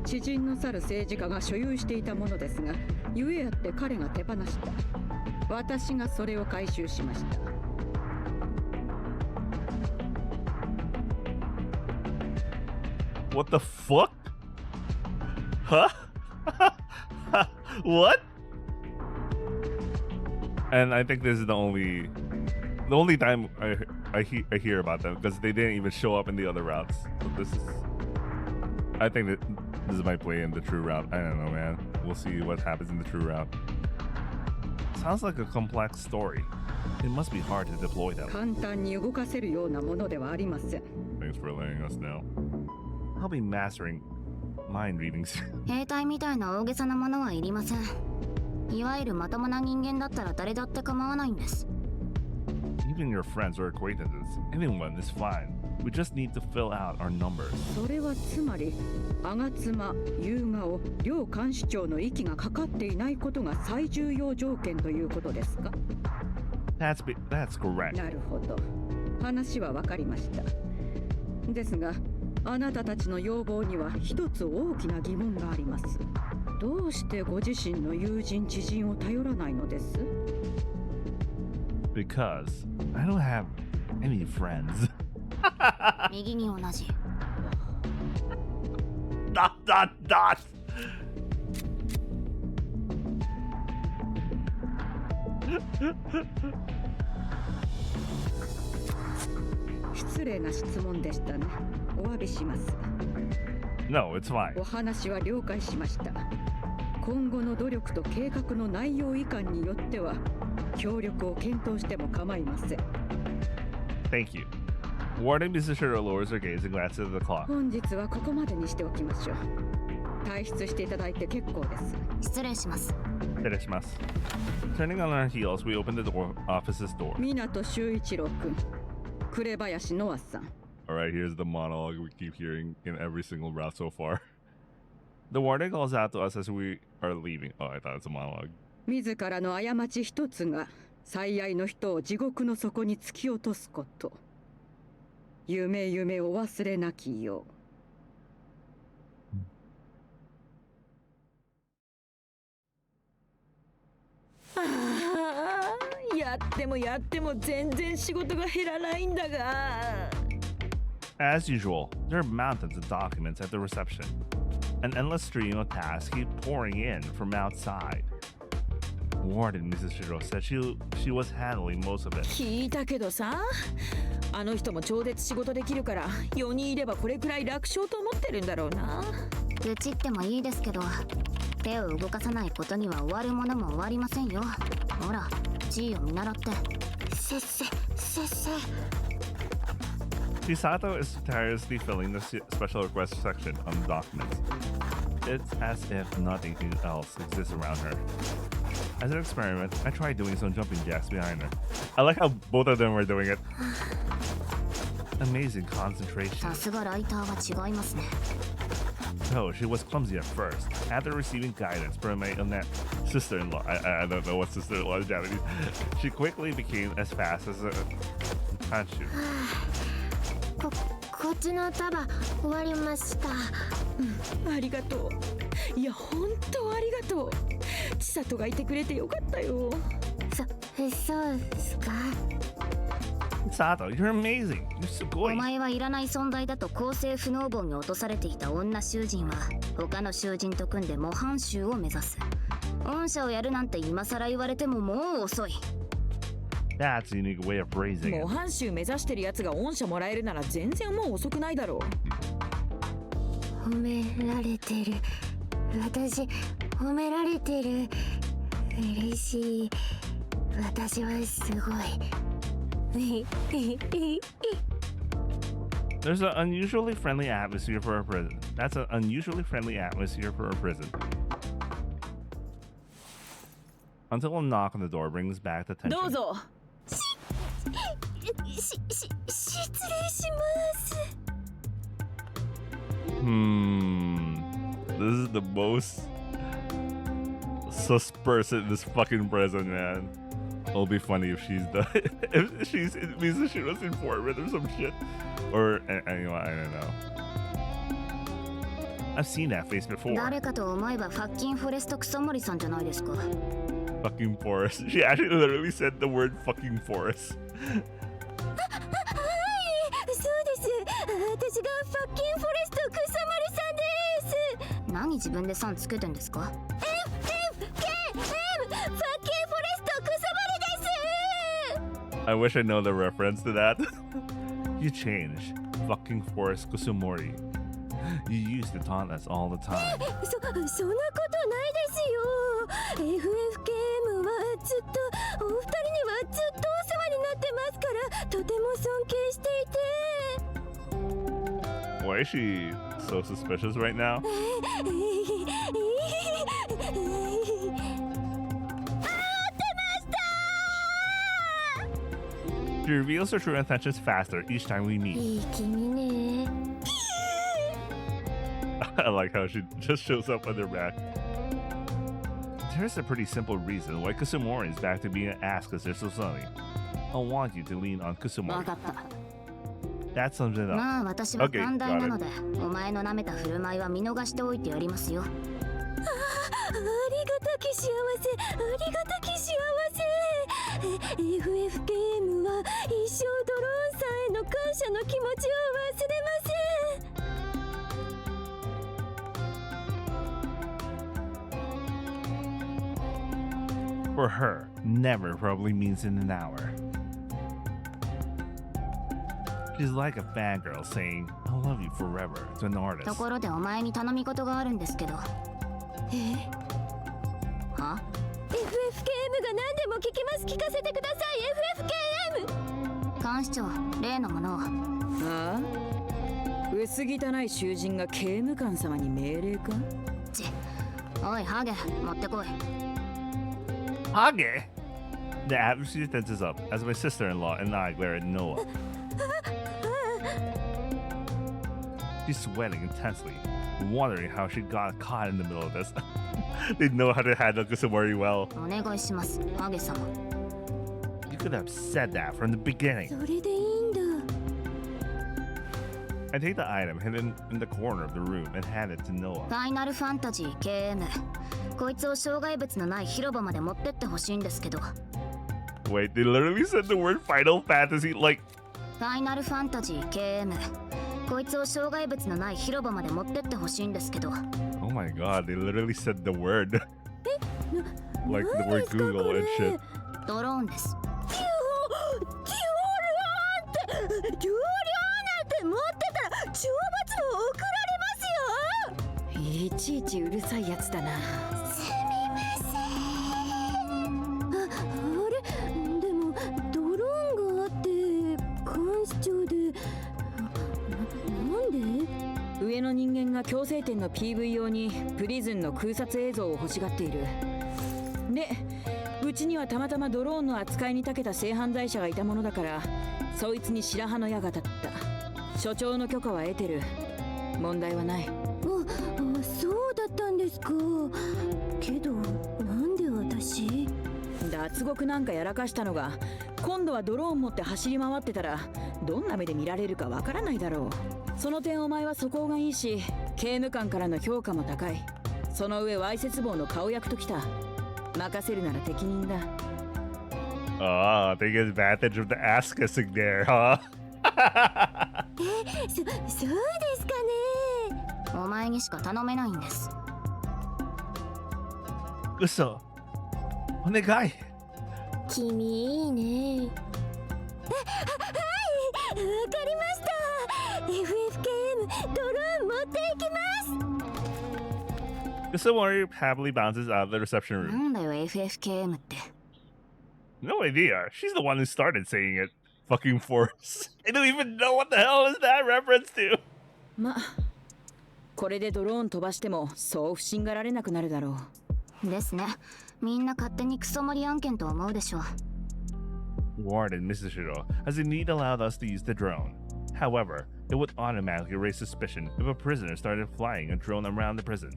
知人の去る政治家が所有していたものですが、ゆえあって彼が手放した。私がそれを回収しました。What the fuck? Huh? What? And I think this is the only time I hear about them, because they didn't even show up in the other routes. So I think that this might play in the true route. I don't know, man. We'll see what happens in the true route. Sounds like a complex story. It must be hard to deploy them. 簡単に動かせるようなものではありません。 Thanks for letting us know. I'll be mastering mind readings. 兵隊みたいな大げさなものはいりません。いわゆるまともな人間だったら誰だって構わないんです。Even your friends or acquaintances, anyone is fine. We just need to fill out our numbers. それはつまり、吾妻、優雅を両監視長の息がかかっていないことが最重要条件ということですか？ That's correct. なるほど。話は分かりました。ですが、あなたたちの要望には一つ大きな疑問があります。どうしてご自身の友人知人を頼らないのです？ Because I don't have any friends. 右に同じ。Dot. 失礼な質問でしたね。お詫びします。 No, it's fine. お話は了解しました。今後の努力と計画の内容以下によっては協力を検討しても構いません。 Thank you. Warden Mizashiro lowers her gaze and glances at the clock. 本日はここまでにしておきましょう。退出していただいて結構です。失礼します。Turning on our heels, we open the office's door. 港修一郎君、紅林ノアさん。 Alright, here's the monologue we keep hearing in every single route so far. The warden calls out to us as we are leaving. Oh, I thought it's a monologue. 自らの過ち一つが最愛の人を地獄の底に突き落とすこと。夢を忘れなきよう。やっても全然仕事が減らないんだが。As usual, there are mountains of documents at the reception. An endless stream of tasks keep pouring in from outside. Warden Mrs. Shiro said she was handling most of it. 聞いたけどさ、あの人も超絶仕事できるから4人いればこれくらい楽勝と思ってるんだろうな。愚痴ってもいいですけど、手を動かさないことには終わるものも終わりませんよ。ほら、地位を見習って。せっせ。Chisato is tirelessly filling the special request section on the documents. It's as if nothing else exists around her. As an experiment, I tried doing some jumping jacks behind her. I like how both of them were doing it. Amazing concentration. さすがライターは違いますね。Oh, she was clumsy at first. After receiving guidance from my sister-in-law, I don't know what sister-in-law is Japanese, she quickly became as fast as a Hanshu. こっちの束終わりました。ありがとう。いや本当ありがとう。千里がいてくれてよかったよ。そうですか。Sato, you're amazing. You're so good. お前はいらない存在だと公正不能棒に落とされていた女囚人は他の囚人と組んで模範囚を目指す。御社をやるなんて今更言われてももう遅い。That's a unique way of phrasing it. 模範囚目指してるやつが御社もらえるなら全然もう遅くないだろう。褒められてる。私褒められてる。嬉しい。私はすごい。There's an unusually friendly atmosphere for a prison. That's an unusually friendly atmosphere for a prison. Until a knock on the door brings back the tension. どうぞ。失礼します。This is the most sus person in this fucking prison, man. It'll be funny if she's Mizushiro's informant or some shit. Or, anyway, I don't know. I've seen that face before. 誰かと思えばファッキンフォレストクソモリさんじゃないですか。 Fucking forest. She actually literally said the word fucking forest. そうです。私がファッキンフォレストクソモリさんです。何自分でさんつけてんですか？ FFKM ファッキンフォレストクソモリです。 I wish I know the reference to that. You changed. Fucking forest Kusumori. You used to taunt us all the time. そんなことないですよ。 FFKM はずっとお二人にはずっとお世話になってますからとても尊敬していて。 Why is she so suspicious right now? She reveals her true intentions faster each time we meet. いい君ね。 I like how she just shows up on their back. There's a pretty simple reason why Kusumori is back to being an ass because they're so sunny. I want you to lean on わ Kusumori. かった。 That sums it ま up. あ私は Okay, 寛大な got ので、お前の舐めた振る舞いは見逃しておいてやりますよ。ありがたき幸せ、ありがたき幸せ。FFKM は一生ドローンさんへの感謝の気持ちを忘れません。 For her, never probably means in an hour. She's like a fangirl saying, I love you forever to an と artist. ころでお前に頼み事があるんですけど。は？ FFKM が何でも聞きます。聞かせてください。FFKM。 監視長、例のものを。ああ、薄汚い囚人が刑務官様に命令か？おいハゲ、持ってこい。 Hage! The atmosphere tenses up as my sister-in-law and I glare at Noah. She's sweating intensely, wondering how she got caught in the middle of this. They know how to handle Kusumori well. お願いします、ハゲ様。 You could have said that from the beginning. それでいいんだ。 I take the item hidden in the corner of the room and hand it to Noah. ファイナルファンタジー KM。こいつを障害物のない広場まで持ってってほしいんですけど。 Wait, they literally said the word Final Fantasy like... ファイナルファンタジー KM。こいつを障害物のない広場まで持ってってほしいんですけど。 Oh my god, they literally said the word. Like the word Google and shit. ドローンです。デュオルなんて持ってたら懲罰も送られますよ。いちいちうるさいやつだな。すみません。あれでもドローンがあって監視長でなんで？上の人間が強制店の PV 用にプリズンの空撮映像を欲しがっている。で、うちにはたまたまドローンの扱いに長けた性犯罪者がいたものだからそいつに白羽の矢が立った。所長の許可は得てる。問題はない。そうだったんですか。けどなんで私？脱獄なんかやらかしたのが今度はドローン持って走り回ってたらどんな目で見られるかわからないだろう。その点お前は素行がいいし刑務官からの評価も高い。その上わいせつ坊の顔役ときた。任せるなら適任だ。Ah, take advantage of the ass kissing there, huh? そうですかね。お前にしか頼めないんです。嘘。お願い。君いいね。はい、わかりました。FFKM ドローン持っていきます。 Kusumori happily bounces out of the reception な room. んだよ FFKM って。 No idea. She's the one who started saying it. Fucking force. I don't even know what the hell is that reference to. ま、これでドローン飛ばしてもそう不審がられなくなるだろう。ですね。みんな勝手にクソ盛り案件と思うでしょう。 Warden Misushiro has indeed allowed us to use the drone. However, it would automatically raise suspicion if a prisoner started flying a drone around the prison.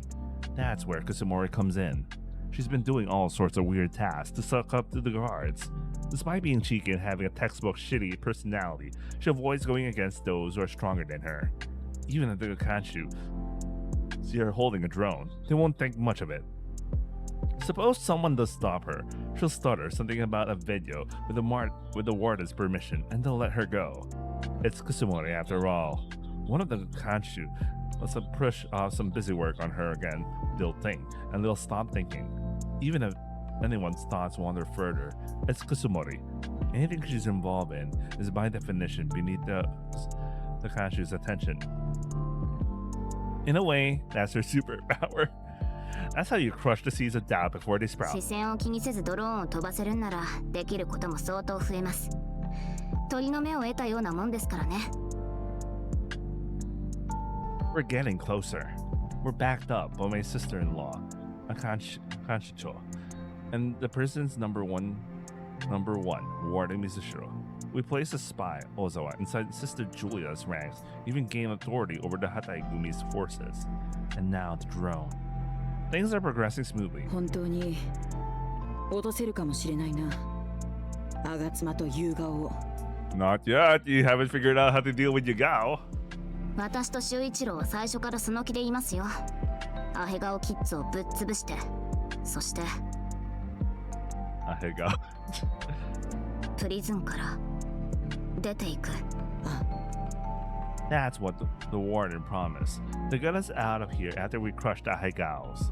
That's where Kusumori comes in. She's been doing all sorts of weird tasks to suck up to the guards. Despite being cheeky and having a textbook shitty personality, she avoids going against those who are stronger than her. Even at the Kanshu see her holding a drone, they won't think much of it. Suppose someone does stop her, she'll stutter something about a video with the warden's permission, and they'll let her go. It's Kusumori after all. One of the Kanshu lets them push off some busy work on her again, they'll think, and they'll stop thinking. Even if anyone's thoughts wander further, it's Kusumori. Anything she's involved in is by definition beneath the Kanshu's attention. In a way, that's her superpower. That's how you crush the seeds of doubt before they sprout. 視線を気にせずドローンを飛ばせるんならできることも相当増えます。鳥の目を得たようなもんですからね。We're getting closer. We're backed up by my sister-in-law, Kanshicho, and the prison's number one, Warden Mizushiro. We placed a spy, Ozawa, inside Sister Julia's ranks, even gained authority over the Hataigumi's forces. And now the drone. Things are progressing smoothly. 本当に落とせるかもしれないな。吾妻と夕顔を。Not yet. You haven't figured out how to deal with Yagao. 私と修一郎は最初からその気でいますよ。アヘガオキッズをぶっ潰して、そしてアヘガオプリズンから出ていく。That's what the warden promised. To get us out of here after we crushed the Haigaos.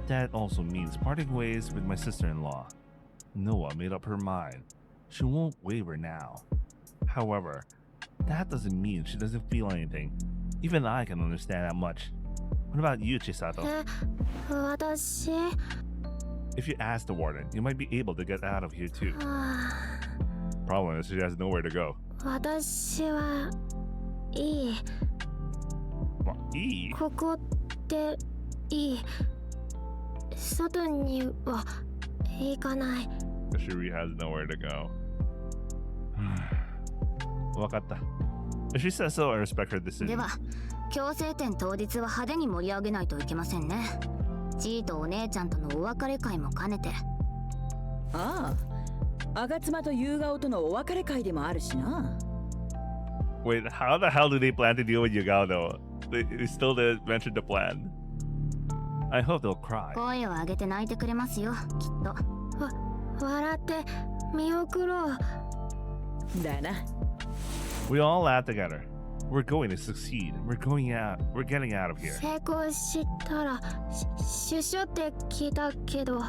That also means parting ways with my sister-in-law. Noah made up her mind. She won't waver now. However, that doesn't mean she doesn't feel anything. Even I can understand that much. What about you, Chisato? 私 If you ask the warden, you might be able to get out of here too. Problem is she has nowhere to go. 私はいい。いい？ここっていい。外には行かない。She really has nowhere to go. わかった。If she says so, I respect her decision. では、強制展当日は派手に盛り上げないといけませんね。ジーとお姉ちゃんとのお別れ会も兼ねて。ああ、吾妻と夕顔とのお別れ会でもあるしな。Wait, how the hell do they plan to deal with Yagao though? They still didn't mention the plan. I hope they'll cry. 声を上げて泣いてくれますよ、きっと。笑って見送ろう。だな。We all laugh together. We're going to succeed. We're getting out of here. 成功したら出所って聞いたけど。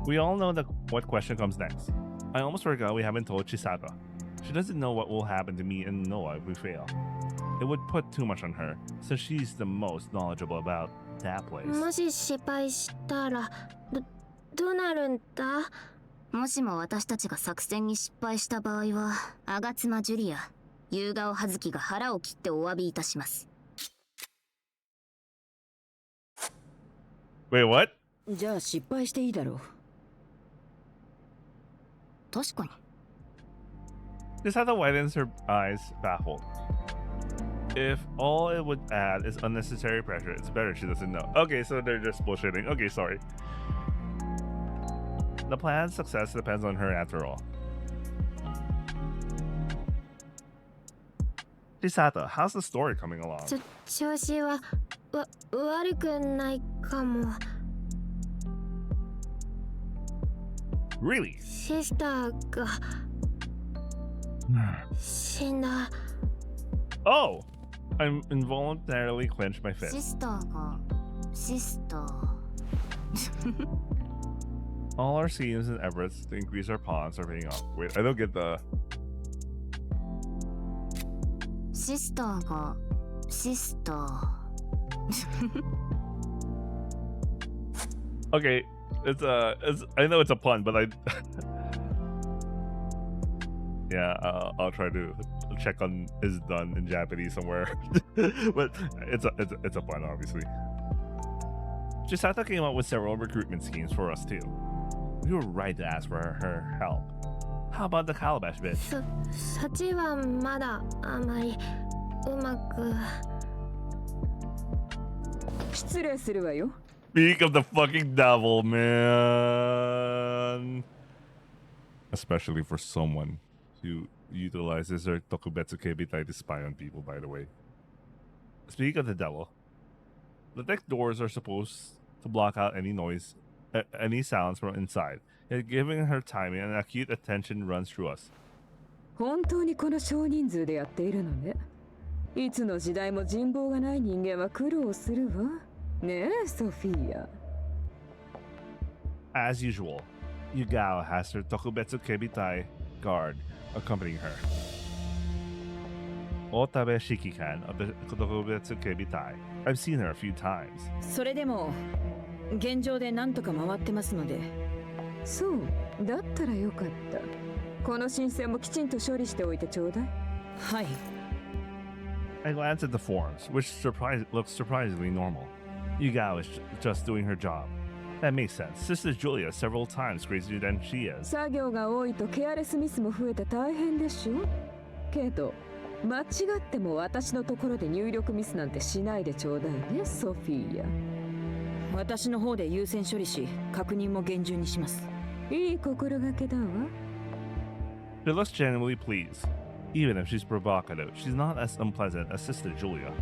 We all know what question comes next. I almost forgot we haven't told Chisato. She doesn't know what will happen to me and Noah if we fail. It would put too much on her, since she's the most knowledgeable about that place. もし失敗したらどうなるんだ？もしも私たちが作戦に失敗した場合は、吾妻ジュリア、夕顔葉月が腹を切ってお詫びいたします。Wait, what? じゃあ失敗していいだろう。確かに。Chisato widens her eyes, baffled. If all it would add is unnecessary pressure, it's better she doesn't know. Okay, so they're just bullshitting. Okay, sorry. The plan's success depends on her after all. Chisato, how's the story coming along? 調子は悪くないかも。Really? シスターが死んだ。Oh! I'm involuntarily clenched my fist. シスターがシスター。All our schemes and efforts to increase our pawns are paying off. Wait, I don't get the... シスターがシスター。Okay, it's I know it's a pun, but yeah, I'll try to check on is done in Japanese somewhere. But it's a pun, obviously. Chisato came up with several recruitment schemes for us too. We were right to ask for her help. How about the calabash bit? そっちはまだあまりうまく。失礼するわよ。 Speak of the fucking devil, man. Especially for someone who utilizes their Tokubetsu Keibitai to spy on people, by the way. Speaking of the devil, the deck doors are supposed to block out any noise, any sounds from inside. Yet giving her timing and acute attention runs through us. 本当にこの少人数でやっているのね。いつの時代も人望がない人間は苦労するわ。ねえ、ソフィア。As usual, Yugao has her Tokubetsu Kebitai guard accompanying her. Otabe Shikikan of the Tokubetsu Kebitai. I've seen her a few times. それでも現状で何とか回ってますので。そう、だったらよかった。この申請もきちんと処理しておいてちょうだい。はい。I glance at the forms, which looks surprisingly normal. Yugao is just doing her job. That makes sense. Sister Julia is several times crazier than she is. 作業が多いとケアレスミスも増えて大変でしょ。けど間違っても私のところで入力ミスなんてしないでちょうだいね、ソフィーヤ。私の方で優先処理し、確認も厳重にします。いい心がけだわ。She looks genuinely pleased. Even if she's provocative, she's not as unpleasant as Sister Julia.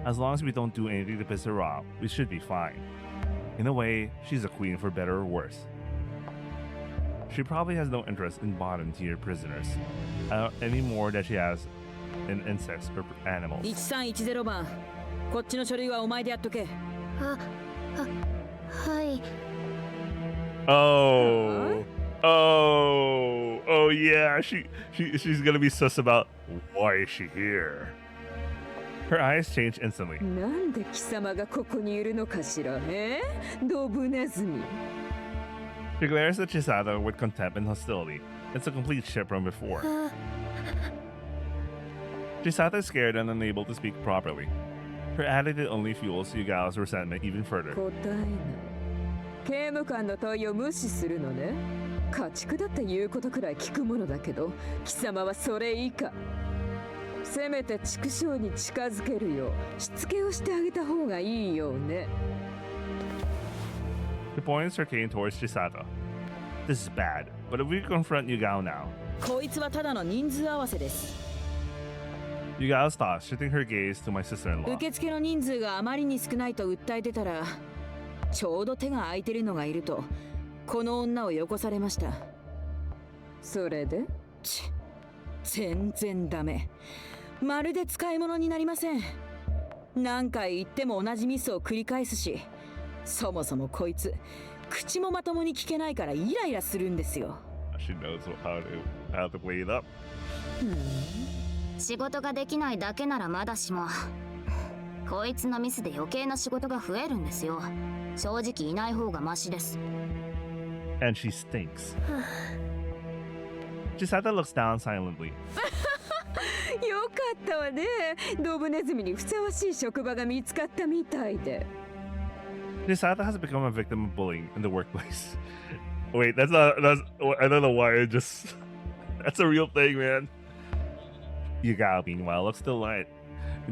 As long as we don't do anything to piss her off, we should be fine. In a way, she's a queen for better or worse. She probably has no interest in bottom-tier prisoners, any more than she has in insects or animals. 1310番、こっちの書類はお前でやっとけ。はい。Oh yeah, she's gonna be sus about why is she here. Her eyes change instantly. なんで貴様がここにいるのかしら、ドブネズミ。She glares at Chisato with contempt and hostility. It's a complete shift from before. Chisato is scared and unable to speak properly. Her attitude only fuels Yugao's resentment even further. 答えな。刑務官の問いを無視するのね。家畜だって言うことくらい聞くものだけど、貴様はそれ以下。せめて畜生に近づけるようしつけをしてあげた方がいいよね。She points her cane towards Chisato. This is bad, but if we confront Yugao now. こいつはただの人数合わせです。Yugao stops, shifting her gaze to my sister-in-law. 受付の人数があまりに少ないと訴えてたら、ちょうど手が空いてるのがいると、この女をよこされました。それで？全然ダメ。まるで使い物になりません。何回言っても同じミスを繰り返すし、そもそもこいつ口もまともに聞けないからイライラするんですよ。She knows how to play it up. 仕事ができないだけならまだしも、こいつのミスで余計な仕事が増えるんですよ。正直いない方がマシです。And she stinks. Chisato looks down silently. よかったわね。ドブネズミにふさわしい職場が見つかったみたいで。Chisato has become a victim of bullying in the workplace. Wait, that's I don't know why it just that's a real thing, man. Yugao, meanwhile, looks delighted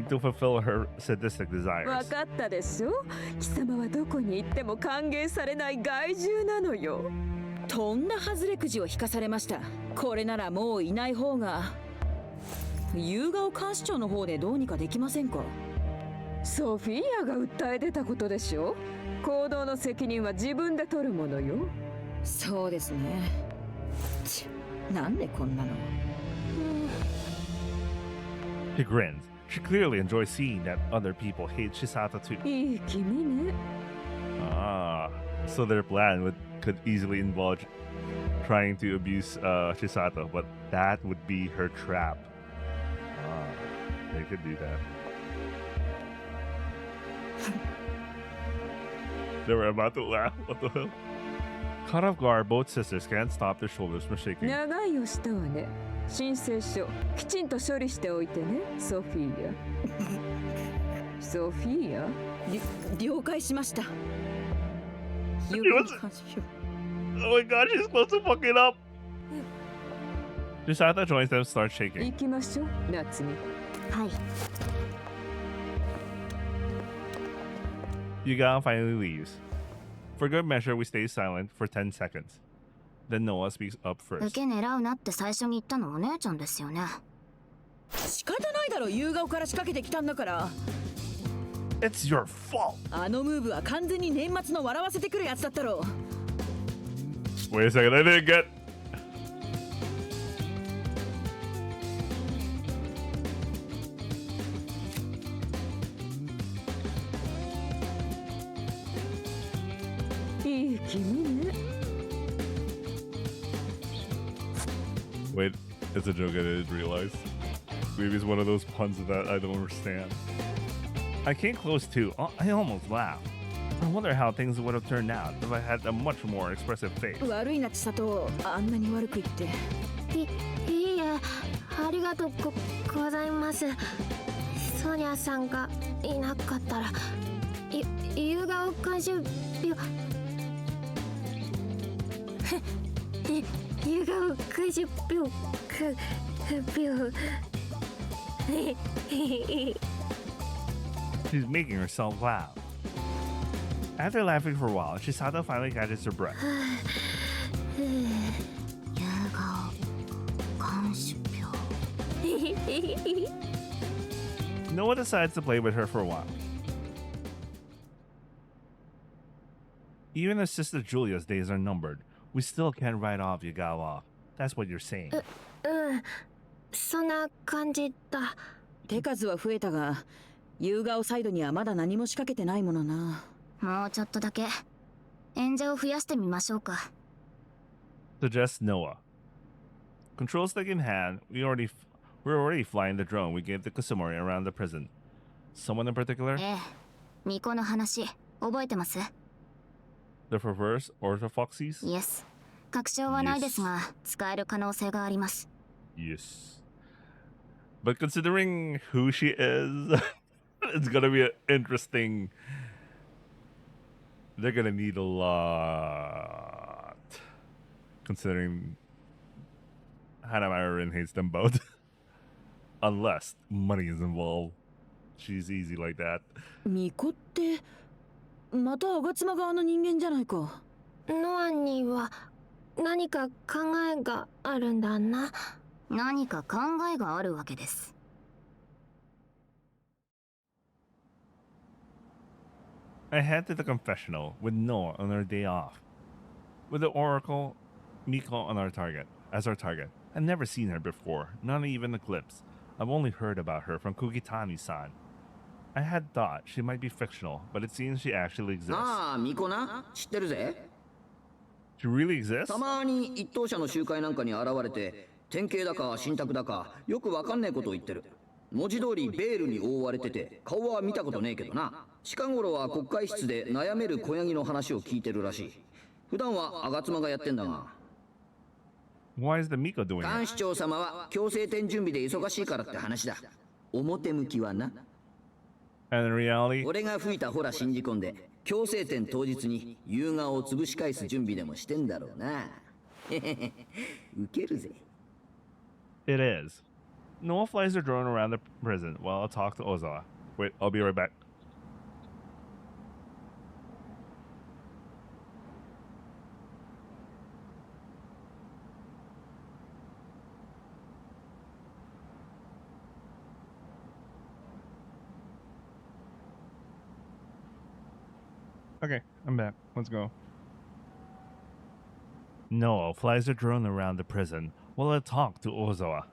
to fulfill her sadistic desires. わかったでしょ。貴様はどこに行っても歓迎されない害獣なのよ。とんだ外れくじを引かされました。これならもういない方が。夕顔監視長の方でどうにかできませんか？ソフィアが訴え出たことでしょ。行動の責任は自分で取るものよ。そうですね。なんでこんなの。She grins. She clearly enjoys seeing that other people hate Chisato too. いい君ね。Ah, so their plan could easily involve trying to abuse Chisato, but that would be her trap. They could do that. They were about to laugh. What the hell? Caught off guard, both sisters can't stop their shoulders from shaking. 長いをしたわね。申請書きちんと処理しておいてね、ソフィーヤ。ソフィーヤ？了解しました。Oh my god, she's supposed to fuck it up. Chisato joins them, starts shaking. 行きましょう、夏美。はい。Yugao finally leaves. For good measure, we stay silent for 10 seconds. Then Noah speaks up 受 first. け狙うなって最初に言ったのお姉ちゃんですよね。仕方ないだろ、夕顔から仕掛けてきたんだから。It's your fault. あのムーブは完全に年末の笑わせてくるやつだったろ。 Wait a second, I didn't get. Wait, it's a joke I didn't realize. Maybe it's one of those puns that I don't understand. I came close too. I almost laughed. I wonder how things would have turned out if I had a much more expressive face. 悪いな千里、あんなに悪く言って。いいえ、ありがとうございます。ソニャさんがいなかったら、夕顔監修病夕顔監修病She's making herself laugh. After laughing for a while, Chisato finally catches her breath. Noah decides to play with her for a while. Even if Sister Julia's days are numbered, we still can't write off Yagawa. That's what you're saying. そんな感じだ。手数は増えたが、夕顔サイドにはまだ何も仕掛けてないものな。もうちょっとだけ演者を増やしてみましょうか。Suggests Noah. Control stick in hand, we're already flying the drone we gave the Kusumori around the prison. Someone in particular? ええ、巫女の話覚えてます？ The reverse orthofoxies? Yes. 確証はないですが、使える可能性があります。Yes. But considering who she is, it's gonna be interesting. They're gonna need a lot. Considering Hanamaru hates them both. Unless money is involved. She's easy like that. 巫女ってまた吾妻側の人間じゃないか。ノアには何か考えがあるんだな。何か考えがあるわけです。I head to the confessional with Noah on our day off. With the Oracle, Miko on our target. I've never seen her before, not even a glimpse. I've only heard about her from Kugitani-san. I had thought she might be fictional, but it seems she actually exists. ああ、ミコな、知ってるぜ。She really exists? たまに一等車の集会なんかに現れて、典型だか信託だかよくわかんねえことを言ってる。文字通りベールに覆われてて、顔は見たことねえけどな。近頃は国会室で悩める小ヤギの話を聞いてるらしい。普段は吾妻がやってんだが。Why is the Miko doing 監 it? 視長様は強制点準備で忙しいからって話だ。表向きはな。And in reality, 俺が吹いたほら信じ込んで、強制点当日に夕顔を潰し返す準備でもしてんだろうな。ウケるぜ。it is. Noah flies her drone around the prison while I talk to Ozawa. Wait, I'll be right back. Okay, I'm back. Let's go. Noah flies a drone around the prison while I talk to Ozawa.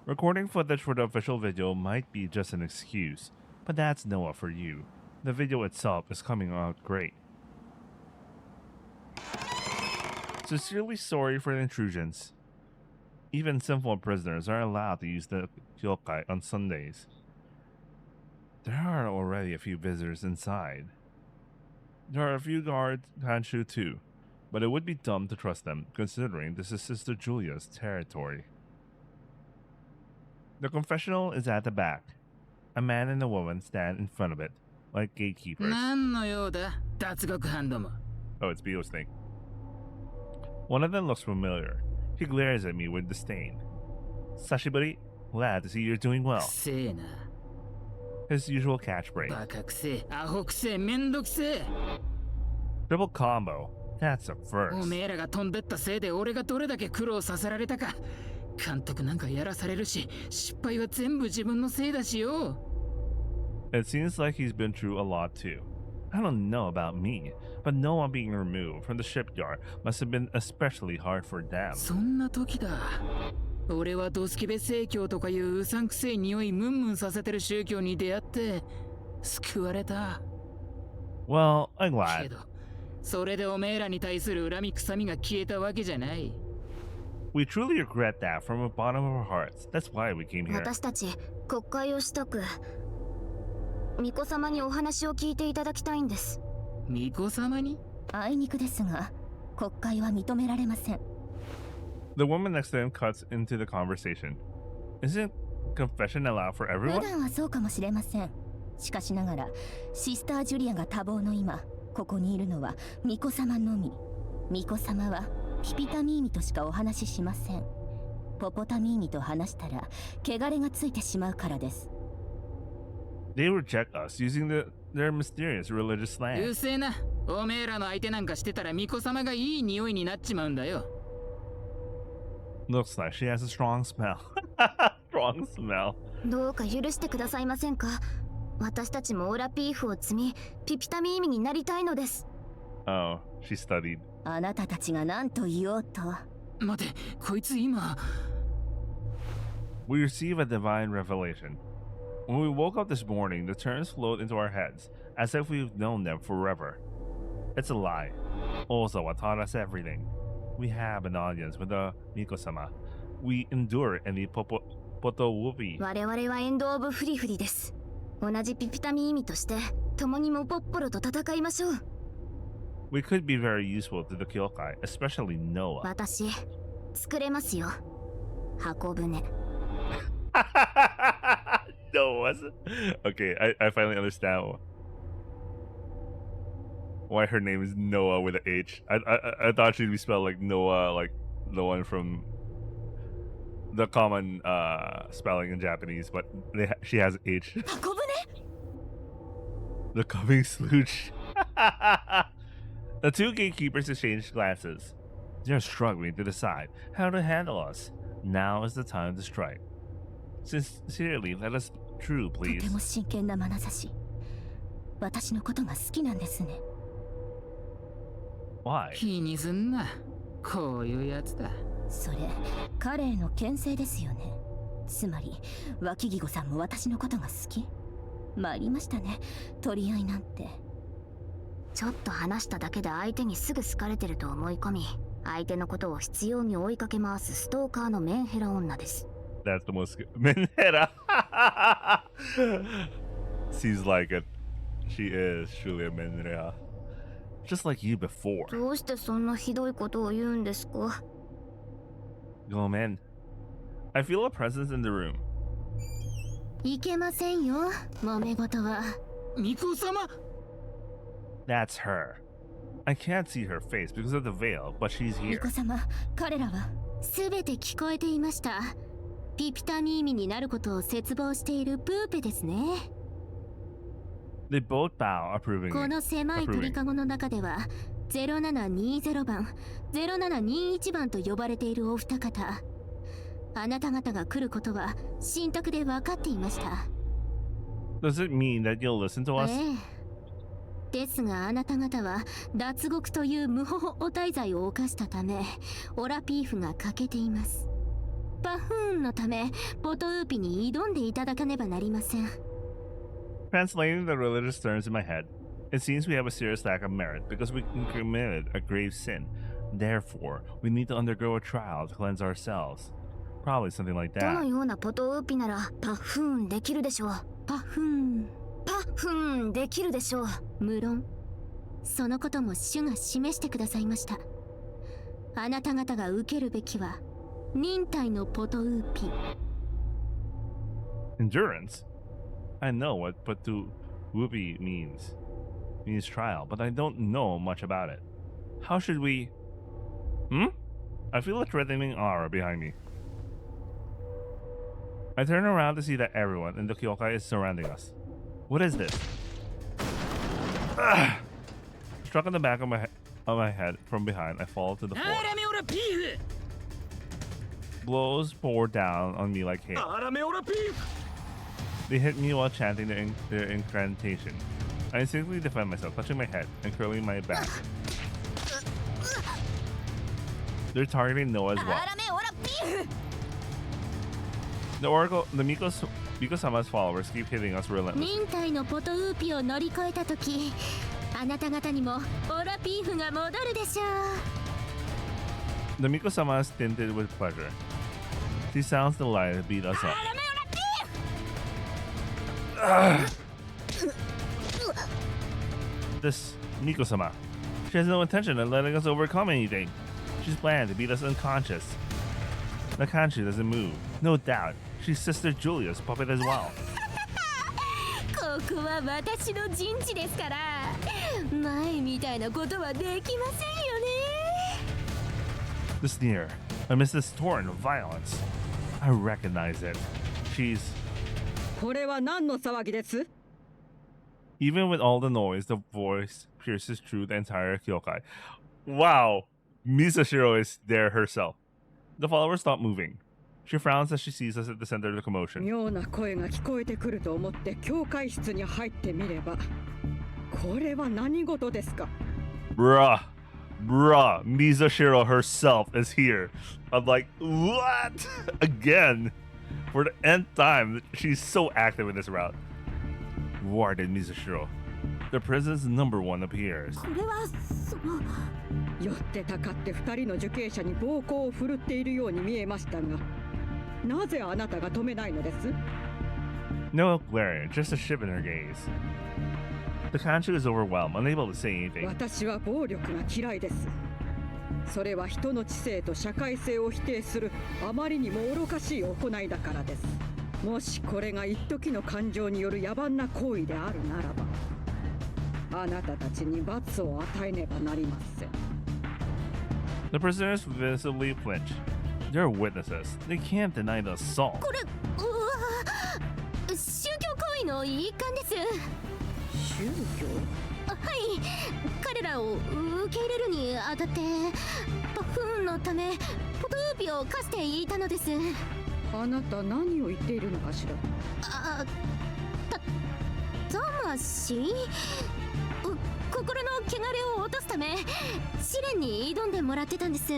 Recording footage for the official video might be just an excuse, but that's Noah for you. The video itself is coming out great. Sincerely sorry for the intrusions. Even sinful prisoners are allowed to use the yokai on Sundays. There are already a few visitors inside. There are a few guards Hanshu too, but it would be dumb to trust them, considering this is Sister Julia's territory. The confessional is at the back. A man and a woman stand in front of it, like gatekeepers. Oh, it's Bio's thing. One of them looks familiar. He glares at me with disdain. Sashibari, glad to see you're doing well. His usual catchphrase. Triple combo. That's a first. おめえらが飛んでったせいで俺がどれだけ苦労させられたか。監督なんかやらされるし、失敗は全部自分のせいだしよ。It seems like he's been through a lot too. I don't know about me, but Noah being removed from the shipyard must have been especially hard for them. そんな時だ。俺はドスケベ正教とかいううさんくせえ匂いムンムンさせてる宗教に出会って救われた。Well, I'm け glad. ど、それでおめえらに対する恨み臭みが消えたわけじゃない。We truly regret that from the bottom of our hearts. That's why we came here. 私たち国会をしたく巫女様にお話を聞いていただきたいんです。巫女様に？あいにくですが国会は認められません。 The woman next to him cuts into the conversation. Isn't confession allowed for 普 everyone? 段はそうかもしれません。しかしながらシスタージュリアが多忙の今ここにいるのは巫女様のみ。巫女様はピピタミーミとしかお話ししません。ポポタミーミと話したら汚れがついてしまうからです。 They reject us using their mysterious religious う slang. せえな。おめえらの相手なんかしてたら巫女様がいい匂いになっちまうんだよ。Looks like she has a strong smell. Strong smell. どうか許してくださいませんか。私たちもオラピーフを積みピピタミーミになりたいのです。 Oh, she studied. あなたたちが何と言おうと。待て、こいつ今。We receive a divine revelation. When we woke up this morning, the terms flowed into our heads, as if we've known them forever. It's a lie. Ozawa taught us everything. We have an audience with the Miko-sama. We endure any potowubi. 我々はエンド・オブ・フリフリです。同じピピタミーミとして共にモポッポロと戦いましょう。We could be very useful to the Kyokai, especially Noah. 私作れますよ。箱舟。Noah. Okay, I finally understand why her name is Noah with an H. I thought she'd be spelled like Noah, like the one from the common spelling in Japanese, but she has H. 箱舟？ The coming slooch. The two gatekeepers exchange glances. They're struggling to decide how to handle us. Now is the time to strike. Sincerely, let us through, と please. ても真剣な眼差し。私のことが好きなんですね。 Why? 気にすんな。こういうやつだ。それ彼への牽制ですよね。つまり脇木子さんも私のことが好き。参りましたね、取り合いなんて。ちょっと話しただけで相手にすぐ好かれてると思い込み、相手のことを執拗に追いかけ回すストーカーのメンヘラ女です。 That's the most Menhera. Seems like it. She is truly a Menhera. Just like you before. どうしてそんなひどいことを言うんですか。 Go, man. I feel a presence in the room. いけませんよ、揉め事は。巫女様？ That's her. I can't see her face because of the veil, but she's 巫 here. 女様、彼らはすべて聞こえていました。ピピタミーミになることを絶望しているプーペですね。 They both bow こ approvingly. の狭い鳥かごの中では0720番、0721番と呼ばれているお二方。あなた方が来ることは信託で分かっていました。 Does it mean that you'll listen to us? ですがあなた方は脱獄という無法汚体罪を犯したためオラピーフが欠けています。パフーンのためポトウーピに挑んでいただかねばなりません。 Translating the religious terms in my head, it seems we have a serious lack of merit because we committed a grave sin. Therefore, we need to undergo a trial to cleanse ourselves. Probably something like どの that. ようなポトウーピならパフーンできるでしょう。パフーンできるでしょう。無論そのことも主が示してくださいました。あなた方が受けるべきは忍耐のポトウーピ。 Endurance? I know what Potowubi means. Means trial, but I don't know much about it. How should we... I feel a threatening aura behind me. I turn around to see that everyone in the Kyokai is surrounding us. What is this? Struck on the back of my head from behind, I fall to the floor. アラメオラピーフ。 Blows pour down on me like hail. アラメオラピーフ。They hit me while chanting their incantation. I instinctively defend myself, touching my head and curling my back. They're targeting Noah as well. The Oracle, the Miko-sama's followers keep hitting us relentlessly. 忍耐のポトウーピを乗り越えた時、あなた方にもオラピーフが戻るでしょう。 The Miko-sama is tinted with pleasure. She sounds delighted to beat us up. This Miko-sama, she has no intention of letting us overcome anything. She's planned to beat us unconscious. Nakanshi doesn't move. No doubt, she's Sister Julia's puppet as well. ここは私の陣地ですから、前みたいなことはできませんよね。 The sneer, amidst this torrent of violence. I recognize it. She's... これは何の騒ぎです？ Even with all the noise, the voice pierces through the entire Kyokai. Wow! Misashiro is there herself. The followers stop moving. She frowns as she sees us at the center of the commotion. 妙な声が聞こえてくると思って教会室に入ってみれば、これは何事ですか？ Bruh, Misashiro herself is here. I'm like, what? Again? For the nth time, she's so active in this route. Warden Misashiro. The prison's #1 appears. これはその。 寄ってたかって2人の受刑者に暴行を振るっているように見えましたが、なぜあなたが止めないのです？ No glaring, just a shift in her gaze. The Kanchu is overwhelmed, unable to say anything. 私は暴力が嫌いです。それは人の知性と社会性を否定するあまりにも愚かしい行いだからです。もしこれが一時の感情による野蛮な行為であるならば、あなたたちに罰を与えねばなりません。 The prisoners visibly flinch. They're witnesses. They can't deny the assault. これ、宗教行為の一環です。宗教？はい、彼らを受け入れるにあたってバフーンのためポトウーピを課していたのです。あなた何を言っているのかしら？魂？心の汚れを落とすため試練に挑んでもらってたんです。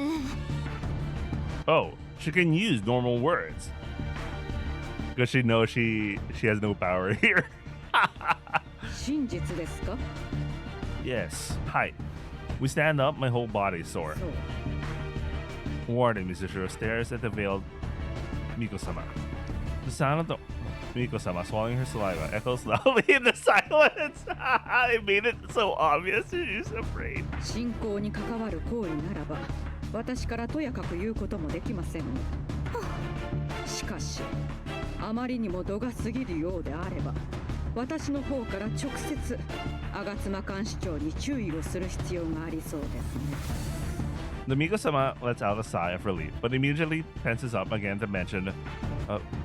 Oh, she can use normal words. Because she knows she has no power here. 真実ですか？ Yes, height. We stand up, my whole body is sore. Warden Misashiro stares at the veiled Miko-sama. The sound of the Miko-sama swallowing her saliva echoes loudly in the silence. It made it so obvious she's afraid. 信仰に関わる行為ならば、私からとやかく言うこともできません。しかし、あまりにも度が過ぎるようであれば、私の方から直接吾妻監視長に注意をする必要がありそうですね。 The Miko-sama lets out a sigh of relief, but immediately tenses up again to mention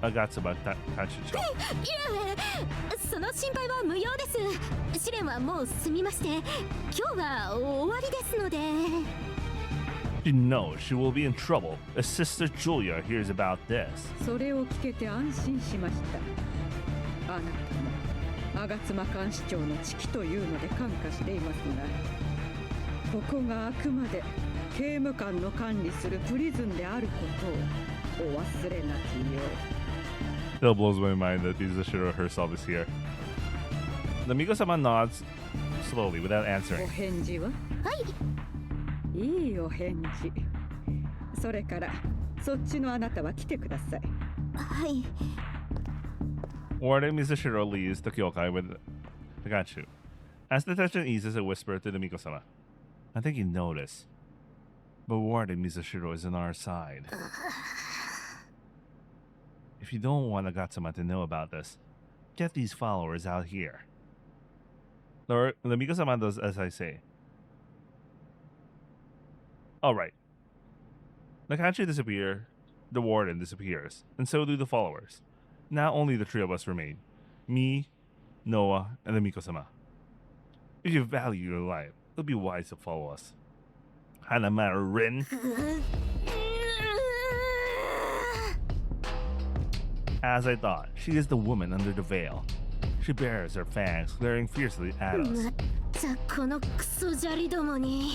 Agatsuma Tachicho. いえ、その心配は無用です。試練はもう済みまして、今日は終わりですので。 She knows she will be in trouble if Sister Julia hears about this. それを聞けて安心しました。あなたも吾妻監視長の知己というので感化していますが、ここがあくまで刑務官の管理するプリズンであることをお忘れなきよう。 Still blows my mind that Misashiro herself is here. The Miko-sama nods slowly without お answering. 返事は？はい。いいお返事。それからそっちのあなたは来てください。はい。 Warden Misashiro leaves the Kyokai with Nagachu. As the tension eases, a whisper to the Miko-sama. I think you know this. But Warden Misashiro is on our side. If you don't want Agatsuma to know about this, get these followers out here. The Miko-sama does as I say. Alright. Nakachi disappears, the Warden disappears, and so do the followers. Now only the three of us remain. Me, Noah, and the Miko-sama. If you value your life, it'll be wise to follow us. Hanamaru Rin. As I thought, she is the woman under the veil. She bares her fangs, glaring fiercely at us. まったこのクソ砂利どもに。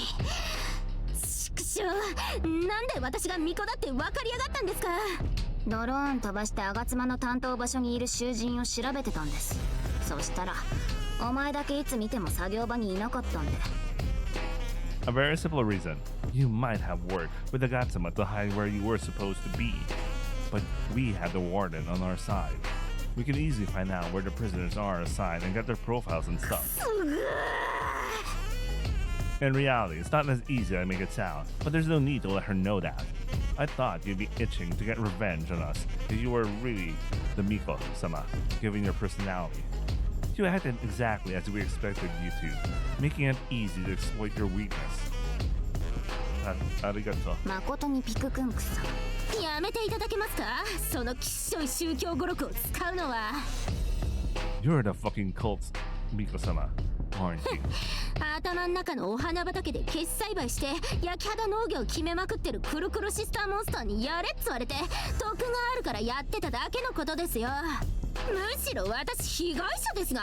畜生、なんで私が巫女だって分かりやがったんですか。ドローン飛ばして吾妻の担当場所にいる囚人を調べてたんです。そしたらお前だけいつ見ても作業場にいなかったんで。A very simple reason. You might have worked with the Gatsuma to hide where you were supposed to be. But we had the Warden on our side. We can easily find out where the prisoners are assigned and get their profiles and stuff. In reality, it's not as easy as I make it sound, but there's no need to let her know that. I thought you'd be itching to get revenge on us if you were really the Miko-sama, given your personality. You acted exactly as we expected you to, making it easy to exploit your weakness. Arigato. 誠にピククンクさ。やめていただけますか、そのきっしょい宗教語録を使うのは。You're the fucking cult, Miko-sama, aren't you? 頭ん中のお花畑で決栽培して焼き肌農業を決めまくってるクルクルシスターモンスターにやれっつわれて得があるからやってただけのことですよ。むしろ私被害者ですが、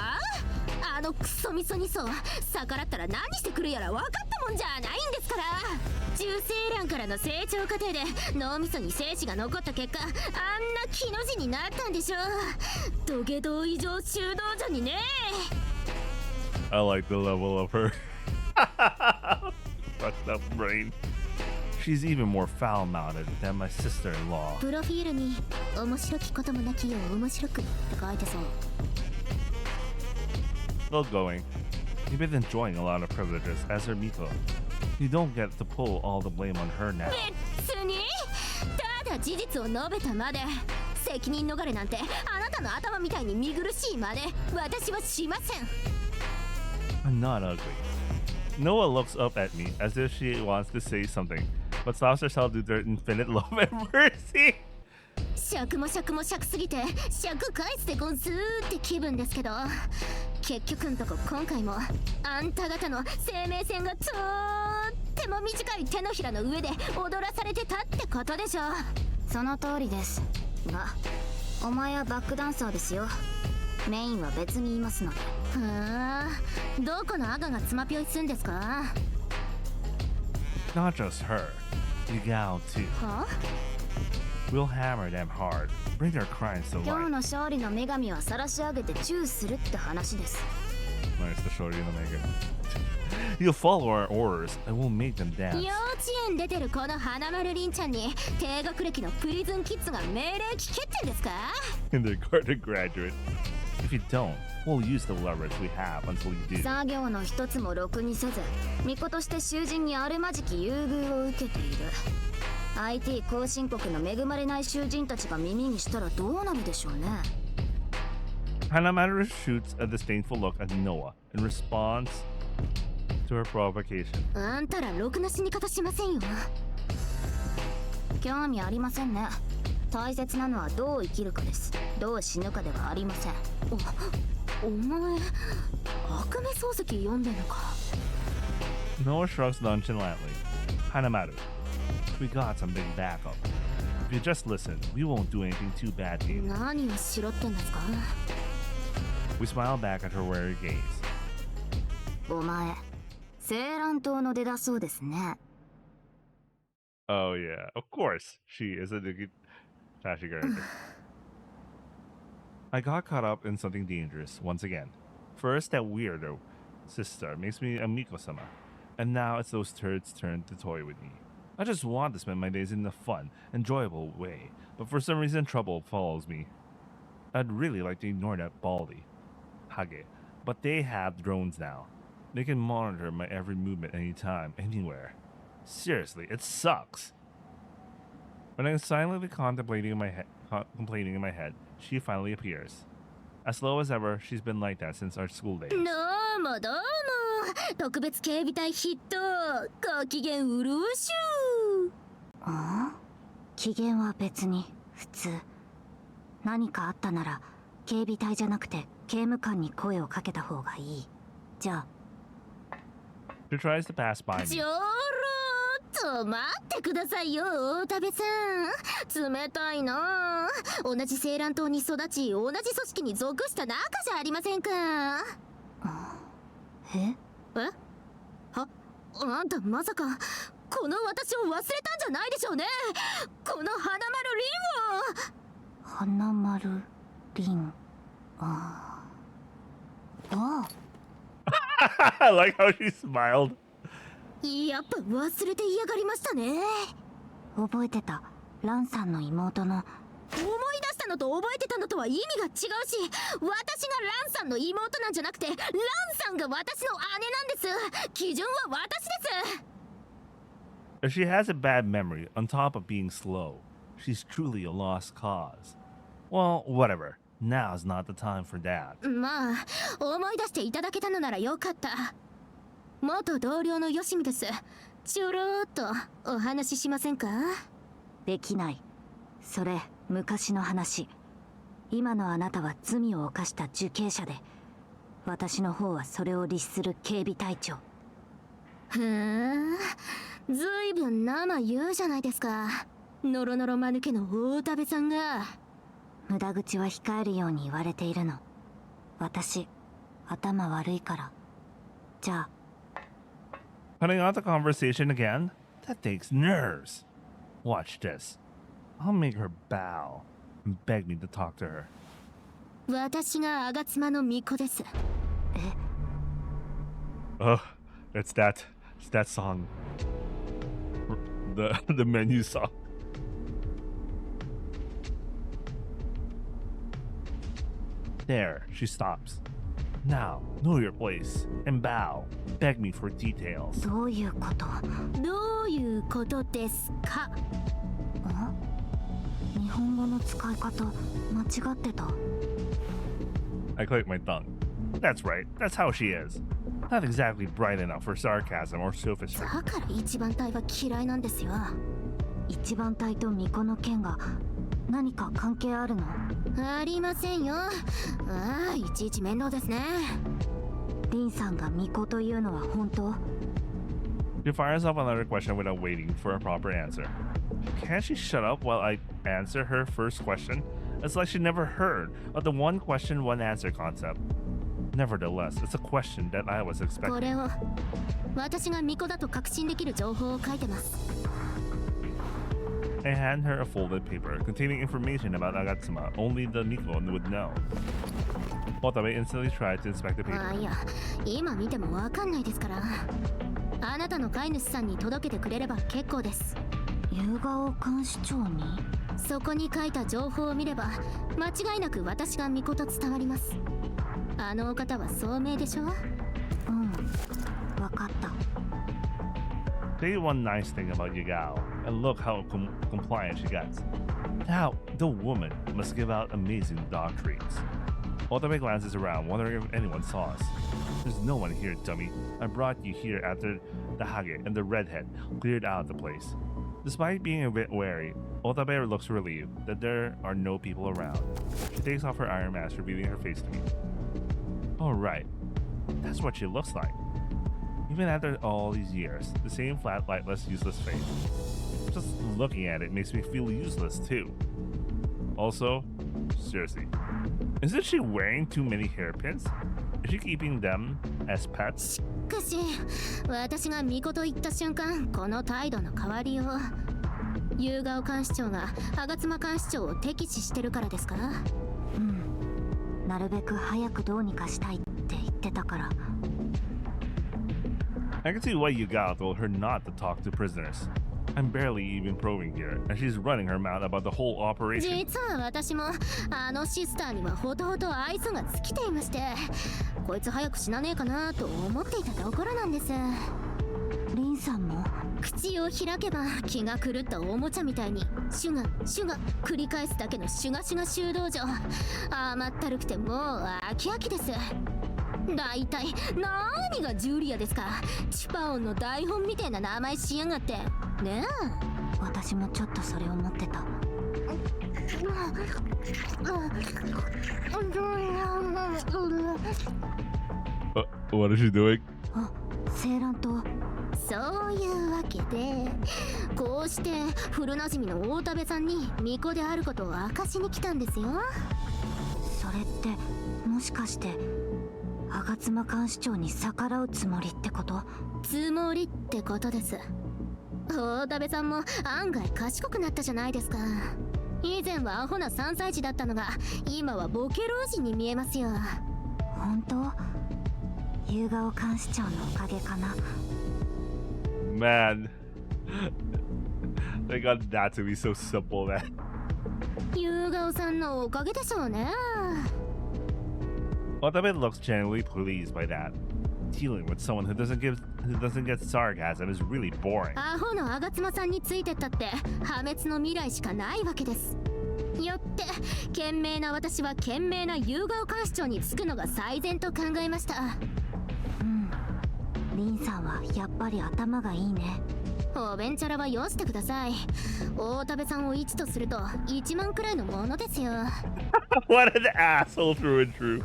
あのクソみそにそう逆らったら何してくるやら分かったもんじゃないんですから。受精卵からの成長過程で脳みそに精子が残った結果、あんな木の字になったんでしょう。土下座以上修道女にね。I like the level of her fucked up brain. She's even more foul-mouthed than my sister-in-law. プロフィールに面白きこともなきよう面白くって書いてそう。Still going. You've been enjoying a lot of privileges as her Miko. You don't get to pull all the blame on her now. 別にただ事実を述べたまで。責任逃れなんてあなたの頭みたいに見苦しいまで私はしません。I'm not ugly. Noah looks up at me as if she wants to say something, but stops herself due to their infinite love and mercy. 尺も尺も尺すぎて尺返すでゴンスーって気分ですけど、結局んとこ今回もあんた方の生命線がとっても短い手のひらの上で踊らされてたってことでしょ。その通りですが、お前はバックダンサーですよ。メインは別にいますので。どこの赤がつまぴょいすんですか。 Not just her. Yugao too. は We'll hammer them hard. Bring their crimes to 今日 light. の勝利の女神は晒し上げてチューするって話です。 Nice to show you the mega. You'll follow our orders and we'll make them dance. 幼稚園出てるこの花丸凛ちゃんに低学歴のプリズンキッズが命令聞けってんですか。 Kindergarten graduate. If you don't, we'll use the leverage we have until you do. 作業の一つもろくにせず、巫女として囚人にあるまじき優遇を受けている。IT 後進国の恵まれない囚人たちが耳にしたらどうなるでしょうね。Hanamaru shoots a disdainful look at Noah in response to her provocation. あんたらろくな死に方しませんよ。興味ありませんね。大切なのはどう生きるかです。どう死ぬかではありません。お前悪名漱石読んでんのか。 Noah shrugs nonchalantly. Hanamaru, we got some big backup. If you just listen, we won't do anything too bad to you. 何をしろってんですか。 We smile back at her wary gaze. お前、青蘭島の出だそうですね。 Oh yeah, of course. She is a Tashi character. I got caught up in something dangerous once again. First, that weirdo sister makes me a Miko-sama, and now it's those turds' turn to toy with me. I just want to spend my days in a fun, enjoyable way, but for some reason trouble follows me. I'd really like to ignore that baldy, Hage, but they have drones now. They can monitor my every movement anytime, anywhere. Seriously, it sucks. When I'm silently complaining in my head, she finally appears. As slow as ever, she's been like that since our school days. どうもどうも、特別警備隊筆頭、ご機嫌うるうしゅう。ああ、機嫌は別に普通。何かあったなら警備隊じゃなくて刑務官に声をかけた方がいい。じゃあ。 She tries to pass by me. ちょろっとと待ってくださいよ、大田部さん。冷たいな。同じ青蘭島に育ち、同じ組織に属した仲じゃありませんか。えあんたまさかこの私を忘れたんじゃないでしょうね。この花丸凛を。花丸凛。I like how she smiled. やっぱ忘れて嫌がりましたね。覚えてた。ランさんの妹の。思い出したのと覚えてたのとは意味が違うし、私がランさんの妹なんじゃなくて、ランさんが私の姉なんです。基準は私です。If she has a bad memory on top of being slow, she's truly a lost cause. Well, whatever. Now's not the time for that. まあ、思い出していただけたのならよかった。元同僚のよしみです。ちょろーっとお話ししませんか？できない。それ、昔の話。今のあなたは罪を犯した受刑者で、私の方はそれを律する警備隊長。ふーん、ずいぶん生言うじゃないですか。ノロノロ間抜けの大田部さんが。無駄口は控えるように言われているの。私、頭悪いから。じゃあ。Cutting out the conversation again? That takes nerves. Watch this. I'll make her bow and beg me to talk to her. 私が吾妻の巫女です。Oh, it's that song. The menu song. There, she stops. Now, know your place and bow. Beg me for details. どういうこと？どういうことですか？日本語の使い方間違ってた。I clicked my tongue. That's right. That's how she is. Not exactly bright enough for sarcasm or sophistry. だから一番隊は嫌いなんですよ。一番隊と巫女の件が何か関係あるの？ありませんよ。いちいち面倒ですね。リンさんが巫女というのは本当？ She fires off another question without waiting for a proper answer. Can't she shut up while I answer her first question? It's like she never heard of the one question, one answer concept. Nevertheless, it's a question that I was expecting. これを私が巫女だと確信できる情報を書いてます。I hand her a folded paper containing information about Agatsuma only the Miko would know. Watabe instantly tried to inspect the paper. いや、今見てもわかんないですから。あなたの飼い主さんに届けてくれれば結構です。夕顔監視長に？そこに書いた情報を見れば間違いなく私が巫女と伝わります。あのお方は聡明でしょ？わかった。Say one nice thing about Yagao, and look how compliant she gets. Now, the woman must give out amazing dog treats. Watabe glances around, wondering if anyone saw us. There's no one here, dummy. I brought you here after the Hage and the redhead cleared out the place. Despite being a bit wary, Watabe looks relieved that there are no people around. She takes off her iron mask, revealing her face to me. Alright, that's what she looks like. Even after all these years, the same flat, lightless, useless face. Just looking at it makes me feel useless too. Also, seriously, isn't she wearing too many hairpins? Is she keeping them as pets? しかし、私が巫女と言った瞬間、この態度の変わりよう。夕顔監視長が吾妻監視長を敵視してるからですか？なるべく早くどうにかしたいって言ってたから。I can see why Yagao told her not to talk to prisoners. I'm barely even probing here, and she's running her mouth about the whole operation. 実は私もあのシスターにはほとほと愛想が尽きていまして、こいつ早く死なねえかなと思っていたところなんです。リンさんも口を開けば気が狂ったおもちゃみたいにシュガシュガ繰り返すだけのシュガシュガ修道女。甘ったるくてもう飽き飽きです。だいたい何がジュリアですか？チュパオンの台本みたいな名前しやがってねえ。私もちょっとそれ思ってた。What is she doing? 青蘭島そういうわけで、こうして古なじみの大田部さんに巫女であることを明かしに来たんですよ。それってもしかして吾妻監視長に逆らうつもりってこと？つもりってことです。大田部さんも案外賢くなったじゃないですか。以前はアホな3歳児だったのが今はボケ老人に見えますよ。本当？夕顔監視長のおかげかな。Man, they got that to be so simple, man. 夕顔さんのおかげでしょうね。Watabe looks genuinely pleased by that. Dealing with someone who doesn't get sarcasm is really boring. アホの吾妻さんについてったって破滅の未来しかないわけです。よって賢明な私は賢明な夕顔監視長につくのが最善と考えました。リンさんはやっぱり頭がいいね。おべんちゃらはよしてください。大田部さんを1とすると1万くらいのものですよ。What an asshole through and through.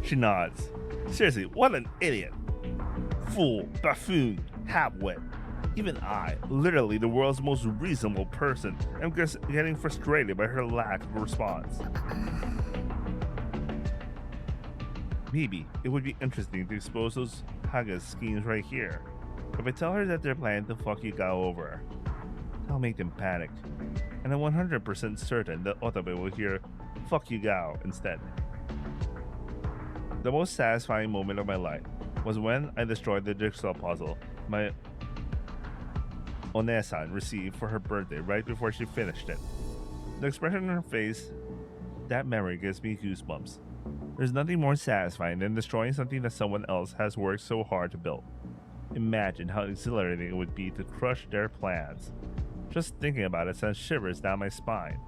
She nods. Seriously, what an idiot. Fool, buffoon, half-wit. Even I, literally the world's most reasonable person, am just getting frustrated by her lack of response. Maybe it would be interesting to expose those Haga's schemes right here. If I tell her that they're planning to fuck Yugao over, I'll make them panic. And I'm 100% certain that Otabe will hear fuck Yugao instead. The most satisfying moment of my life was when I destroyed the jigsaw puzzle my One-san received for her birthday right before she finished it. The expression on her face, that memory gives me goosebumps. There's nothing more satisfying than destroying something that someone else has worked so hard to build. Imagine how exhilarating it would be to crush their plans. Just thinking about it sends shivers down my spine.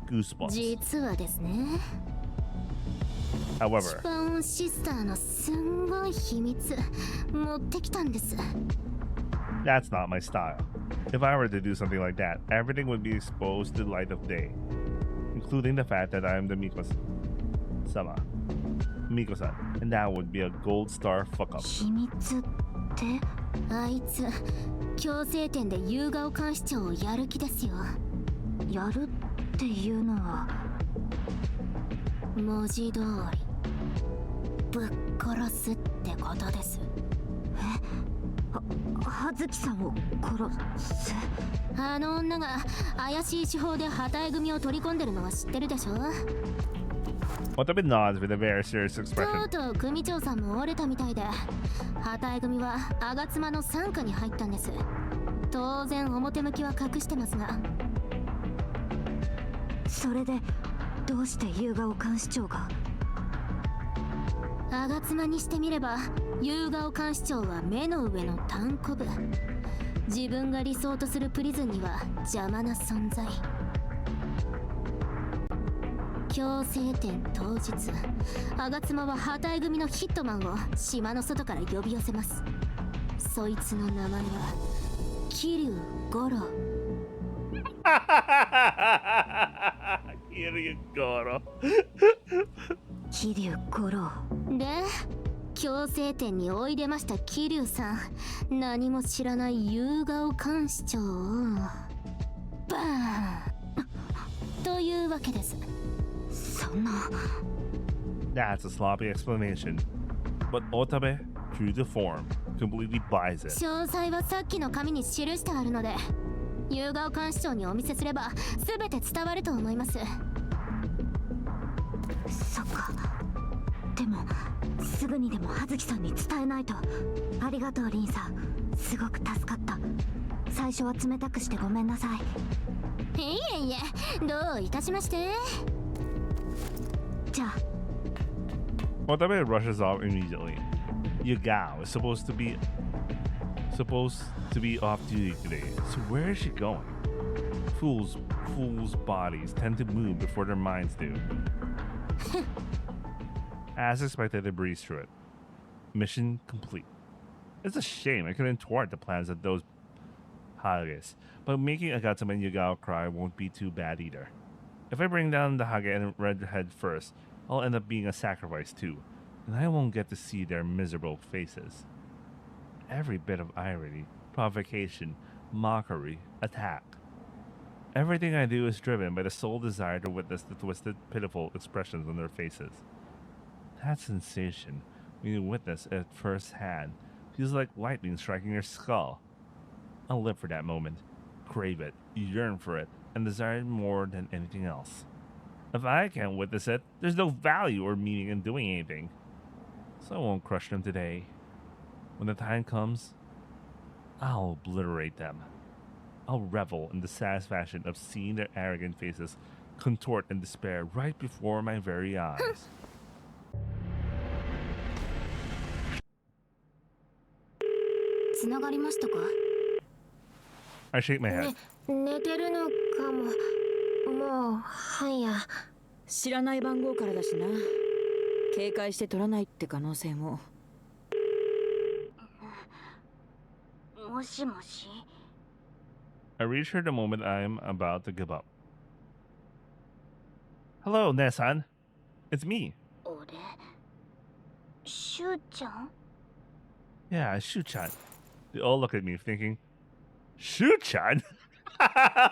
Goosebumps. 実はですね。 However, シパオンシスターのすんごい秘密持ってきたんです。 that's not my style. If I were to do something like that, everything would be exposed to the light of day, including the fact that I am the Miko-sama. Miko-san, and that would be a gold star fuck-up. 秘密って？あいつ強制点で夕顔監視長をやる気ですよ。やるっていうのは文字通りぶっ殺すってことです。葉月さんを殺す？あの女が怪しい手法で旗絵組を取り込んでるのは知ってるでしょ。 Watabe nods with a very serious と expression. うとう組長さんも折れたみたいで、旗絵組は吾妻の傘下に入ったんです。当然表向きは隠してますが。それでどうして夕顔監視長が？吾妻にしてみれば夕顔監視長は目の上の単コブ。自分が理想とするプリズンには邪魔な存在。強制点当日、吾妻は旗絵組のヒットマンを島の外から呼び寄せます。そいつの名前は桐生五郎。桐生五郎。桐生五郎。で、強制点においでました桐生さん、何も知らない夕顔監視長をバーンというわけです。そんな。 That's a sloppy explanation. But Otabe, true to form, completely buys it. 詳細はさっきの紙に記してあるので、夕顔監視長にお見せすれば全て伝わると思います。そっか。でもすぐにでも葉月さんに伝えないと。ありがとうリンさん、すごく助かった。最初は冷たくしてごめんなさい。いえいえ、どういたしまして。じゃあ。 Watabe rushes off immediately. Yugao is supposed to be off duty today, so where is she going? Fools' bodies tend to move before their minds do. As expected, they breeze through it. Mission complete. It's a shame I couldn't thwart the plans of those Hages, but making Agatsuma and Yugao cry won't be too bad either. If I bring down the Hage and Redhead first, I'll end up being a sacrifice too, and I won't get to see their miserable faces. Every bit of irony provocation, mockery, attack. Everything I do is driven by the sole desire to witness the twisted, pitiful expressions on their faces. That sensation, when you witness it firsthand, feels like lightning striking your skull. I'll live for that moment, crave it, yearn for it, and desire it more than anything else. If I can't witness it, there's no value or meaning in doing anything. So I won't crush them today. When the time comes, I'll obliterate them. I'll revel in the satisfaction of seeing their arrogant faces contort in despair right before my very eyes. I shake my head. 寝てるのかも。もうはいや。知らない番号からだしな。警戒して取らないって可能性も。もしもし。I reach her the moment I'm about to give up. Hello, Nesan. It's me. 俺シュウちゃん Yeah, Shu-chan. They all look at me thinking, Shu-chan?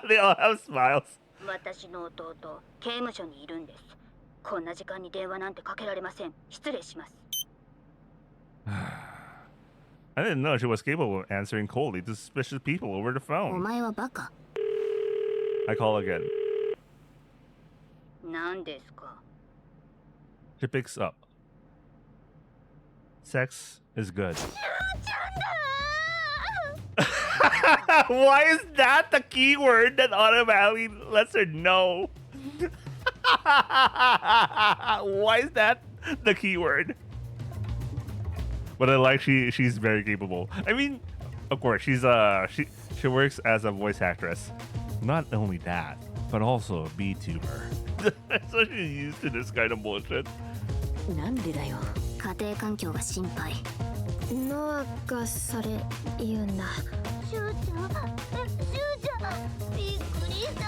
They all have smiles. 私の弟刑務所にいるんです。こんな時間に電話なんてかけられません。失礼します。I didn't know she was capable of answering coldly to suspicious people over the phone. お前はバカ。 I call again. 何ですか She picks up. Sex is good. Why is that the key word that automatically lets her know? Why is that the key word? But I like she's very capable. I mean, of course, she works as a voice actress. Not only that, but also a VTuber. So she's used to this kind of bullshit. なんでだよ。家庭環境が心配。ノアがそれ言うんだ。シュウちゃん、シュウちゃん、びっくりした。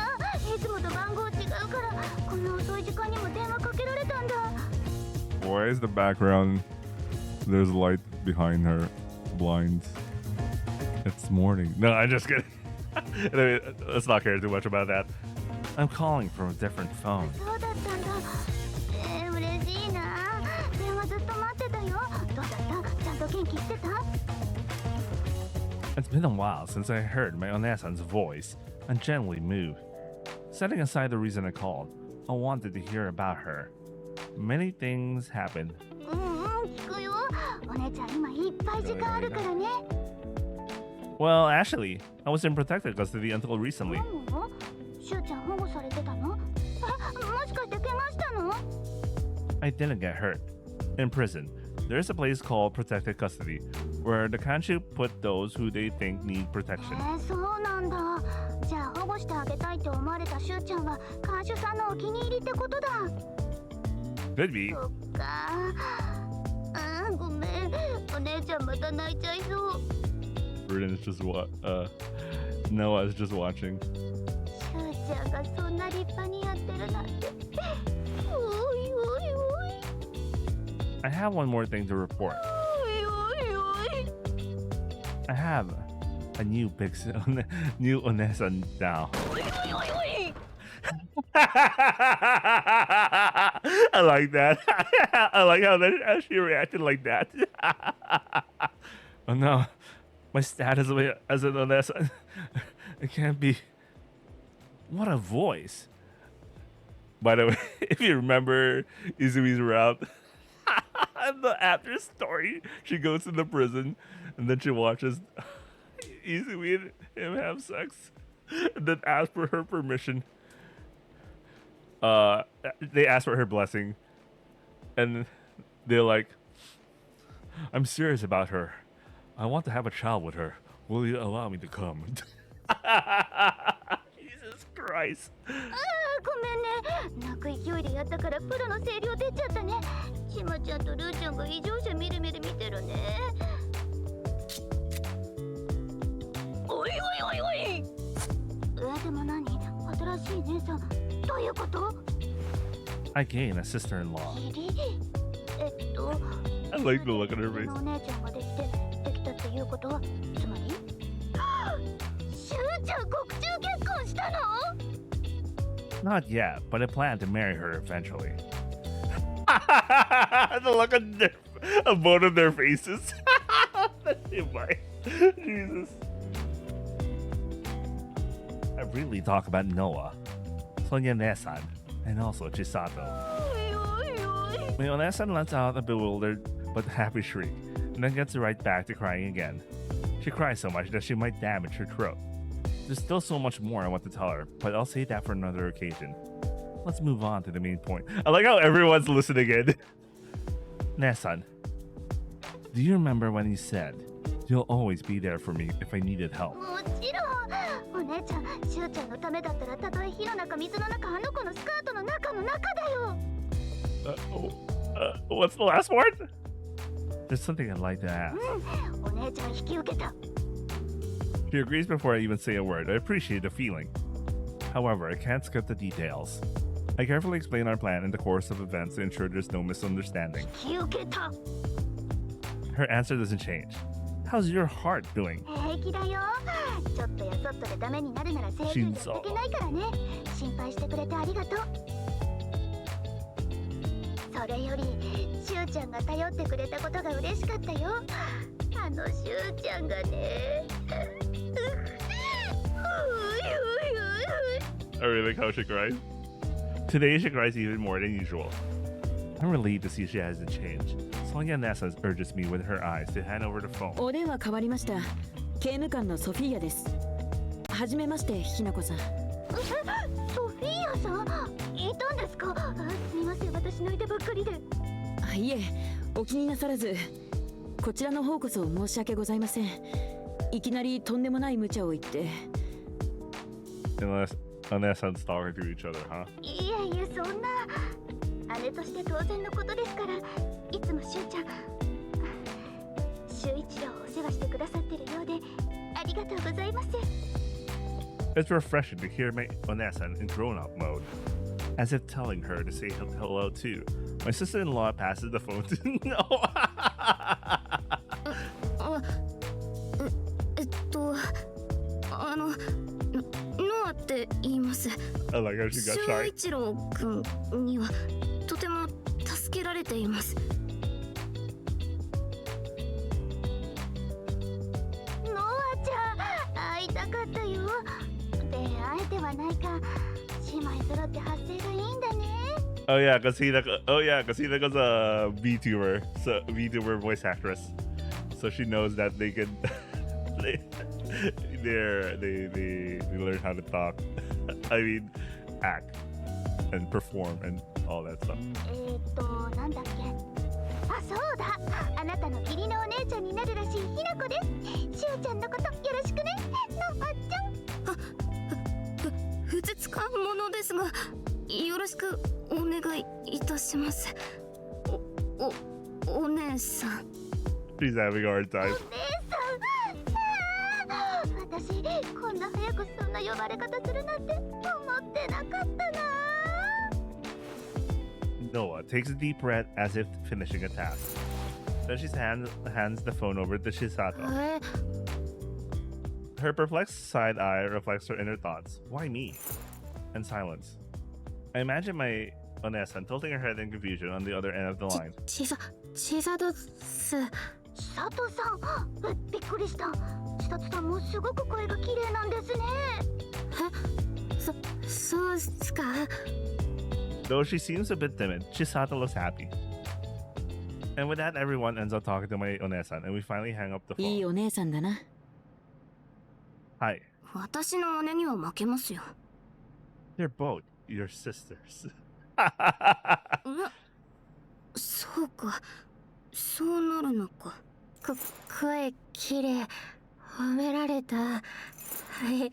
いつもと番号違うから、こんな遅い時間にも電話かけられたんだ。Why is the background? There's light behind her blinds. It's morning. No, I'm just kidding. Let's not care too much about that. I'm calling from a different phone. そうだったんだ。嬉しいな。電話ずっと待ってたよ。どうだった？ちゃんと元気してた？ It's been a while since I heard my Onesan's voice and gently moved. Setting aside the reason I called, I wanted to hear about her. Many things happened. 聞くよ。お姉ちゃん今いっぱい時間あるからね。Well, actually, I was in protected custody until recently. シュウちゃん保護されてたの？もしかして怪我したの？ I didn't get hurt. In prison, there's a place called protected custody, where the country put those who they think need protection. そうなんだ。じゃあ保護してあげたいと思われたシュウちゃんは看守さんのお気に入りってことだ。Could be. そっか。ごめん。お姉ちゃんまた泣いちゃいそう。Warden is just Noah is just watching. シュウちゃんがそんな立派にやってるなんて。おいおいおい。I have one more thing to report. I have a new new Onesan now. I like that. I like how she reacted like that. Oh no, my status as an Onesan. It can't be. What a voice. By the way, if you remember Izumi's route, the Afterstory, she goes to the prison and then she watches Izumi and him have sex and then asks for her permission. They ask for her blessing and they're like, I'm serious about her. I want to have a child with her. Will you allow me to come? Jesus Christ. ごめんね。泣く勢いでやったからプロの声量出ちゃったね。ちまちゃんとルーちゃんが異常者みるみる見てるね。おいおいおいおい。でも何？新しい姉さん。どういうこと？ I gained a sister-in-law. I like the look on her face. お姉ちゃんができたっていうことはつまり？ちゃん獄中結婚したの？ Not yet, but I plan to marry her eventually. The look of both of their faces. Jesus. I really talk about Noah, Sonia Nesan, and also Chisato. My Onesan lets out a bewildered but happy shriek, and then gets right back to crying again. She cries so much that she might damage her throat. There's still so much more I want to tell her, but I'll save that for another occasion. Let's move on to the main point. I like how everyone's listening in. Nesan, do you remember when you said, you'll always be there for me if I needed help? もちろん。お姉ちゃん、しゅうちゃんのためだったらたとえ火の中水の中あの子のスカートの中の中だよ。What's the last part? There's something I'd like to ask. お姉ちゃん引き受けた。 She agrees before I even say a word. I appreciate the feeling. However, I can't skip the details. I carefully explain our plan in the course of events to ensure there's no misunderstanding. 引き受けた。 Her answer doesn't change. How's your heart doing? 平気だよ。ちょっとやそっとでダメになるなら正義続けないからね。心配してくれてありがとう。それよりしゅうちゃんが頼ってくれたことが嬉しかったよ。あのしゅうちゃんがね。I really like how she cries. Today she cries even more than usual. I'm relieved to see she hasn't changed. Sonia Nessa urges me with her eyes to hand over the phone. お電話変わりました。刑務官のソフィーアです。はじめまして、ひなこさん。ソフィーアさん、いたんですか？すみません、私泣いてばっかりで。いえ、お気になさらず、こちらの方こそ申し訳ございません。いきなりとんでもない無茶を言って。Unless and talking to each other, huh? いえいえ、そんな。姉として当然のことですから、いつもしゅうちゃん、修一郎をお世話してくださってるようで、ありがとうございます。It's refreshing to hear my Onesan in grown-up mode, as if telling her to say hello too. My sister-in-law passes the phone to Noah. ノアって言います。 I like how she got 修 shy. 一郎君にはとても助けられています。ノアちゃん、会いたかったよ。で、会えてはないか。姉妹揃って発声がいいんだね。Oh yeah, because Hinako's a VTuber, so VTuber voice actress, so she knows that they can they learn how to talk. I mean, act and perform and all that stuff. なんだっけ。あ、そうだ。あなたの義理のお姉ちゃんになるらしいひなこです。しゅうちゃんのことよろしくね。ノアちゃん。ふつつかものですが、よろしくお願いいたします。お姉さん。 She's having a hard time. お姉さん。私、こんな早くそんな呼ばれ方するなんて思ってなかったな。 Noah takes a deep breath as if finishing a task. Then she hands the phone over to Shisato. Her perplexed side eye reflects her inner thoughts. Why me? And silence. I imagine my Onesan tilting her head in confusion on the other end of the line. 千里さん。びっくりした。千里さんもすごく声が綺麗なんですね。そうっすか。 Though she seems a bit timid, Chisato looks happy. And with that, everyone ends up talking to my Onesan, and we finally hang up the いい phone. お姉さんだな。Hi. 私の姉には負けますよ。 They're both your sisters. そうか。そうなるのか。声きれい。褒められた。はい。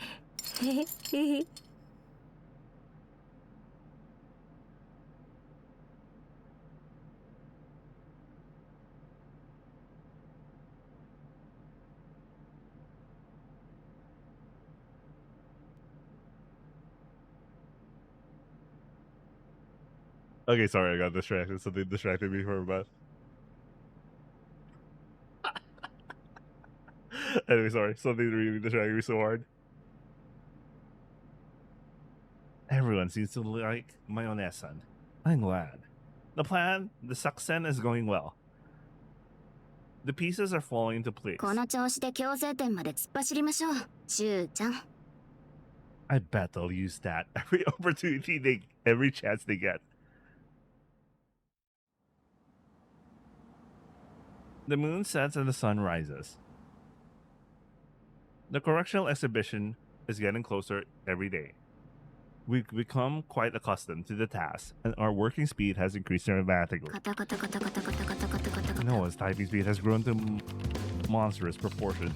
Okay, sorry, I got distracted. Something distracted me for a bit. Anyway, sorry. Something really distracted me so hard. everyone seems to like my Onesan. I'm glad. The success is going well. The pieces are falling into place. この調子で強制点まで突っ走りましょう、シュウちゃん。I bet they'll use that every opportunity every chance they get. The moon sets and the sun rises. The correctional exhibition is getting closer every day. We've become quite accustomed to the task, and our working speed has increased dramatically. Noah's typing speed has grown to monstrous proportions.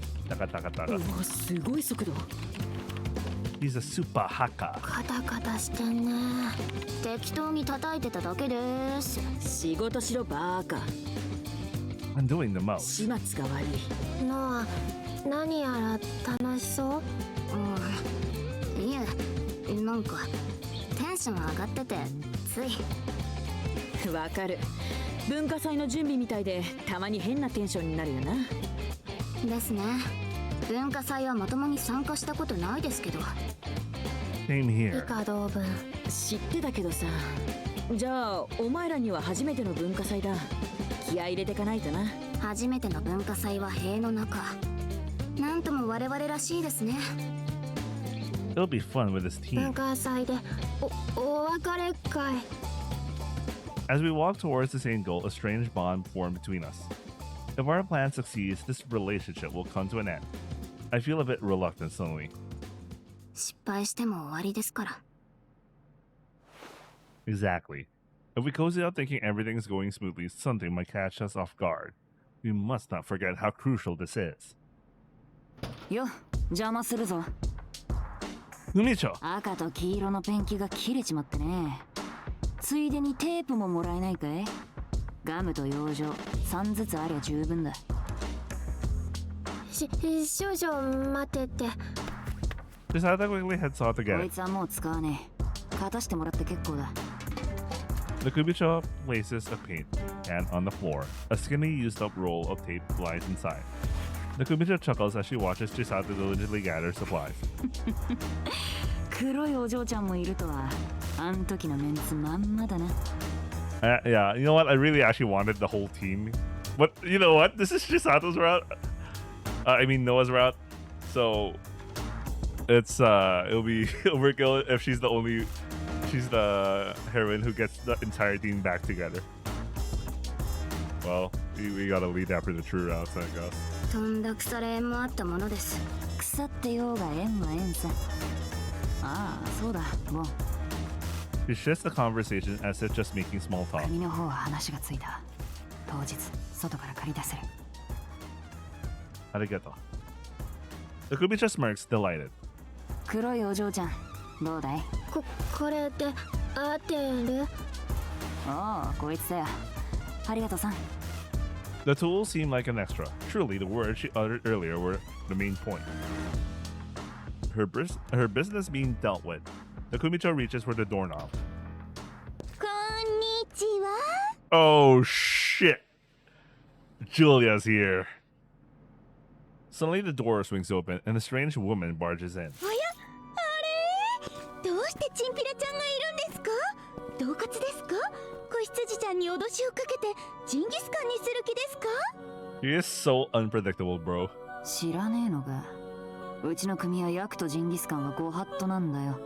He's a super hacker. カタカタしてんね。適当に叩いてただけです。仕事しろバーカ。I'm doing the most. 始末が悪い。ノア、何やら楽しそう？いえ、なんかテンション上がっててつい。わかる。文化祭の準備みたいでたまに変なテンションになるよな。ですね。文化祭はまともに参加したことないですけど。Same here. 理科同文。知ってたけどさ。じゃあお前らには初めての文化祭だ。気合い入れてかないとな。初めての文化祭は塀の中。なんとも我々らしいですね。It'll be fun with this team. 文化祭でお別れ会。As we walk towards the same goal, a strange bond formed between us. If our plan succeeds, this relationship will come to an end. I feel a bit reluctant suddenly. 失敗しても終わりですから。Exactly. If we cozy up thinking everything is going smoothly, something might catch us off guard. We must not forget how crucial this is. よ、邪魔するぞ。Kumicho! 赤と黄色のペンキが切れちまってね。ついでにテープももらえないかい？ガムと養生3ずつありゃ十分だ。少々待ってて。Chisata quickly heads off to get こ it. いつはもう使わねえ。勝たしてもらって結構だ。The Kumicho places a paint can on the floor. A skinny, used-up roll of tape lies inside. The Kumicho chuckles as she watches Chisata diligently gather supplies. 黒いお嬢ちゃんもいるとは、あん時のメンツまんまだな。Yeah, you know what? I really actually wanted the whole team. But you know what? This is Chisato's route. I mean Noah's route. So it's it'll be overkill if she's the heroine who gets the entire team back together. Well, we gotta lead after the true routes, I guess. とんだ腐れ縁もあったものです。腐ってようが縁は縁さ。ああ、そうだ、もう。She shifts the conversation as if just making small talk. 紙の方は話がついた。当日、外から借り出せる。Arigato. The Kumicho smirks, delighted. 黒いお嬢ちゃん、どうだい？これで合ってる？ああ、こいつだよ。ありがとうさん。The tools seem like an extra. Truly, the words she uttered earlier were the main point. Her business being dealt with. The Kumicho reaches for the doorknob. こんにちは。 Oh shit! Julia's here. Suddenly the door swings open and a strange woman barges in. おや、あれ？どうしてチンピラちゃんがいるんですか？恫喝ですか？子羊ちゃんに脅しをかけてジンギスカンにする気ですか？ He is so unpredictable, bro. 知らねえのか。うちの組はヤクとジンギスカンはご法度なんだよ。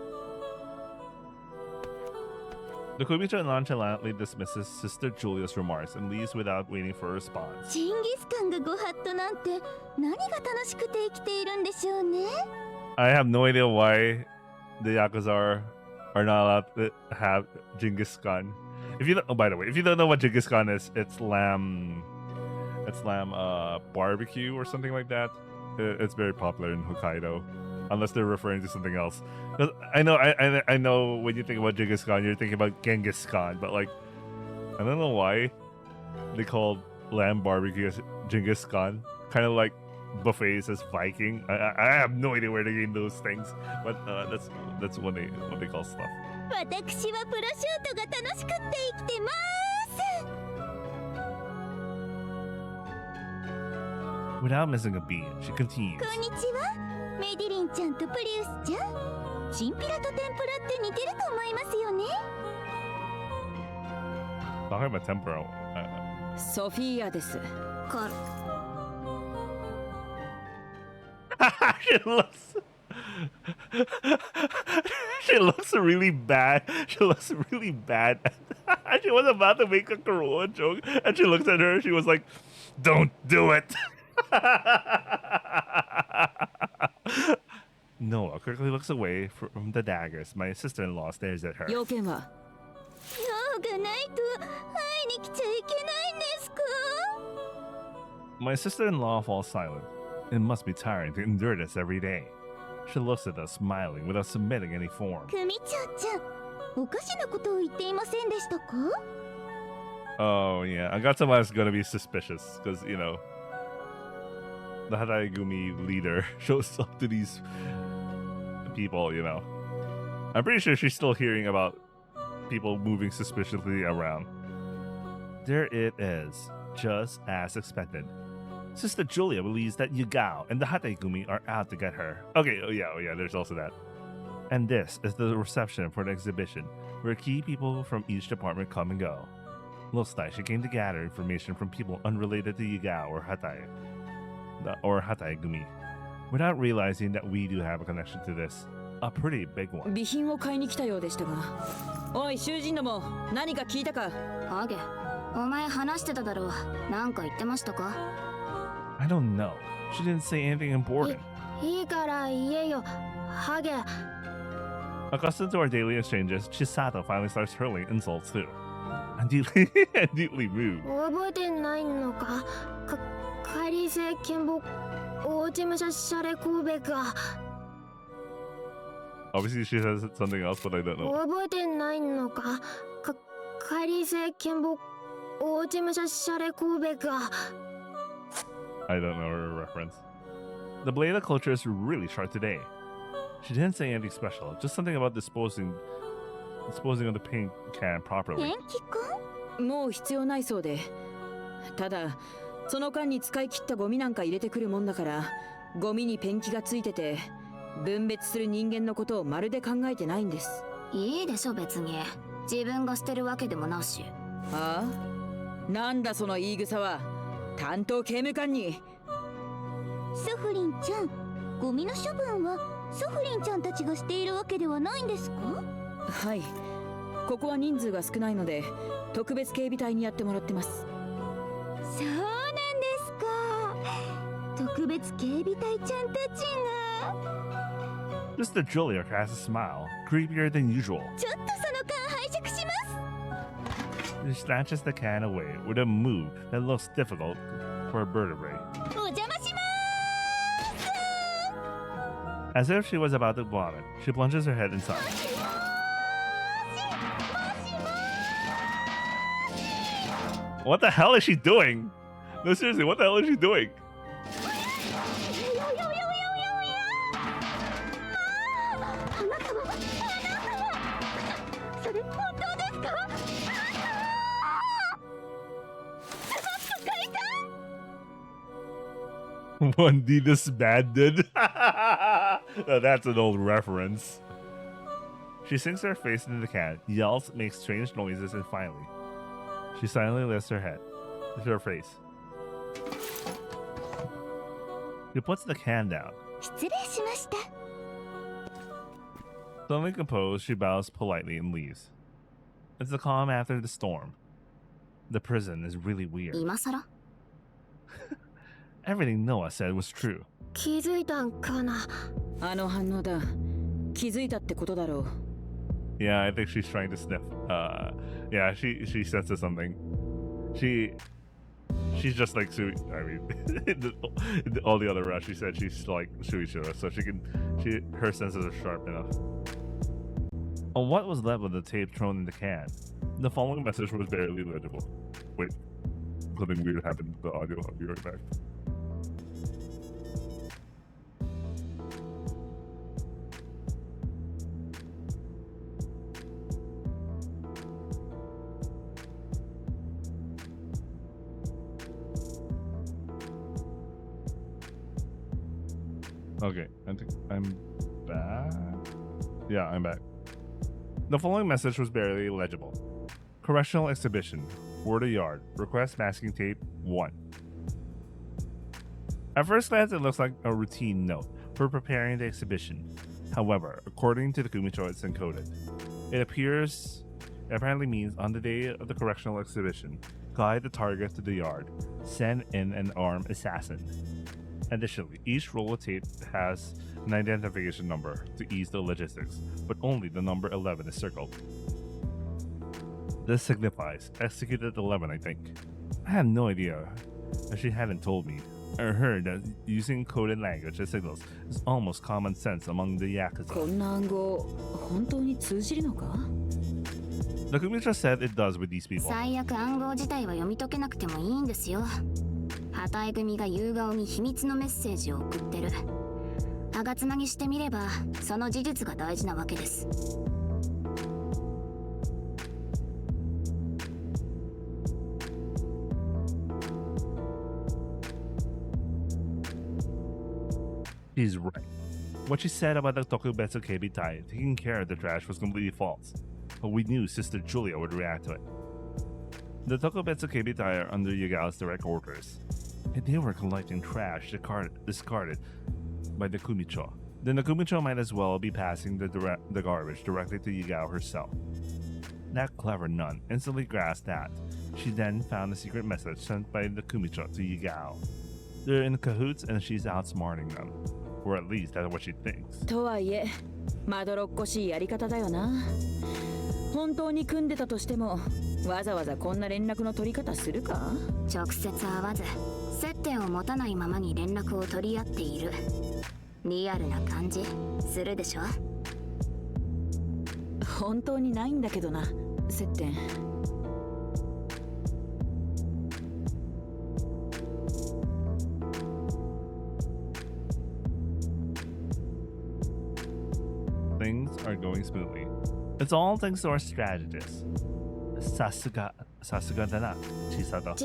The Kumicho nonchalantly dismisses Sister Julia's remarks and leaves without waiting for a response. ジンギスカンがご法度なんて何が楽しくて生きているんでしょうね。 I have no idea why the Yakuza are not allowed to have Genghis Khan. If you don't, oh, by the way, if you don't know what Genghis Khan is, it's lamb barbecue or something like that. It's very popular in Hokkaido, unless they're referring to something else. 'Cause I know when you think about Genghis Khan, you're thinking about Genghis Khan, but like, I don't know why they called lamb barbecue as Genghis Khan. Kind of like buffets as Viking. I have no idea where they gain those things, but that's what they call stuff. 私はプロシュートが楽しくって生きてます。 Without missing a beat, she continues. こんにちは。メディリンちゃんとプリウスちゃん。チンピラと天ぷらって似てると思いいますよね。 Talking about temporal. ソフィアです。She looks. She looks really bad. She looks really bad. She was about to make a Corona joke, and she looks at her. She was like, "Don't do it." Noah quickly looks away from the daggers. My sister-in-law stares at her. 要件は用がないと会いに来ちゃいけないんですか？ My sister-in-law falls silent. It must be tiring to endure this every day. She looks at us, smiling without submitting any form. クミちゃんちゃん、おかしなことを言っていませんでしたか？ Oh yeah, Agatsuma is gonna be suspicious because you know the Haraigumi leader shows up to these people. You know, I'm pretty sure she's still hearing about people moving suspiciously around. There it is, just as expected. Sister Julia believes that Yugao and the Haraigumi are out to get her. Okay, oh yeah, there's also that. And this is the reception for the exhibition, where key people from each department come and go. Looks like she came to gather information from people unrelated to Yugao or Haraigumi, without realizing that we do have a connection to this. A pretty big one. 備品を買いに来たようでしたが。おい、囚人ども、何か聞いたか？ハゲ、お前話してただろう。なんか言ってましたか？ I don't know. She didn't say anything important. いいから言えよ、ハゲ。 Accustomed to our daily exchanges, Chisato finally starts hurling insults too. I'm deeply moved. 覚えてないのか？仮性見木大事務所シャレ神戸か。 Obviously, she says something else, but I don't know. 覚えてないのか？仮性見木大事務所シャレ神戸か。 I don't know her reference. The blade of culture is really sharp today. She didn't say anything special, just something about disposing of the paint can properly. もう必要ないそうで。ただ、その間に使い切ったゴミなんか入れてくるもんだから、ゴミにペンキがついてて、分別する人間のことをまるで考えてないんです。いいでしょ別に。自分が捨てるわけでもなし。ああ？なんだその言い草は。担当刑務官に。ソフリンちゃん、ゴミの処分はソフリンちゃんたちがしているわけではないんですか？はい。ここは人数が少ないので、特別警備隊にやってもらってます。そうなんですか。特別警備隊ちゃんたちが。 Mr. Julia casts a smile, creepier than usual. ちょっとその間拝借します。 She snatches the can away with a move that looks difficult for a vertebrae. お邪魔します。 As if she was about to vomit, she plunges her head inside. What the hell is she doing? No, seriously, what the hell is she doing? One D disbanded. Oh, that's an old reference. She sinks her face into the can, yells, makes strange noises, and finally, she silently lifts her head to her face. She puts the can down. 失礼しました。 Suddenly composed, she bows politely and leaves. It's the calm after the storm. The prison is really weird. 今さら？ Everything Noah said was true. 気づいたんかな。あの反応だ。気づいたってことだろう。 Yeah, I think she's trying to sniff. Yeah, she senses something. She's just like Sui. I mean, all the other rest, she said she's like Suichiro, so her senses are sharp enough. On what was left of the tape thrown in the can, the following message was barely legible. Wait, something weird happened to the audio. I'll be right back. Okay, I think I'm back. Yeah, I'm back. The following message was barely legible. Correctional exhibition, Ward a Yard, request masking tape 1. At first glance, it looks like a routine note for preparing the exhibition. However, according to the Kumicho, it's encoded. It apparently means on the day of the correctional exhibition, guide the target to the yard, send in an armed assassin. Additionally, each roll of tape has an identification number to ease the logistics, but only the number 11 is circled. This signifies executed 11, I think. I had no idea, as she hadn't told me. I heard that using coded language as signals is almost common sense among the Yakuza. The Kumicho said it does with these people. 最悪暗号自体は読み解けなくてもいいんですよ。旗絵組が夕顔に秘密のメッセージを送ってる。吾妻にしてみればその事実が大事なわけです。He's right. What she said about the Tokubetsu Keibitai taking care of the trash was completely false, but we knew Sister Julia would react to it. The Tokubetsu Keibitai are under Yagao's direct orders, and they were collecting trash discarded by the Kumicho. Then the Kumicho might as well be passing the garbage directly to Yagao herself. That clever nun instantly grasped that. She then found a secret message sent by the Kumicho to Yagao. They're in cahoots and she's outsmarting them. Or at least that's what she thinks. とはいえ、まどろっこしいやり方だよな。本当に組んでたとしても、わざわざこんな連絡の取り方するか？直接会わず、接点を持たないままに連絡を取り合っている。リアルな感じするでしょ？本当にないんだけどな、接点。Things are going smoothly. It's all thanks to our strategist. さすがだな、千里。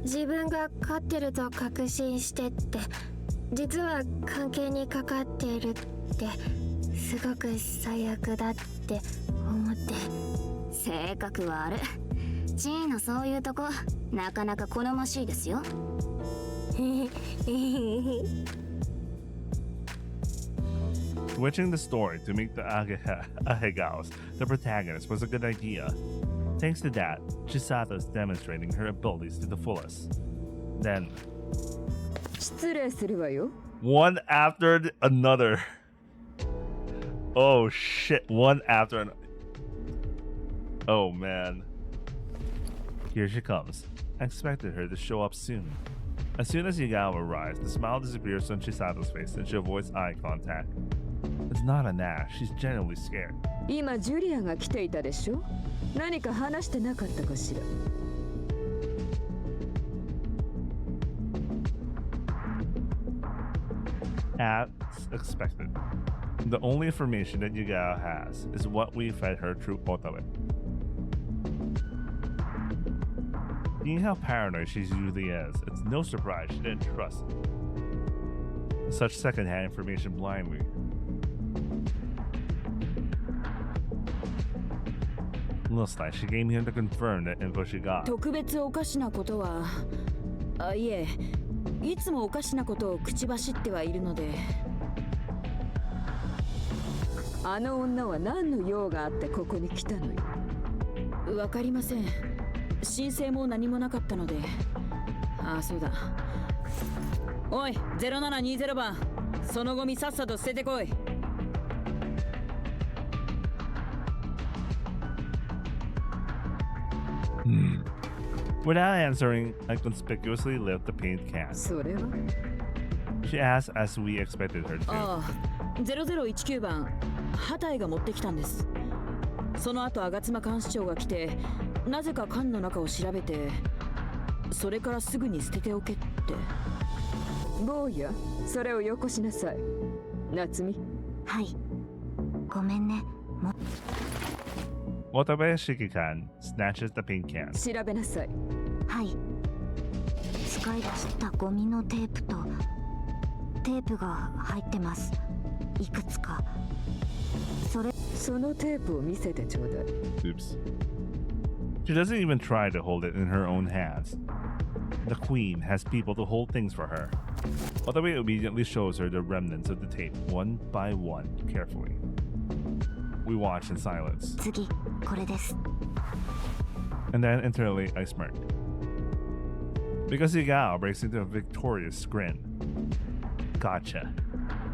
自分が勝ってると確信してって、実は関係にかかっているってすごく最悪だって思って。性格悪い。チーのそういうとこなかなか好ましいですよ。Switching the story to make the Ahegaos the protagonist was a good idea. Thanks to that, Chisato's demonstrating her abilities to the fullest. Then, 失礼するわよ。 one after another. Oh shit, one after another. Oh man. Here she comes. I expected her to show up soon. As soon as Yagao arrives, the smile disappears on Chisato's face and she avoids eye contact. It's not an act, she's genuinely scared. 今ジュリアが来ていたでしょ？何か話してなかったかしら。As expected, the only information that Yagao has is what we fed her through Otabe. Seeing how paranoid she usually is, it's no surprise she didn't trust such secondhand information blindly. Looks like she came here to confirm the info she got. 特別おかしなことは、いえ、いつもおかしなことを口走ってはいるので。あの女は何の用があってここに来たのよ。わかりません。申請も何もなかったので。そうだ。おい、0720番、そのゴミさっさと捨ててこい。Without answering, I conspicuously lit the paint can. それは She asked as we expected her to. 0019番、畑井が持ってきたんです。その後、吾妻監視長が来て、なぜか缶の中を調べて、それからすぐに捨てておけって。坊や、それをよこしなさい。夏美。はい。ごめんね。Otabe Shikikan snatches the paint can. 調べなさい。はい。使い切ったゴミのテープとテープが入ってます。いくつか。そのテープを見せてちょうだい。 Oops. She doesn't even try to hold it in her own hands. The queen has people to hold things for her. Watanabe immediately shows her the remnants of the tape, one by one, carefully. We watch in silence. 次これです。 And then internally I smirk. Because Yagao breaks into a victorious grin. Gotcha.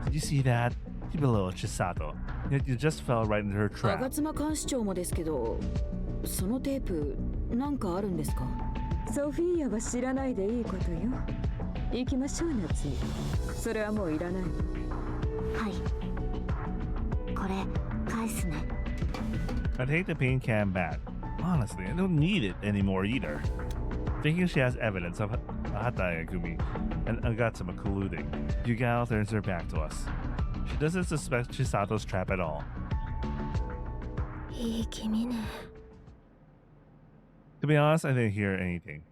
Did you see that? You belittled Chisato, yet you just fell right into her 吾 trap. 妻監視長もですけど、そのテープなんかあるんですか？ソフィーアは知らないでいいことよ。行きましょう夏美。それはもういらない。はいこれ返すね。 I take the paint can back. Honestly, I don't need it anymore either. Thinking she has evidence of Hataya Kumi and Agatsuma colluding, Yugao turns her back to us. She doesn't suspect Chisato's trap at all. いい君ね。 To be honest, I didn't hear anything.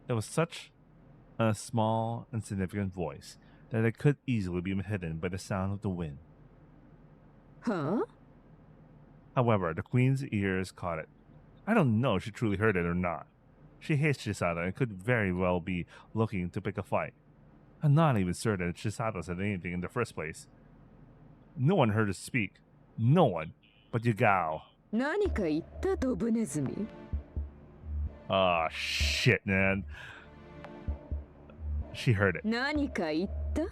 It was such a small, insignificant voice that it could easily be hidden by the sound of the wind. はあ？ However, the queen's ears caught it. I don't know if she truly heard it or not. She hates Chisato and could very well be looking to pick a fight. I'm not even certain that Chisato said anything in the first place. No one heard her speak. No one. But Yugao. 何か言ったドブネズミ？ Ah, shit, man. She heard it. 何か言った？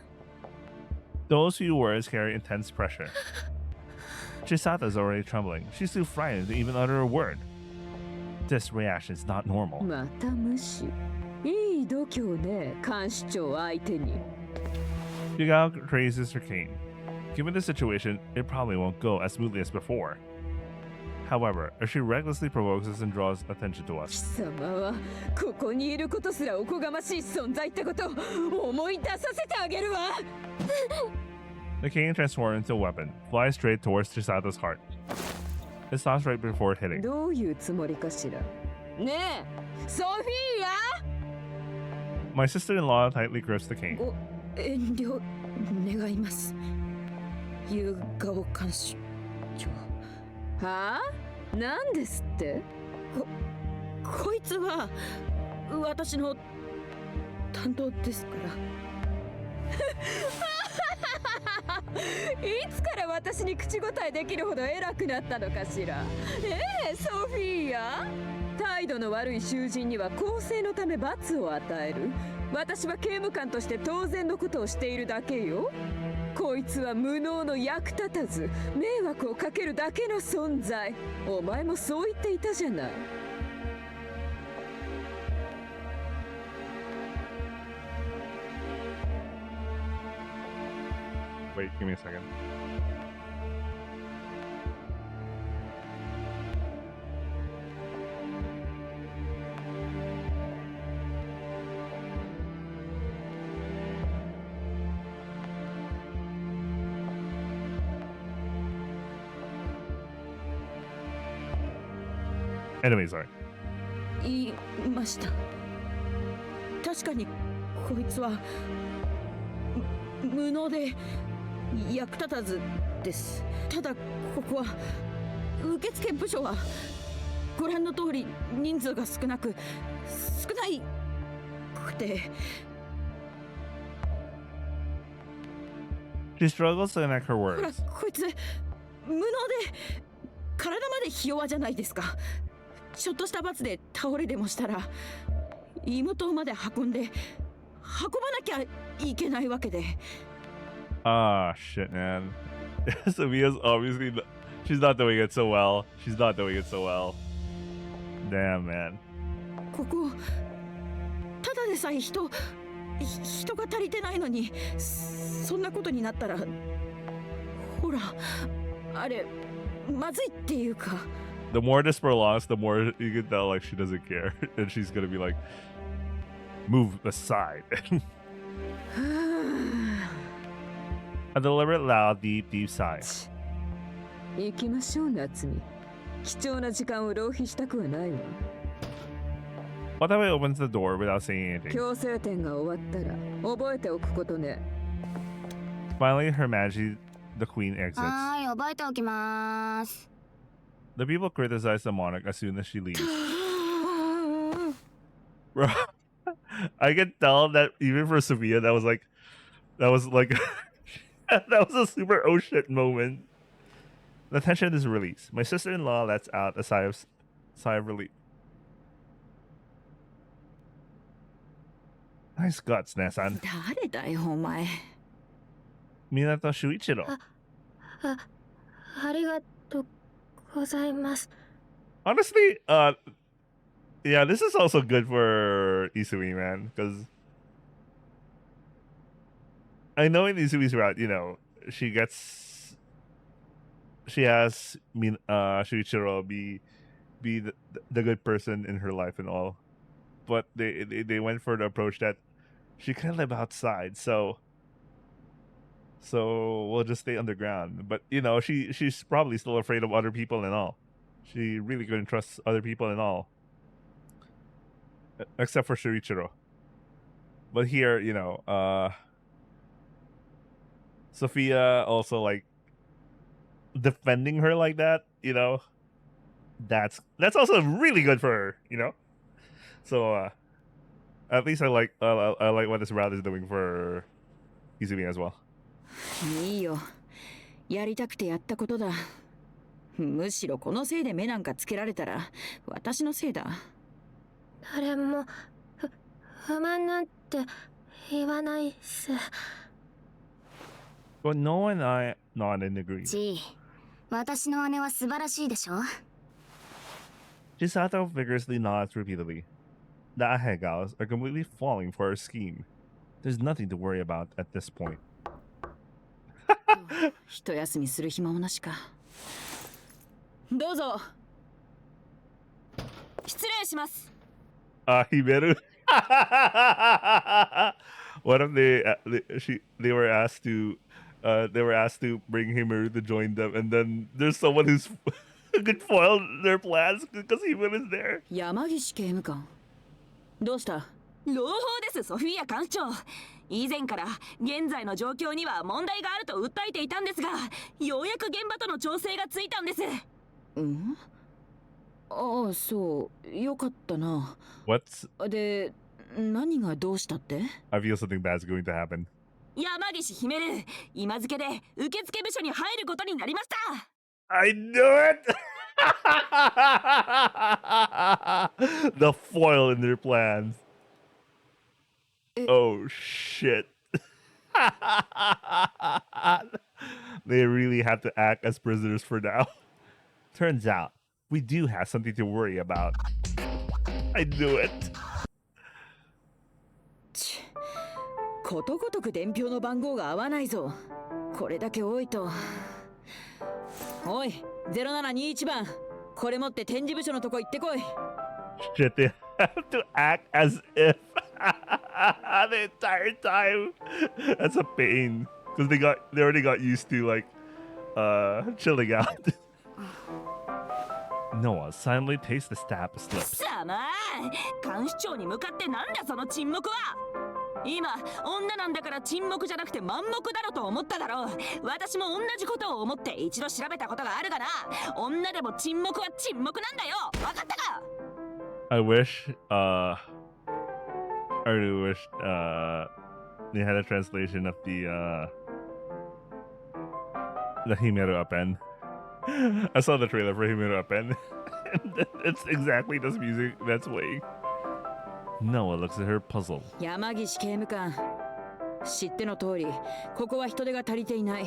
Those few words carry intense pressure. Chisato is already trembling. She's too frightened to even utter a word. This reaction is not normal. また無視。いい度胸ね、監視長相手に。 Yugao raises her cane. Given the situation, it probably won't go as smoothly as before. However, if she recklessly provokes us and draws attention to 貴 us, 様はここにいることすらおこがましい存在ってことを思い出させてあげるわ。 the cane transforms into a weapon, flies straight towards Chisato's heart. It stops right before hitting. どういうつもりかしら。ねえ、ソフィーア。 My sister-in-law tightly grips the cane. ご遠慮願います。夕顔監視長。はあ？なんですって？こいつは私の担当ですから。いつから私に口答えできるほど偉くなったのかしら。ソフィーア。態度の悪い囚人には更生のため罰を与える。私は刑務官として当然のことをしているだけよ。こいつは無能の役立たず、迷惑をかけるだけの存在。お前もそう言っていたじゃない。 Wait, give me a second. Anyway, sorry. 言いました。確かにこいつは無能で役立たずです。ただここは受付部署はご覧の通り人数が少ないくて。 She struggles to connect her ほら words. こいつ無能で体までひ弱じゃないですか。ちょっとした罰で倒れでもしたら妹まで運ばなきゃいけないわけで。 Ah, shit, man. Sophia's obviously she's not doing it so well. She's not doing it so well. Damn, man. ここただでさえ人が足りてないのにそんなことになったらほらあれまずいっていうか。 The more this prolongs, the more you can tell like she doesn't care, and she's gonna be like, move aside. A deliberate, loud, deep sigh. 行きましょう夏美。貴重な時間を浪費したくはないわ。 Watanabe opens the door without saying anything. 強制点が終わったら覚えておくことね。 Finally, Her Majesty, the Queen exits. はーいはい覚えておきます。 The people criticize the monarch as soon as she leaves. Bro, I can tell that even for Sophia, that was like that was a super oh shit moment. The tension is released. My sister-in-law lets out a sigh of relief. Nice guts, Nasan. 誰だよお前。 Minato Shuichiro. ありがとうございます。 Honestly, yeah, this is also good for Isui, man, because I know in Isui's route, you know, she has Shuichiro be the good person in her life and all, but they went for the approach that she can live outside, so we'll just stay underground. But you know, she's probably still afraid of other people and all. She really couldn't trust other people and all, except for Shuichiro. But here, you know, Sophia also like defending her like that, you know, that's also really good for her, you know. So at least I like what this route is doing for Izumi as well. いいよ。やりたくてやったことだ。むしろこのせいで目なんかつけられたら私のせいだ。誰も不満なんて言わないっす。 But no and I not in agreement. G、私の姉は素晴らしいでしょ。 Chisato vigorously nods repeatedly. The Ahegaos are completely falling for her scheme. There's nothing to worry about at this point. 一休みする暇もなしか。どうぞ。失礼します。Himeru. What if they were asked to bring Himeru to join them, and then there's someone who's could foil their plans because Himeru is there. 山岸刑務官。どうした？朗報です、ソフィア艦長。以前から現在の状況には問題があると訴えていたんですが、ようやく現場との調整がついたんです。ん？ああ、そう、よかったな。What's で、何がどうしたって？ I feel something bad's going to happen. 山岸ヒメル、今付けで受付部署に入ることになりました。I knew it! The foil in their plans. Oh shit. They really have to act as prisoners for now. Turns out, we do have something to worry about. I knew it. ことごとく伝票の番号が合わないぞ。これだけ多いと。おい、0721番。これ持って展示部署のとこ行ってこい。Shit, they have to act as if the entire time. That's a pain because they already got used to like chilling out. Noah silently takes the stab slip. さまあ、監視長に向かってなんだその沈黙は。今、女なんだから沈黙じゃなくて満黙だろと思っただろう。私も同じことを思って一度調べたことがあるがな。女でも沈黙は沈黙なんだよ。わかったか？ I wish really wish they had a translation of the Himeru Appen. I saw the trailer for Himeru Appen. And it's exactly this music that's playing. Noah looks at her puzzled. 山岸刑務官。知っての通り、ここは人手が足りていない。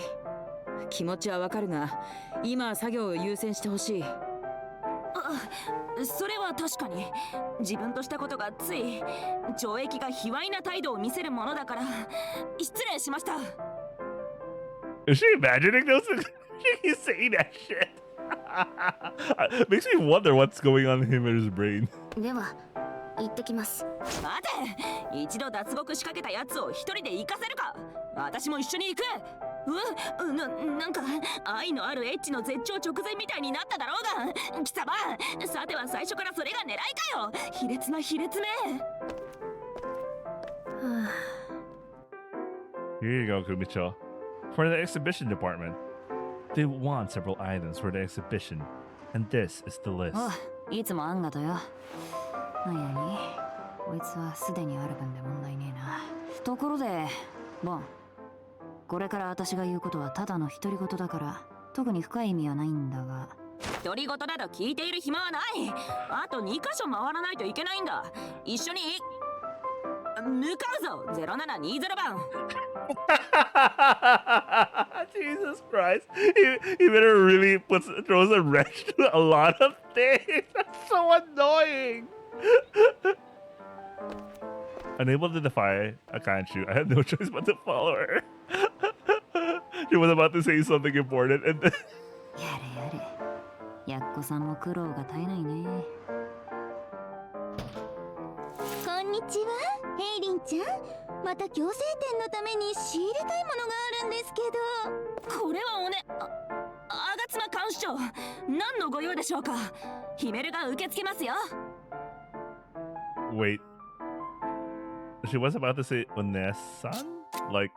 気持ちはわかるが、今は作業を優先してほしい。それは確かに自分としたことがつい懲役が卑猥な態度を見せるものだから失礼しました。 Is she imagining those? She's saying that shit. Makes me wonder what's going on in his brain. では行ってきます。待て、一度脱獄しかけたやつを一人で行かせるか。私も一緒に行く。なんか愛のあるエッチの絶頂直前みたいになっただろうが。貴様、さては最初からそれが狙いかよ。卑劣な卑劣め。Here you go, Kumicho. For the exhibition department. They want several items for the exhibition, and this is the list. おいつもあんがとよ。なんやにこいつはすでにある分で問題ねえな。ところでボン、これから私が言うことはただの独り言だから特に深い意味はないんだが。独り言など聞いている暇はない。あと2箇所回らないといけないんだ。一緒に向かうぞ、0720番。Jesus Christ. He better really throws a wrench to a lot of things. That's so annoying. Unable to defy Akanshu, I had no choice but to follow her. She was about to say something important and then... やれやれ、やっこさんも苦労が絶えないね。こんにちは、ヘイリンちゃん。また強制店のために仕入れたいものがあるんですけど。これはおね、あがつま監視長、何のご用でしょうか。ヒメルが受け付けますよ。Wait. She was about to say Onesan? Like...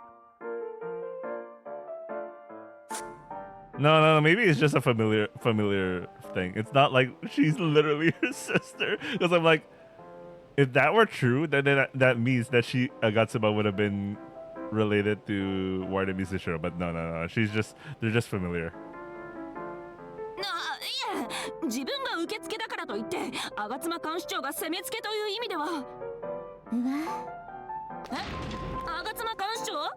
No, maybe it's just a familiar thing. It's not like she's literally her sister. Because I'm like, if that were true, then that means that Agatsuma would have been related to Warden Mizashiro. But no. They're just familiar. いや、自分が受付だからといって、あがつま監視長が攻めつけという意味では。あがつま監視長、どう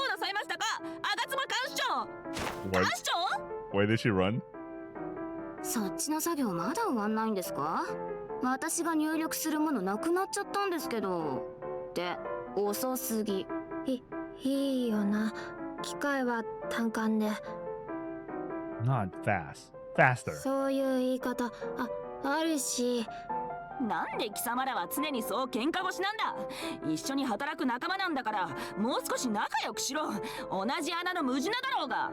なさいましたか、あがつま監視長。監視長 Why did she run? そっちの作業まだ終わんないんですか？私が入力するものなくなっちゃったんですけど。って遅すぎ。いいよな。機械は単管で。Not fast. Faster. そういう言い方あるし。なんで貴様らは常にそう喧嘩腰なんだ。一緒に働く仲間なんだから、もう少し仲良くしろ。同じ穴の無地なだろうが。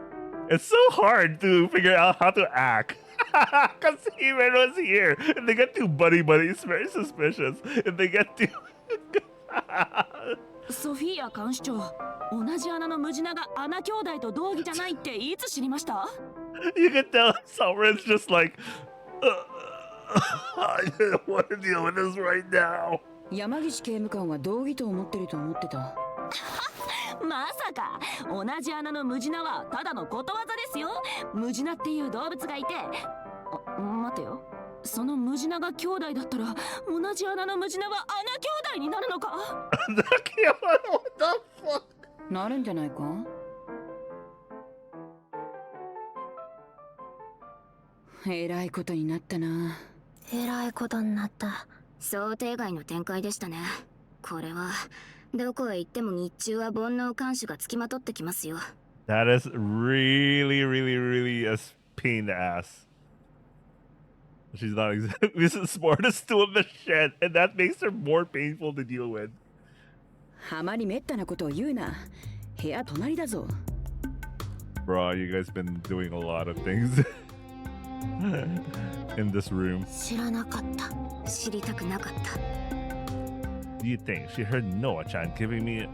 It's so hard to figure out how to act. Because Himen was here. And they get too buddy. It's very suspicious. And they get too... ソフィーア監視長、同じ穴のムジナが穴兄弟と同義じゃないっていつ知りました？ You can tell Sovereign's just like... I don't want to deal with this right now. 山岸刑務官は道義と思ってると思ってた。まさか同じ穴のムジナはただのことわざですよ。ムジナっていう動物がいて、待てよ、そのムジナが兄弟だったら同じ穴のムジナは穴兄弟になるのか？What the fuck? なるんじゃないか？えらいことになったな。えらいことになった。想定外の展開でしたね。これはどこへ行っても日中は煩悩監視がつきまとってきますよ。That is really a pain in the ass. She's not exactly the smartest tool in the shed, and that makes her more painful to deal with. あまりめったなことを言うな。部屋隣だぞ。Bro, you guys been doing a lot of things in this room. 知らなかった。知りたくなかった。Do you think she heard Noah-chan giving me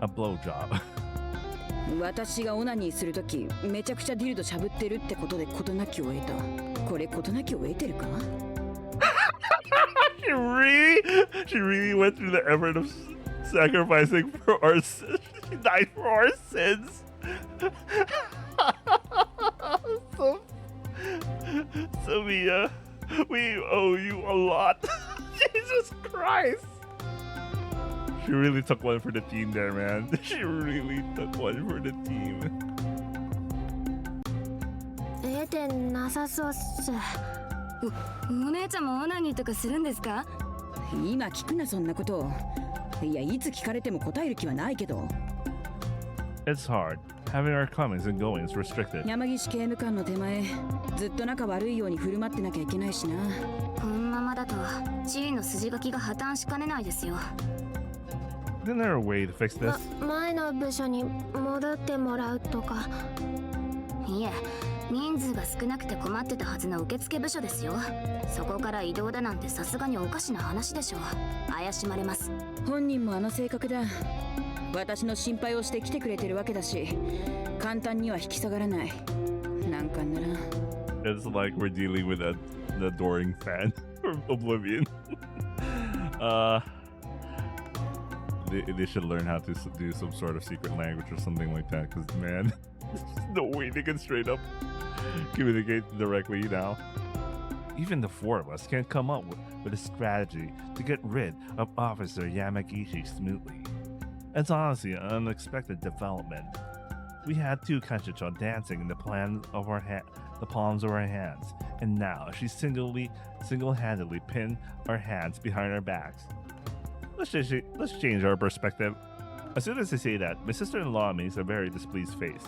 a blowjob? 私がオナニーするとき、めちゃくちゃディルドしゃぶってるってことで事なきを得た。これ事なきを得てるか？ She really went through the effort of sacrificing for our sins. She died for our sins. So Mia, we owe you a lot. Jesus Christ. She really took one for the team there, man. She really took one for the team. 得てなさそうっす。お姉ちゃんもオナニーとかするんですか？今聞くなそんなことを。いや、いつ聞かれても答える気はないけど。It's hard. Having our comings and goings restricted. 山岸刑務官の手前、ずっと仲悪いように振る舞ってなきゃいけないしな。このままだと地位の筋書きが破綻しかねないですよ。Isn't there a way to fix this? 前の部署に戻ってもらうとか。いえ、人数が少なくて困ってたはずの受付部署ですよ。そこから移動だなんてさすがにおかしな話でしょう。怪しまれます。本人もあの性格だ。私の心配をして来てくれてるわけだし、簡単には引き下がらない。なんかなら It's like we're dealing with an adoring fan from Oblivion. They should learn how to do some sort of secret language or something like that, because man, there's no way they can straight up communicate directly now. Even the four of us can't come up with a strategy to get rid of Officer Yamagishi smoothly. It's honestly an unexpected development. We had two Kashicho dancing in the palms of our hands, and now she single-handedly pinned our hands behind our backs. Let's change our perspective. As soon as I say that, my sister-in-law makes a very displeased face.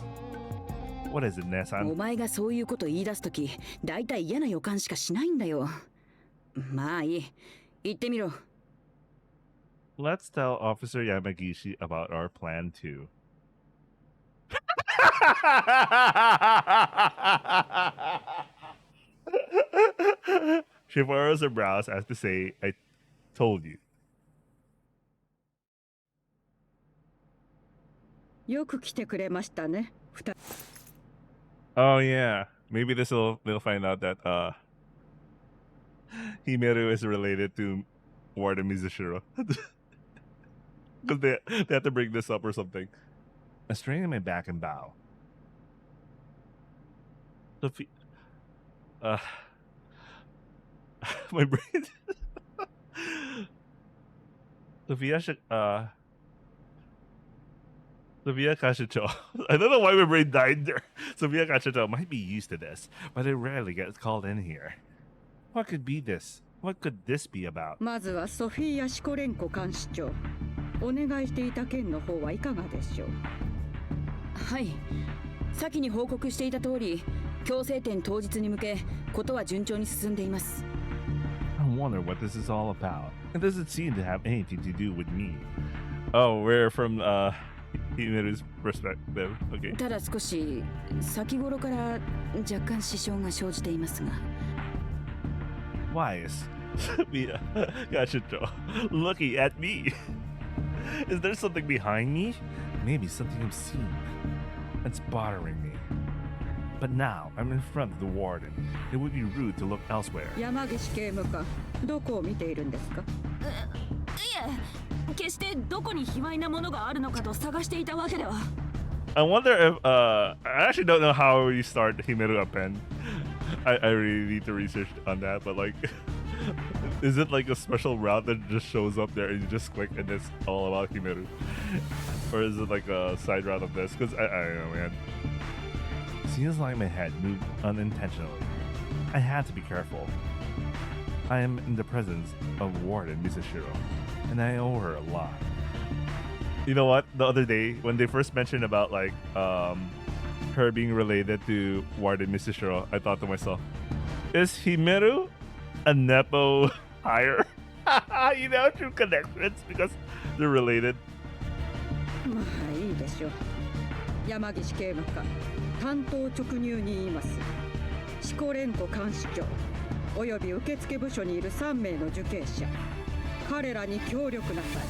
What is it, Nesan? お前がそういうこと言い出すとき、だいたい嫌な予感しかしないんだよ。まあいい。言ってみろ。Let's tell Officer Yamagishi about our plan too. She furrows her brows as to say, I told you. よく来てくれましたね。Oh yeah, maybe they'll find out that Himeru is related to Warden Mizushiro. Because they have to bring this up or something. I straighten my back and bow. Sophia, my brain. Sophia Kashicho. I don't know why my brain died there. Sophia Kashicho might be used to this, but it rarely gets called in here. What could this be about? まずはソフィア・シコレンコ監視長。お願いしていた件の方はいかがでしょう。はい。先に報告していた通り、強制点当日に向け、ことは順調に進んでいます。I wonder what this is all about. It doesn't seem to have anything to do with me. Oh, we're from Himeru's perspective. Okay. ただ少し先頃から若干支障が生じていますが。Why is Sophia Kashicho looking at me? Is there something behind me? Maybe something I'm seeing. It's bothering me. But now I'm in front of the warden. It would be rude to look elsewhere. 山岸警務官、どこを見ているんですか？いえ、決してどこに卑猥なものがあるのかと探していたわけでは。I wonder if I actually don't know how you start Himeru a pen. I really need to research on that, but like is it like a special route that just shows up there and you just click and it's all about Himeru? Or is it like a side route of this? Because I don't know, man. Seems like my head moved unintentionally. I had to be careful. I am in the presence of Warden Mizushiro, and I owe her a lot. You know what? The other day, when they first mentioned about like her being related to Warden Mizushiro, I thought to myself, is Himeru a Nepo hire? You know, through connections because they're related. まあいいでしょう。山岸警務官、担当直入に言います。シコレンコ監視長、および受付部署にいる3名の受刑者、彼らに協力なさい。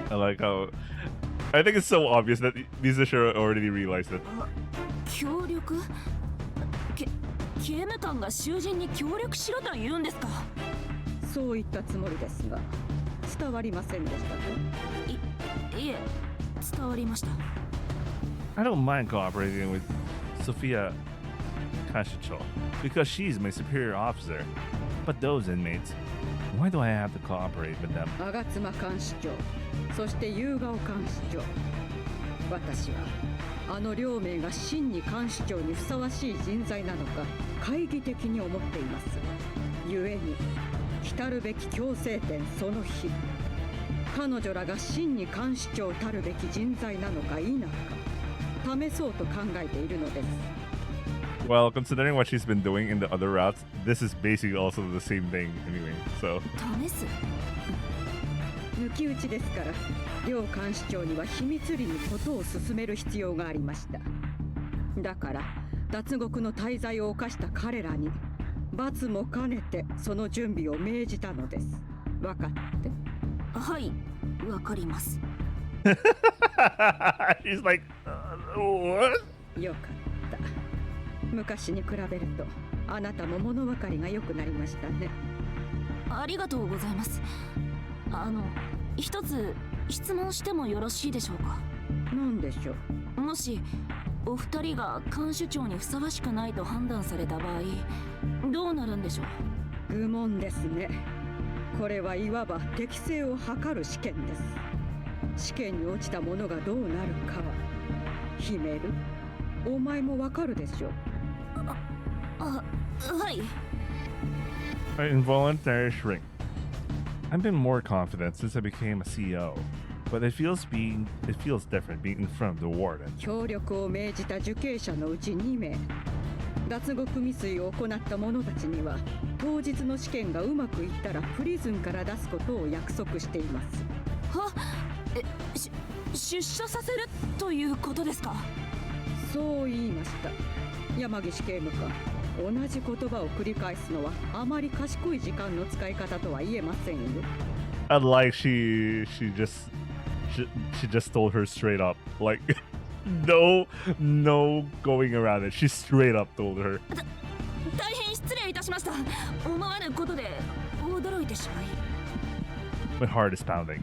I like how I think it's so obvious that Mizushiro already realized it. 協力？刑務官が囚人に協力しろと言うんですか？そう言ったつもりですが、伝わりませんでしたか？いえ、伝わりました。I don't mind cooperating with Sophia Kashicho because she's my superior officer. But those inmates, why do I have to cooperate with them? 吾妻監視長、そして夕顔監視長。私はあの両名が真に監視長にふさわしい人材なのか懐疑的に思っています。故に来るべき強制点その日、彼女らが真に監視長たるべき人材なのか否か試そうと考えているのです。Well, considering what she's been doing in the other routes, this is basically also the same thing anyway, so. 試す？抜き打ちですから、両監視長には秘密裏に事を進める必要がありました。だから、脱獄の大罪を犯した彼らに、罰も兼ねてその準備を命じたのです。分かって？はい、わかります。She's like, what? よかった。昔に比べるとあなたも物分かりが良くなりましたね。ありがとうございます。一つ質問してもよろしいでしょうか。何でしょう。もしお二人が看守長にふさわしくないと判断された場合、どうなるんでしょう。愚問ですね。これはいわば適性を測る試験です。試験に落ちた者がどうなるかはヒメル、お前もわかるでしょう。はい。An involuntary shrink. I've been more confident since I became a CEO, but it feels different being in front of the warden. 協力を命じた受刑者のうち2名、脱獄未遂を行った者たちには当日の試験がうまくいったらプリズンから出すことを約束しています。出所させるということですか。そう言いました。山岸刑務官、同じ言葉を繰り返すのはあまり賢い時間の使い方とは言えませんよ。I'd like she just told her straight up, like no going around it. She straight up told her. 大変失礼いたしました。思わぬことで驚いてしまい。My heart is pounding.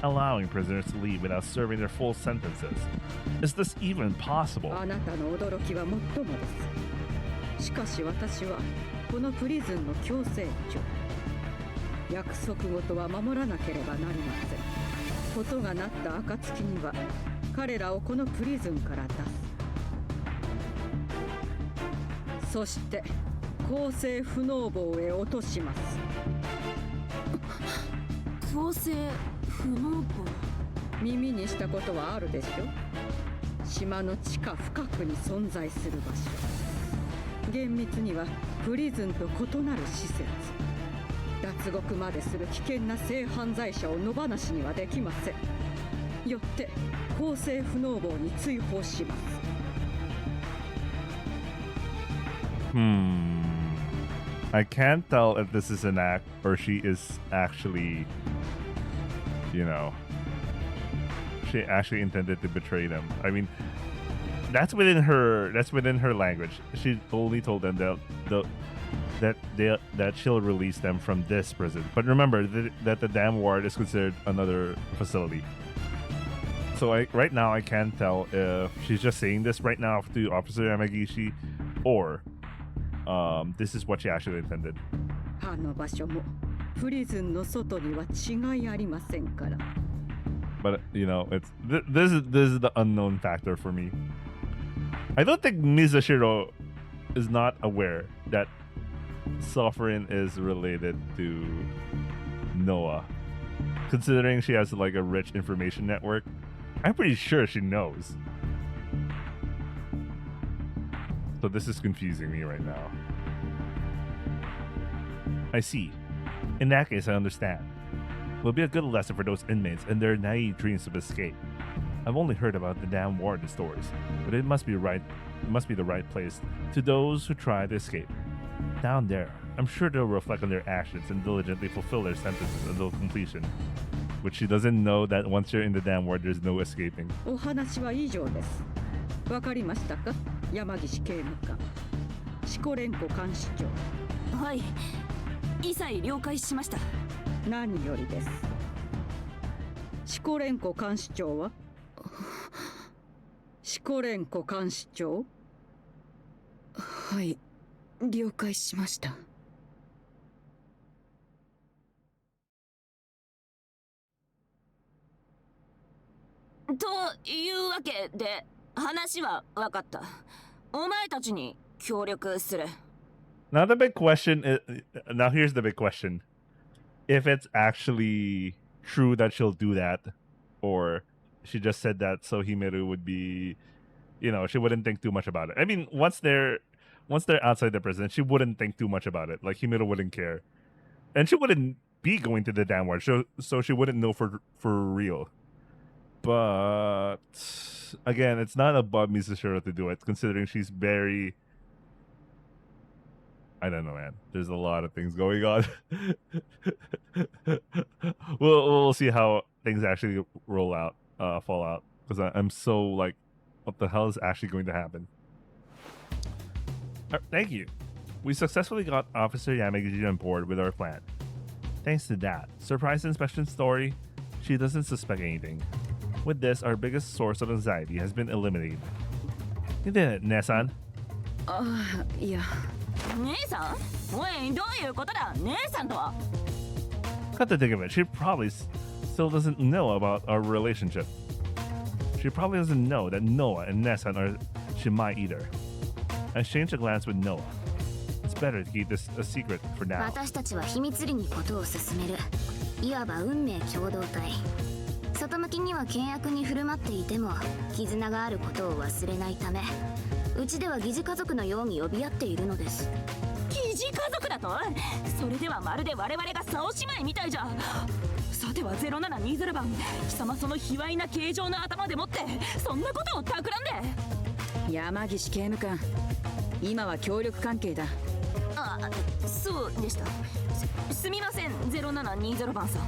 Allowing prisoners to leave without serving their full sentences. Is this even possible? あなたの驚きはもっともです。しかし私はこのプリズンの強制長。約束事は守らなければなりません。ことがなった暁には彼らをこのプリズンから出す。そして公正不能棒へ落とします。強制不能棒。耳にしたことはあるでしょ。島の地下深くに存在する場所。厳密にはプリズンと異なる施設。脱獄までする危険な性犯罪者を野放しにはできません。よって公正不能棒に追放します。I can't tell if this is an act or she is actually, she actually intended to betray them. I mean, that's within her language. She only told them that she'll release them from this prison. But remember that the damn ward is considered another facility. So right now I can't tell if she's just saying this right now to Officer Yamagishi or this is what she actually intended. あの場所もプリズンの外には違いありませんから。But it's this is the unknown factor for me. I don't think Mizushiro is not aware that Sovereign is related to Noah, considering she has like a rich information network. I'm pretty sure she knows. So this is confusing me right now. I see. In that case, I understand. It will be a good lesson for those inmates and their naive dreams of escape. I've only heard about the damn warden stories, but it must be the right place to those who try to escape. Down there, I'm sure they'll reflect on their actions and diligently fulfill their sentences until completion. Which she doesn't know that once you're in the damn ward, there's no escaping. お話は以上です。わかりましたか、山岸刑務官。シコレンコ監視長。はい、一切了解しました。何よりです。シコレンコ監視長はシコレンコ監視長。はい、了解しました。というわけで話は分かった。お前たちに協力する。Now the big question is, now here's the big question. If it's actually true that she'll do that, or she just said that so Himeru would be, she wouldn't think too much about it. I mean, once they're outside the prison, she wouldn't think too much about it. Like Himeru wouldn't care. And she wouldn't be going to the damn ward, so she wouldn't know for real. But again, it's not above Mizushiro to do it, considering she's very... I don't know, man. There's a lot of things going on. We'll see how things actually fall out. Because I'm so like, what the hell is actually going to happen? Thank you. We successfully got Officer Yamaguchi on board with our plan. Thanks to that surprise inspection story, she doesn't suspect anything. With this, our biggest source of anxiety has been eliminated. You did it, Nesan. いや。姉さん？おい、どういうことだ？姉さんとは。Come to think of it, she probably still doesn't know about our relationship. She probably doesn't know that Noah and Nesan are Shimai either. I exchanged a glance with Noah. It's better to keep this a secret for now. 私たちは秘密裏にことを進める。いわば運命共同体。外向きには険悪に振る舞っていても絆があることを忘れないため、うちでは疑似家族のように呼び合っているのです。疑似家族だと？それではまるで我々が竿姉妹みたいじゃ。さては0720番、貴様その卑猥な形状の頭でもってそんなことを企んで。山岸刑務官、今は協力関係だ。あ、そうでした。すみません、0720番さん。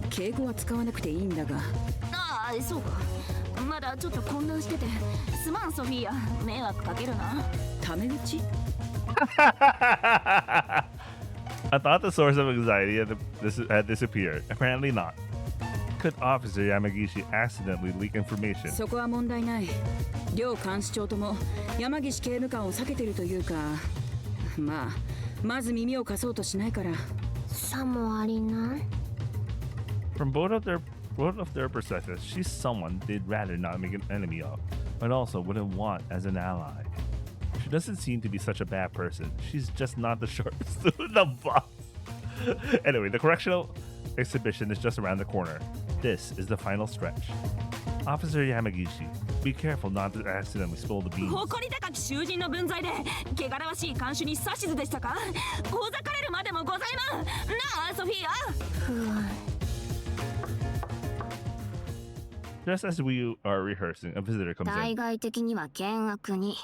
敬語は使わなくていいんだが。ああ、そうか。まだちょっと混乱してて。すまんソフィーヤ、迷惑かけるな。タメ口I thought the source of anxiety had disappeared. Apparently not. Could Officer Yamagishi accidentally leak information? そこは問題ない。両監視長とも山岸刑務官を避けてるというか、まず耳を貸そうとしないから。さもありな。From both of their perspectives, she's someone they'd rather not make an enemy of, but also wouldn't want as an ally. She doesn't seem to be such a bad person. She's just not the sharpest tool in the box. Anyway, the correctional exhibition is just around the corner. This is the final stretch. Officer Yamagishi, be careful not to accidentally spill the beans. 誇り高き囚人の分際で汚らわしい看守に指図でしたか？ほざかれるまでもございまん。なあ、ソフィーヤ。Just as we are rehearsing, a visitor comes 対 in. 外的には険悪に。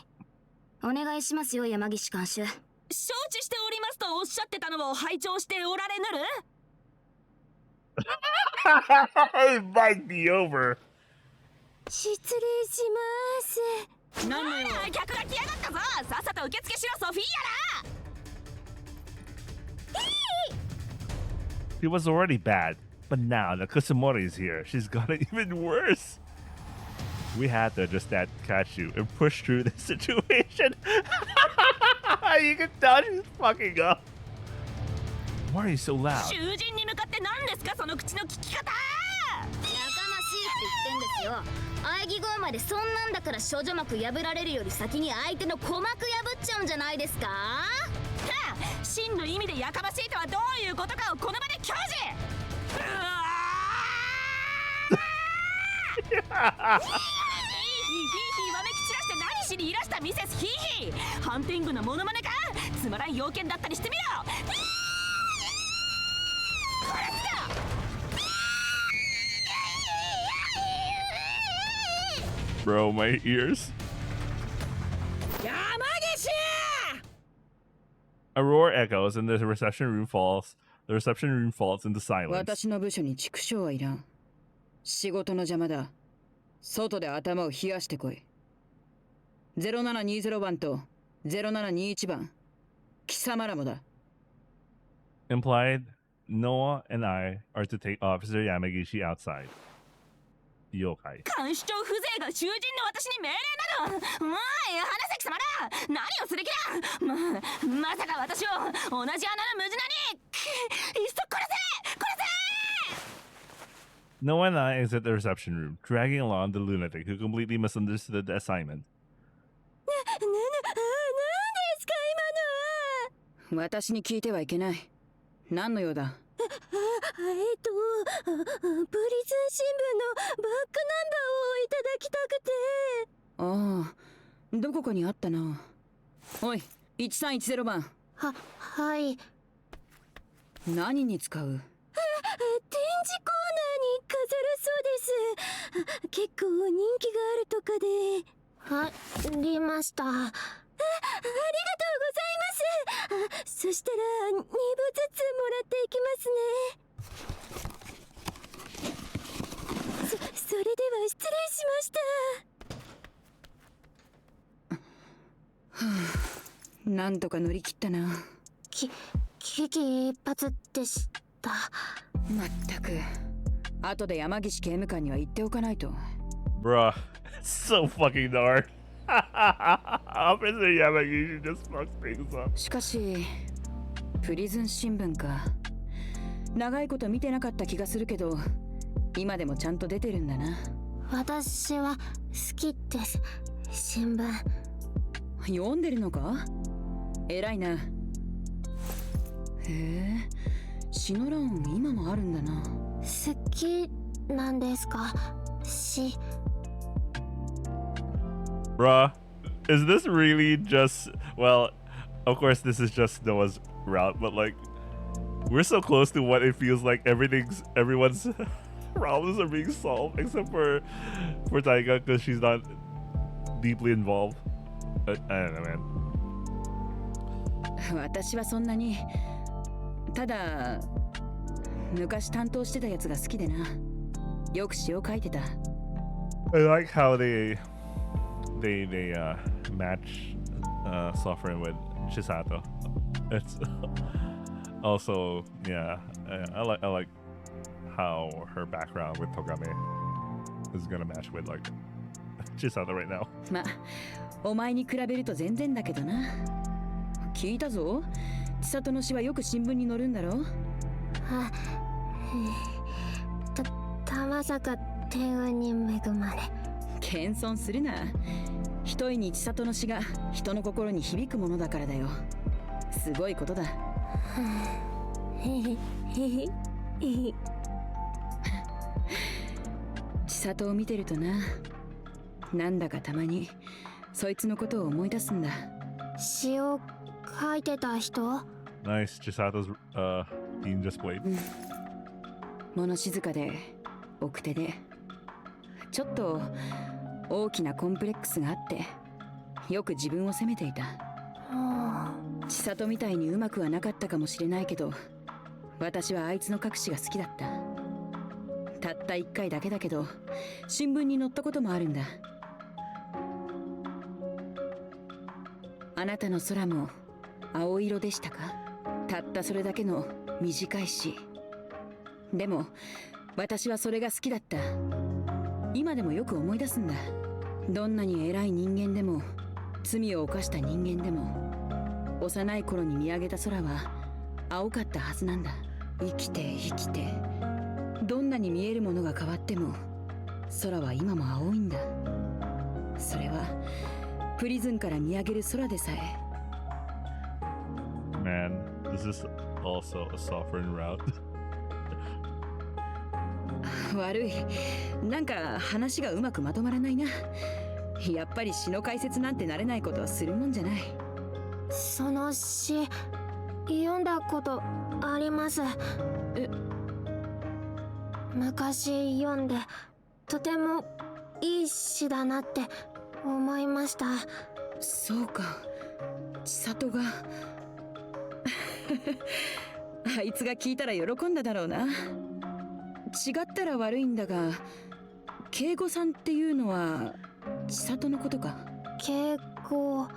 お願いしますよ、山岸監修。承知しておりますとおっしゃってたのを拝聴しておられぬる？ It might be over. 失礼します。なんだよ、客が来やがったぞ。さっさと受付しろ、ソフィーヤら。He was already bad, but now that Kusumori is here, she's got it even worse. We had to just catch you and push through this situation. You can tell she's fucking up. Why are you so loud? 囚人に向かって何ですか、その口の利き方。やかましいって言ってんですよ。喘ぎ声までそんなんだから処女膜破られるより先に相手の鼓膜破っちゃうんじゃないですか？はあ、真の意味でやかましいとはどういうことかをこの場で教示。ヒーヒーわめき散らして何しにいらしたミセスヒーヒー。ハンティングのモノマネか？つまらん要件だったりしてみろ。Bro, my ears. A roar echoes and the reception room falls into silence. 私の部署に畜生はいらん。仕事の邪魔だ。外で頭を冷やしてこい。0720番と0721番、貴様らもだ。Implied, Noah and I are to take Officer Yamagishi outside. Yokai. 監視長風情が囚人の私に命令なの？おい、花咲様ら、何をする気だ？まさか私を同じ穴のムジナに。いっそ殺せ！殺せ！ Noah and I exit the reception room, dragging along the lunatic who completely misunderstood the assignment. 何ですか今のは？私に聞いてはいけない。何の用だ？プリズン新聞のバックナンバーをいただきたくて。ああ、どこかにあったな。おい、1310番。はい。何に使う？展示コーナーに飾るそうです。結構人気があるとかで。ありました。ありがとうございます。そしたら2部ずつもらっていきますね。それでは失礼しました。なんとか乗り切ったな。危機一髪でした。まったく。後で山岸刑務官には言っておかないと。Bruh, so fucking dark. Officer Yamagishi just fucks things up. しかし、プリズン新聞か。長いこと見てなかった気がするけど、今でもちゃんと出てるんだな。私は好きです、新聞。読んでるのか？偉いな。へえ、詩の欄今もあるんだな。好きなんですか？Bruh, is this really just, well, of course this is just Noah's route, but like, we're so close to what it feels like everyone's problems are being solved, except for Taiga, because she's not deeply involved. I don't know, man. 私はそんなに、ただ昔担当してたやつが好きでな。よく詩を書いてた。I like how they match Suffering with Chisato. It's also, yeah, I like how her background with Togame is gonna match with like Chisato right now. ま、お前に比べると全然だけどな。聞いたぞ。千里の詩はよく新聞に載るんだろ。まさか天運に恵まれ。謙遜するな。一重に千里の詩が人の心に響くものだからだよ。すごいことだ。千里を見てるとな、なんだかたまにそいつのことを思い出すんだ。詩を書いてた人？ Nice, Chisato's being displayed. 物静かで奥手で、ちょっと大きなコンプレックスがあって、よく自分を責めていた。千里みたいにうまくはなかったかもしれないけど、私はあいつの隠しが好きだった。たった1回だけだけど、新聞に載ったこともあるんだ。あなたの空も青色でしたか？たったそれだけの短い詩。でも私はそれが好きだった。今でもよく思い出すんだ。どんなに偉い人間でも、罪を犯した人間でも、幼い頃に見上げた空は青かったはずなんだ。生きて生きて、どんなに見えるものが変わっても空は今も青いんだ。それはプリズンから見上げる空でさえ。 Man, this is also a sovereign route. 悪い。なんか話がうまくまとまらないな。やっぱり詩の解説なんてなれないことはするもんじゃない。その詩読んだことあります。昔読んでとてもいい詩だなって思いました。そうか、千里があいつが聞いたら喜んだだろうな。違ったら悪いんだが、敬語さんっていうのは千里のことか？敬語、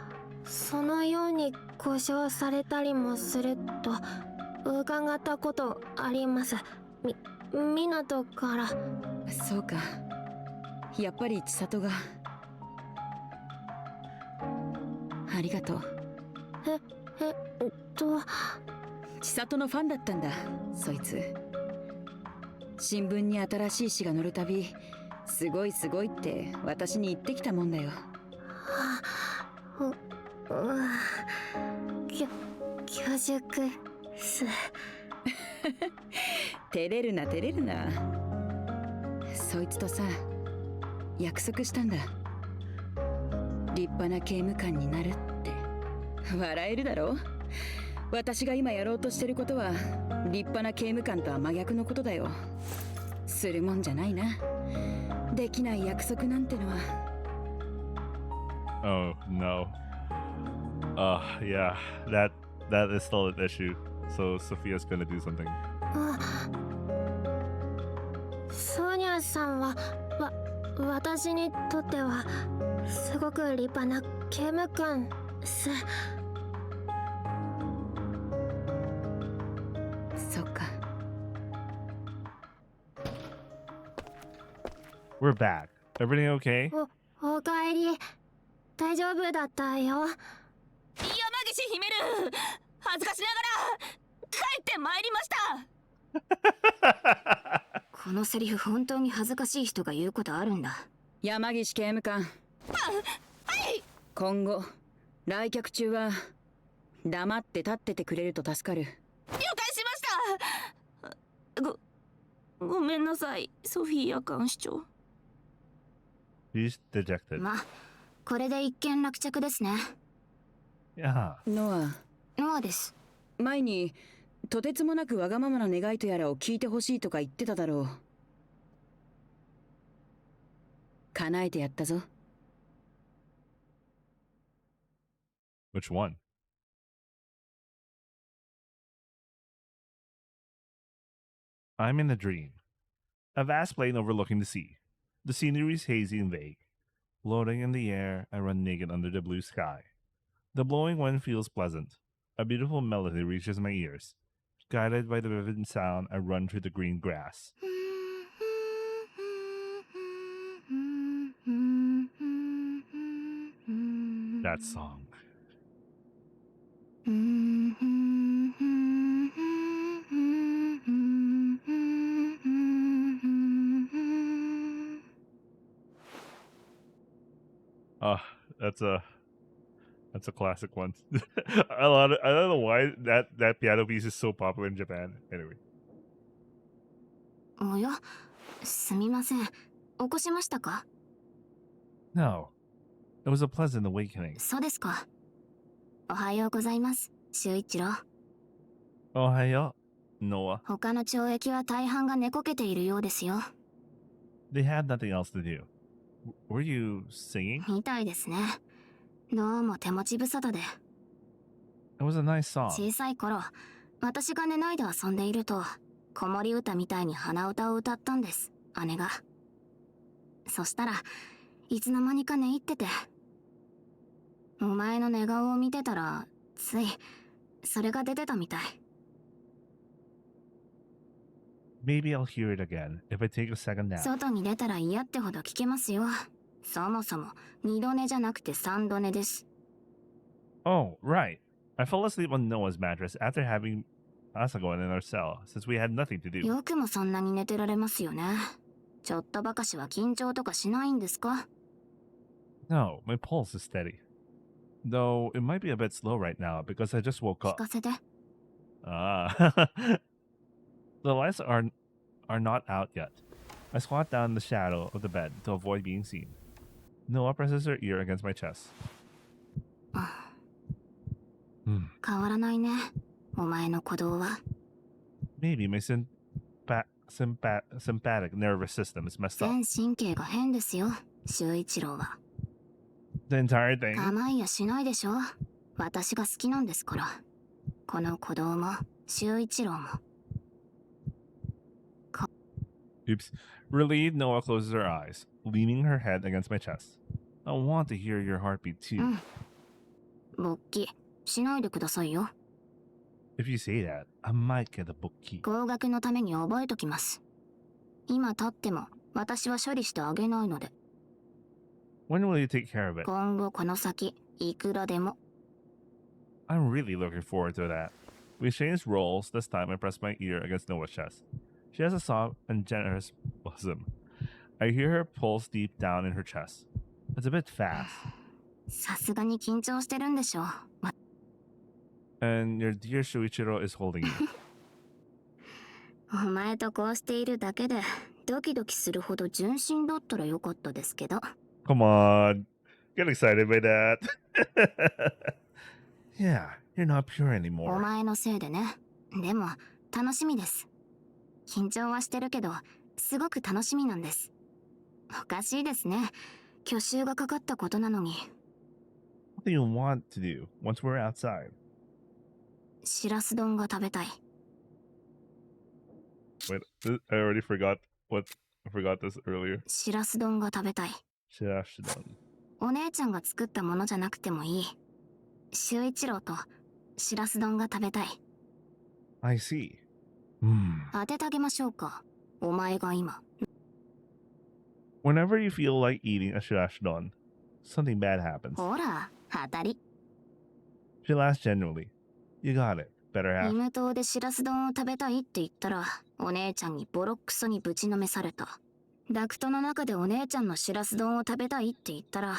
そのように呼称されたりもすると伺ったことあります。Minatoから。そうか、やっぱり千里が。ありがとう。千里のファンだったんだ、そいつ。新聞に新しい詩が載るたび、すごいすごいって私に言ってきたもんだよ。恐縮す。照れるな照れるな。そいつとさ、約束したんだ。立派な刑務官になるって。笑えるだろ？私が今やろうとしてることは立派な刑務官とは真逆のことだよ。するもんじゃないな。できない約束なんてのは。Oh no. Yeah, that is still an issue. So Sophia's gonna do something. ソニャさんは私にとってはすごく立派な刑務官す。そっか。We're back. Everything okay? おかえり。大丈夫だったよ。山岸ヒメル、恥ずかしながら帰ってまいりました。このセリフ本当に恥ずかしい人が言うことあるんだ。山岸刑務官。はい。今後来客中は黙って立っててくれると助かる。了解しました。ごめんなさい、ソフィーア監視長。He's dejected. まあ、これで一件落着ですね。Yeah. ノアです。前にとてつもなくわがままな願いとやらを聞いてほしいとか言ってただろう。叶えてやったぞ。Which one? I'm in a dream. A vast plain overlooking the sea. The scenery is hazy and vague. Floating in the air, I run naked under the blue sky. The blowing wind feels pleasant. A beautiful melody reaches my ears. Guided by the vivid sound, I run through the green grass. That song. That's a classic one. I don't know why that piano piece is so popular in Japan. Anyway. おや、すみません。起こしましたか？ No. It was a pleasant awakening. そうですか。おはようございます、修一郎。Ohayo, Noah. 他の懲役は大半が寝こけているようですよ。They had nothing else to do. Were you singing? みたいですね。どうも手持ち無沙汰で。It was a nice song. 小さい頃、私が寝ないで遊んでいると、子守歌みたいに鼻歌を歌ったんです、姉が。そしたら、いつの間にか寝入ってて。お前の寝顔を見てたら、つい、それが出てたみたい。Maybe I'll hear it again if I take a second nap. 外に出たら嫌ってほど聞けますよ。そもそも、二度寝じゃなくて三度寝です。Oh, right. I fell asleep on Noah's mattress after having Asago in our cell, since we had nothing to do. よくもそんなに寝てられますよね。ちょっとばかしは緊張とかしないんですか？ No, my pulse is steady. Though it might be a bit slow right now because I just woke 聞 up. かせて。Ah. The lights are not out yet. I squat down in the shadow of the bed to avoid being seen. Noah presses her ear against my chest. 変わらないね、お前の鼓動は。 Maybe my sympathetic nervous system is messed up. 全神経が変ですよ、修一郎は。The entire thing? 構いやしないでしょ。私が好きなんですから。この鼓動も、修一郎も。Oops. Relieved, Noah closes her eyes, leaning her head against my chest. I want to hear your heartbeat too. 勃起しないでくださいよ。 If you say that, I might get a book key. 合格のために覚えときます。今立っても私は処理してあげないので。When will you take care of it? 今後この先いくらでも。 I'm really looking forward to that. We changed roles. This time I press my ear against Noah's chest. She has a soft and generous bosom. I hear her pulse deep down in her chest. It's a bit fast. さすがに緊張してるんでしょう。And your dear Shuichiro is holding you. お前とこうしているだけでドキドキするほど純真だったらよかったですけど。 Come on. Get excited by that. Yeah, you're not pure お anymore. 前のせいでね。でも楽しみです。緊張はしてるけどすごく楽しみなんです。おかしいですね。去就がかかったことなのに。 What do you want to do once we're outside? しらす丼が食べたい。 Wait, I already forgot I forgot this earlier. しらす丼が食べたい。 Shirashidon. お姉ちゃんが作ったものじゃなくてもいい。修一郎としらす丼が食べたい。 I see. 当ててあげましょうか。お前が今。Whenever you feel like eating a shirashidon, something bad happens. ほら、当たり。 She laughs genuinely. You got it, better half. 夢島でしらす丼を食べたいって言ったら、お姉ちゃんにボロックソにぶちのめされた。ダクトの中でお姉ちゃんのしらす丼を食べたいって言ったら、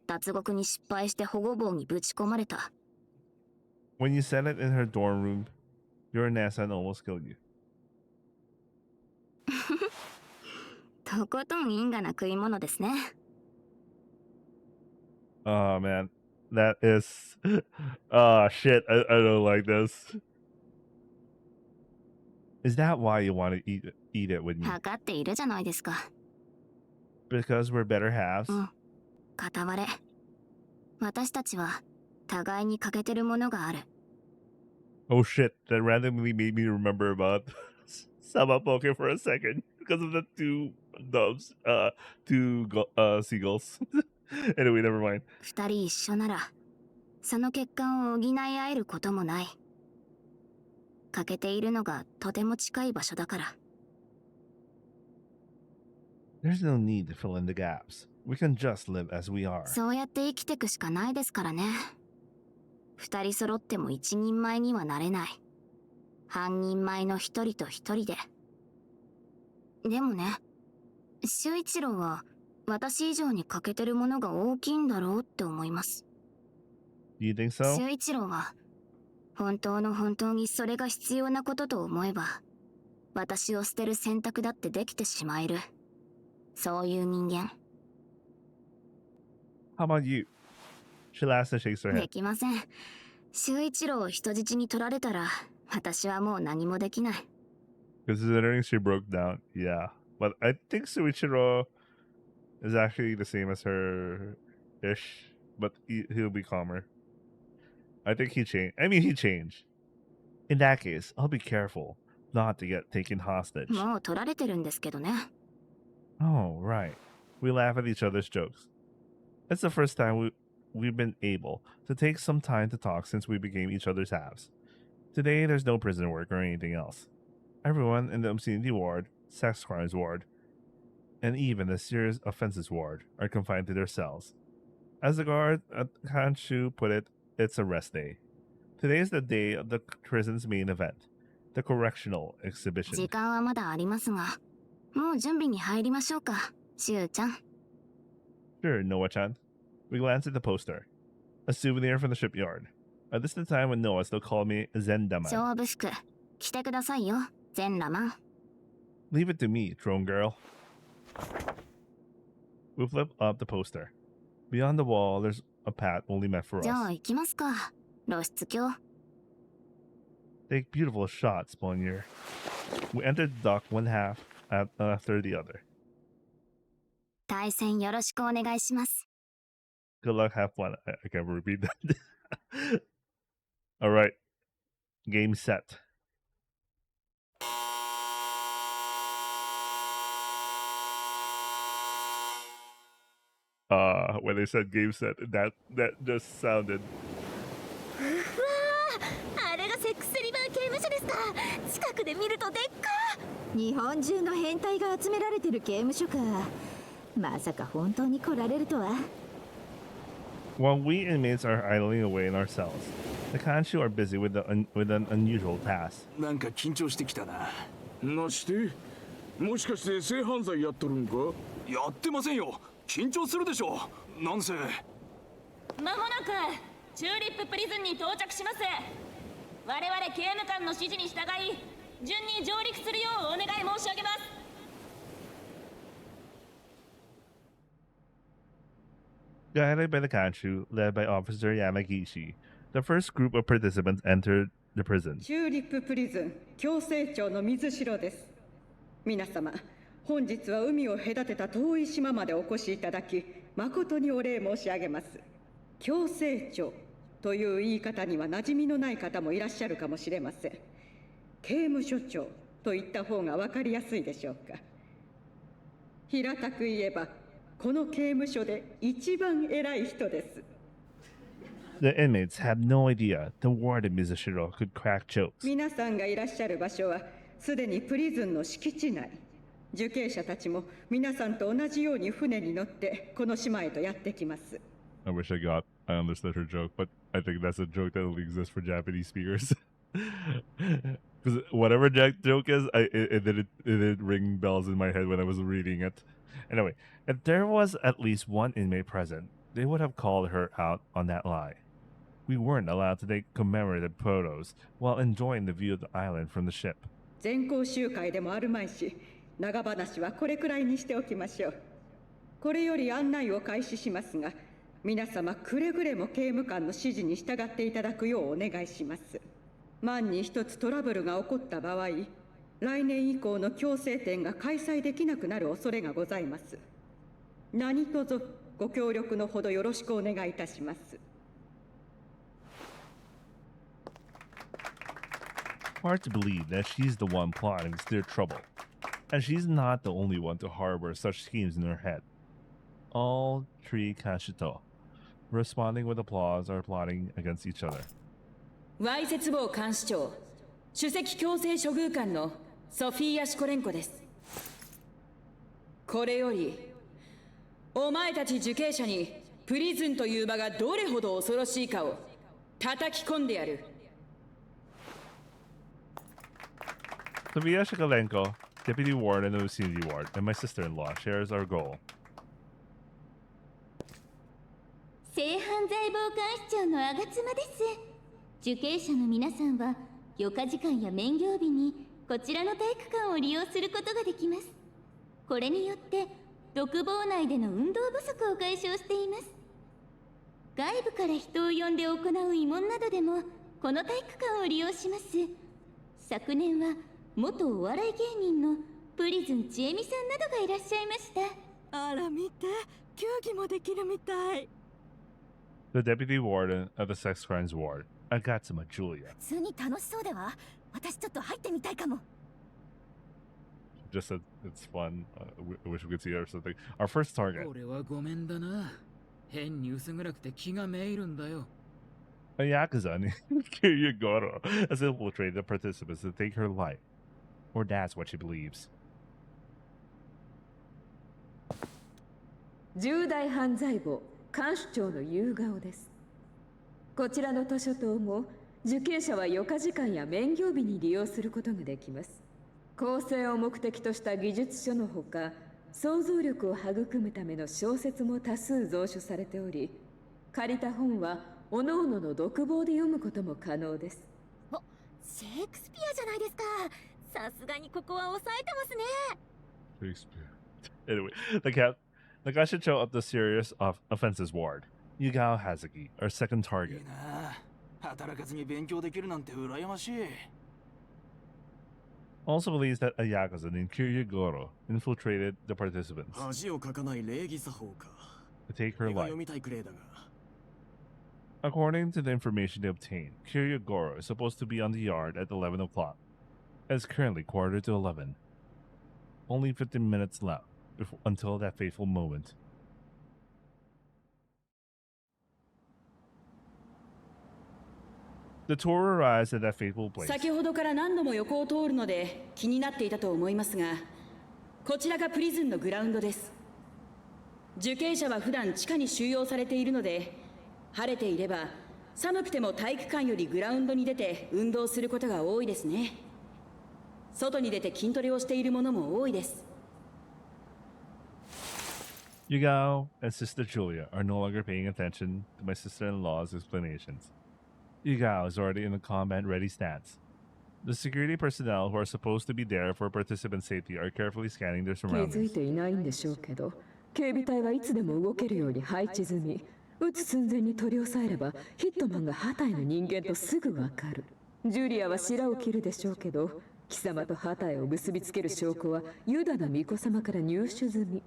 脱獄に失敗して保護棒にぶち込まれた。When you said it in her dorm room, your Nasan almost killed you. とことん因果な食い物ですね。Oh man, that is. Oh shit, I don't like this. Is that why you want to eat it with me? 分かっているじゃないですか。Because we're better halves? うん。片割れ。私たちは互いに欠けてるものがある。Oh shit, that randomly made me remember about Sama Poke for a second because of the two doves, seagulls. Anyway, never mind. 二人一緒なら、その欠陥を補い合えることもない。欠けているのがとても近い場所だから。There's no need to fill in the gaps. We can just live as we are. そうやって生きてくしかないですからね。二人揃っても一人前にはなれない。半人前の一人と一人で。でもね、修一郎は私以上に欠けてるものが大きいんだろうって思います。Do you think so? 修一郎は本当にそれが必要なことと思えば、私を捨てる選択だってできてしまえる。そういう人間。How about you? She laughs and shakes her で head. きません。修一郎を人質に取られたら、私はもう何もできない。Considering she broke down, yeah. But I think Suichiro is actually the same as her ish, but he'll be calmer. I think he changed. I mean, he changed. In that case, I'll be careful not to get taken hostage. もう取られてるんですけどね。Oh, right. We laugh at each other's jokes. It's the first time we've been able to take some time to talk since we became each other's halves. Today, there's no prison work or anything else. Everyone in the obscenity ward, sex crimes ward, and even the serious offenses ward are confined to their cells. As the guard at Hanshu put it, it's a rest day. Today is the day of the prison's main event, the Correctional exhibition. 時間はまだありますが、もう準備に入りましょうか、修ちゃん。Sure, Noah-chan. We glance at the poster. A souvenir from the shipyard. This is the time when Noah still called me Zendaman. 勝負服、着てくださいよ、全裸マン。 Leave it to me, drone girl. We flip up the poster. Beyond the wall, there's a path only meant for じゃ us. あ行きますか、露出狂。 Take beautiful shots, Bonnier. We enter the dock one half after the other. 対戦よろしくお願いします。 Good luck, have fun. I can't repeat that. Alright. Game set. When they said game set, that just sounded. あれがセックスリバー刑務所ですか。近くで見るとでっか。日本中の変態が集められてる刑務所か。まさか本当に来られるとは。While we inmates are idling away in our cells, the Kanshu are busy with an unusual task. なんか緊張してきたな。なして？もしかして性犯罪やっとるんか？やってませんよ。緊張するでしょ。なんせ。間もなくチューリッププリズンに到着します。我々刑務官の指示に従い、順に上陸するようお願い申し上げます。Guided by the Kanshu, led by Officer Yamagishi, the first group of participants entered the prison. チューリッププリズン強制庁の水城です。皆様、本日は海を隔てた遠い島までお越しいただき、誠にお礼申し上げます。強制庁という言い方には馴染みのない方もいらっしゃるかもしれません。刑務所長と言った方が分かりやすいでしょうか。平たく言えば、この刑務所で一番偉い人です。The inmates had no idea the warden Mizushiro could crack jokes. 皆さんがいらっしゃる場所はすでにプリズンの敷地内。受刑者たちも皆さんと同じように船に乗ってこの島へとやってきます。I wish I understood her joke, but I think that's a joke that only exists for Japanese speakers. Because whatever joke is, it didn't ring bells in my head when I was reading it. Anyway, if there was at least one inmate present, they would have called her out on that lie. We weren't allowed to take commemorative photos while enjoying the view of the island from the ship. 全校集会でもあるまいし、長話はこれくらいにしておきましょう。これより案内を開始しますが、皆様くれぐれも刑務官の指示に従っていただくようお願いします。万に一つトラブルが起こった場合、来年以降の強制展が開催できなくなる恐れがございます。何卒ご協力のほどよろしくお願いいたします。Hard to believe that she's the one plotting to steer trouble, and she's not the only one to harbor such schemes in her head. All three Kashito, responding with applause, are plotting against each other. ワイ絶望監視長、首席強制処遇官のソフィーア・シコレンコです。これより、お前たち受刑者にプリズンという場がどれほど恐ろしいかを叩き込んでやる。Sofia Shikolenko, Deputy Warden of the Vicinity Ward, and my sister-in-law shares our goal. 性犯罪防監視長の吾妻です。受刑者の皆さんは余暇時間や免業日にこちらの体育館を利用することができます。これによって独房内での運動不足を解消しています。外部から人を呼んで行う慰問などでもこの体育館を利用します。昨年は元お笑い芸人のプリズンちえみさんなどがいらっしゃいました。あら見て、球技もできるみたい。 The Deputy Warden of the Sex Crimes Ward, Agatsuma Julia. 普通に楽しそうでは。私ちょっと入ってみたいかも。 Just said it's fun. I wish we could see her or something. Our first target. 俺はごめんだな。変に薄暗くて気がめいるんだよ。A Yakuza named Kiryugoro has infiltrated the participants to take her life. Or that's what she believes. 重大犯罪簿監視長の夕顔です。こちらの図書棟も受刑者は余暇時間や免業日に利用することができます。構成を目的とした技術書のほか、想像力を育むための小説も多数蔵書されており、借りた本は各々の独房で読むことも可能です。お、シェイクスピアじゃないですか。さすがにここは抑えてますね。 Shakespeare. Anyway, the Gashicho of the Serious of Offenses Ward, Yugao Hazuki, our second target. 働かずに勉強できるなんて羨ましい。 Also believes that a Yakuza named Kiryugoro infiltrated the participants 恥をかかない礼儀作法か。 to take her 絵が life. 読みたいくれだが。 According to the information they obtained, Kiryugoro is supposed to be on the yard at 11 o'clock. It's currently quarter to 11. Only 15 minutes left until that fateful moment. The tour arrives at that fateful place. 先ほどから何度も横を通るので気になっていたと思いますが、こちらがプリズンのグラウンドです。受刑者は普段地下に収容されているので、晴れていれば寒くても体育館よりグラウンドに出て運動することが多いですね。外に出て筋トレをしているものも多いです。Yugao and Sister Julia are no longer paying attention to my sister-in-law's explanations. Yugao is already in the combat-ready stance. The security personnel who are supposed to be there for participant safety are carefully scanning their 気づい surroundings. ていないんでしょうけど、警備隊はいつでも動けるように配置済み、撃つ寸前に取り押さえればヒットマンが旗への人間とすぐわかる。ジュリアは白を切るでしょうけど、貴様と旗へを結びつける証拠はユダの巫女様から入手済み。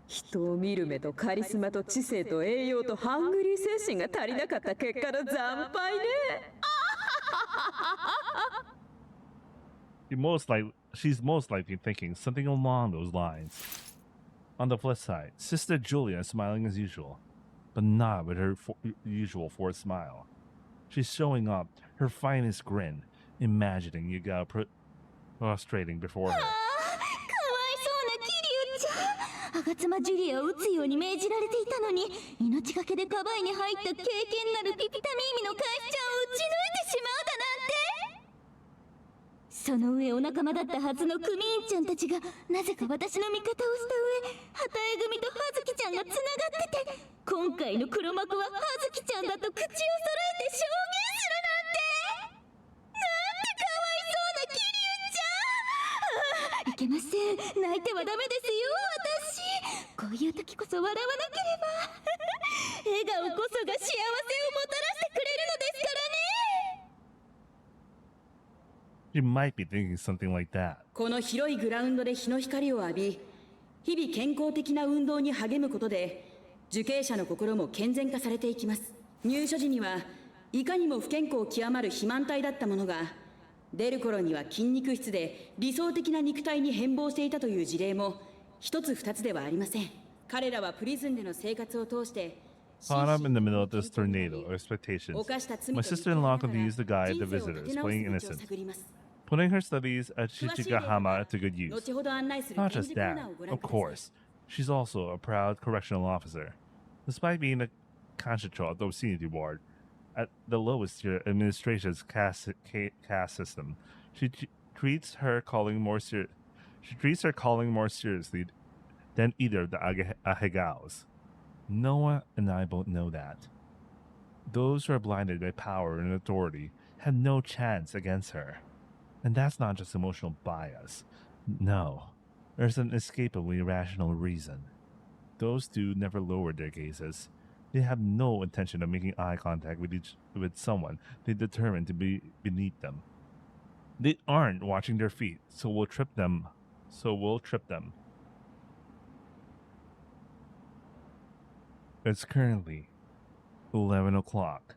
人を見る目とカリスマと知性と栄養とハングリー精神が足りなかった結果の惨敗ね。She's most likely thinking something along those lines. On the flip side, Sister Julia is smiling as usual, but not with her usual forced smile. She's showing up her finest grin, imagining Yugao prostrating before her. かわいそうな桐生ちゃん。吾妻ジュリアを撃つように命じられていたのに、命がけでカバイに入った経験なるピピタミーミの返しちゃんを撃ち抜いてしまうだなんて。その上お仲間だったはずのクミーンちゃんたちがなぜか私の味方をした上、旗絵組と葉月ちゃんがつながってて、今回の黒幕は葉月ちゃんだと口を揃えて証言するなんて。なんてかわいそうな桐生ちゃん。いけません、泣いてはダメですよ私。こういう時こそ笑わなければ笑顔こそが幸せをもたらしてくれるのですからね。 She might be thinking something like that. この広いグラウンドで日の光を浴び、日々健康的な運動に励むことで受刑者の心も健全化されていきます。入所時にはいかにも不健康極まる肥満体だったものが、出る頃には筋肉質で理想的な肉体に変貌していたという事例も一つ二つではありません。彼らはプリズンでの生活を通して Caught up in the middle of this tornado of expectations, my sister-in-law continues to guide the visitors, playing innocent, putting her studies at Shichigahama to good use. Not just that, of course, she's also a proud correctional officer. Despite being a Kanshitro of the Obscenity Ward, at the lowest tier administration's caste system, she treats her calling more seriously than either of the Ahegaos. Noah and I both know that. Those who are blinded by power and authority have no chance against her. And that's not just emotional bias. No, there's an inescapably rational reason. Those two never lowered their gazes. They have no intention of making eye contact with someone they determine to be beneath them. They aren't watching their feet, so we'll trip them. It's currently 11 o'clock.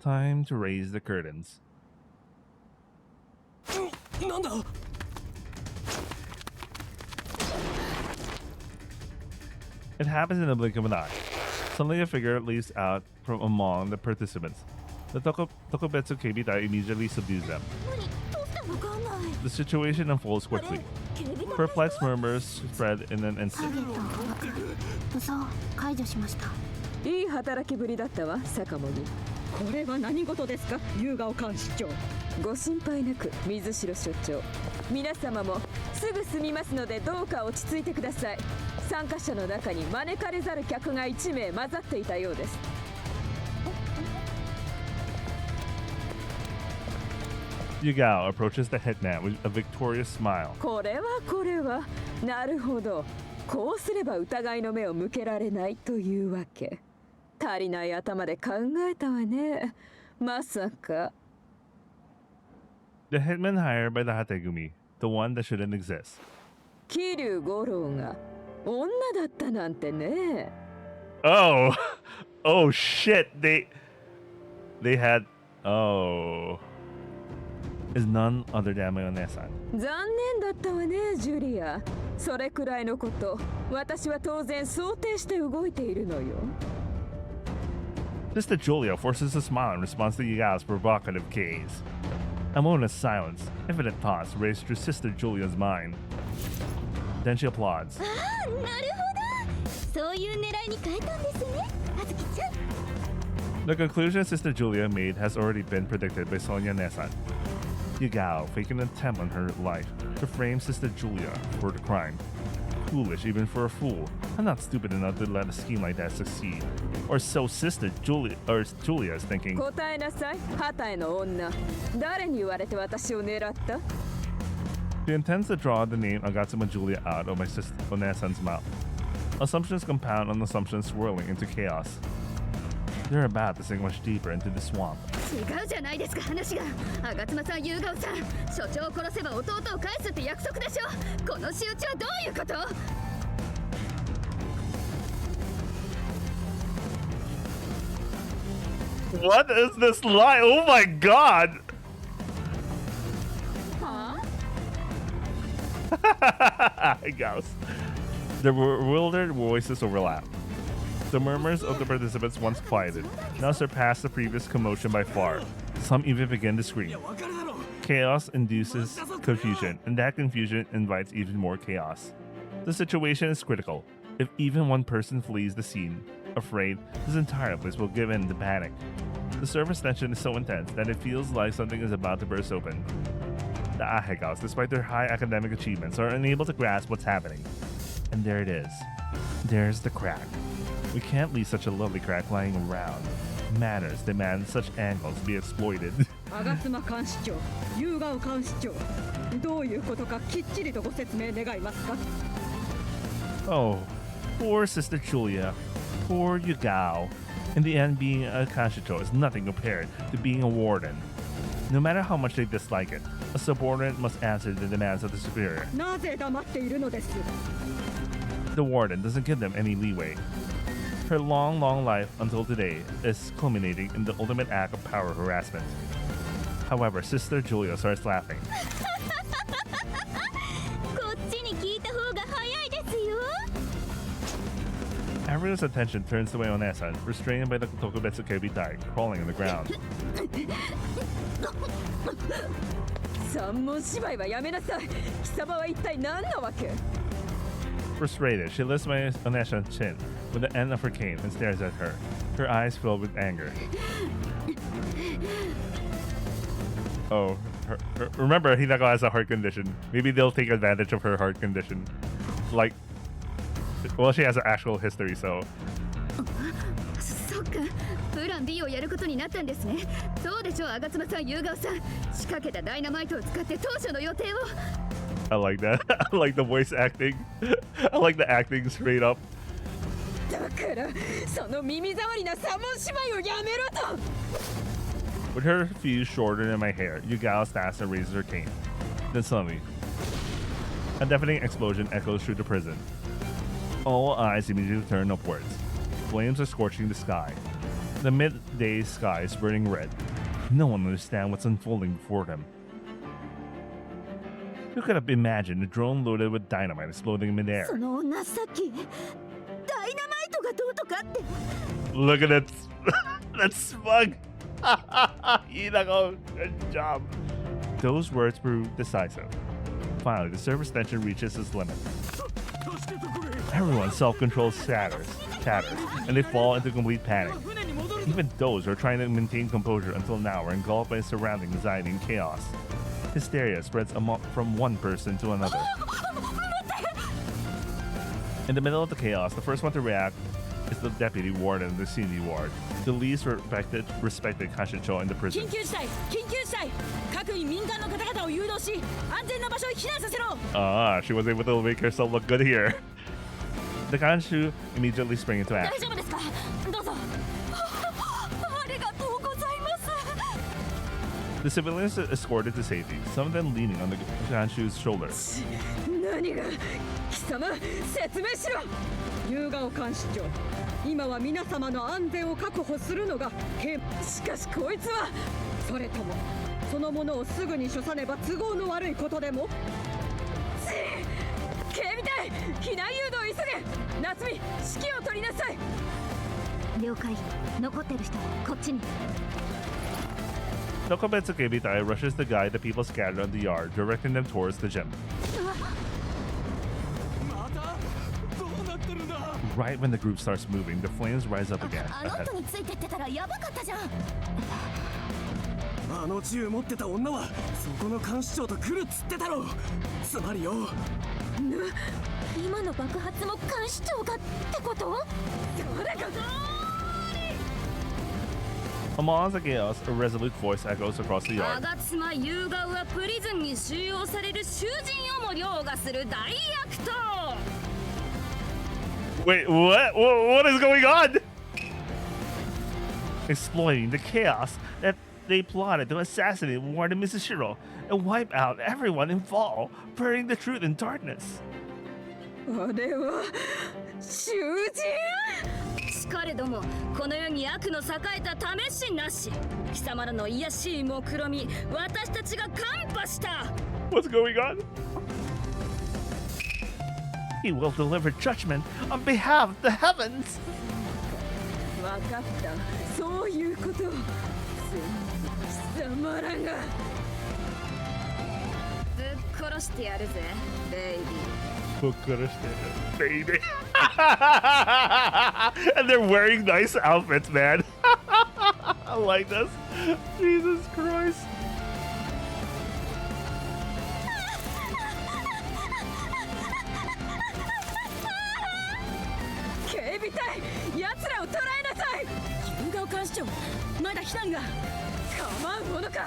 Time to raise the curtains. It happens in the blink of an eye. Suddenly a figure leaps out from among the participants. The Tokubetsu Kebita immediately subdues them. The situation unfolds quickly. Perplexed murmurs spread in an instant. いい働きぶりだったわ、坂本。これは何事ですか、夕顔監視長。ご心配なく、水城所長。皆様もすぐ済みますので、どうか落ち着いてください。参加者の中に招かれざる客が1名混ざっていたようです。Yugao approaches the headman with a victorious smile. これは、なるほど。こうすれば疑いの目を向けられないというわけ。足りない頭で考えたわね。まさか。The headman hired by the Hategumi, the one that shouldn't exist. 桐生五郎が女だったなんてね。Oh, oh shit! They had is none other than Mayonesa. 残念だったわね、ジュリア。それくらいのこと、私は当然想定して動いているのよ。Sister Julia forces a smile in response to Yugao's provocative gaze. A moment of silence, infinite thoughts race through Sister Julia's mind. Then she applauds. なるほど。そういう狙いに変えたんですね、あずきちゃん。The conclusion Sister Julia made has already been predicted by Sonia Nesan. Yugao faked an attempt on her life to frame Sister Julia for the crime. Foolish even for a fool. I'm not stupid enough to let a scheme like that succeed. Or so Sister Julia is thinking. 答えなさい、旗への女。誰に言われて私を狙った？ She intends to draw the name Agatsuma Julia out of my sister Onesan's mouth. Assumptions compound on assumptions swirling into chaos. They're about to sink much deeper into the swamp. 違うじゃないですか、話が。吾妻さん、夕顔さん、所長を殺せば弟を返すって約束でしょ。この仕打ちはどういうこと？ What is this lie? Oh my god! Gauss. The bewildered voices overlap. The murmurs of the participants once quieted now surpass the previous commotion by far. Some even begin to scream. Chaos induces confusion, and that confusion invites even more chaos. The situation is critical. If even one person flees the scene, afraid, this entire place will give in to panic. The surface tension is so intense that it feels like something is about to burst open. The Ahegals, despite their high academic achievements, are unable to grasp what's happening. And there it is. There's the crack. We can't leave such a lovely crack lying around. Manners demand such angles be exploited. 吾妻監視長、夕顔監視長、どういうことかきっちりとご説明願いますか? Oh, poor Sister Julia. Poor Yugao. In the end, being a Kanshito is nothing compared to being a warden. No matter how much they dislike it, a subordinate must answer the demands of the superior. なぜ黙っているのです? The warden doesn't give them any leeway. Her long, long life until today is culminating in the ultimate act of power harassment. However, Sister Julia starts laughing. こっちに聞いた方が早いですよ. Everyone's attention turns to Onesan, restrained by the Tokubetsu Kebitai, crawling on the ground. 三文芝居はやめなさい。貴様は一体何なわけ? Frustrated, she lifts Onesan's chin with the end of her cane and stares at her, her eyes filled with anger. Oh, remember, Hinako has a heart condition. Maybe they'll take advantage of her heart condition. Like, well, she has an actual history, so. そっか、プラン B をやることになったんですね。そうでしょう、吾妻さん、夕顔さん。仕掛けたダイナマイトを使って当初の予定を。I like that. I like the voice acting. I like the acting straight up. だから、その耳障りな三文芝居をやめろと。 With her fuse shorter than my hair, Yugao stands and raises her cane. Then suddenly, a deafening explosion echoes through the prison. All eyes immediately turn upwards. Flames are scorching the sky. The midday sky is burning red. No one understands what's unfolding before them. Who could have imagined a drone loaded with dynamite exploding in midair? その女さっきダイナマイトがどうとかって。 Look at it! That's smug! Hinako, good job. Those words prove decisive. Finally, the surface tension reaches its limit. Everyone's self-control shatters, and they fall into complete panic. Even those who are trying to maintain composure until now are engulfed by surrounding anxiety and chaos. Hysteria spreads from one person to another. In the middle of the chaos, the first one to react is the deputy warden of the senior ward, the least respected Kashicho in the prison. 緊急事態各位民間の方々を誘導し安全な場所へ避難させろ Ah, she was able to make herself look good here. The Kanshu immediately sprang into 大 action. 丈夫ですかどうぞありがとうございます The civilians are escorted to safety, some of them leaning on the Kanshu's shoulders. 何が貴様説明しろ夕顔監視長今は皆様の安全を確保するのがしかしこいつはそれともそのものをすぐに処さねば都合の悪いことでも警備隊避難誘導急げ夏美指揮を取りなさい了解残ってる人こっちに Tokubetsu Kebitai rushes to guide the people scattered on the yard, directing them towards the gym. Right when the group starts moving, the flames rise up again. あの人についてってたらやばかったじゃんあの銃持ってた女はそこの監視長と来るっつってたろつまりよ今の爆発も監視長がってことそれが Among the chaos, a resolute voice echoes across the yard. 吾妻夕顔はプリズンに収容される囚人をも凌駕する大悪党 Wait, what? What is going on? Exploiting the chaos that they plotted to assassinate Warden Misashiro and wipe out everyone involved, burning the truth in darkness. あれは囚人しかれどもこの世に悪の栄えた試しなし貴様らの卑しい目論み私たちが看破した What's going on? He will deliver judgment on behalf of the heavens. わかったそういうこと貴様らがしてやるぜベイビー。 ぶっ殺してる baby. And they're wearing nice outfits, man. I like this. Jesus Christ. 警備隊、奴らを捕らえなさい。夕顔監視長、まだ避難が。構うものか。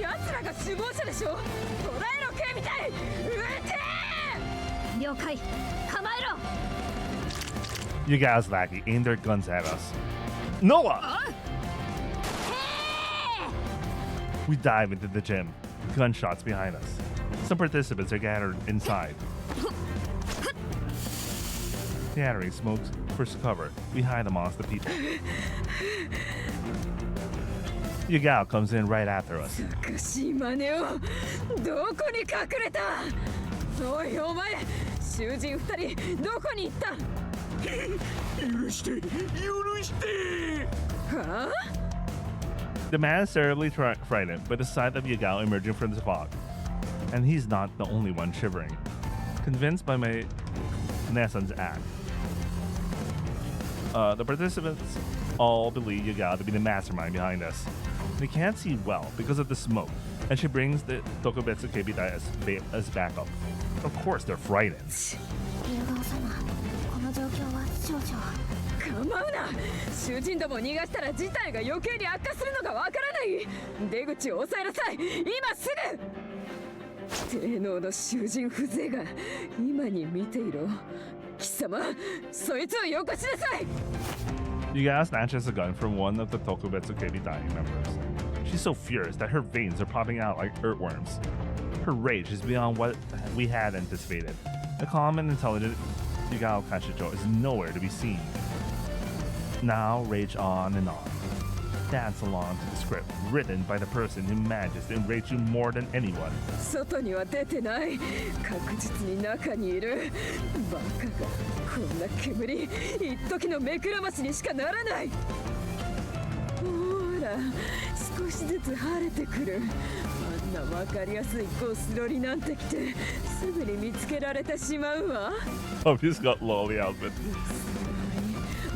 奴らが首謀者でしょ。捕らえろ警備隊。撃て。了解。構えろ。 You guys lackey aim their guns at us. Noah! We dive into the gym. Gunshots behind us. Some participants are gathered inside. Scattering smokes for cover. We hide amongst the people. Yagao comes in right after us. かしい真似を。どこに隠れた。おいお前、囚人二人どこに行った。許して。はあ The man is terribly frightened by the sight of Yagao emerging from the fog. And he's not the only one shivering. Convinced by my Neson's act. The participants all believe Yagao to be the mastermind behind us. They can't see well because of the smoke, and she brings the Tokubetsu Kebitai as backup. Of course they're frightened. ユウガオ様、この状況は少々。構うな。囚人どもを逃がしたら事態が余計に悪化するのがわからない。出口を押さえなさい。今すぐ。低能の囚人風情が今に見ていろ。貴様、そいつをよこしなさい。Yagao snatches a gun from one of the Tokubetsu Kebitai members. She's so furious that her veins are popping out like earthworms. Her rage is beyond what we had anticipated. The calm and intelligent Yagao Kashicho is nowhere to be seen. Now rage on and on. Dance along to the script written by the person who manages to enrage you more than anyone. 外には出てない。確実に中にいる。バカがこんな煙、一時の目くらましにしかならない。ほら、少しずつ晴れてくる。あんなわかりやすいゴスロリなんて来て、すぐに見つけられてしまうわ。Oh, he's got lolly outfit.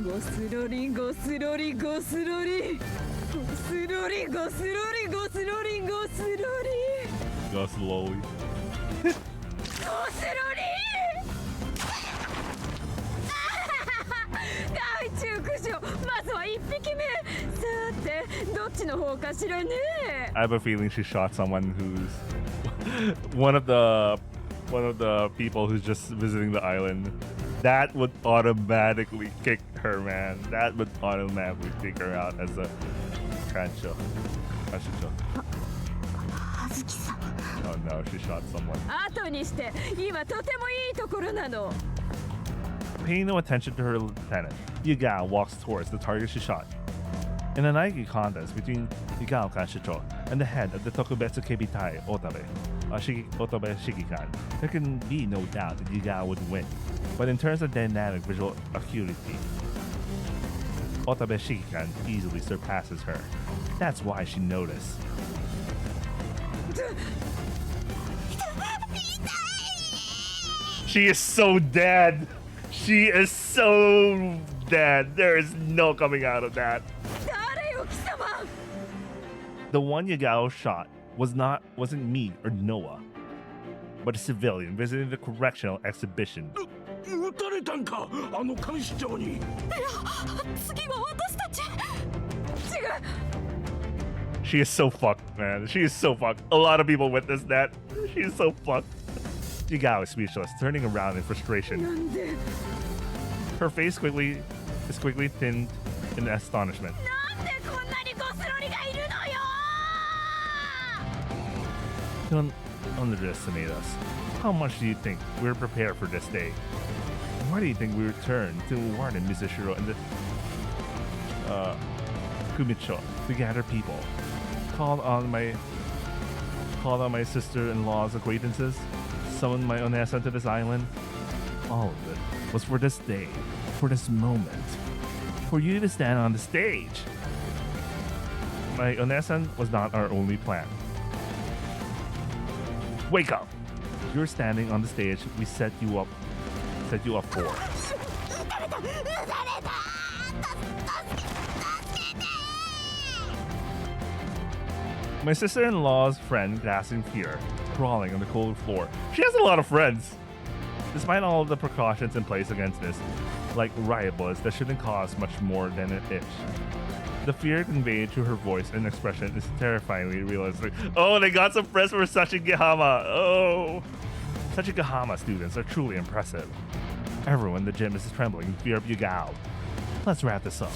ゴスロリゴスロリゴスロリゴスロリゴスロリゴスロリゴスロリ Gus lolly. ゴスロリ大中駆除、まずは一匹目。さて、どっちの方かしらね。 I have a feeling she shot someone who's one of the people who's just visiting the island. That would automatically kick her, man. That would automatically kick her out as a Kancho. Oh no, she shot someone. 後にして、今とてもいいところなの。 Paying no attention to her lieutenant, Yagao walks towards the target she shot. In a Nike contest between Yagao Kashicho and the head of the Tokubetsu Kebitai, Otabe Shikikan, there can be no doubt that Yagao would win. But in terms of dynamic visual acuity, Otabe Shikikan easily surpasses her. That's why she noticed. She is so dead! She is so dead! There is no coming out of that. The one Yagao shot wasn't me or Noah, but a civilian visiting the correctional exhibition. 撃たれたんか、あの監視長に。いや、次は私たち。違う。 She is so fucked, man. She is so fucked. A lot of people witnessed that. She is so fucked. Yagao is speechless, turning around in frustration. Her face is quickly thinned in astonishment. Don't underestimate us. How much do you think we're prepared for this day? Why do you think we returned to Warden, Misashiro, and the Kumicho to gather people? Called on my sister-in-law's acquaintances, summoned my Onesa to this island. All of it was for this day, for this moment, for you to stand on the stage. My Onesa was not our only plan. Wake up! You're standing on the stage we set you up for. My sister-in-law's friend gasped in fear, crawling on the cold floor. She has a lot of friends. Despite all of the precautions in place against this, like riot bullets that shouldn't cost much more than an itch, the fear conveyed through her voice and expression is terrifyingly realistic. Oh, they got some friends for Sachigahama. Oh, Sachigahama students are truly impressive. Everyone in the gym is trembling in fear of Yugao. Let's wrap this up.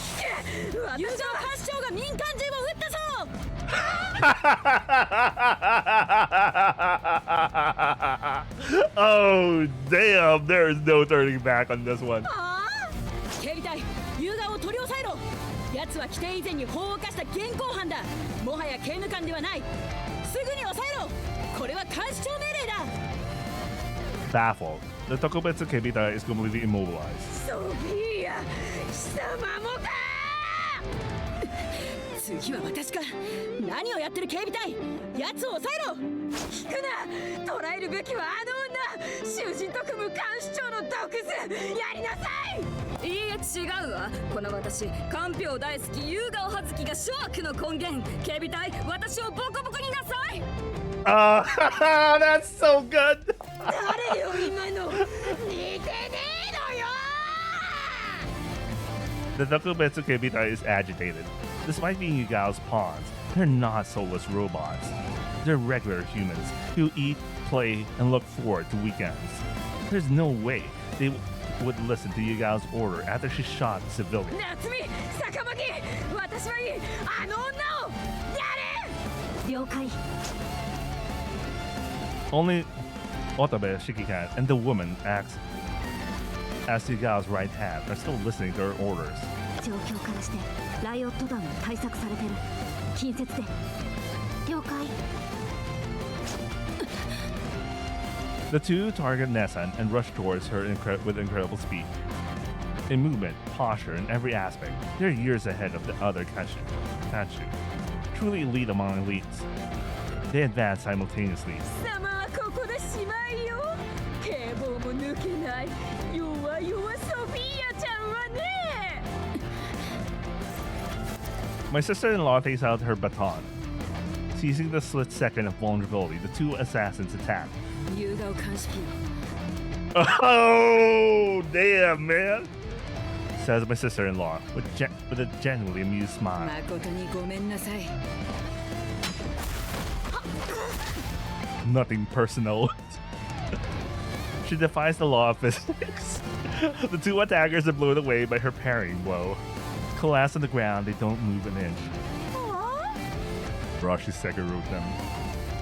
Oh, damn, there is no turning back on this one. 警備隊、ユーガを取り押さえろ。奴は規定以前に法を犯した現行犯だ。もはや刑務官ではない。すぐに押さえろ。これは監視長命令だ。Baffled, the Tokubetsu Kebita is completely immobilized. ソフィーア、貴様もか。次は私か。何をやってる警備隊。奴を抑えろ。聞くな。捕らえるべきはあの女。囚人と組む監視長の毒図。やりなさい。いいえ、違うわ。この私、かんぴょう大好きユーガオハズキが諸悪の根源。警備隊、私をボコボコになさい。That's so good. 誰よ今の。似てねえのよ。The Tokubetsu Kebita is agitated. Despite being Yugao's pawns, they're not soulless robots. They're regular humans who eat, play, and look forward to weekends. There's no way they would listen to Yugao's order after she shot the civilian. Natsumi, Sakamaki, 私はいい。あの女をやれ。了解。Only Otabe Shikikan and the woman acts as Yugao's right hand are still listening to her orders. 状況からしてライオット団は対策されてる。近接で。了解。The two target Nessan and rush towards her with incredible speed. In movement, posture, and every aspect, they're years ahead of the other Kanshu. Truly elite among elites. They advance simultaneously. 貴様はここでしまいよ。警棒も抜けない。弱々ソフィーアちゃんはね。My sister-in-law takes out her baton. Seizing the split second of vulnerability, the two assassins attack. Oh, damn, man! Says my sister-in-law with a genuinely amused smile. Nothing personal. She defies the law of physics. The two attackers are blown away by her parrying blow. Collapse on the ground, they don't move an inch. Rashi Sega wrote them.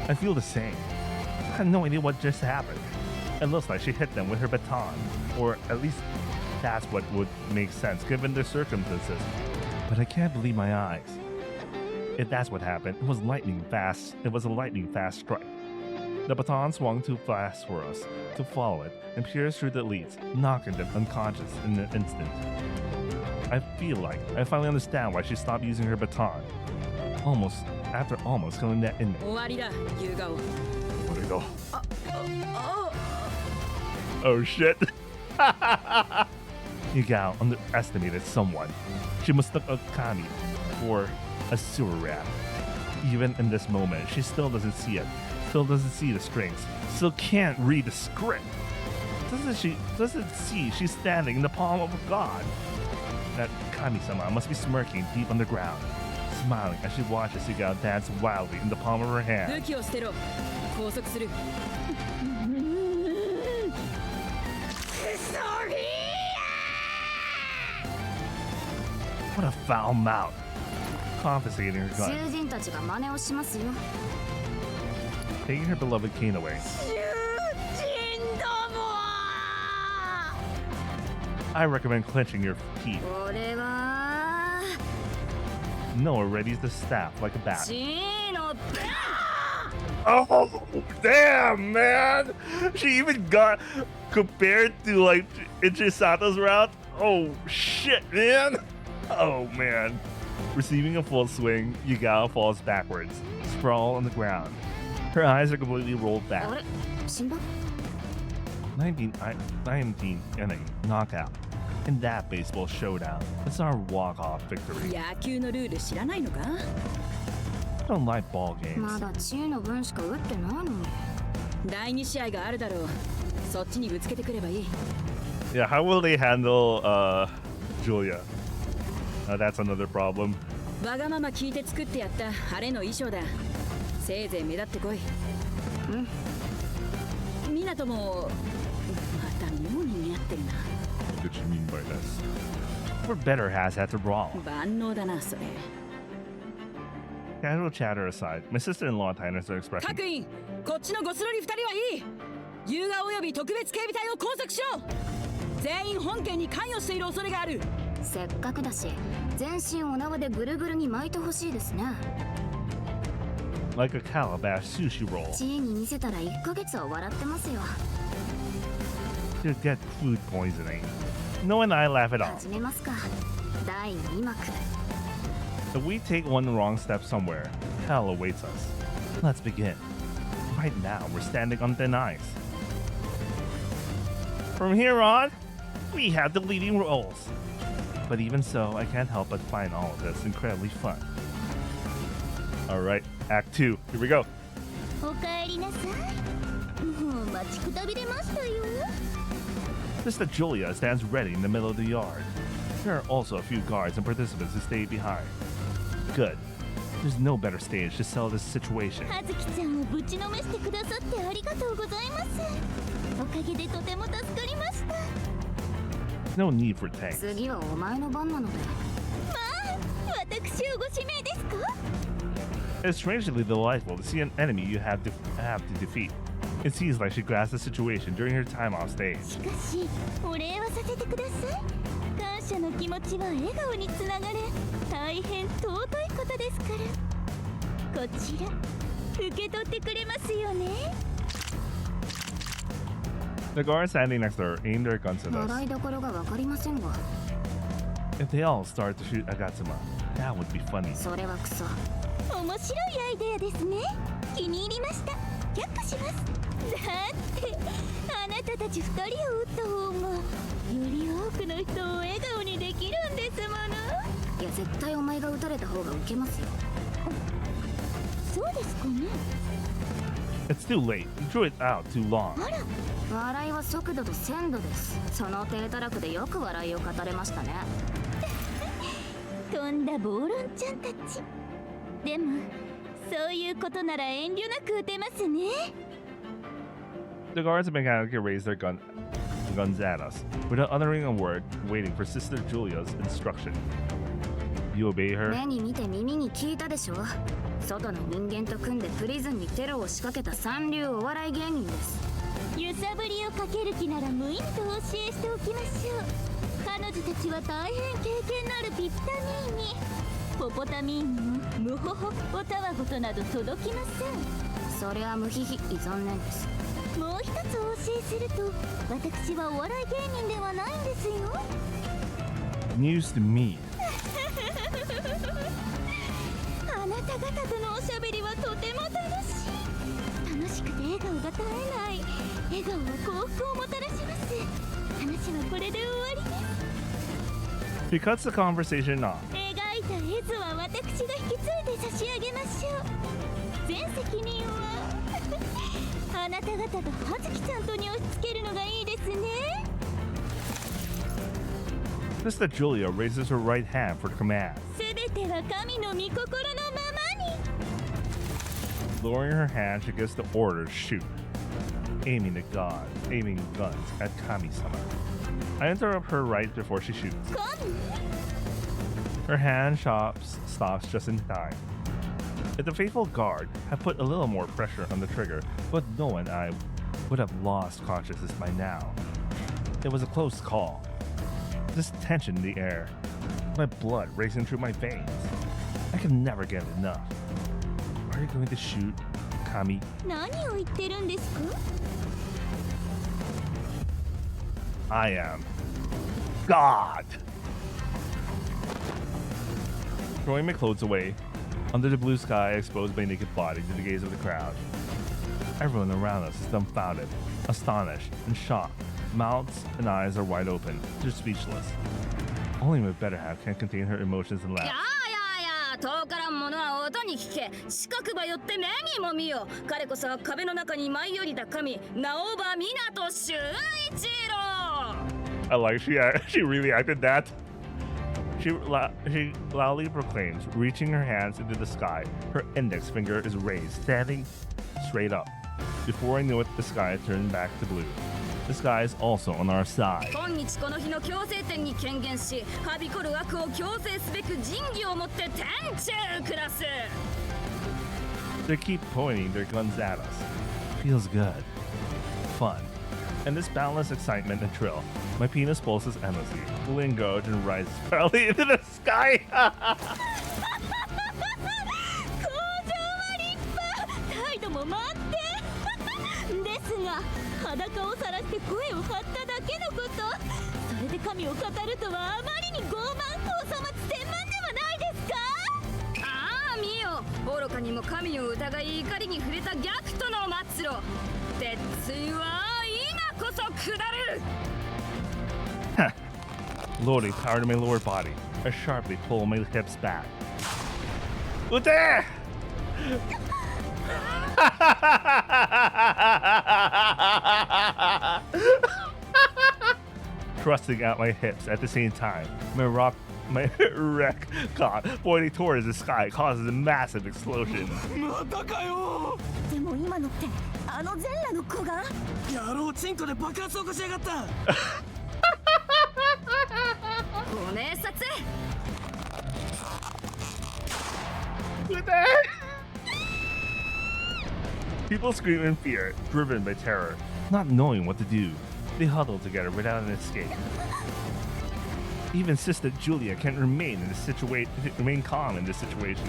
I feel the same. I have no idea what just happened. It looks like she hit them with her baton, or at least that's what would make sense given the circumstances. But I can't believe my eyes. If that's what happened, it was lightning fast. It was a lightning fast strike. The baton swung too fast for us to follow it and pierced through the elites, knocking them unconscious in an instant. I feel like I finally understand why she stopped using her baton. After almost killing that inmate. Where'd it go? Oh shit. Yugao underestimated someone. She mistook a kami for a sewer rat. Even in this moment, she still doesn't see it. Still doesn't see the strings. Still can't read the script. Doesn't see she's standing in the palm of a god. That Kami-sama must be smirking deep underground, smiling as she watches Yugao dance wildly in the palm of her hand. What a foul mouth. Confiscating her gun. Taking her beloved cane away. I recommend clenching your teeth. Noah readies the staff like a bat. Oh, damn, man! She even got compared to like Ichisato's route. Oh shit, man! Oh man! Receiving a full swing, Yugao falls backwards, sprawl on the ground. Her eyes are completely rolled back. あれ死んだ 19 inning knockout. In that baseball showdown, it's our walk-off victory. 野球のルール知らないのか I don't like ball games. まだチーの分しか打ってないのに第2試合があるだろうそっちにぶつけてくればいい Yeah, how will they handle Julia? That's another problem. わがまま聞いて作ってやった晴れの衣装だせいぜい目立ってこいうんminatoもまた妙に似合ってるな What did you mean by this? Or better has had to brawl. 万能だなそれ Casual chatter aside, my sister-in-law tightens her expression. 各員こっちのゴスロリ2人はいい優雅および特別警備隊を拘束しろ全員本件に関与している恐れがあるせっかくだし全身お縄でぐるぐるに巻いてほしいですね Like a calabash sushi roll. チーに見せたら1ヶ月は笑ってますよ To get food poisoning. No and I laugh it off. 始めますか第2幕 If we take one wrong step somewhere, hell awaits us. Let's begin. Right now, we're standing on thin ice. From here on, we have the leading roles. But even so, I can't help but find all of this incredibly fun. Alright, Act 2, here we go. おかえりなさいもう待ちくたびれましたよ Sister Julia stands ready in the middle of the yard. There are also a few guards and participants who stay behind. Good. There's no better stage to sell this situation. 葉月ちゃんをぶちのめしてくださってありがとうございますおかげでとても助かりました No need for thanks. 次はお前の番なのでまあ私をご指名ですか It's strangely delightful to see an enemy you have to defeat. It seems like she grasped the situation during her time off stage. しかしお礼はさせてください感謝の気持ちは笑顔につながれ大変尊いことですからこちら受け取ってくれますよね The guards standing next to her aim their guns at us. 笑いどころが分かりませんが If they all start to shoot Agatsuma, that would be funny. それはクソ面白いアイデアですね気に入りました却下しますだってあなたたち2人を撃った方がより多くの人を笑顔にできるんですものいや絶対お前が撃たれた方がウケますよそうですかね It's too late. You drew it out too long. あら笑いは速度と鮮度ですその低たらくでよく笑いを語れましたねとんだ暴論ちゃんたちでもそういうことなら遠慮なく撃てますね The guards mechanically raise their guns at us, without uttering a word, waiting for Sister Julia's instruction. You obey her? 目に見て耳に聞いたでしょ外の人間と組んでプリズンにテロを仕掛けた三流お笑い芸人です揺さぶりをかける気なら無意味とお教えしておきましょう彼女たちは大変経験のあるピピタミーにポポタミーにもムホホおたわごとなど届きませんそれは無ヒヒ残念ですもう一つお教えすると私はお笑い芸人ではないんですよ News to me. あなた方とのおしゃべりはとても楽しくて笑顔が絶えない笑顔は幸福をもたらします話はこれで終わりです She cuts the conversation off. 描いた絵図は私が引き継いで差し上げましょう全責任はあなた方と葉月ちゃんとに押し付けるのがいいですね Sister Julia raises her right hand for the command. すべては神の御心のままに Lowering her hand, she gives the order to shoot. Aiming guns at Kami-sama. I interrupt her right before she shoots. Her hand stops just in time. If the faithful guard had put a little more pressure on the trigger, but knowing I would have lost consciousness by now. It was a close call. This tension in the air, my blood racing through my veins. I can never get enough. Are you going to shoot, Kami? 何を言ってるんですか I am God! Throwing my clothes away, under the blue sky, I expose my naked body to the gaze of the crowd. Everyone around us is dumbfounded, astonished, and shocked. Mouths and eyes are wide open. They're speechless. Only my better half can contain her emotions and laugh. 遠からんものは音に聞け。四角ばよって目にも見よ。彼こそは壁の中に舞い降りた神、ナオバ湊修一郎。I like she really acted that. She loudly proclaims, reaching her hands into the sky. Her index finger is raised, standing straight up. Before I knew it, the sky turned back to blue. The sky is also on our side. 今日この日の強制点に権限し、はびこる悪を強制すべく仁義をもって天中クラス。They keep pointing their guns at us. Feels good. Fun. And this boundless excitement and thrill. My penis pulses endlessly, fully engaged and rises proudly into the sky. 工場は立派。態度も満点。ですが、裸を晒して声を張っただけのこと。それで神を語るとはあまりに傲慢高さまつ天満ではないですか。ああ見よ、愚かにも神を疑い怒りに触れた逆との末路。鉄槌は今こそ下る。Loading power to my lower body. I sharply pull my hips back. Ute! Thrusting out my hips at the same time. My wreck caught pointing towards the sky causes a massive explosion. またかよ。でも今のってあの全裸の子が。野郎チンコで爆発を起こしやがった。ご明察。People scream in fear, driven by terror, not knowing what to do. They huddle together without an escape. Even Sister Julia can't remain calm in this situation.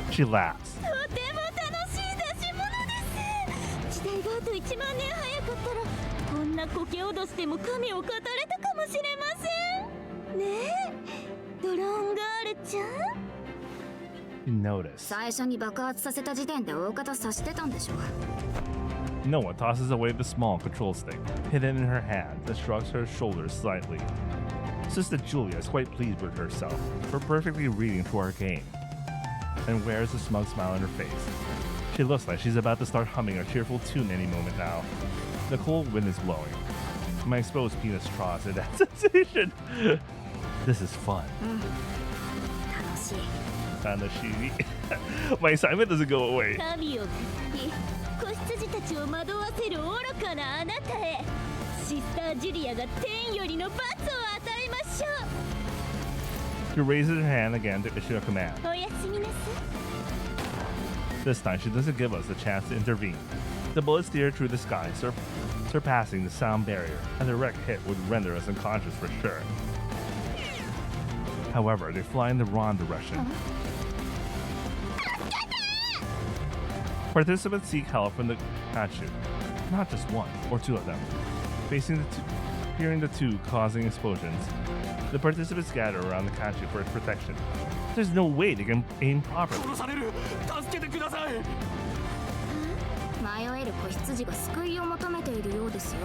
She laughs. とても楽しい出し物です。時代があと1万年早かったらこんなこけ脅しても神を語れたかもしれませんねえ、ドローンガールちゃん。You notice. 最初に爆発させた時点で大方察してたんでしょ。Noah tosses away the small control stick, hidden in her hand, and shrugs her shoulders slightly. Sister Julia is quite pleased with herself for perfectly reading to our game, and wears a smug smile on her face. She looks like she's about to start humming a cheerful tune any moment now. The cold wind is blowing. My exposed penis troughs at that sensation. This is fun. 楽しい. My excitement doesn't go away. 神を語り、子羊たちを惑わせる愚かなあなたへ、シスタージュリアが天よりの罰を与えましょう。 She raises her hand again to issue a command. おやすみなさい。 This time she doesn't give us a chance to intervene. The bullets steer through the sky, surpassing the sound barrier, and a direct hit would render us unconscious for sure. However, they fly in the wrong direction. Participants seek help from the Kachu. Not just one or two of them. Hearing the two causing explosions, the participants gather around the Kachu for its protection. There's no way they can aim properly. 殺される。助けてください。迷える子羊が救いを求めているようですよ、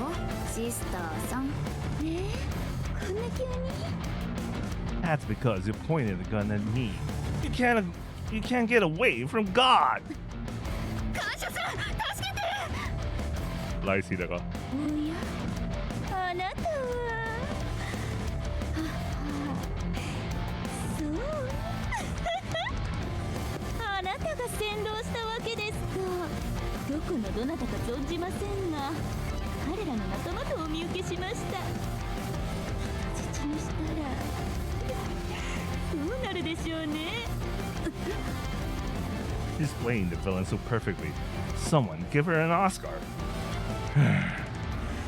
シスターさん。ねえ、こんな急に。That's because you pointed the gun at me. You can't get away from God. 感謝する。助けて。ライシーだが。おや、あなたは。そう。あなたが先導したわけですか。どこのどなたか存じませんが、彼らの仲間とお見受けしました。人質にしたらどうなるでしょうね。She's playing the villain so perfectly. Someone give her an Oscar.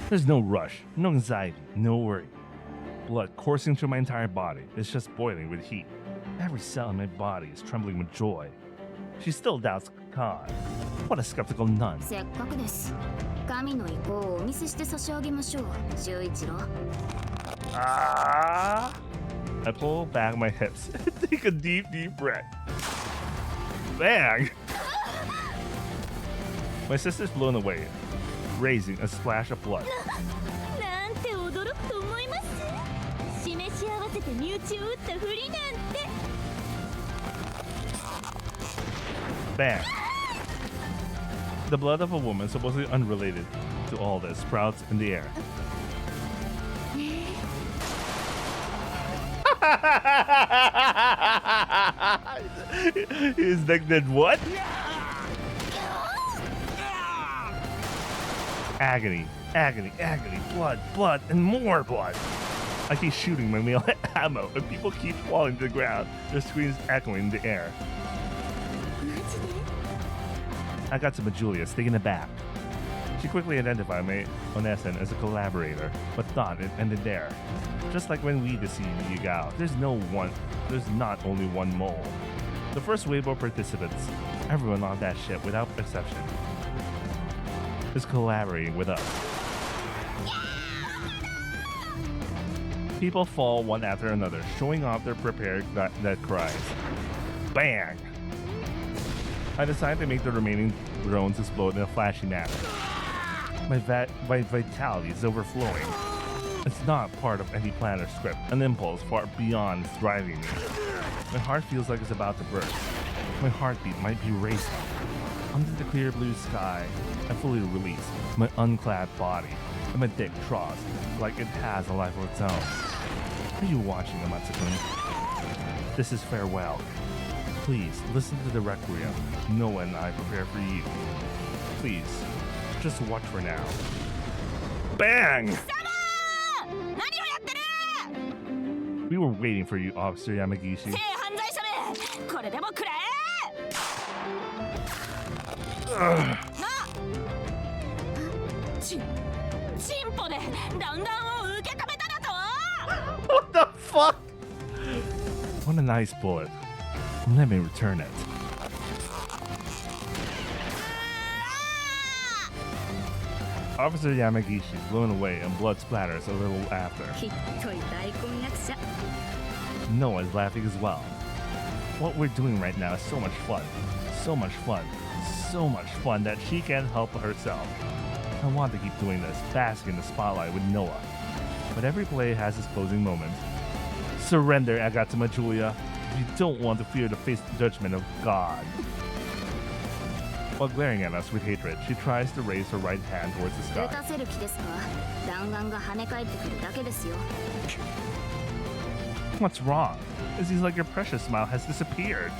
There's no rush, no anxiety, no worry. Blood coursing through my entire body. It's just boiling with heat. Every cell in my body is trembling with joy. She still doubts God. What a skeptical nun. せっかくです。神の意向をお見せして差し上げましょう、修一郎。I pull back my hips and take a deep, deep breath. Bang! My sister's blown away, raising a splash of blood. なんて驚くと思います。示し合わせて身内を撃ったふりなんて。Bang! The blood of a woman, supposedly unrelated to all this, sprouts in the air. His neck did what? Agony, agony, agony, blood, blood, and more blood. I keep shooting my melee ammo, and people keep falling to the ground, their screams echoing in the air. I got some of Julius taken aback. She quickly identified my Onesan as a collaborator, but thought it ended there. Just like when we deceived Yugao, there's not only one mole. The first wave of participants, everyone on that ship without exception, is collaborating with us. People fall one after another, showing off their prepared death cries. Bang! I decided to make the remaining drones explode in a flashy manner. My vitality is overflowing. It's not part of any plan or script, an impulse far beyond driving me. My heart feels like it's about to burst. My heartbeat might be racing. Under the clear blue sky, I fully release my unclad body, and my dick troughs like it has a life of its own. Are you watching, Amatsu-kun? This is farewell. Please, listen to the requiem Noah and I prepare for you. Please, just watch for now. Bang! We were waiting for you, Officer Yamagishi. Ugh. What the fuck? What a nice bullet. Let me return it. Officer Yamagishi is blown away and blood splatters a little after. Noah's laughing as well. What we're doing right now is so much fun. So much fun. So much fun that she can't help herself. I want to keep doing this, basking in the spotlight with Noah. But every play has its closing moment. Surrender, Agatsuma Julia. You don't want to fear the face judgment of God. While glaring at us with hatred, she tries to raise her right hand towards the sky. What's wrong? It seems like your precious smile has disappeared.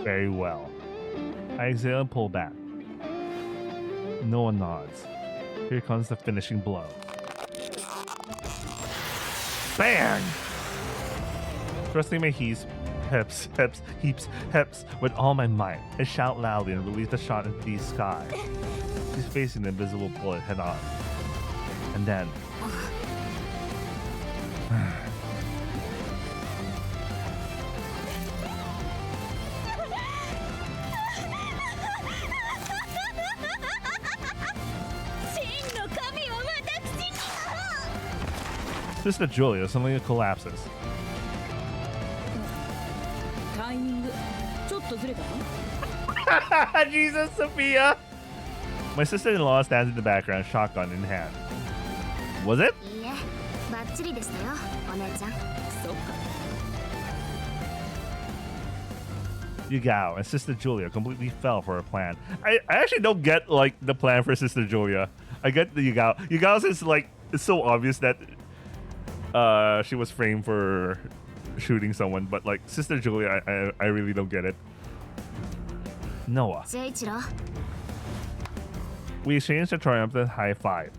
Very well. I exhale and pull back. Noah nods. Here comes the finishing blow. Bang! Thrusting my heaps with all my might, I shout loudly and release the shot into the sky. She's facing the invisible bullet head on. And then... Sister Julia suddenly collapses. Jesus, Sophia! My sister-in-law stands in the background, shotgun in hand. Was it? ッチリでしたよ、お姉ちゃん。そっか。Yugao and Sister Julia completely fell for a plan. I actually don't get like the plan for Sister Julia. I get the Yugao. Yugao's is like it's so obvious that she was framed for shooting someone, but like Sister Julia, I really don't get it. Noah. We exchanged a triumphant high five.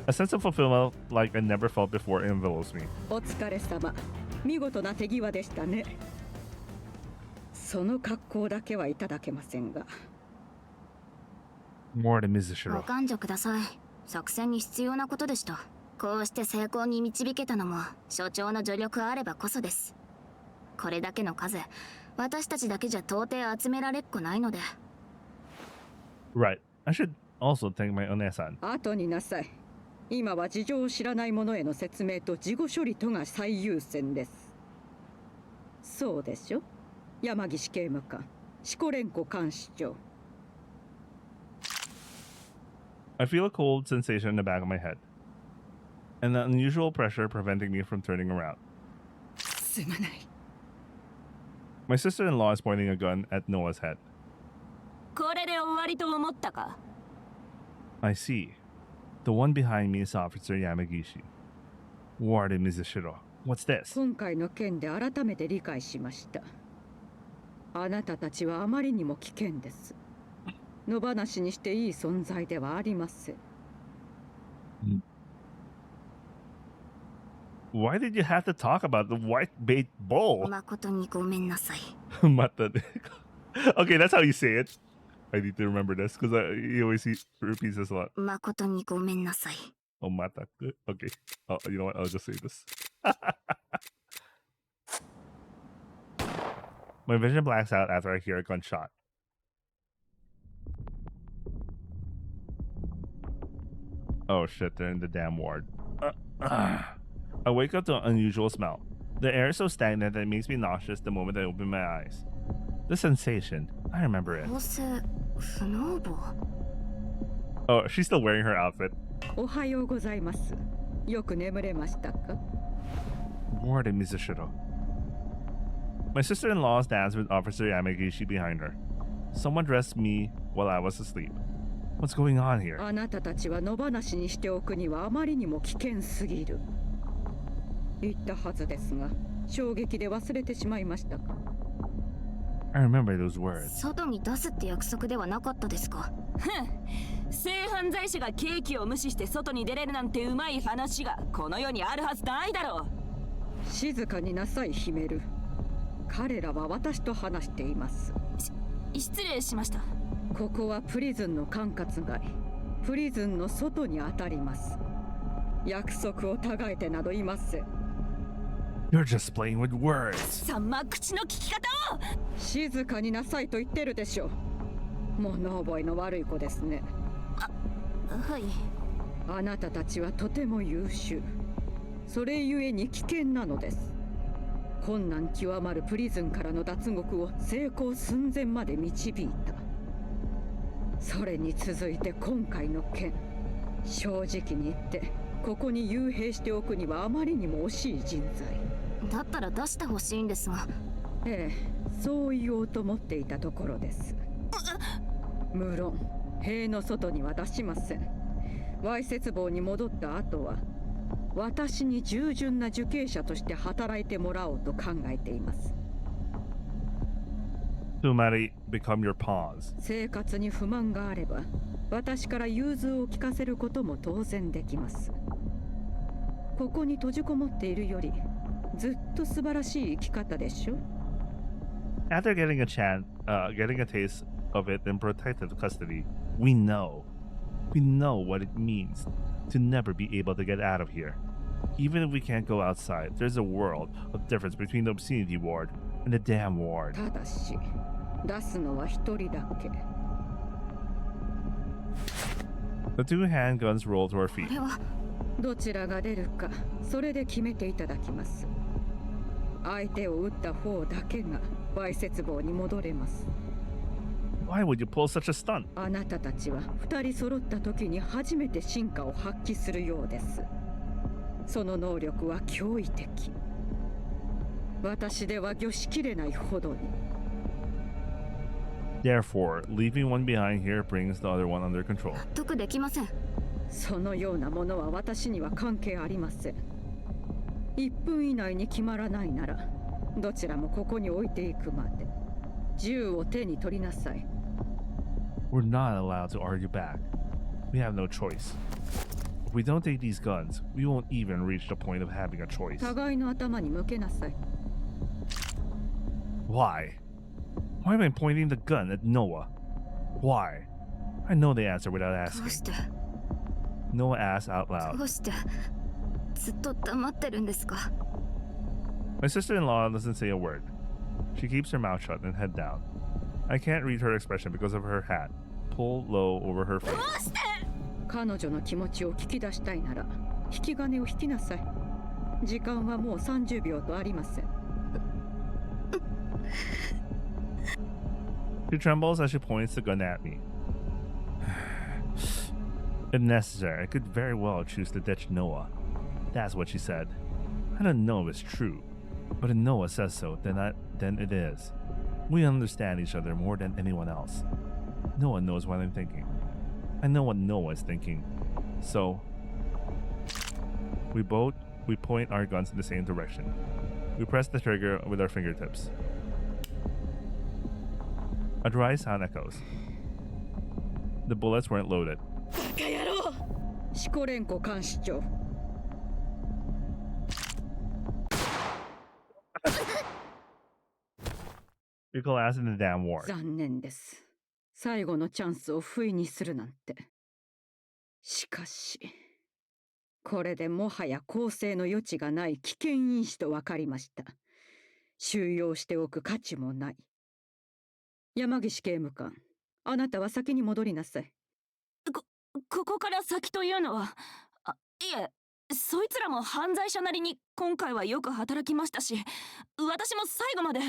A sense of fulfillment like I never felt before envelops me. お疲れ様。見事な手際でしたね。その格好だけはいただけませんが。Warden Mizushiro. ご勘定ください。作戦に必要なことでした。こうして成功に導けたのも所長の助力あればこそです。これだけの数、私たちだけじゃ到底集められっこないので。Right. I should also thank my One-san. 後になさい。今は事情を知らない者への説明と事後処理とが最優先です。そうでしょ、山岸刑務官、シコレンコ監視長。I feel a cold sensation in the back of my head, and the unusual pressure preventing me from turning around. すまない。My sister-in-law is pointing a gun at Noah's head. これで終わりと思ったか。I see. The one behind me is Officer Yamagishi. Warden Mizushiro. What's this? 今回の件で改めて理解しました。あなたたちはあまりにも危険です。野放しにしていい存在ではありません。Why did you have to talk about the white bait bowl? 誠にごめんなさい。Okay, that's how you say it. I need to remember this because he always repeats this a lot. 誠にごめんなさい。Oh, mata. Okay. Oh, you know what? I'll just say this. My vision blacks out after I hear a gunshot. Oh shit, they're in the damn ward. I wake up to an unusual smell. The air is so stagnant that it makes me nauseous the moment I open my eyes. The sensation, I remember it. Oh, she's still wearing her outfit. おはようございます。よく眠れましたか？ Warden Mizushiro. My sister-in-law stands with Officer Yamagishi behind her. Someone dressed me while I was asleep. What's going on here? あなたたちは野放しにしておくにはあまりにも危険すぎる。言ったはずですが、衝撃で忘れてしまいましたか？ I remember those words. 外に出すって約束ではなかったですか？性犯罪者が刑期を無視して外に出れるなんてうまい話がこの世にあるはずないだろう。静かになさい、ヒメル。彼らは私と話しています。失礼しました。ここはプリズンの管轄外。プリズンの外に当たります。約束をたがえてなどいません。You're just playing with words. さんま口の利き方を。静かになさいと言ってるでしょ。物覚えの悪い子ですね。はい。あなたたちはとても優秀。それゆえに危険なのです。困難極まるプリズンからの脱獄を成功寸前まで導いた。それに続いて今回の件、正直に言ってここに幽閉しておくにはあまりにも惜しい人材。だったら出してほしいんですが。ええ、そう言おうと思っていたところです。無論塀の外には出しません。わいせつ房に戻った後は私に従順な受刑者として働いてもらおうと考えています。To marry, become your pawns. 生活に不満があれば私から融通を聞かせることも当然できます。ここに閉じこもっているよりずっと素晴らしい生き方でしょ。 After getting a taste of it in protective custody, we know what it means to never be able to get out of here. Even if we can't go outside, there's a world of difference between the obscenity ward and the damn ward. ただし、出すのは一人だけ。 The two handguns roll to our feet. どちらが出るか、それで決めていただきます。相手を撃った方だけがわいせつ房に戻れます。Why would you pull such a stunt? あなたたちは二人揃った時に初めて進化を発揮するようです。その能力は驚異的。私では御しきれないほどに。Therefore, leaving one behind here brings the other one under control. 納得できません。そのようなものは私には関係ありません。1分以内に決まらないなら、どちらもここに置いていくまで。銃を手に取りなさい。We're not allowed to argue back. We have no choice. If we don't take these guns, we won't even reach the point of having a choice. 互いの頭に向けなさい。Why? Why am I pointing the gun at Noah? Why? I know the answer without どうし asking. て Noah asked out ど loud. うしてずっと黙ってるんですか？ My sister-in-law doesn't say a word. She keeps her mouth shut and head down. I can't read her expression because of her hat, pulled low over her face. 彼女の気持ちを聞き出したいなら、引き金を引きなさい。時間はもう30秒とありません。She trembles as she points the gun at me. If necessary, I could very well choose to ditch Noah. That's what she said. I don't know if it's true, but if Noah says so, then it is. We understand each other more than anyone else. Noah knows what I'm thinking. I know what Noah is thinking. So, we point our guns in the same direction. We press the trigger with our fingertips. A dry sound echoes. The bullets weren't loaded. シコレンコ監視長。We collapsed in the damn war. 残念です。最後のチャンスを不意にするなんて。しかし、これでもはや更生の余地がない危険因子と分かりました。収容しておく価値もない。山岸刑務官、あなたは先に戻りなさい。ここから先というのは、いえ、そいつらも犯罪者なりに今回はよく働きましたし、私も最後まで。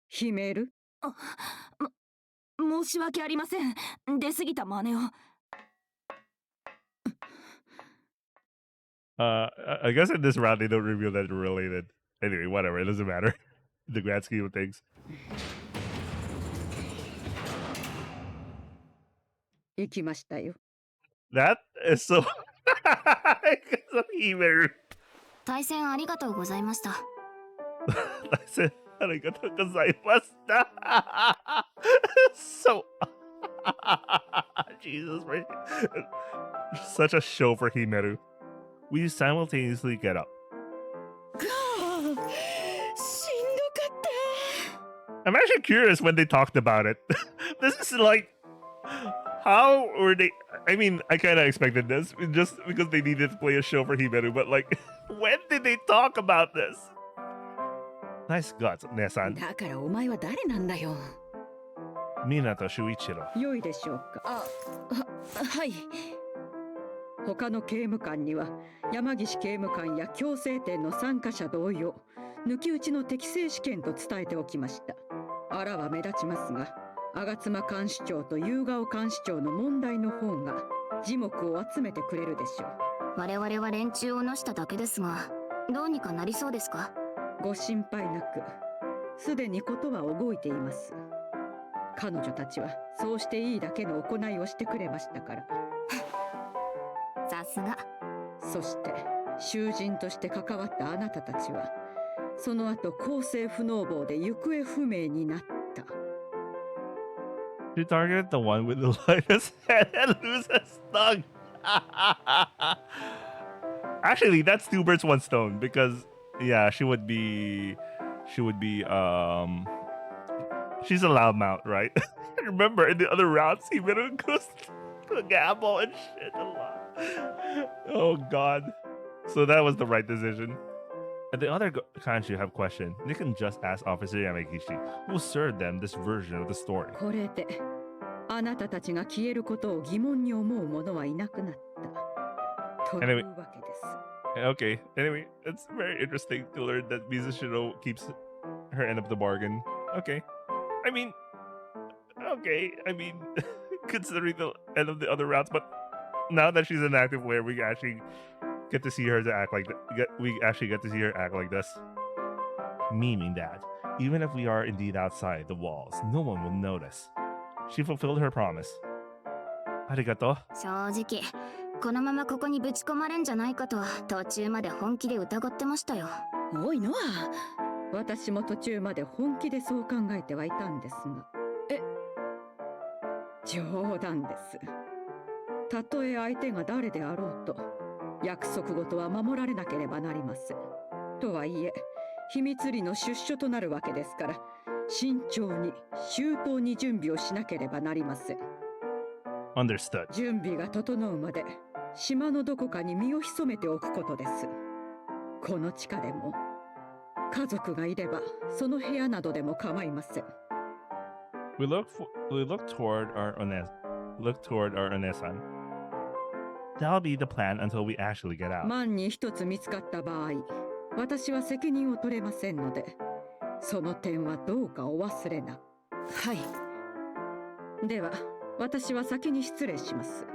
ヒメル？申し訳ありません。出過ぎた真似を。I guess in this round they don't reveal that they're related. Anyway, whatever, it doesn't matter. The grand scheme of things. 行きましたよ。That is so... Even. 対戦ありがとうございました。対戦ありがとうございました。So... Jesus, right? Such a show for Himeru. We simultaneously get up. I'm actually curious when they talked about it. This is like... How were they... I mean, I kind of expected this, just because they needed to play a show for Himeru, but like, when did they talk about this? Nice guts, Nesan. だからお前は誰なんだよ。Minato Shuichiro. 良いでしょうか。はい。他の刑務官には山岸刑務官や強制店の参加者同様、抜き打ちの適正試験と伝えておきました。あらは目立ちますが、吾妻監視長と夕顔監視長の問題の方が耳目を集めてくれるでしょう。我々は連中を乗しただけですが、どうにかなりそうですか？ご心配なく、すでにことは動いています。彼女たちはそうしていいだけの行いをしてくれましたから。さすが。そして囚人として関わったあなたたちは、その後公正不能坊で行方不明になった。She targeted the one with the lightest head and loosest tongue. Actually, that's two birds, one stone, because yeah, she would be she's a loudmouth, right? Remember in the other rounds he made a goes to gamble and shit a lot. Oh god. So that was the right decision. And the other kanji have question. They can just ask Officer Yamagishi, who served them this version of the story. これであなたたちが消えることを疑問に思う者はいなくなった。というわけです。Okay. Anyway, it's very interesting to learn that Mizushiro keeps her end of the bargain. Okay. I mean, considering the end of the other rounds, but now that she's an active player, we actually get to see her to act like we actually get to see her act like this. Meaning that even if we are indeed outside the walls, no one will notice. She fulfilled her promise. Arigato. 正直このままここにぶち込まれんじゃないかと途中まで本気で疑ってましたよ。多いのは私も途中まで本気でそう考えてはいたんですが、冗談です。たとえ相手が誰であろうと約束事は守られなければなりません。とはいえ秘密裏の出所となるわけですから、慎重に周到に準備をしなければなりません。Understood. 準備が整うまで島のどこかに身を潜めておくことです。この地下でも家族がいればその部屋などでも構いません。We look toward our Onesan. That'll be the plan until we actually get out. 万に一つ見つかった場合、私は責任を取れませんので、その点はどうかお忘れな。はい。では、私は先に失礼します。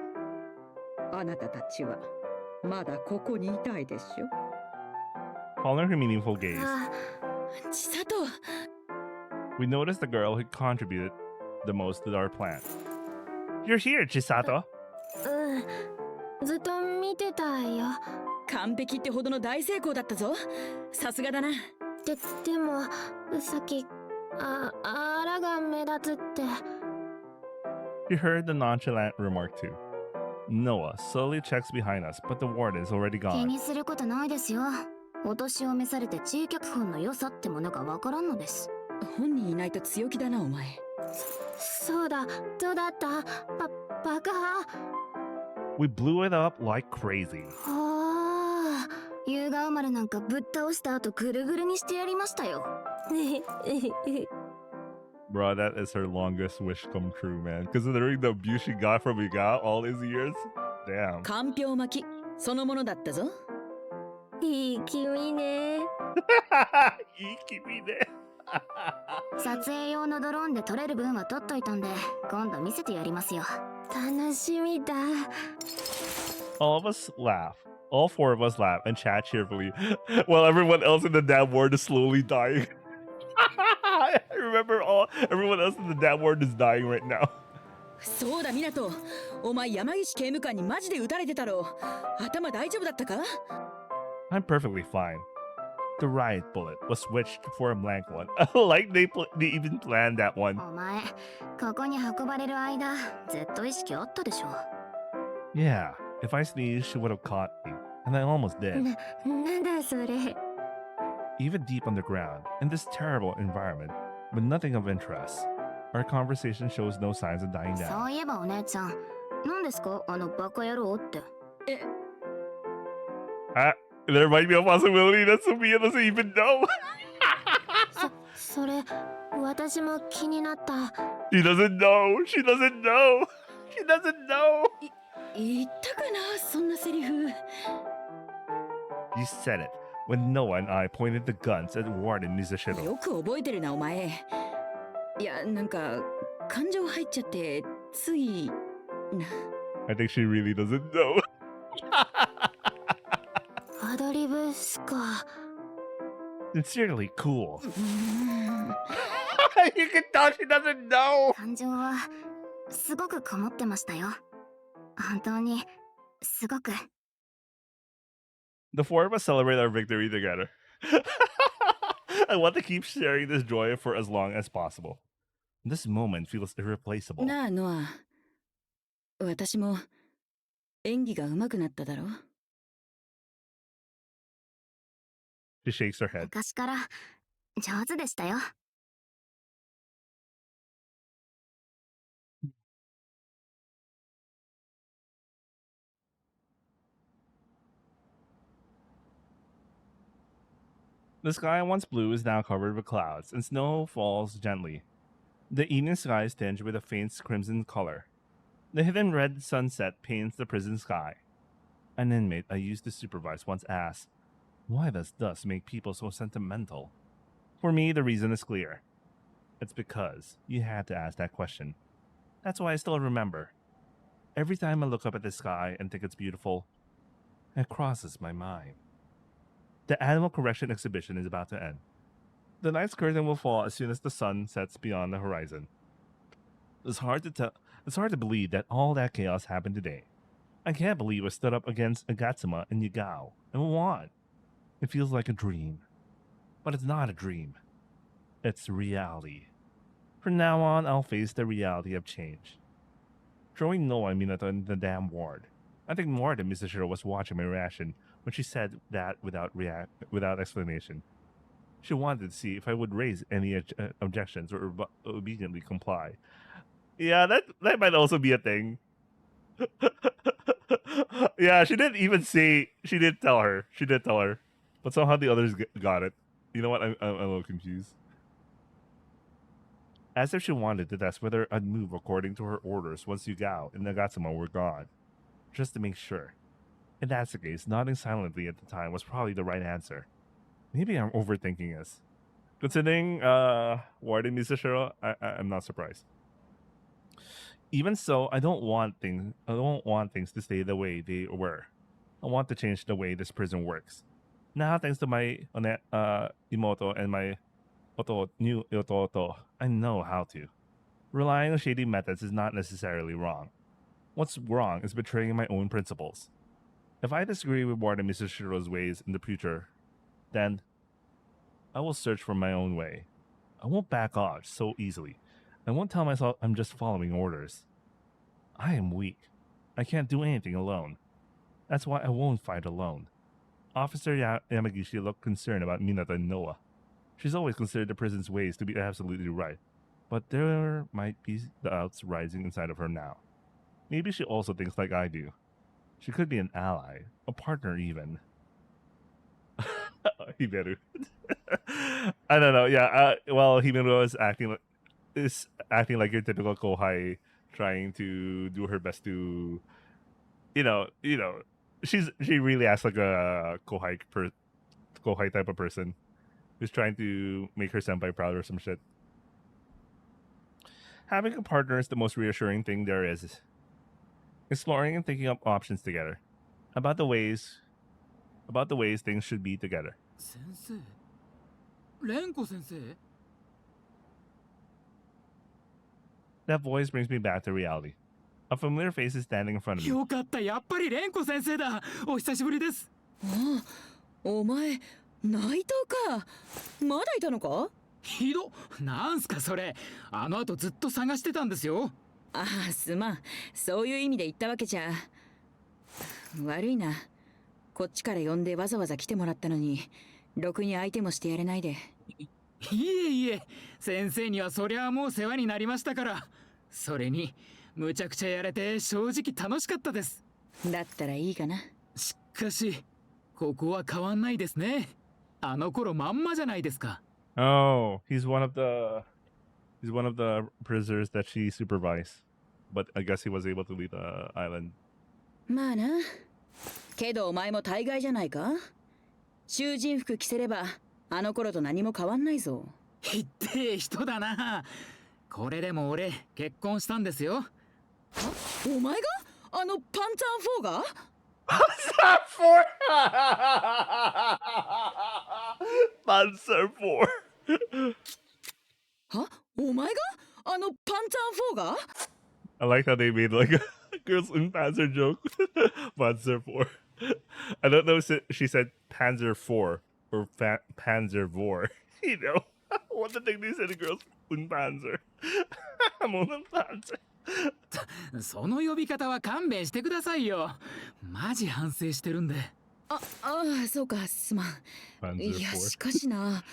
あなたたちはまだここにいたいでしょ。Following her meaningful gaze, 千里。we noticed the girl who contributed the most to our plan. You're here, Chisato. ずっと見てたよ。完璧ってほどの大成功だったぞ。さすがだな。でもさっきあらが目立つって。You heard the nonchalant remark too. Noah slowly checks behind us, but the warden is already 気 gone. にすることないですよ。お年を召されて中脚本の良さってものがわからんのです。本人いないと強気だなお前。そうだ、どうだった？爆破。We blew it up like crazy. はあ、優雅生まれなんかぶっ倒した後ぐるぐるにしてやりましたよ。Bro, that is her longest wish come true, man. Considering the abuse she got from Iga all these years. Damn. かんぴょう巻きそのものだったぞ。いい君ね。いい君ね。撮影用のドローンで撮れる分は撮っといたんで、今度見せてやりますよ。楽しみだ。All of us laugh. All four of us laugh and chat cheerfully while everyone else in the damn ward is slowly dying. I remember everyone else in the damn ward is dying right now. そうだ湊、お前山岸刑務官にマジで撃たれてたろ。頭大丈夫だったか？ I'm perfectly fine. The riot bullet was switched for a blank one. Like they even planned that one. お前、ここに運ばれる間、ずっと意識あったでしょ。Yeah, if I sneezed, she would have caught me, and I almost did. なんだそれ。Even deep underground, in this terrible environment, with nothing of interest, our conversation shows no signs of dying そ down. ういえばお姉ちゃん、何ですかあのバカ野郎って。There might be a possibility that Sophia doesn't even know. それ、私も気になった。She doesn't know. She doesn't know. She doesn't know. 言ったかなそんなセリフ。You said it when Noah and I pointed the guns at Warden Nizashiro. よく覚えてるなお前。いやなんか感情入っちゃってついな。I think she really doesn't know. アドリブっすか。Sincerely cool. You can tell she doesn't know. 感情はすごくこもってましたよ。本当にすごく。The four of us celebrate our victory together. I want to keep sharing this joy for as long as possible. This moment feels irreplaceable. なあノア、私も演技が上手くなっただろ。She shakes her head. 昔から上手でしたよ。The sky once blue is now covered with clouds, and snow falls gently. The evening sky is tinged with a faint crimson color. The hidden red sunset paints the prison sky. An inmate I used to supervise once asked, "Why does dust make people so sentimental?" For me, the reason is clear. It's because you had to ask that question. That's why I still remember. Every time I look up at the sky and think it's beautiful, It crosses my mind. The animal correction exhibition is about to end. The night's curtain will fall as soon as the sun sets beyond the horizon. It's hard to believe that all that chaos happened today. I can't believe I stood up against Agatsuma and Yagao and won. It feels like a dream. But it's not a dream. It's reality. From now on, I'll face the reality of change. Throwing Noah and Minato in the damn ward. I think more than Misashiro was watching my reaction when she said that without explanation. She wanted to see if I would raise any objections or obediently comply. Yeah, that might also be a thing. Yeah, she didn't even say. She did tell her. She did tell her, but somehow the others got it. You know what? I'm a little confused. As if she wanted to test whether I'd move according to her orders once Yugao and Nagatsuma were gone, just to make sure. If that's the case, nodding silently at the time was probably the right answer. Maybe I'm overthinking this. Considering Warden Misashiro, I'm not surprised. Even so, I don't want things to stay the way they were. I want to change the way this prison works. Now, thanks to my Imoto and my new Ototo, I know how to. Relying on shady methods is not necessarily wrong. What's wrong is betraying my own principles. If I disagree with Warden Misashiro's ways in the future, then I will search for my own way. I won't back off so easily. I won't tell myself I'm just following orders. I am weak. I can't do anything alone. That's why I won't fight alone. Officer Yamagishi looked concerned about Minato and Noah. She's always considered the prison's ways to be absolutely right, but there might be doubts rising inside of her now. Maybe she also thinks like I do. She could be an ally, a partner even. Himeru. I don't know. Yeah. Well, Himeru is acting like your typical kohai, trying to do her best to, she really acts like a kohai type of person who's trying to make her senpai proud or some shit. Having a partner is the most reassuring thing there is. Exploring and thinking up options together about the ways things should be together. Sensei, Renko Sensei. That voice brings me back to reality. A familiar face is standing in front of me. よかった、やっぱり蓮子先生だ。お久しぶりです。あ、お前、内藤か。まだいたのか？ひど、なんすかそれ。あの後ずっと探してたんですよ。ああ、すまん。そういう意味で言ったわけじゃ。悪いな。こっちから呼んでわざわざ来てもらったのに、ろくに相手もしてやれないで。いえいえ、先生にはそりゃもう世話になりましたから。それに、むちゃくちゃやれて正直楽しかったです。だったらいいかな。しかし、ここは変わんないですね。あの頃まんまじゃないですか。Oh, he's one of the prisoners that she supervised. But I guess he was able to leave the island. まあな。けどお前も大概じゃないか？囚人服着せればあの頃と何も変わんないぞ。ひってえ人だな。これでも俺結婚したんですよ。お前があのパンツァー4が？パンツァー4は？お前があのパンツァー4が？ I like how they made like a girls in Panzer joke. Panzer 4. I don't know if she said Panzer 4 or Panzer Vor. You know, what the thing they said to girls in Panzer. I'm on the Panzer. その呼び方は勘弁してくださいよ。マジ反省してるんで。ああ、そうか、すまん。いや、しかしな、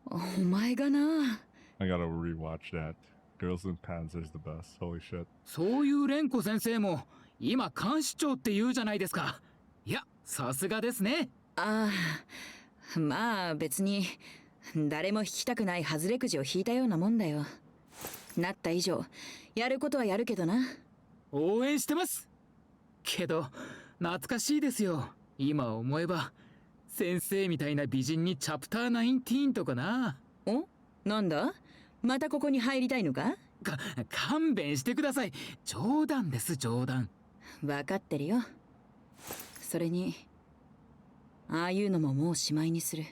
お前がな。I gotta rewatch that. Girls in Panzer is the best. Holy shit. そういう蓮子先生も今監視長って言うじゃないですか。いや、さすがですね。ああ、まあ別に誰も引きたくない外れくじを引いたようなもんだよ。なった以上、やることはやるけどな。応援してます。けど懐かしいですよ。今思えば先生みたいな美人にチャプター19とかな。お？なんだ？またここに入りたいのか？勘弁してください。冗談です、冗談。分かってるよ。それにああいうのももうしまいにする。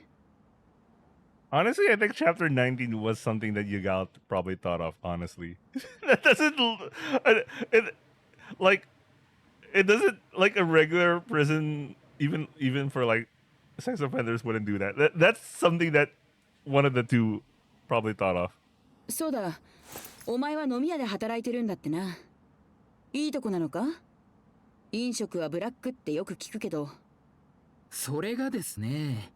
Honestly, I think chapter 19 was something that you got probably thought of, honestly. That doesn't it like it doesn't like a regular prison even for like sex offenders wouldn't do that. That's something that one of the two probably thought of. そうだ、お前は飲み屋で働いてるんだってな。いいとこなのか？飲食はブラックってよく聞くけど。それがですね、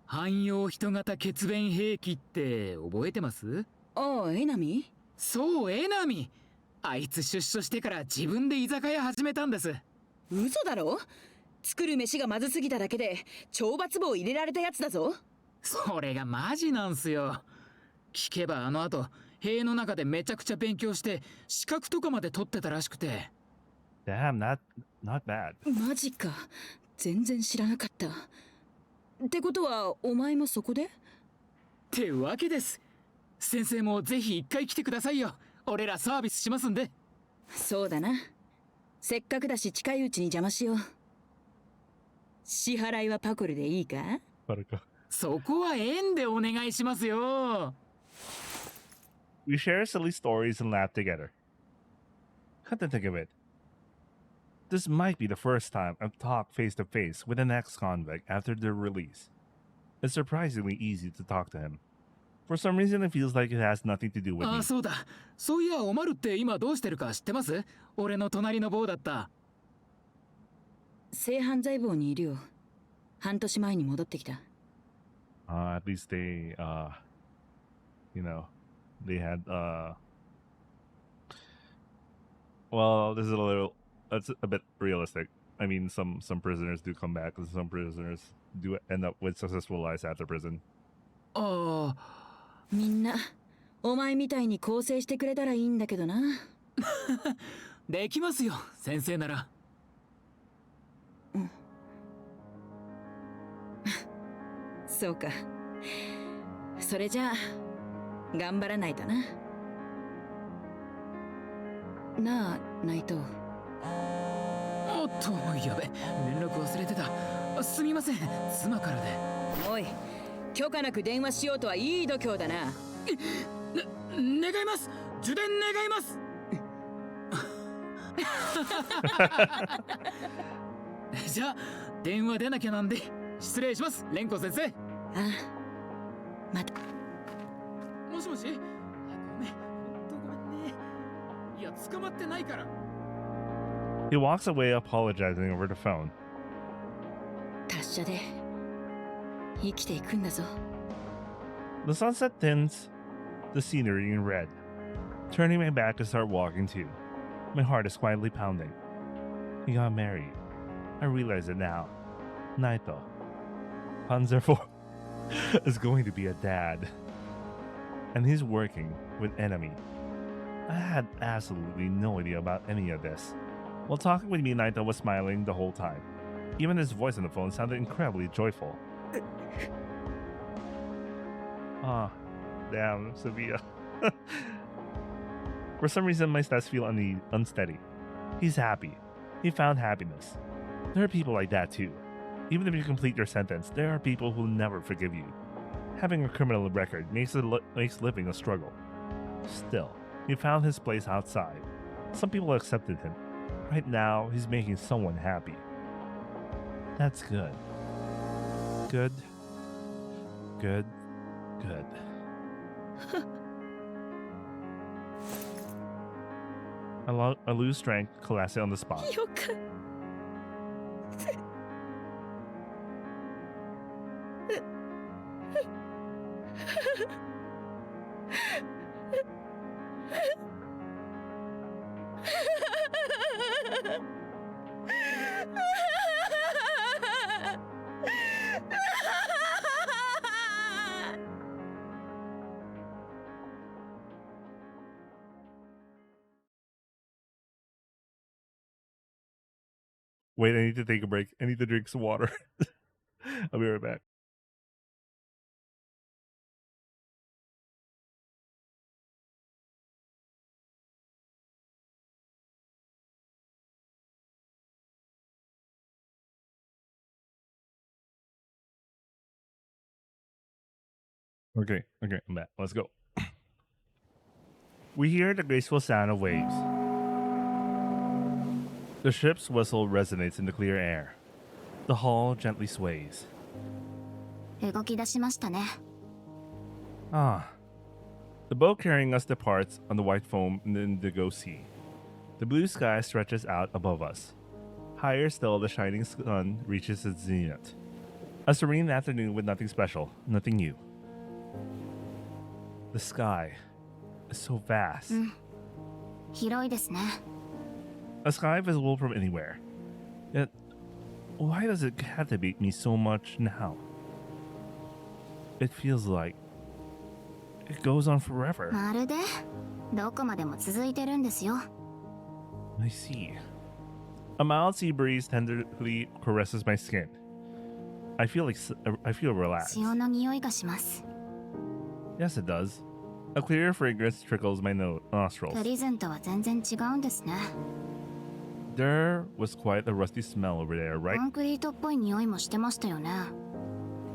汎用人型血便兵器って覚えてます？ああ、エナミ？そう、エナミ。あいつ出所してから自分で居酒屋始めたんです。嘘だろ？作る飯がまずすぎただけで懲罰棒入れられたやつだぞ。それがマジなんすよ。聞けばあの後塀の中でめちゃくちゃ勉強して資格とかまで取ってたらしくて。 Damn, not bad. マジか、全然知らなかった。ってことはお前もそこで？ってわけです。先生もぜひ一回来てくださいよ。俺らサービスしますんで。そうだな。せっかくだし近いうちに邪魔しよう。支払いはパコルでいいか？そこは円でお願いしますよ。We share silly stories and laugh together. Come to think of it, this might be the first time I've talked face to face with an ex-convict after their release. It's surprisingly easy to talk to him. For some reason, it feels like it has nothing to do with me. あ、そうだ。そういや、おまるって今どうしてるか知ってます？俺の隣の坊だった。性犯罪坊にいるよ。半年前に戻ってきた。At least they, they had, well, this is it's a bit realistic. I mean, some prisoners do come back, and some prisoners do end up with successful lives after prison. ああ。みんな、お前みたいに更生してくれたらいいんだけどな。できますよ、先生なら。うん。そうか。それじゃあ頑張らないとな。なあ、ナイト。おっと、やべ、連絡忘れてた。すみません、妻からで。おい、許可なく電話しようとはいい度胸だな。願います。受電願います。じゃあ電話出なきゃなんで失礼します、蓮子先生。ああ、また。もしもし。ごめん、本当ごめんね。いや、捕まってないから。He walks away apologizing over the phone. 達者で生きていくんだぞ。The sunset tints the scenery in red. Turning my back to start walking too. My heart is quietly pounding. He got married. I realize it now. Naito, Panzer IV, is going to be a dad. And he's working with enemy. I had absolutely no idea about any of this. While talking with me, Naito was smiling the whole time. Even his voice on the phone sounded incredibly joyful. Ah, damn, Sevilla. For some reason, my stats feel unsteady. He's happy. He found happiness. There are people like that too. Even if you complete your sentence, there are people who never forgive you. Having a criminal record makes living a struggle. Still, he found his place outside. Some people accepted him. Right now, he's making someone happy. That's good. Good. Good. Good. I lose strength, collapsing on the spot. Wait, I need to take a break. I need to drink some water. I'll be right back. Okay, I'm back. Let's go. We hear the graceful sound of waves. The ship's whistle resonates in the clear air. The hull gently sways. 動き出しましたね。 Ah. The boat carrying us departs on the white foam in the indigo sea. The blue sky stretches out above us. Higher still, the shining sun reaches its zenith. A serene afternoon with nothing special, nothing new. The sky is so vast. 広いですね。 A sky visible from anywhere. Yet, why does it captivate me so much now? It feels like it goes on forever. まるでどこまでも続いてるんですよ。 I see. A mild sea breeze tenderly caresses my skin. I feel relaxed. 潮の匂いがします。 Yes, it does. A clear fragrance trickles my nostrils. プリズンとは全然違うんですね。 There was quite a rusty smell over there, コ right? ンクリートっぽい匂いもしてましたよね。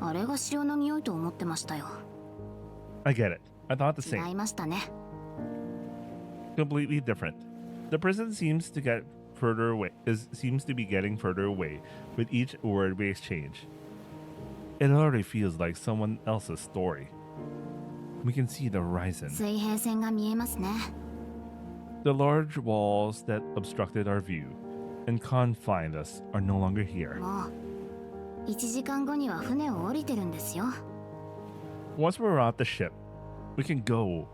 あれが潮の匂いと思ってましたよ。 I get it. I thought the 違 same. いましたね。 Completely different. The prison seems to be getting further away with each word we exchange. It already feels like someone else's story. We can see the horizon. 水平線が見えますね。 The large walls that obstructed our view and confined us are no longer here. もう1時間後には船を降りてるんですよ。 Once we're off the ship, we can go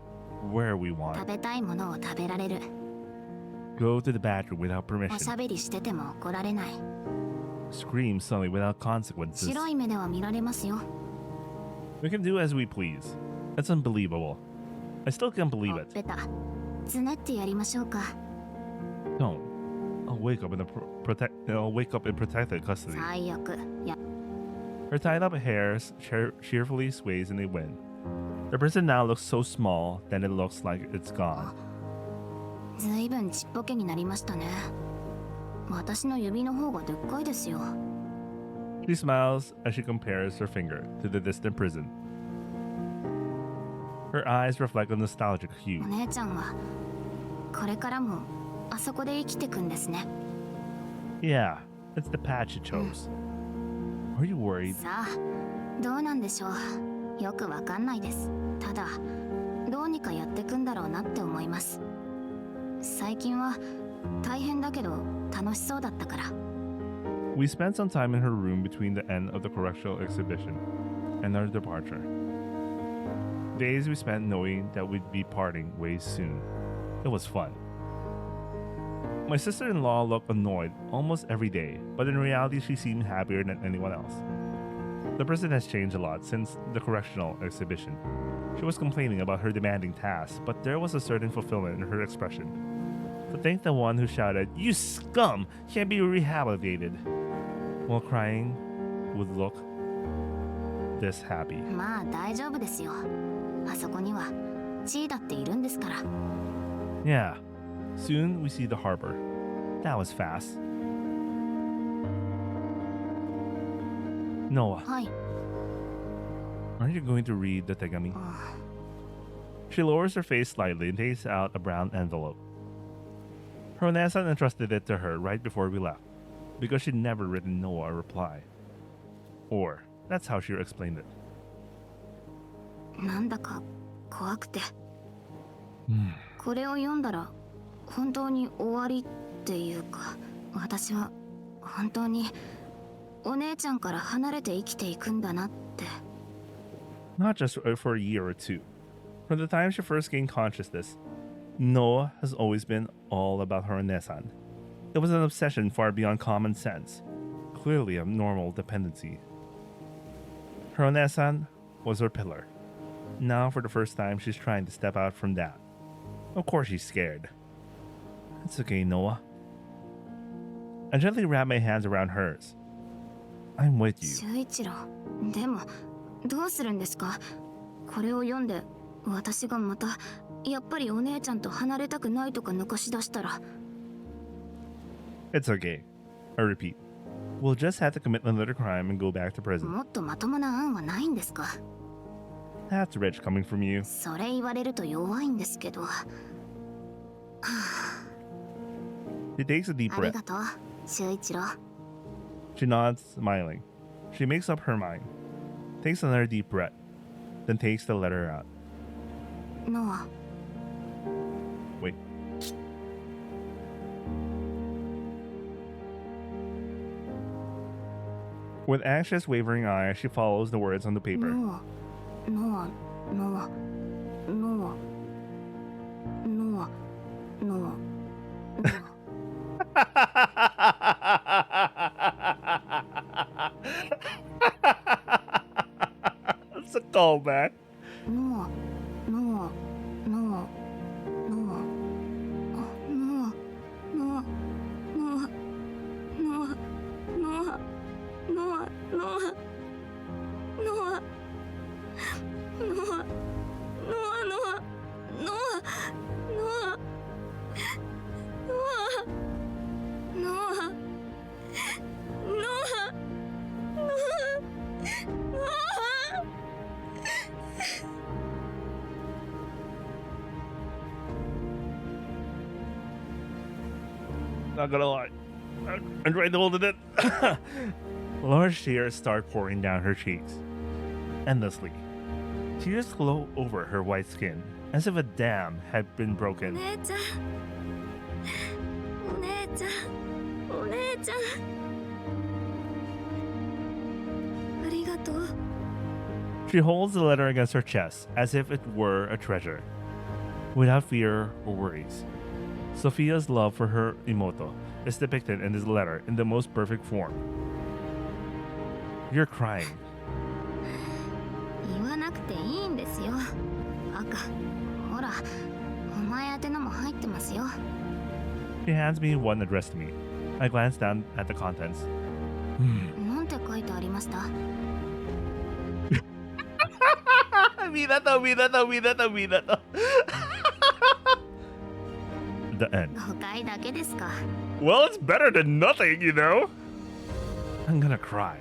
where we 食 want. べたいものを食べられる。 Go to the bathroom without おしゃ permission. べりしてても怒られない。 Scream suddenly without consequences. 白い目では見られますよ。 We can do as we please. It's unbelievable. I still can't believe ほっ it. ぺた。つねってやりましょうか。 Don't. I'll wake up in protected custody. 最悪。や Her tied-up hairs cheerfully sways in the wind. The prison now looks so small that it looks like it's gone. ずいぶんちっぽけになりましたね。私の指の方がでっかいですよ。 She smiles as she compares her finger to the distant prison. Her eyes reflect a nostalgic hue. お姉ちゃんはこれからもあそこで生きてくんですね。 Yeah, it's the path she chose. Are you worried? さあ、どうなんでしょう。よくわかんないです。ただ、どうにかやってくんだろうなって思います。最近は大変だけど楽しそうだったから。 We spent some time in her room between the end of the correctional exhibition and our departure. Days we spent knowing that we'd be parting ways soon. It was fun. My sister-in-law looked annoyed almost every day, but in reality she seemed happier than anyone else. The prison has changed a lot since the correctional exhibition. She was complaining about her demanding tasks, but there was a certain fulfillment in her expression. To think the one who shouted, "You scum! Can't be rehabilitated!" while crying would look this happy. まあ大丈夫ですよ。あそこにはチーだっているんですから。 Yeah. Soon we see the harbor. That was fast. Noah, はい。 aren't you going to read the tegami? She lowers her face slightly and takes out a brown envelope. Her Onesan entrusted it to her right before we left, because she'd never written Noah a reply. Or, that's how she explained it. なんだか怖くて。これを読んだら本当に終わりっていうか、私は本当にお姉ちゃんから離れて生きていくんだなって。 Not just for a year or two. From the time she first gained consciousness, Noah has always been all about her Onesan. It was an obsession far beyond common sense, clearly a normal dependency. Her Onesan was her pillar. Now, for the first time, she's trying to step out from that. Of course, she's scared. It's okay, Noah. I gently wrap my hands around hers. I'm with you. 修一郎、でもどうするんですか。これを読んで私がまたやっぱりお姉ちゃんと離れたくないとか抜かし出したら。 It's okay. I repeat. We'll just have to commit another crime and go back to prison. もっとまともな案はないんですか。That's rich coming from you. それ言われると弱いんですけど。 She takes a deep あり breath. がとう、修一郎。 She nods, smiling. She makes up her mind. Takes another deep breath. Then takes the letter out. ノア。 Wait. With anxious, wavering eyes, she follows the words on the paper. ノア、ノア、ノア、ノア、ノア、ノア。 It's a callback. Noah, Noah, Noah, Noah, Noah, Noah, Noah, Noah, Noah, Noah, Noah, Noah, Noah, Noah, Noah, Noah, Noah, Noah, Noah, Not gonna lie, I'm trying to hold it in. Large tears start pouring down her cheeks, endlessly. Tears flow over her white skin, as if a dam had been broken. 姉ちゃん、お姉ちゃん、お姉ちゃん。ありがとう。 She holds the letter against her chest, as if it were a treasure, without fear or worries. Sophia's love for her Imoto is depicted in this letter in the most perfect form. You're crying. 言わなくていいんですよ。赤、ほら、お前宛てのも入ってますよ。 She hands me one addressed to me. I glance down at the contents. なんて書いてありました？ Minato. The end. 誤解だけですか。 Well, it's better than nothing, you know? I'm gonna cry.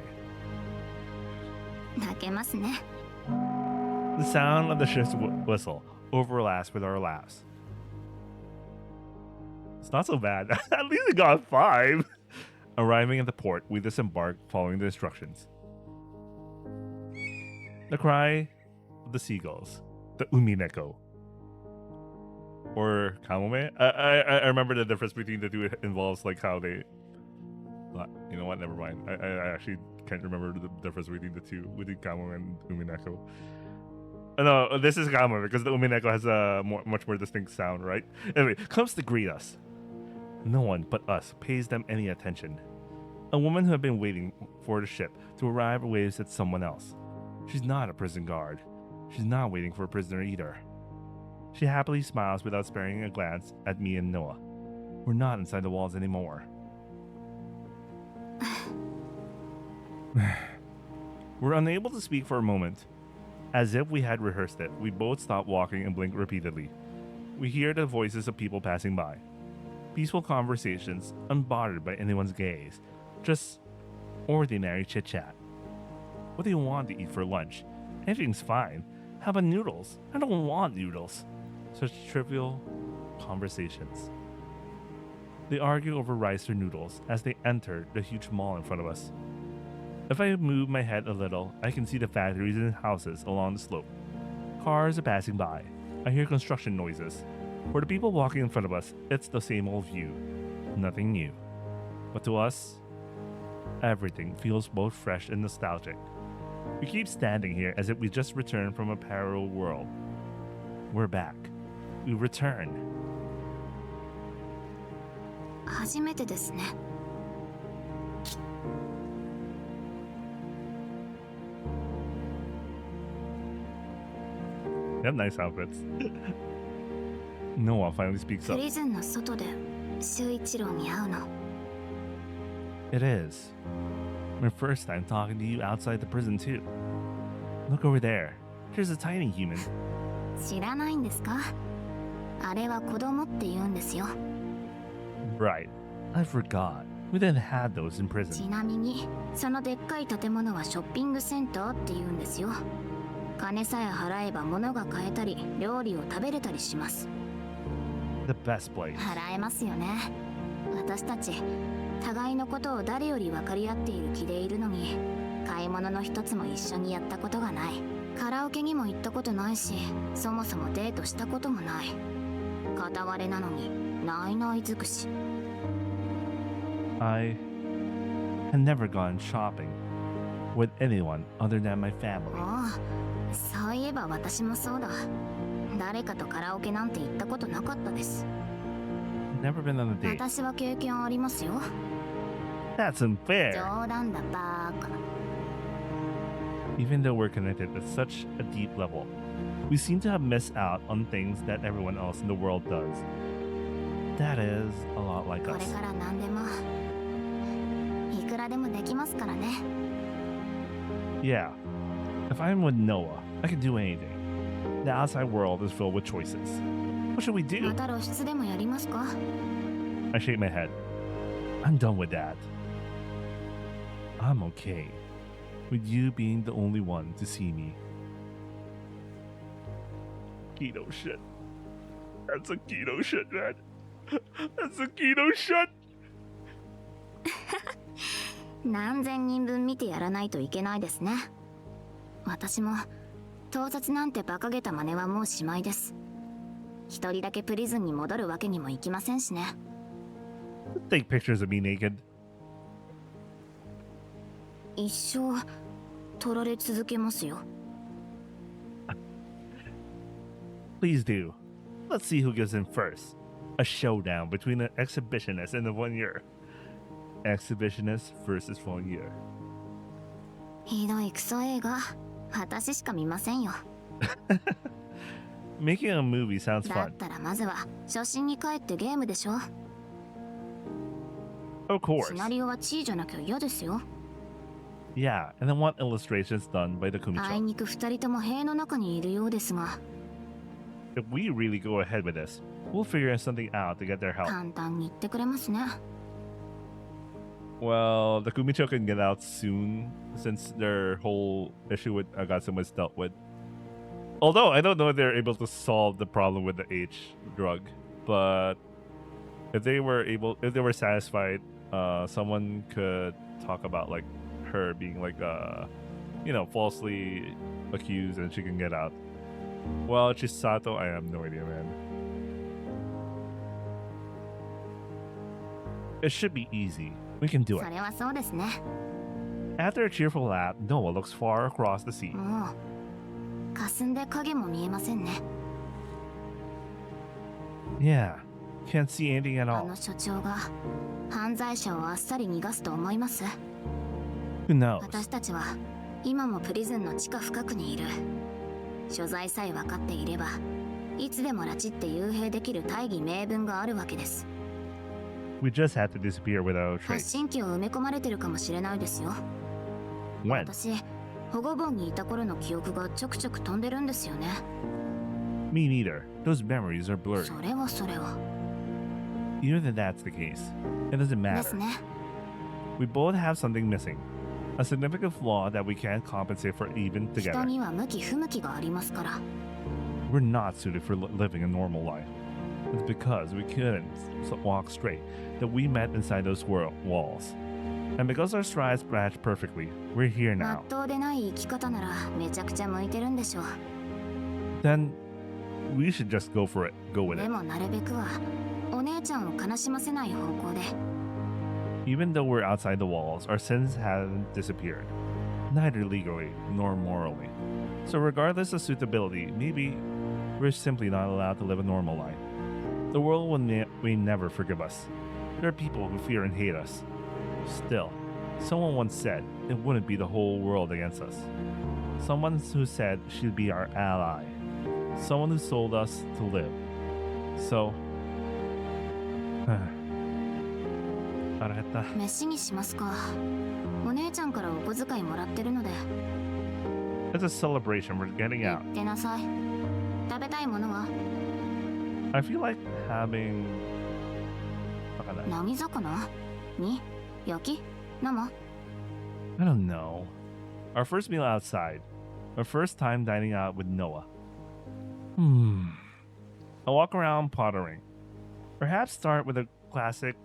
泣けますね。 The sound of the ship's whistle overlaps with our laughs. It's not so bad. At least we got 5. Arriving at the port, we disembark following the instructions. The cry of the seagulls. The umineko. Or kamome. I remember the difference between the two. It involves like how they... You know what? Never mind. I actually can't remember the difference between the two. Between kamome and umineko. No, this is kamome because the umineko has a much more distinct sound, right? Anyway, comes to greet us. No one but us pays them any attention. A woman who had been waiting for the ship to arrive waves at someone else. She's not a prison guard. She's not waiting for a prisoner either. She happily smiles without sparing a glance at me and Noah. We're not inside the walls anymore. We're unable to speak for a moment. As if we had rehearsed it, we both stop walking and blink repeatedly. We hear the voices of people passing by. Peaceful conversations, unbothered by anyone's gaze. Just ordinary chit-chat. What do you want to eat for lunch? Anything's fine. How about noodles? I don't want noodles. Such trivial conversations. They argue over rice or noodles as they enter the huge mall in front of us. If I move my head a little, I can see the factories and houses along the slope. Cars are passing by. I hear construction noises. For the people walking in front of us, it's the same old view. Nothing new. But to us, everything feels both fresh and nostalgic. We keep standing here as if we just returned from a parallel world. We're back. We return. 初めてですね。 They have nice outfits. Noah finally speaks プ up. リズンの外で修一郎に会うの。 It is. My first time talking to you outside the prison too. Look over there. Here's a tiny human. 知らないんですか？あれは子供って言うんですよ。 Right. I forgot. We didn't have those in ち prison. なみに、そのでっかい建物はショッピングセンターって言うんですよ。金さえ払えば物が買えたり料理を食べれたりします。 The best place. 払えますよね。私たち互いのことを誰より分かり合っている気でいるのに、買い物の一つも一緒にやったことがない。カラオケにも行ったことないし、そもそもデートしたこともない。片割れなのにないない尽くし。 I had never gone shopping with anyone other than my family. ああ、そういえば私もそうだ。誰かとカラオケなんて行ったことなかったです。 Never been on a date. 私は経験ありますよ。 That's unfair. 冗談だバーカ。 Even though we're connected at such a deep level, we seem to have missed out on things that everyone else in the world does. That is a lot like これ us. から何でもいくらでもできますからね。 Yeah. If I'm with Noah, I can do anything. The outside world is filled with choices. What should we ま do? た露出でもやりますか？ I shake my head. I'm done with that. I'm okay with you being the only one to see me. Keto shit. That's a keto shit, man. That's a keto shit. 何千人分見てやらないといけないですね。私も盗撮なんて馬鹿げた真似はもうしまいです。一人だけプリズンに戻るわけにもいきませんしね。 Take pictures of me naked. 一生撮られ続けますよ。 Please do. Let's see who gets in first. A showdown between an exhibitionist and a voyeur. Exhibitionist versus voyeur. ひどいクソ映画、私しか見ませんよ。 Making a movie sounds だ fun. ったらまずは初心に帰ってゲームでしょ。 Of course. シナリオはチーじゃなきゃ嫌ですよ。 Yeah, and then want illustrations done by the あい Kumicho. にく二人とも塀の中にいるようですが、 If we really go ahead with this, we'll figure something out to get their help. 簡単に言ってくれますね。 Well, the Kumicho can get out soon since their whole issue with Agatsuma was dealt with. Although I don't know if they're able to solve the problem with the H drug, but if they were satisfied, someone could talk about like her being like falsely accused and she can get out. Well, Chisato, I have no idea, man. It should be easy. We can do そ it. れはそうですね。 After a cheerful laugh, Noah looks far across the sea. もう霞んで影も見えませんね。 Yeah, can't see anything at あ all. の所長が犯罪者をあっさり逃がすと思います？ Who knows? 私たちは今もプリズンの地下深くにいる。所在さえ分かっていれば、いつでも拉致って幽閉できる大義名分があるわけです。 We just had to disappear without a 発 trace. 信機を埋め込まれてるかもしれないですよ。 When? 私、保護盆にいた頃の記憶がちょくちょく飛んでるんですよね。 Me neither. Those memories are blurred. それはそれは。 Even if that's the case, it doesn't で matter. すね。 We both have something missing. A significant flaw that we can't compensate for even 人 together. には向き不向きがありますから。 We're not suited for living a normal life. It's because we couldn't walk straight that we met inside those walls. And because our strides match perfectly, we're here ま now. っとうでない生き方ならめちゃくちゃ向いてるんでしょう。 Then we should just go for it. Go with で it. もなるべくはお姉ちゃんを悲しませない方向で。 Even though we're outside the walls, our sins haven't disappeared, neither legally nor morally. So regardless of suitability, maybe we're simply not allowed to live a normal life. The world will never forgive us. There are people who fear and hate us. Still, someone once said it wouldn't be the whole world against us. Someone who said she'd be our ally. Someone who sold us to live. So... 腹減った。飯にしますか。お姉ちゃんからお小遣いもらってるので。 It's a celebration. We're getting out. 出なさい。食べたいものは？ I feel like having... わかんない。波魚？に？焼き？生？ I don't know. Our first meal outside. My first time dining out with Noah. I walk around pottering. Perhaps start with a classic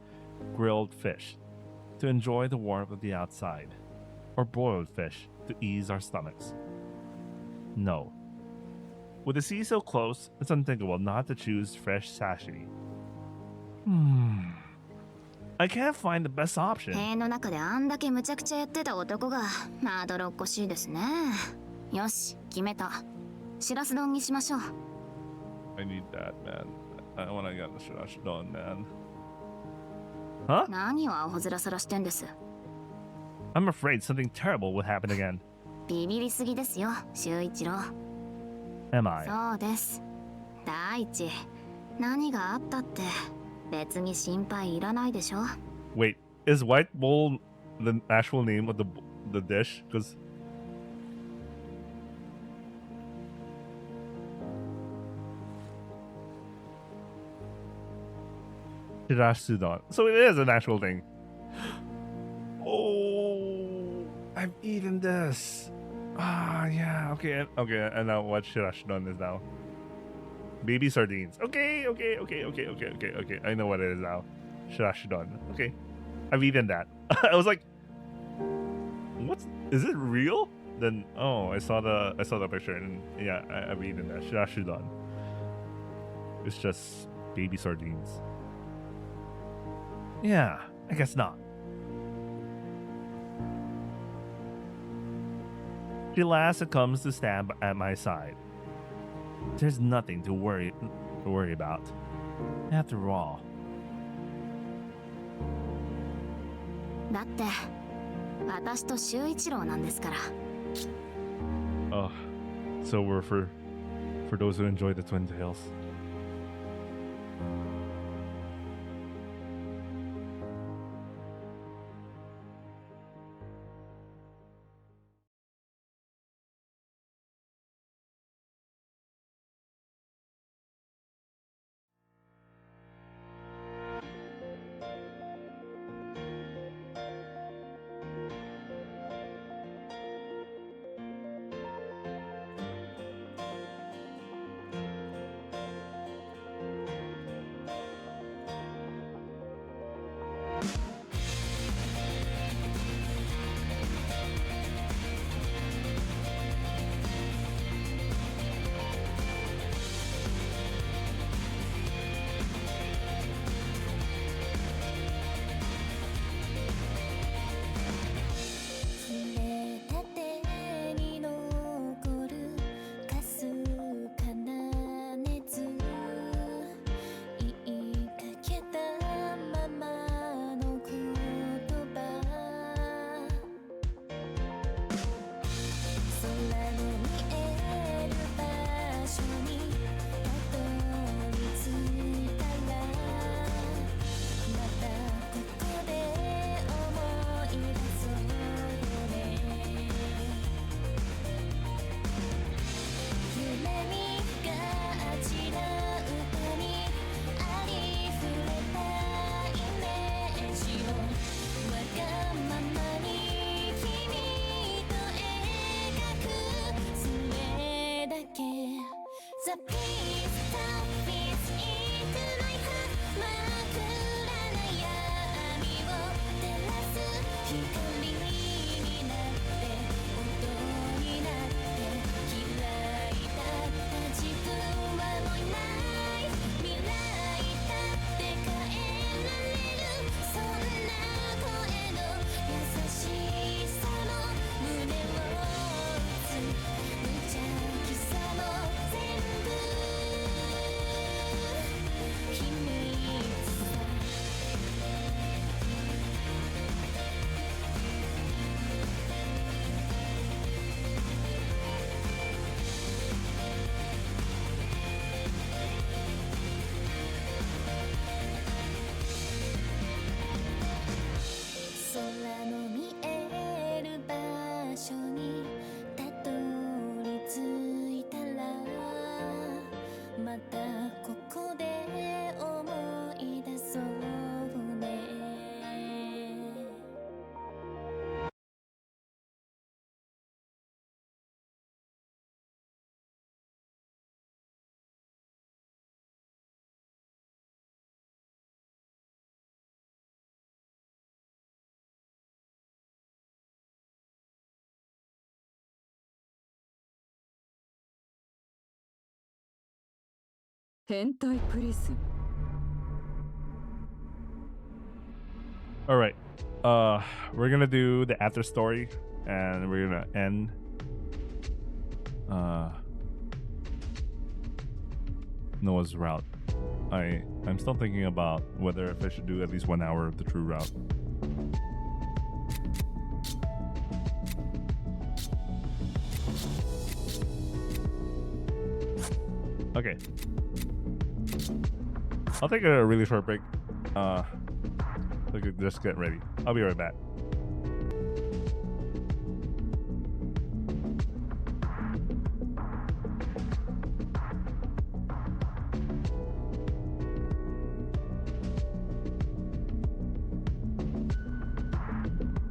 grilled fish to enjoy the warmth of the outside, or boiled fish to ease our stomachs. No. With the sea so close, it's unthinkable not to choose fresh sashimi. I can't find the best option. 塀の中であんだけ無茶苦茶やってた男がまどろっこしいですね。よし、決めた。しらす丼にしましょう。I need that, man. I wanna get the shirash done, man. Huh? 何をアホ面さらしてんです。I'm afraid something terrible will happen again. ビビりすぎですよ、修一郎。Am I? そうです。第一、何があったって別に心配いらないでしょ。Wait, is white bowl the actual name of the dish? Because Shirash Sudan. So it is an actual thing. Oh, I've eaten this. Ah, yeah. Okay. I know what Shirash Sudan is now. Baby sardines. Okay. I know what it is now. Shirash Sudan. Okay. I've eaten that. I was like, is it real? Then I saw the picture and yeah, I've eaten that. Shirash Sudan. It's just baby sardines. Yeah, I guess not. She laughs and comes to stand at my side. There's nothing to worry about. After all. だって私と修一郎なんですから。Oh, so we're for those who enjoy the twin tales. The peace that fits into my heart 真っ暗な闇を照らす光になって音になって開いた自分はもういない未来だって変えられるそんな声の優しさも胸を打つ無邪気さも全部変態プリズン。 All right. We're gonna do the after story, and we're gonna end. Noah's route. I'm still thinking about whether if I should do at least 1 hour of the true route. Okay. I'll take a really short break. Just get ready. I'll be right back.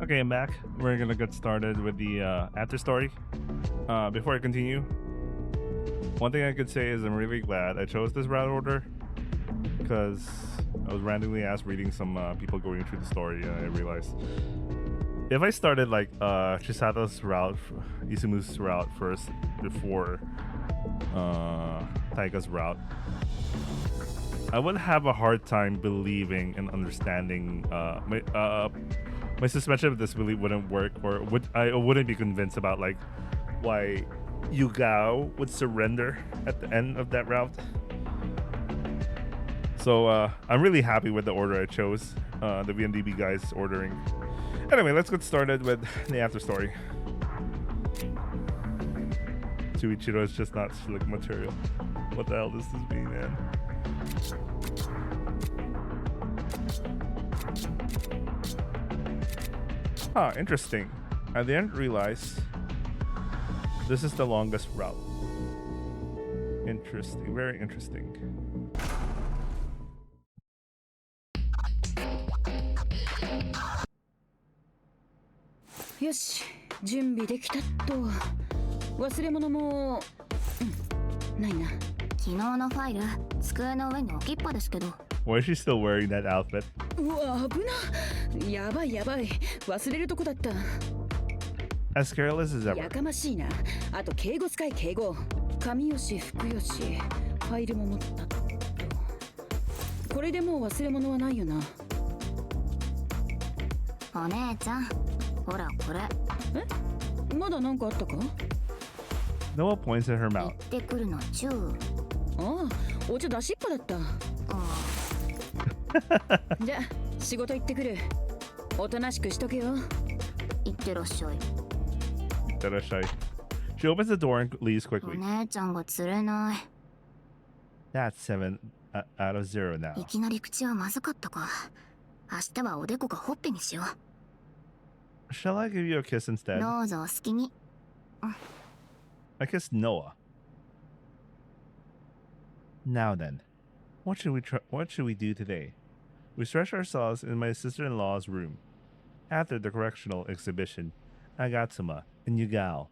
Okay, I'm back. We're gonna get started with the after story. Before I continue, one thing I could say is I'm really glad I chose this route order, because I was randomly asked reading some people going through the story, and I realized if I started like Chisato's route, Izumu's route first before Taiga's route, I would have a hard time believing and understanding my suspension of disbelief wouldn't work, or I wouldn't be convinced about like why Yugao would surrender at the end of that route. So I'm really happy with the order I chose, the VNDB guys ordering. Anyway, let's get started with the after story. Chuichiro is just not slick material. What the hell does this mean, man? Ah, interesting. I didn't realize this is the longest route. Interesting, very interesting. Yoshi, 準備できたっと。忘れ物も、ないな。昨日のファイル、机の上に置きっぱですけど。Why is she still wearing that outfit? うわ、危な。やばいやばい。忘れるとこだった。As careless as ever. やかましいな。あと敬語使い敬語。上吉、福吉。ファイルも持ったと。これでもう忘れ物はないよな。お姉ちゃん、ほらこれ。え？まだなんかあったか？ Noah points at her mouth. 行ってくるのチュー。ああ、お茶出しっぱだった。じゃあ仕事行ってくる。おとなしくしとけよ。行ってらっしゃい。行ってらっしゃい。She opens the door and leaves quickly. お姉ちゃんが釣れない。That's 7 out of 0 now. いきなり口はまずかったか。明日はおでこがほっぺにしよう。Shall I give you a kiss instead? どうぞお好きに。I kissed Noah. Now then, what should we do today? We stretched ourselves in my sister-in-law's room. After the correctional exhibition, Agatsuma and Yugao,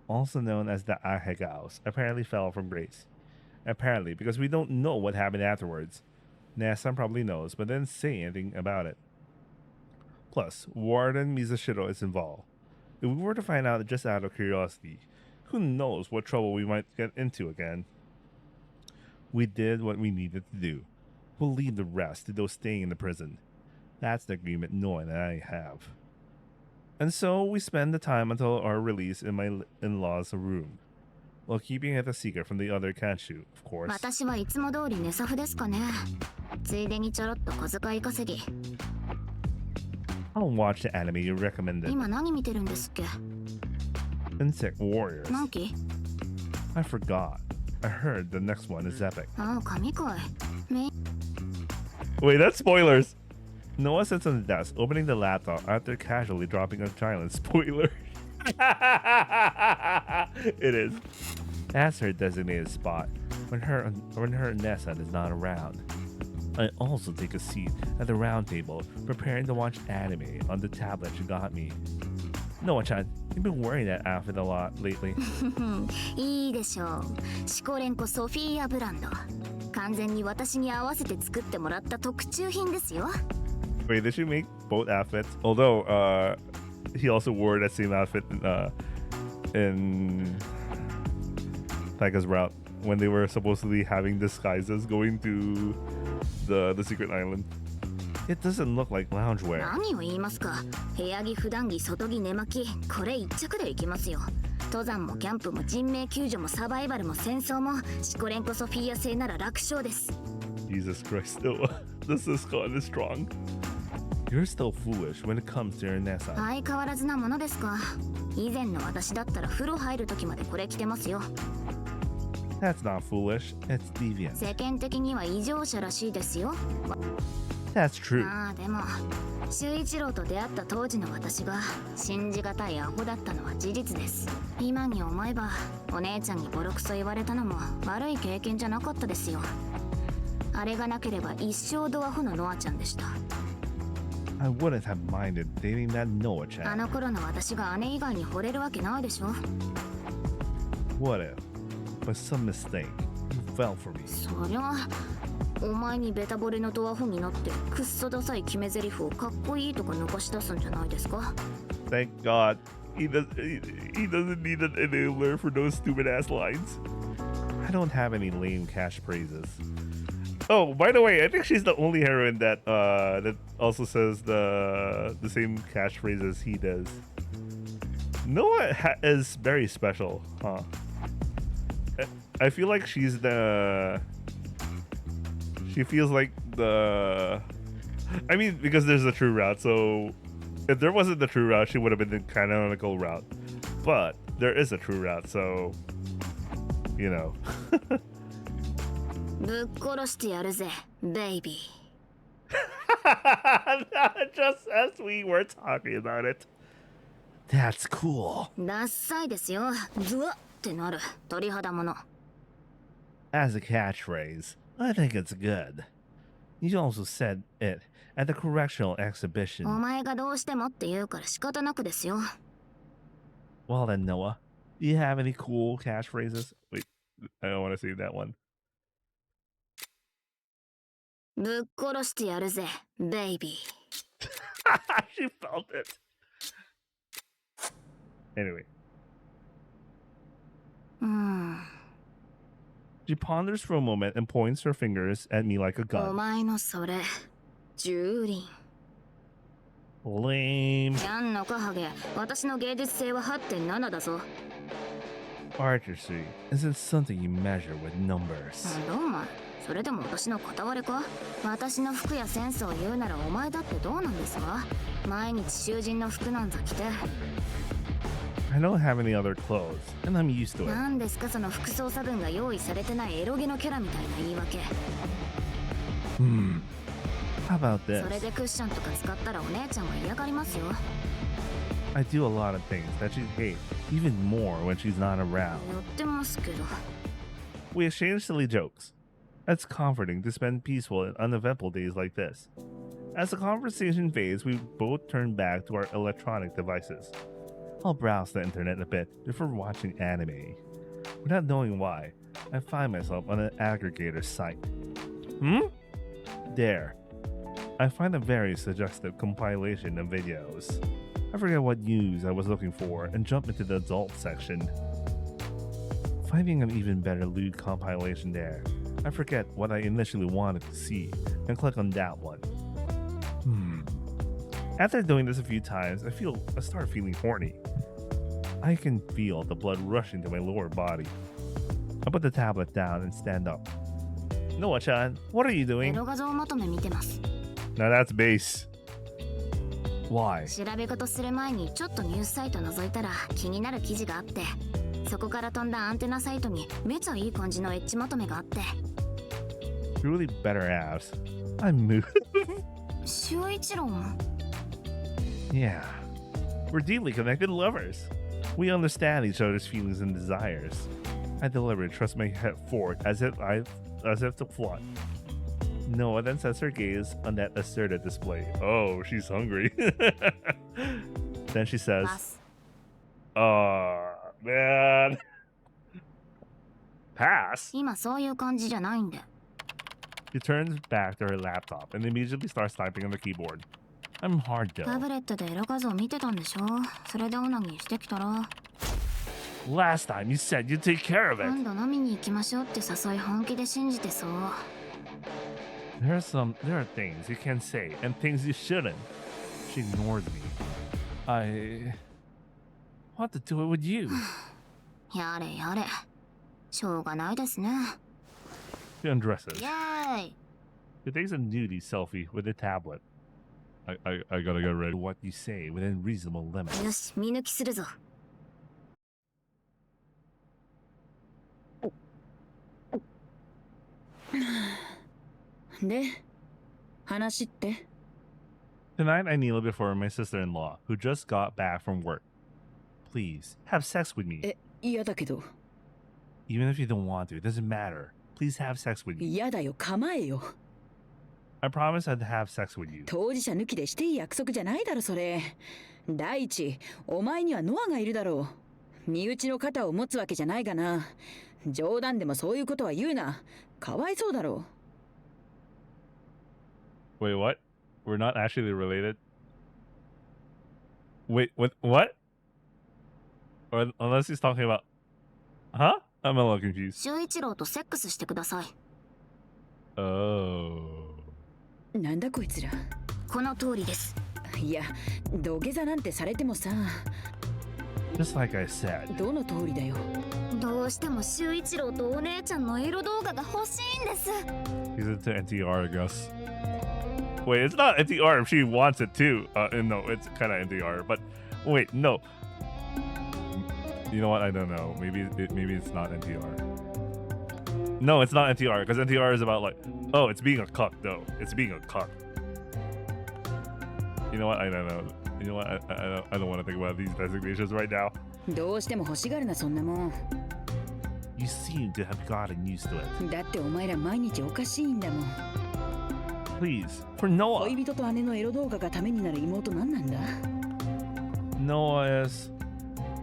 also known as the Ahegaos, apparently fell from grace. Apparently, because we don't know what happened afterwards. Nasan probably knows, but didn't say anything about it. Plus, Warden Mizashiro is involved. If we were to find out just out of curiosity, who knows what trouble we might get into again. We did what we needed to do. We'll leave the rest to those staying in the prison. That's the agreement Noah and I have. And so we spend the time until our release in my in-law's room, while keeping it a secret from the other Kanshu, of course. 私はいつも通り寝サフですかね。ついでにちょろっと小遣い稼ぎ。I'll watch the anime you recommended. 今何見てるんですっけ？ Insect Warriors. 何期？ I forgot. I heard the next one is epic. ああ、神かい。Wait, that's spoilers. Noah sits on the desk, opening the laptop after casually dropping a silent spoiler. It is. That's her designated spot when her Nessa is not around. I also take a seat at the round table, preparing to watch anime on the tablet she got me. Noah-chan, you've been wearing that outfit a lot lately. いいでしょう。シコレンコソフィーアブランド。完全に私に合わせて作ってもらった特注品ですよ。Wait, did she make both outfits? Although, he also wore that same outfit in Taiga's route when they were supposedly having disguises going to the secret island. It doesn't look like loungewear. 何を言いますか。部屋着、普段着、外着、寝巻き、これ一着で行きますよ。登山もキャンプも人命救助もサバイバルも戦争もシコレンコソフィア製なら楽勝です。Jesus Christ, no. The Siscon is strong. You're still foolish when it comes to your Nessa. 相変わらずなものですか。以前の私だったら風呂入る時までこれ着てますよ。That's not foolish, it's deviant. 世間的には異常者らしいですよ。That's true. ああ、でも修一郎と出会った当時の私が信じがたいアホだったのは事実です。今に思えばお姉ちゃんにボロクソ言われたのも悪い経験じゃなかったですよ。あれがなければ一生ドアホのノアちゃんでした。I wouldn't have minded dating that Noah chan. あの頃の私が姉以外に惚れるわけないでしょ。 What if, by some mistake, you fell for me? そりゃお前にベタボレのドアホになってくっそダサい決め台詞をかっこいいとか抜かし出すんじゃないですか。 Thank God. He doesn't need an enabler for those stupid ass lines. I don't have any lame catchphrases. Oh, by the way, I think she's the only heroine that that also says the same catchphrase as he does. Noah is very special, huh? I feel like she's the... She feels like the... I mean, because there's a true route, so if there wasn't the true route, she would have been the canonical route. But there is a true route, so you know. ぶっ殺してやるぜ、ベイビー。Just as we were talking about it. That's cool. ダッサいですよ。ズワッってなる鳥肌もの。As a catchphrase, I think it's good. You also said it at the Correctional exhibition. お前がどうしてもって言うから仕方なくですよ。Well then, Noah, do you have any cool catchphrases? Wait, I don't want to say that one. ぶっ殺してやるぜ、ベイビー。She felt it. Anyway. She ponders for a moment and points her fingers at me like a お gun. 前のそれ、蹂躙。Lame. やんのかハゲ、私の芸術性は 8.7 だぞ。Artistry isn't something you measure with numbers. なんだお前、それでも私の片割れか。私の服やセンスを言うならお前だってどうなんですか。毎日囚人の服なんざ着て。I don't have any other clothes, and I'm used to it. なんですかその服装差分が用意されてないエロゲのキャラみたいな言い訳。How about this? それでクッションとか使ったらお姉ちゃんは嫌がりますよ。I do a lot of things that she'd hate, even more when she's not around. やってますけど。We exchange silly jokes. It's comforting to spend peaceful and uneventful days like this. As the conversation fades, we both turn back to our electronic devices. I'll browse the internet a bit before watching anime. Without knowing why, I find myself on an aggregator site. There. I find a very suggestive compilation of videos. I forget what news I was looking for and jump into the adult section. Finding an even better lewd compilation there, I forget what I initially wanted to see and click on that one. After doing this a few times, I start feeling horny. I can feel the blood rushing to my lower body. I put the tablet down and stand up. Noah-chan, what are you エ doing? ロ画像まとめ見てます。 Now that's base. Why? 調べ事する前にちょっとニュースサイト覗いたら気になる記事があって、そこから飛んだアンテナサイトにめちゃいい感じのエッジまとめがあって。Really better abs. I'm moved. 修一郎も Yeah. We're deeply connected lovers. We understand each other's feelings and desires. I deliberately thrust my head forward as if to flaunt. Noah then sets her gaze on that asserted display. Oh, she's hungry. Then she says, "Oh, man." Pass? 今そういう感じじゃないんで。 She turns back to her laptop and immediately starts typing on the keyboard. I'm hard タ though. ブレットでエロ画像見てたんでしょ。それでオナニーしてきたら。Last time you said you'd take care of it. 今度飲みに行きましょうって誘い本気で信じてそう。There are things you can say and things you shouldn't. She ignored me. I want to do it with you. やれやれ。しょうがないですね。She undresses. イェーイ。 She takes a nudie selfie with a tablet. I gotta get ready. What you say within reasonable limits. よし、見抜きするぞ。で、話って Tonight I kneel before my sister-in-law, who just got back from work. Please, have sex with me. 嫌だけど。 Even if you don't want to, it doesn't matter. Please have sex with me. 嫌だよ、構えよ。I promise I'd have sex with you. 当事者抜きでしていい約束じゃないだろ、それ。第一、お前にはノアがいるだろう。身内の肩を持つわけじゃないがな。冗談でもそういうことは言うな。かわいそうだろう。 Wait, what? We're not actually related? Wait, what? Or unless he's talking about... Huh? I'm a little confused. 修一郎とセックスしてください。Oh. なんだこいつら。この通りです。いや、土下座なんてされてもさ。Just like I said. どの通りだよ。どうしても修一郎とお姉ちゃんのエロ動画が欲しいんです。 He's into NTR, I guess. Wait, it's not NTR if she wants it too. No, it's kind of NTR. But wait, no. You know what? I don't know. Maybe it's not NTR. No, it's not NTR because NTR is about like, oh, it's being a cuck though. It's being a cuck. You know what? I don't know. You know what? I don't want to think about these designations right now. どうしても欲しがるな、そんなもん。 You seem to have gotten used to it. だってお前ら毎日おかしいんだもん。 Please, for Noah. 恋人と姉のエロ動画がためになる妹なんなんだ Noah is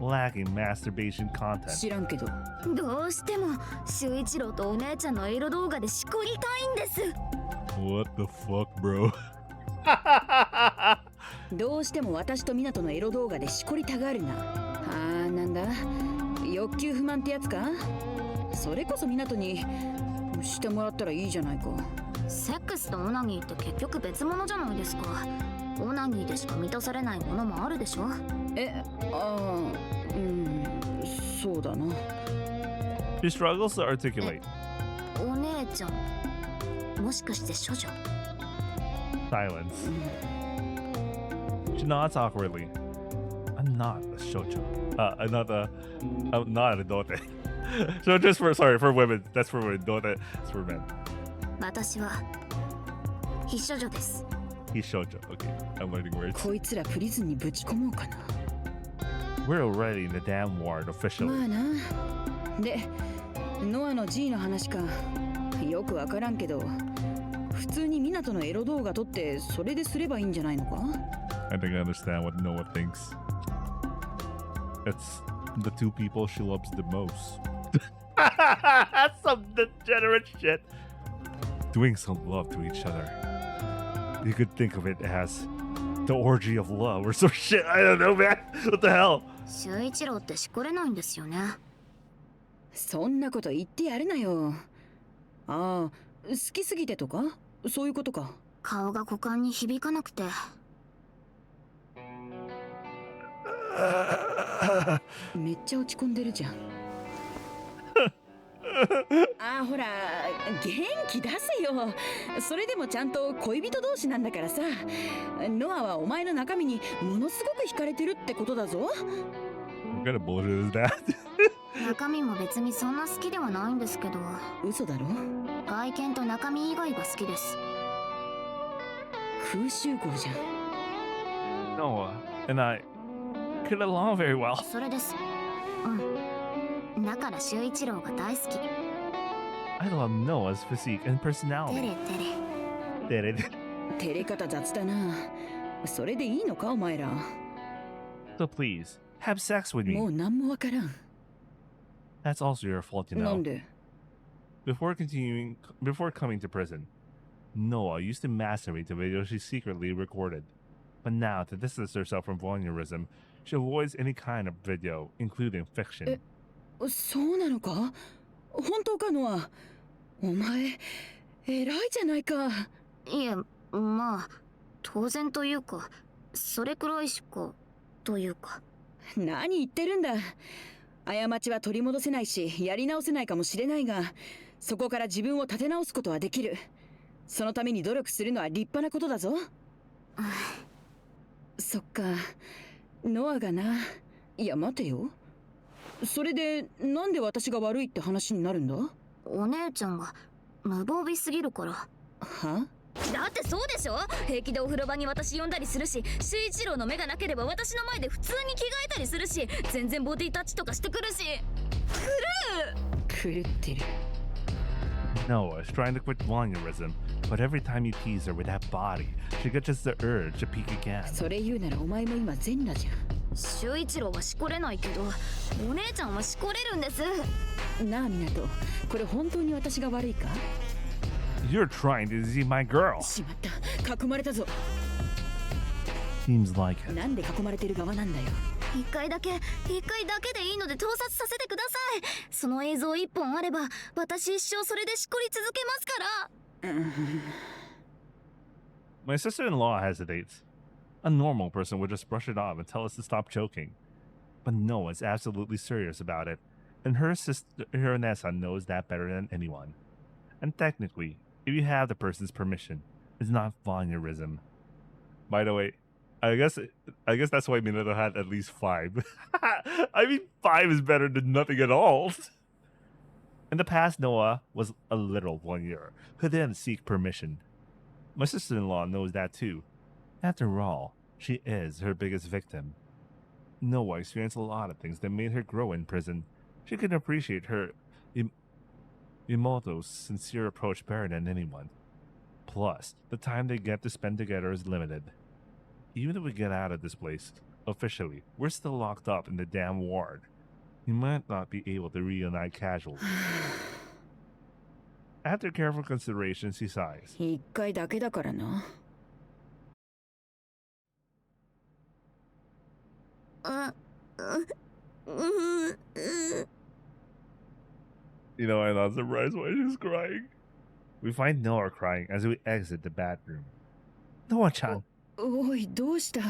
lacking masturbation content. 知らんけど。どうしても修一郎とお姉ちゃんのエロ動画でしこりたいんです。 What the fuck, bro? どうしても私と湊のエロ動画でしこりたがるな。なんだ欲求不満ってやつか。それこそ湊にしてもらったらいいじゃないか。セックスとオナニーって結局別物じゃないですか。オナニーでしか満たされないものもあるでしょ。そうだな。 She struggles to articulate. お姉ちゃん、もしかして処女？ Silence. She nods awkwardly. I'm not a shoujo. I'm not a dote. Shoujo is for women. That's for women. Dote is for men. 私は非処女です。He's shoujo. Okay, I'm learning words. こいつらプリズンにぶち込もうかな。 We're already in the damn ward officially. まあな。で、ノアの G の話か。よくわからんけど、普通に湊のエロ動画撮ってそれですればいいんじゃないのか I think I understand what Noah thinks. It's the two people she loves the most. That's some degenerate shit. Doing some love to each other. You could think of it as the orgy of love or some shit. I don't know, man. What the hell? 修一郎ってしこれないんですよね。そんなこと言ってやるなよ。好きすぎてとかそういうことか。顔が股間に響かなくて。めっちゃ落ち込んでるじゃん。ほら、元気出せよ。それでもちゃんと恋人同士なんだからさ。ノアはお前の中身にものすごく惹かれてるってことだぞ。What kind of bullshit is that? 中身も別にそんな好きではないんですけど。嘘だろ？外見と中身以外が好きです。空集合じゃん。Noah and I get along very well. それです。だから修一郎が大好き。I love Noah's physique and personality. 照れ。照れ方雑だな。それでいいのかお前ら。So please, have sex with me. もう何もわからん。 That's also your fault, you know. なんで Before coming to prison, Noah used to masturbate to videos she secretly recorded. But now, to distance herself from voyeurism, she avoids any kind of video, including fiction. そうなのか？本当かノア？お前偉いじゃないか。いえ、まあ当然というか、それくらいしかというか。何言ってるんだ。過ちは取り戻せないし、やり直せないかもしれないが、そこから自分を立て直すことはできる。そのために努力するのは立派なことだぞ。そっか、ノアがな。いや待てよ、それでなんで私が悪いって話になるんだ？お姉ちゃんが無防備すぎるから。は？だってそうでしょ。平気でお風呂場に私呼んだりするし、秀一郎の目がなければ私の前で普通に着替えたりするし、全然ボディタッチとかしてくるし。狂ってる。 Noah is trying to quit voyeurism, but every time you tease her with that body, she gets just the urge to peek again. それ言うならお前も今全裸じゃん。秀一郎はしこれないけど、お姉ちゃんはしこれるんです。なあ港、これ本当に私が悪いか？ You're trying to deceive my girl. しまった、囲まれたぞ。 Seems like it. なんで囲まれてる側なんだよ。一回だけでいいので盗撮させてください。その映像一本あれば、私一生それでしこり続けますから。My sister-in-law hesitates. A normal person would just brush it off and tell us to stop joking. But Noah's absolutely serious about it, and her Nessa knows that better than anyone. And technically, if you have the person's permission, it's not voyeurism. By the way, I guess that's why Minato had at least 5. I mean, 5 is better than nothing at all. In the past, Noah was a literal voyeur who didn't seek permission. My sister-in-law knows that too. After all, she is her biggest victim. Noah experienced a lot of things that made her grow in prison. She can appreciate her Minato's sincere approach better than anyone. Plus, the time they get to spend together is limited. Even if we get out of this place, officially, we're still locked up in the damn ward. We might not be able to reunite casually. After careful consideration, she sighs. 一回だけだからな。You know, I'm not surprised why she's crying. We find Noah crying as we exit the bathroom. Noah-chan. おい、どうした？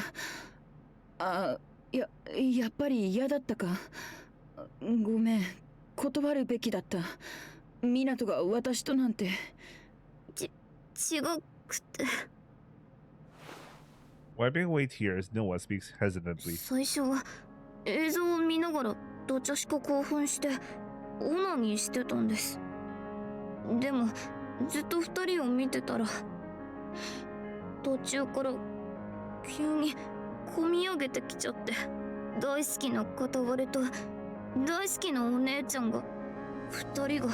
やっぱり嫌だったか？ごめん、断るべきだった。湊が私となんて。違くて。Wiping away tears, Noah speaks hesitantly. 最初は映像を見ながらどちゃしか興奮してオナニーしてたんです。でもずっと二人を見てたら途中から急に込み上げてきちゃって、大好きな片割れと大好きなお姉ちゃんが二人が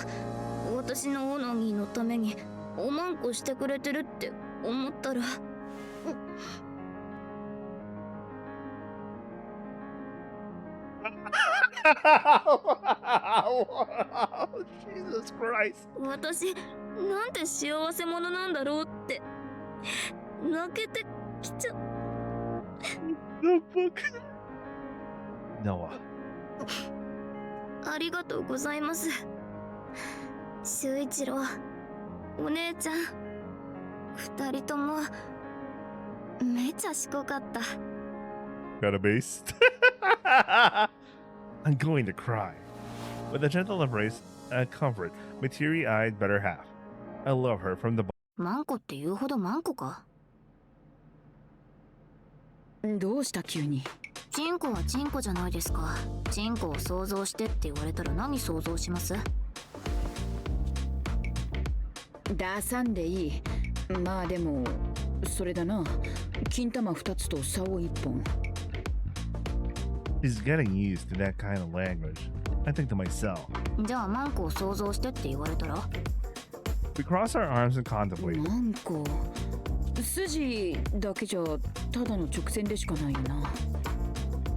私のオナニーのためにおまんこしてくれてるって思ったらJesus Christ. 私なんて幸せ者なんだろうって泣けてきちゃ。 The book. Noah. ありがとうございます。秀一郎、お姉ちゃん、二人ともめちゃしこかった。Got a base. I'm going to cry. With a gentle embrace and comfort, my teary-eyed better half. I love her from the マンコって言うほどマンコか？どうした急に？チンコはチンコじゃないですか。チンコを想像してって言われたら何想像します？出さんでいい。まあでもそれだな。金玉2つと竿1本。He's getting used to that kind of language. I think to myself. じゃあマンコを想像してって言われたら？ We cross our arms and contemplate. マンコ。筋だけじゃただの直線でしかないよな。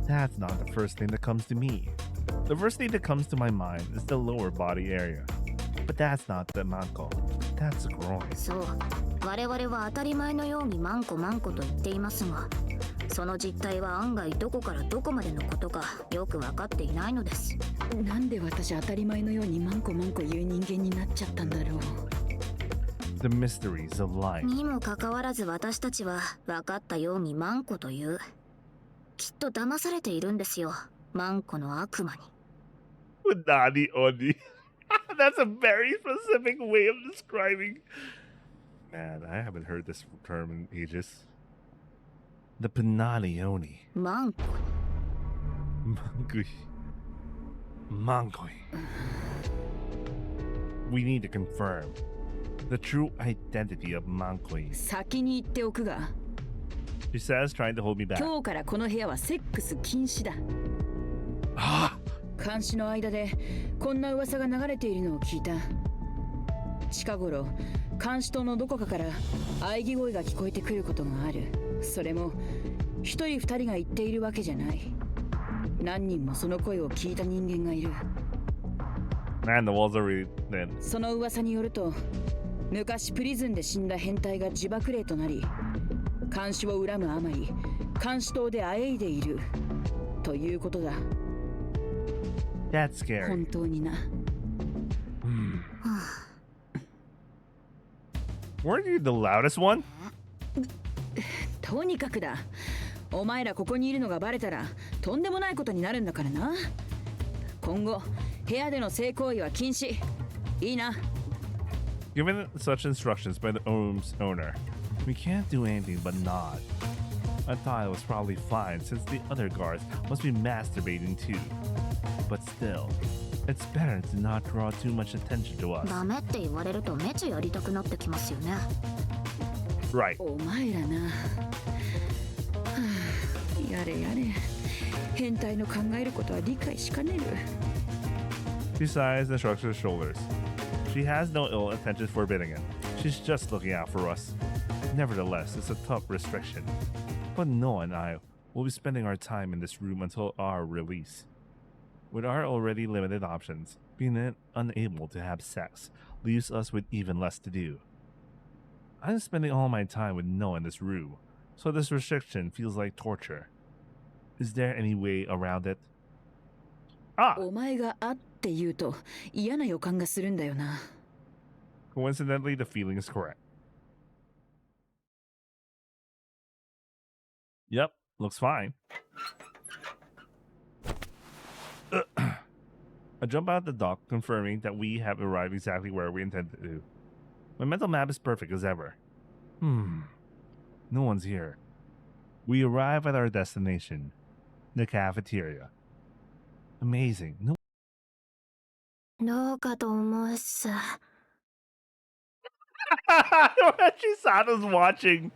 That's not the first thing that comes to me. The first thing that comes to my mind is the lower body area. But that's not the manko. That's the groin. そう。我々は当たり前のようにマンコマンコと言っていますが、その実態は案外どこからどこまでのことかよく分かっていないのです。なんで私当たり前のようにマンコマンコ言う人間になっちゃったんだろう。 The mysteries of life. にもかかわらず私たちは分かったようにマンコという。きっと騙されているんですよ。マンコの悪魔に。Punani Oni. That's a very specific way of describing. Man, I haven't heard this term in ages. The Punani Oni. マンコ。 Mangui. Mangui. We need to confirm the true identity of Mangui. 先に言っておくが、 She says, trying to hold me back. 今日からこの部屋はセックス禁止だ。監視の間でこんな噂が流れているのを聞いた。近頃監視塔のどこかから喘ぎ声が聞こえてくることがある。それも一人二人が言っているわけじゃない。何人もその声を聞いた人間がいる。 Man, the walls are really thin. その噂によると、昔プリズンで死んだ変態が自爆霊となり、監視を恨むあまり監視塔で喘いでいるということだ。 That's scary. 本当にな。Weren't you the loudest one? とにかくだ。お前らここにいるのがバレたらとんでもないことになるんだからな。今後部屋での性行為は禁止。いいな。 Given such instructions by the room's owner, we can't do anything but nod. I thought it was probably fine since the other guards must be masturbating too. But still, it's better to not draw too much attention to us. ダメって言われるとめちゃやりたくなってきますよね。 Right. お前らな。やれやれ。変態の考えることは理解しかねる。 She sighs and shrugs her shoulders. She has no ill intentions forbidding it. She's just looking out for us. Nevertheless, it's a tough restriction. But Noah and I will be spending our time in this room until our release. With our already limited options, being unable to have sex leaves us with even less to do. I'm spending all my time with Noah in this room, so this restriction feels like torture. Is there any way around it? お前があって言うと嫌な予感がするんだよな。 Coincidentally, the feeling is correct. Yep, looks fine. I jump out the dock, confirming that we have arrived exactly where we intended to. My mental map is perfect as ever. No one's here. We arrive at our destination, the cafeteria. Amazing. No. どうかと思うっす。She saw us watching.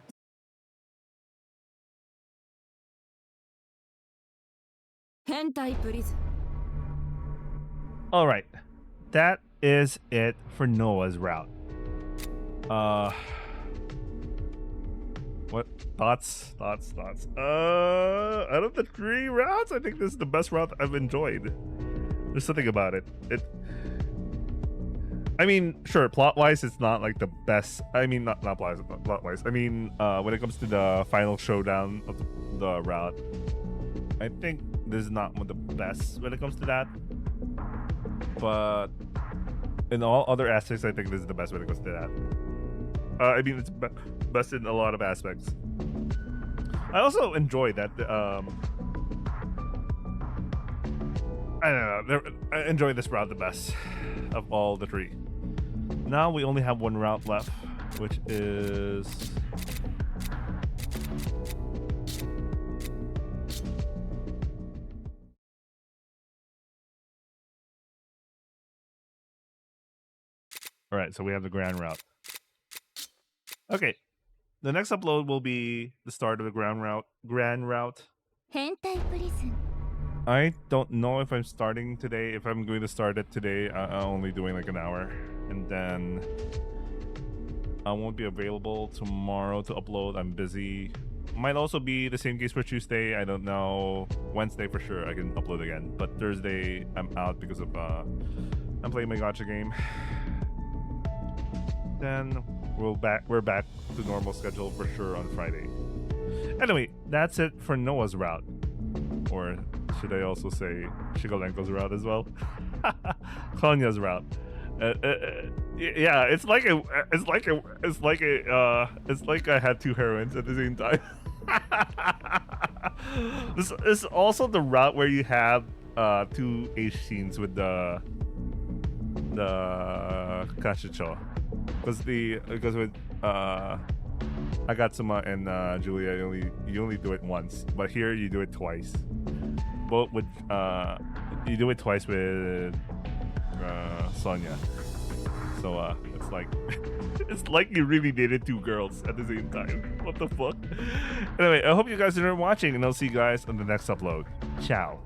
変態プリズン。 All right, that is it for Noah's route. What thoughts? Out of the 3 routes, I think this is the best route I've enjoyed. There's something about it. I mean, sure, plot-wise, it's not like the best. I mean, not plot-wise. I mean, when it comes to the final showdown of the route, I think this is not one of the best when it comes to that. But in all other aspects, I think this is the best when it comes to that. I mean, it's best in a lot of aspects. I also enjoy that. I don't know. I enjoy this route the best of all the 3. Now we only have 1 route left, which is... Alright, so we have the grand route. Okay, the next upload will be the start of the grand route. 変態プリズン。 I don't know if I'm starting today. If I'm going to start it today, I'm only doing like an hour. And then I won't be available tomorrow to upload. I'm busy. Might also be the same case for Tuesday. I don't know. Wednesday for sure I can upload again. But Thursday I'm out because of I'm playing my gacha game. Then we're back to normal schedule for sure on Friday. Anyway, that's it for Noah's route. Or should I also say Shigolenko's route as well? Konya's route. Yeah, it's like I had two heroines at the same time. This is also the route where you have two H scenes with the Kashicho, because with Agatsuma and Julia you only do it once, but here you do it twice. Both with you do it twice with Sonya. So it's like it's like you really dated two girls at the same time. What the fuck? Anyway, I hope you guys enjoyed watching, and I'll see you guys on the next upload. Ciao.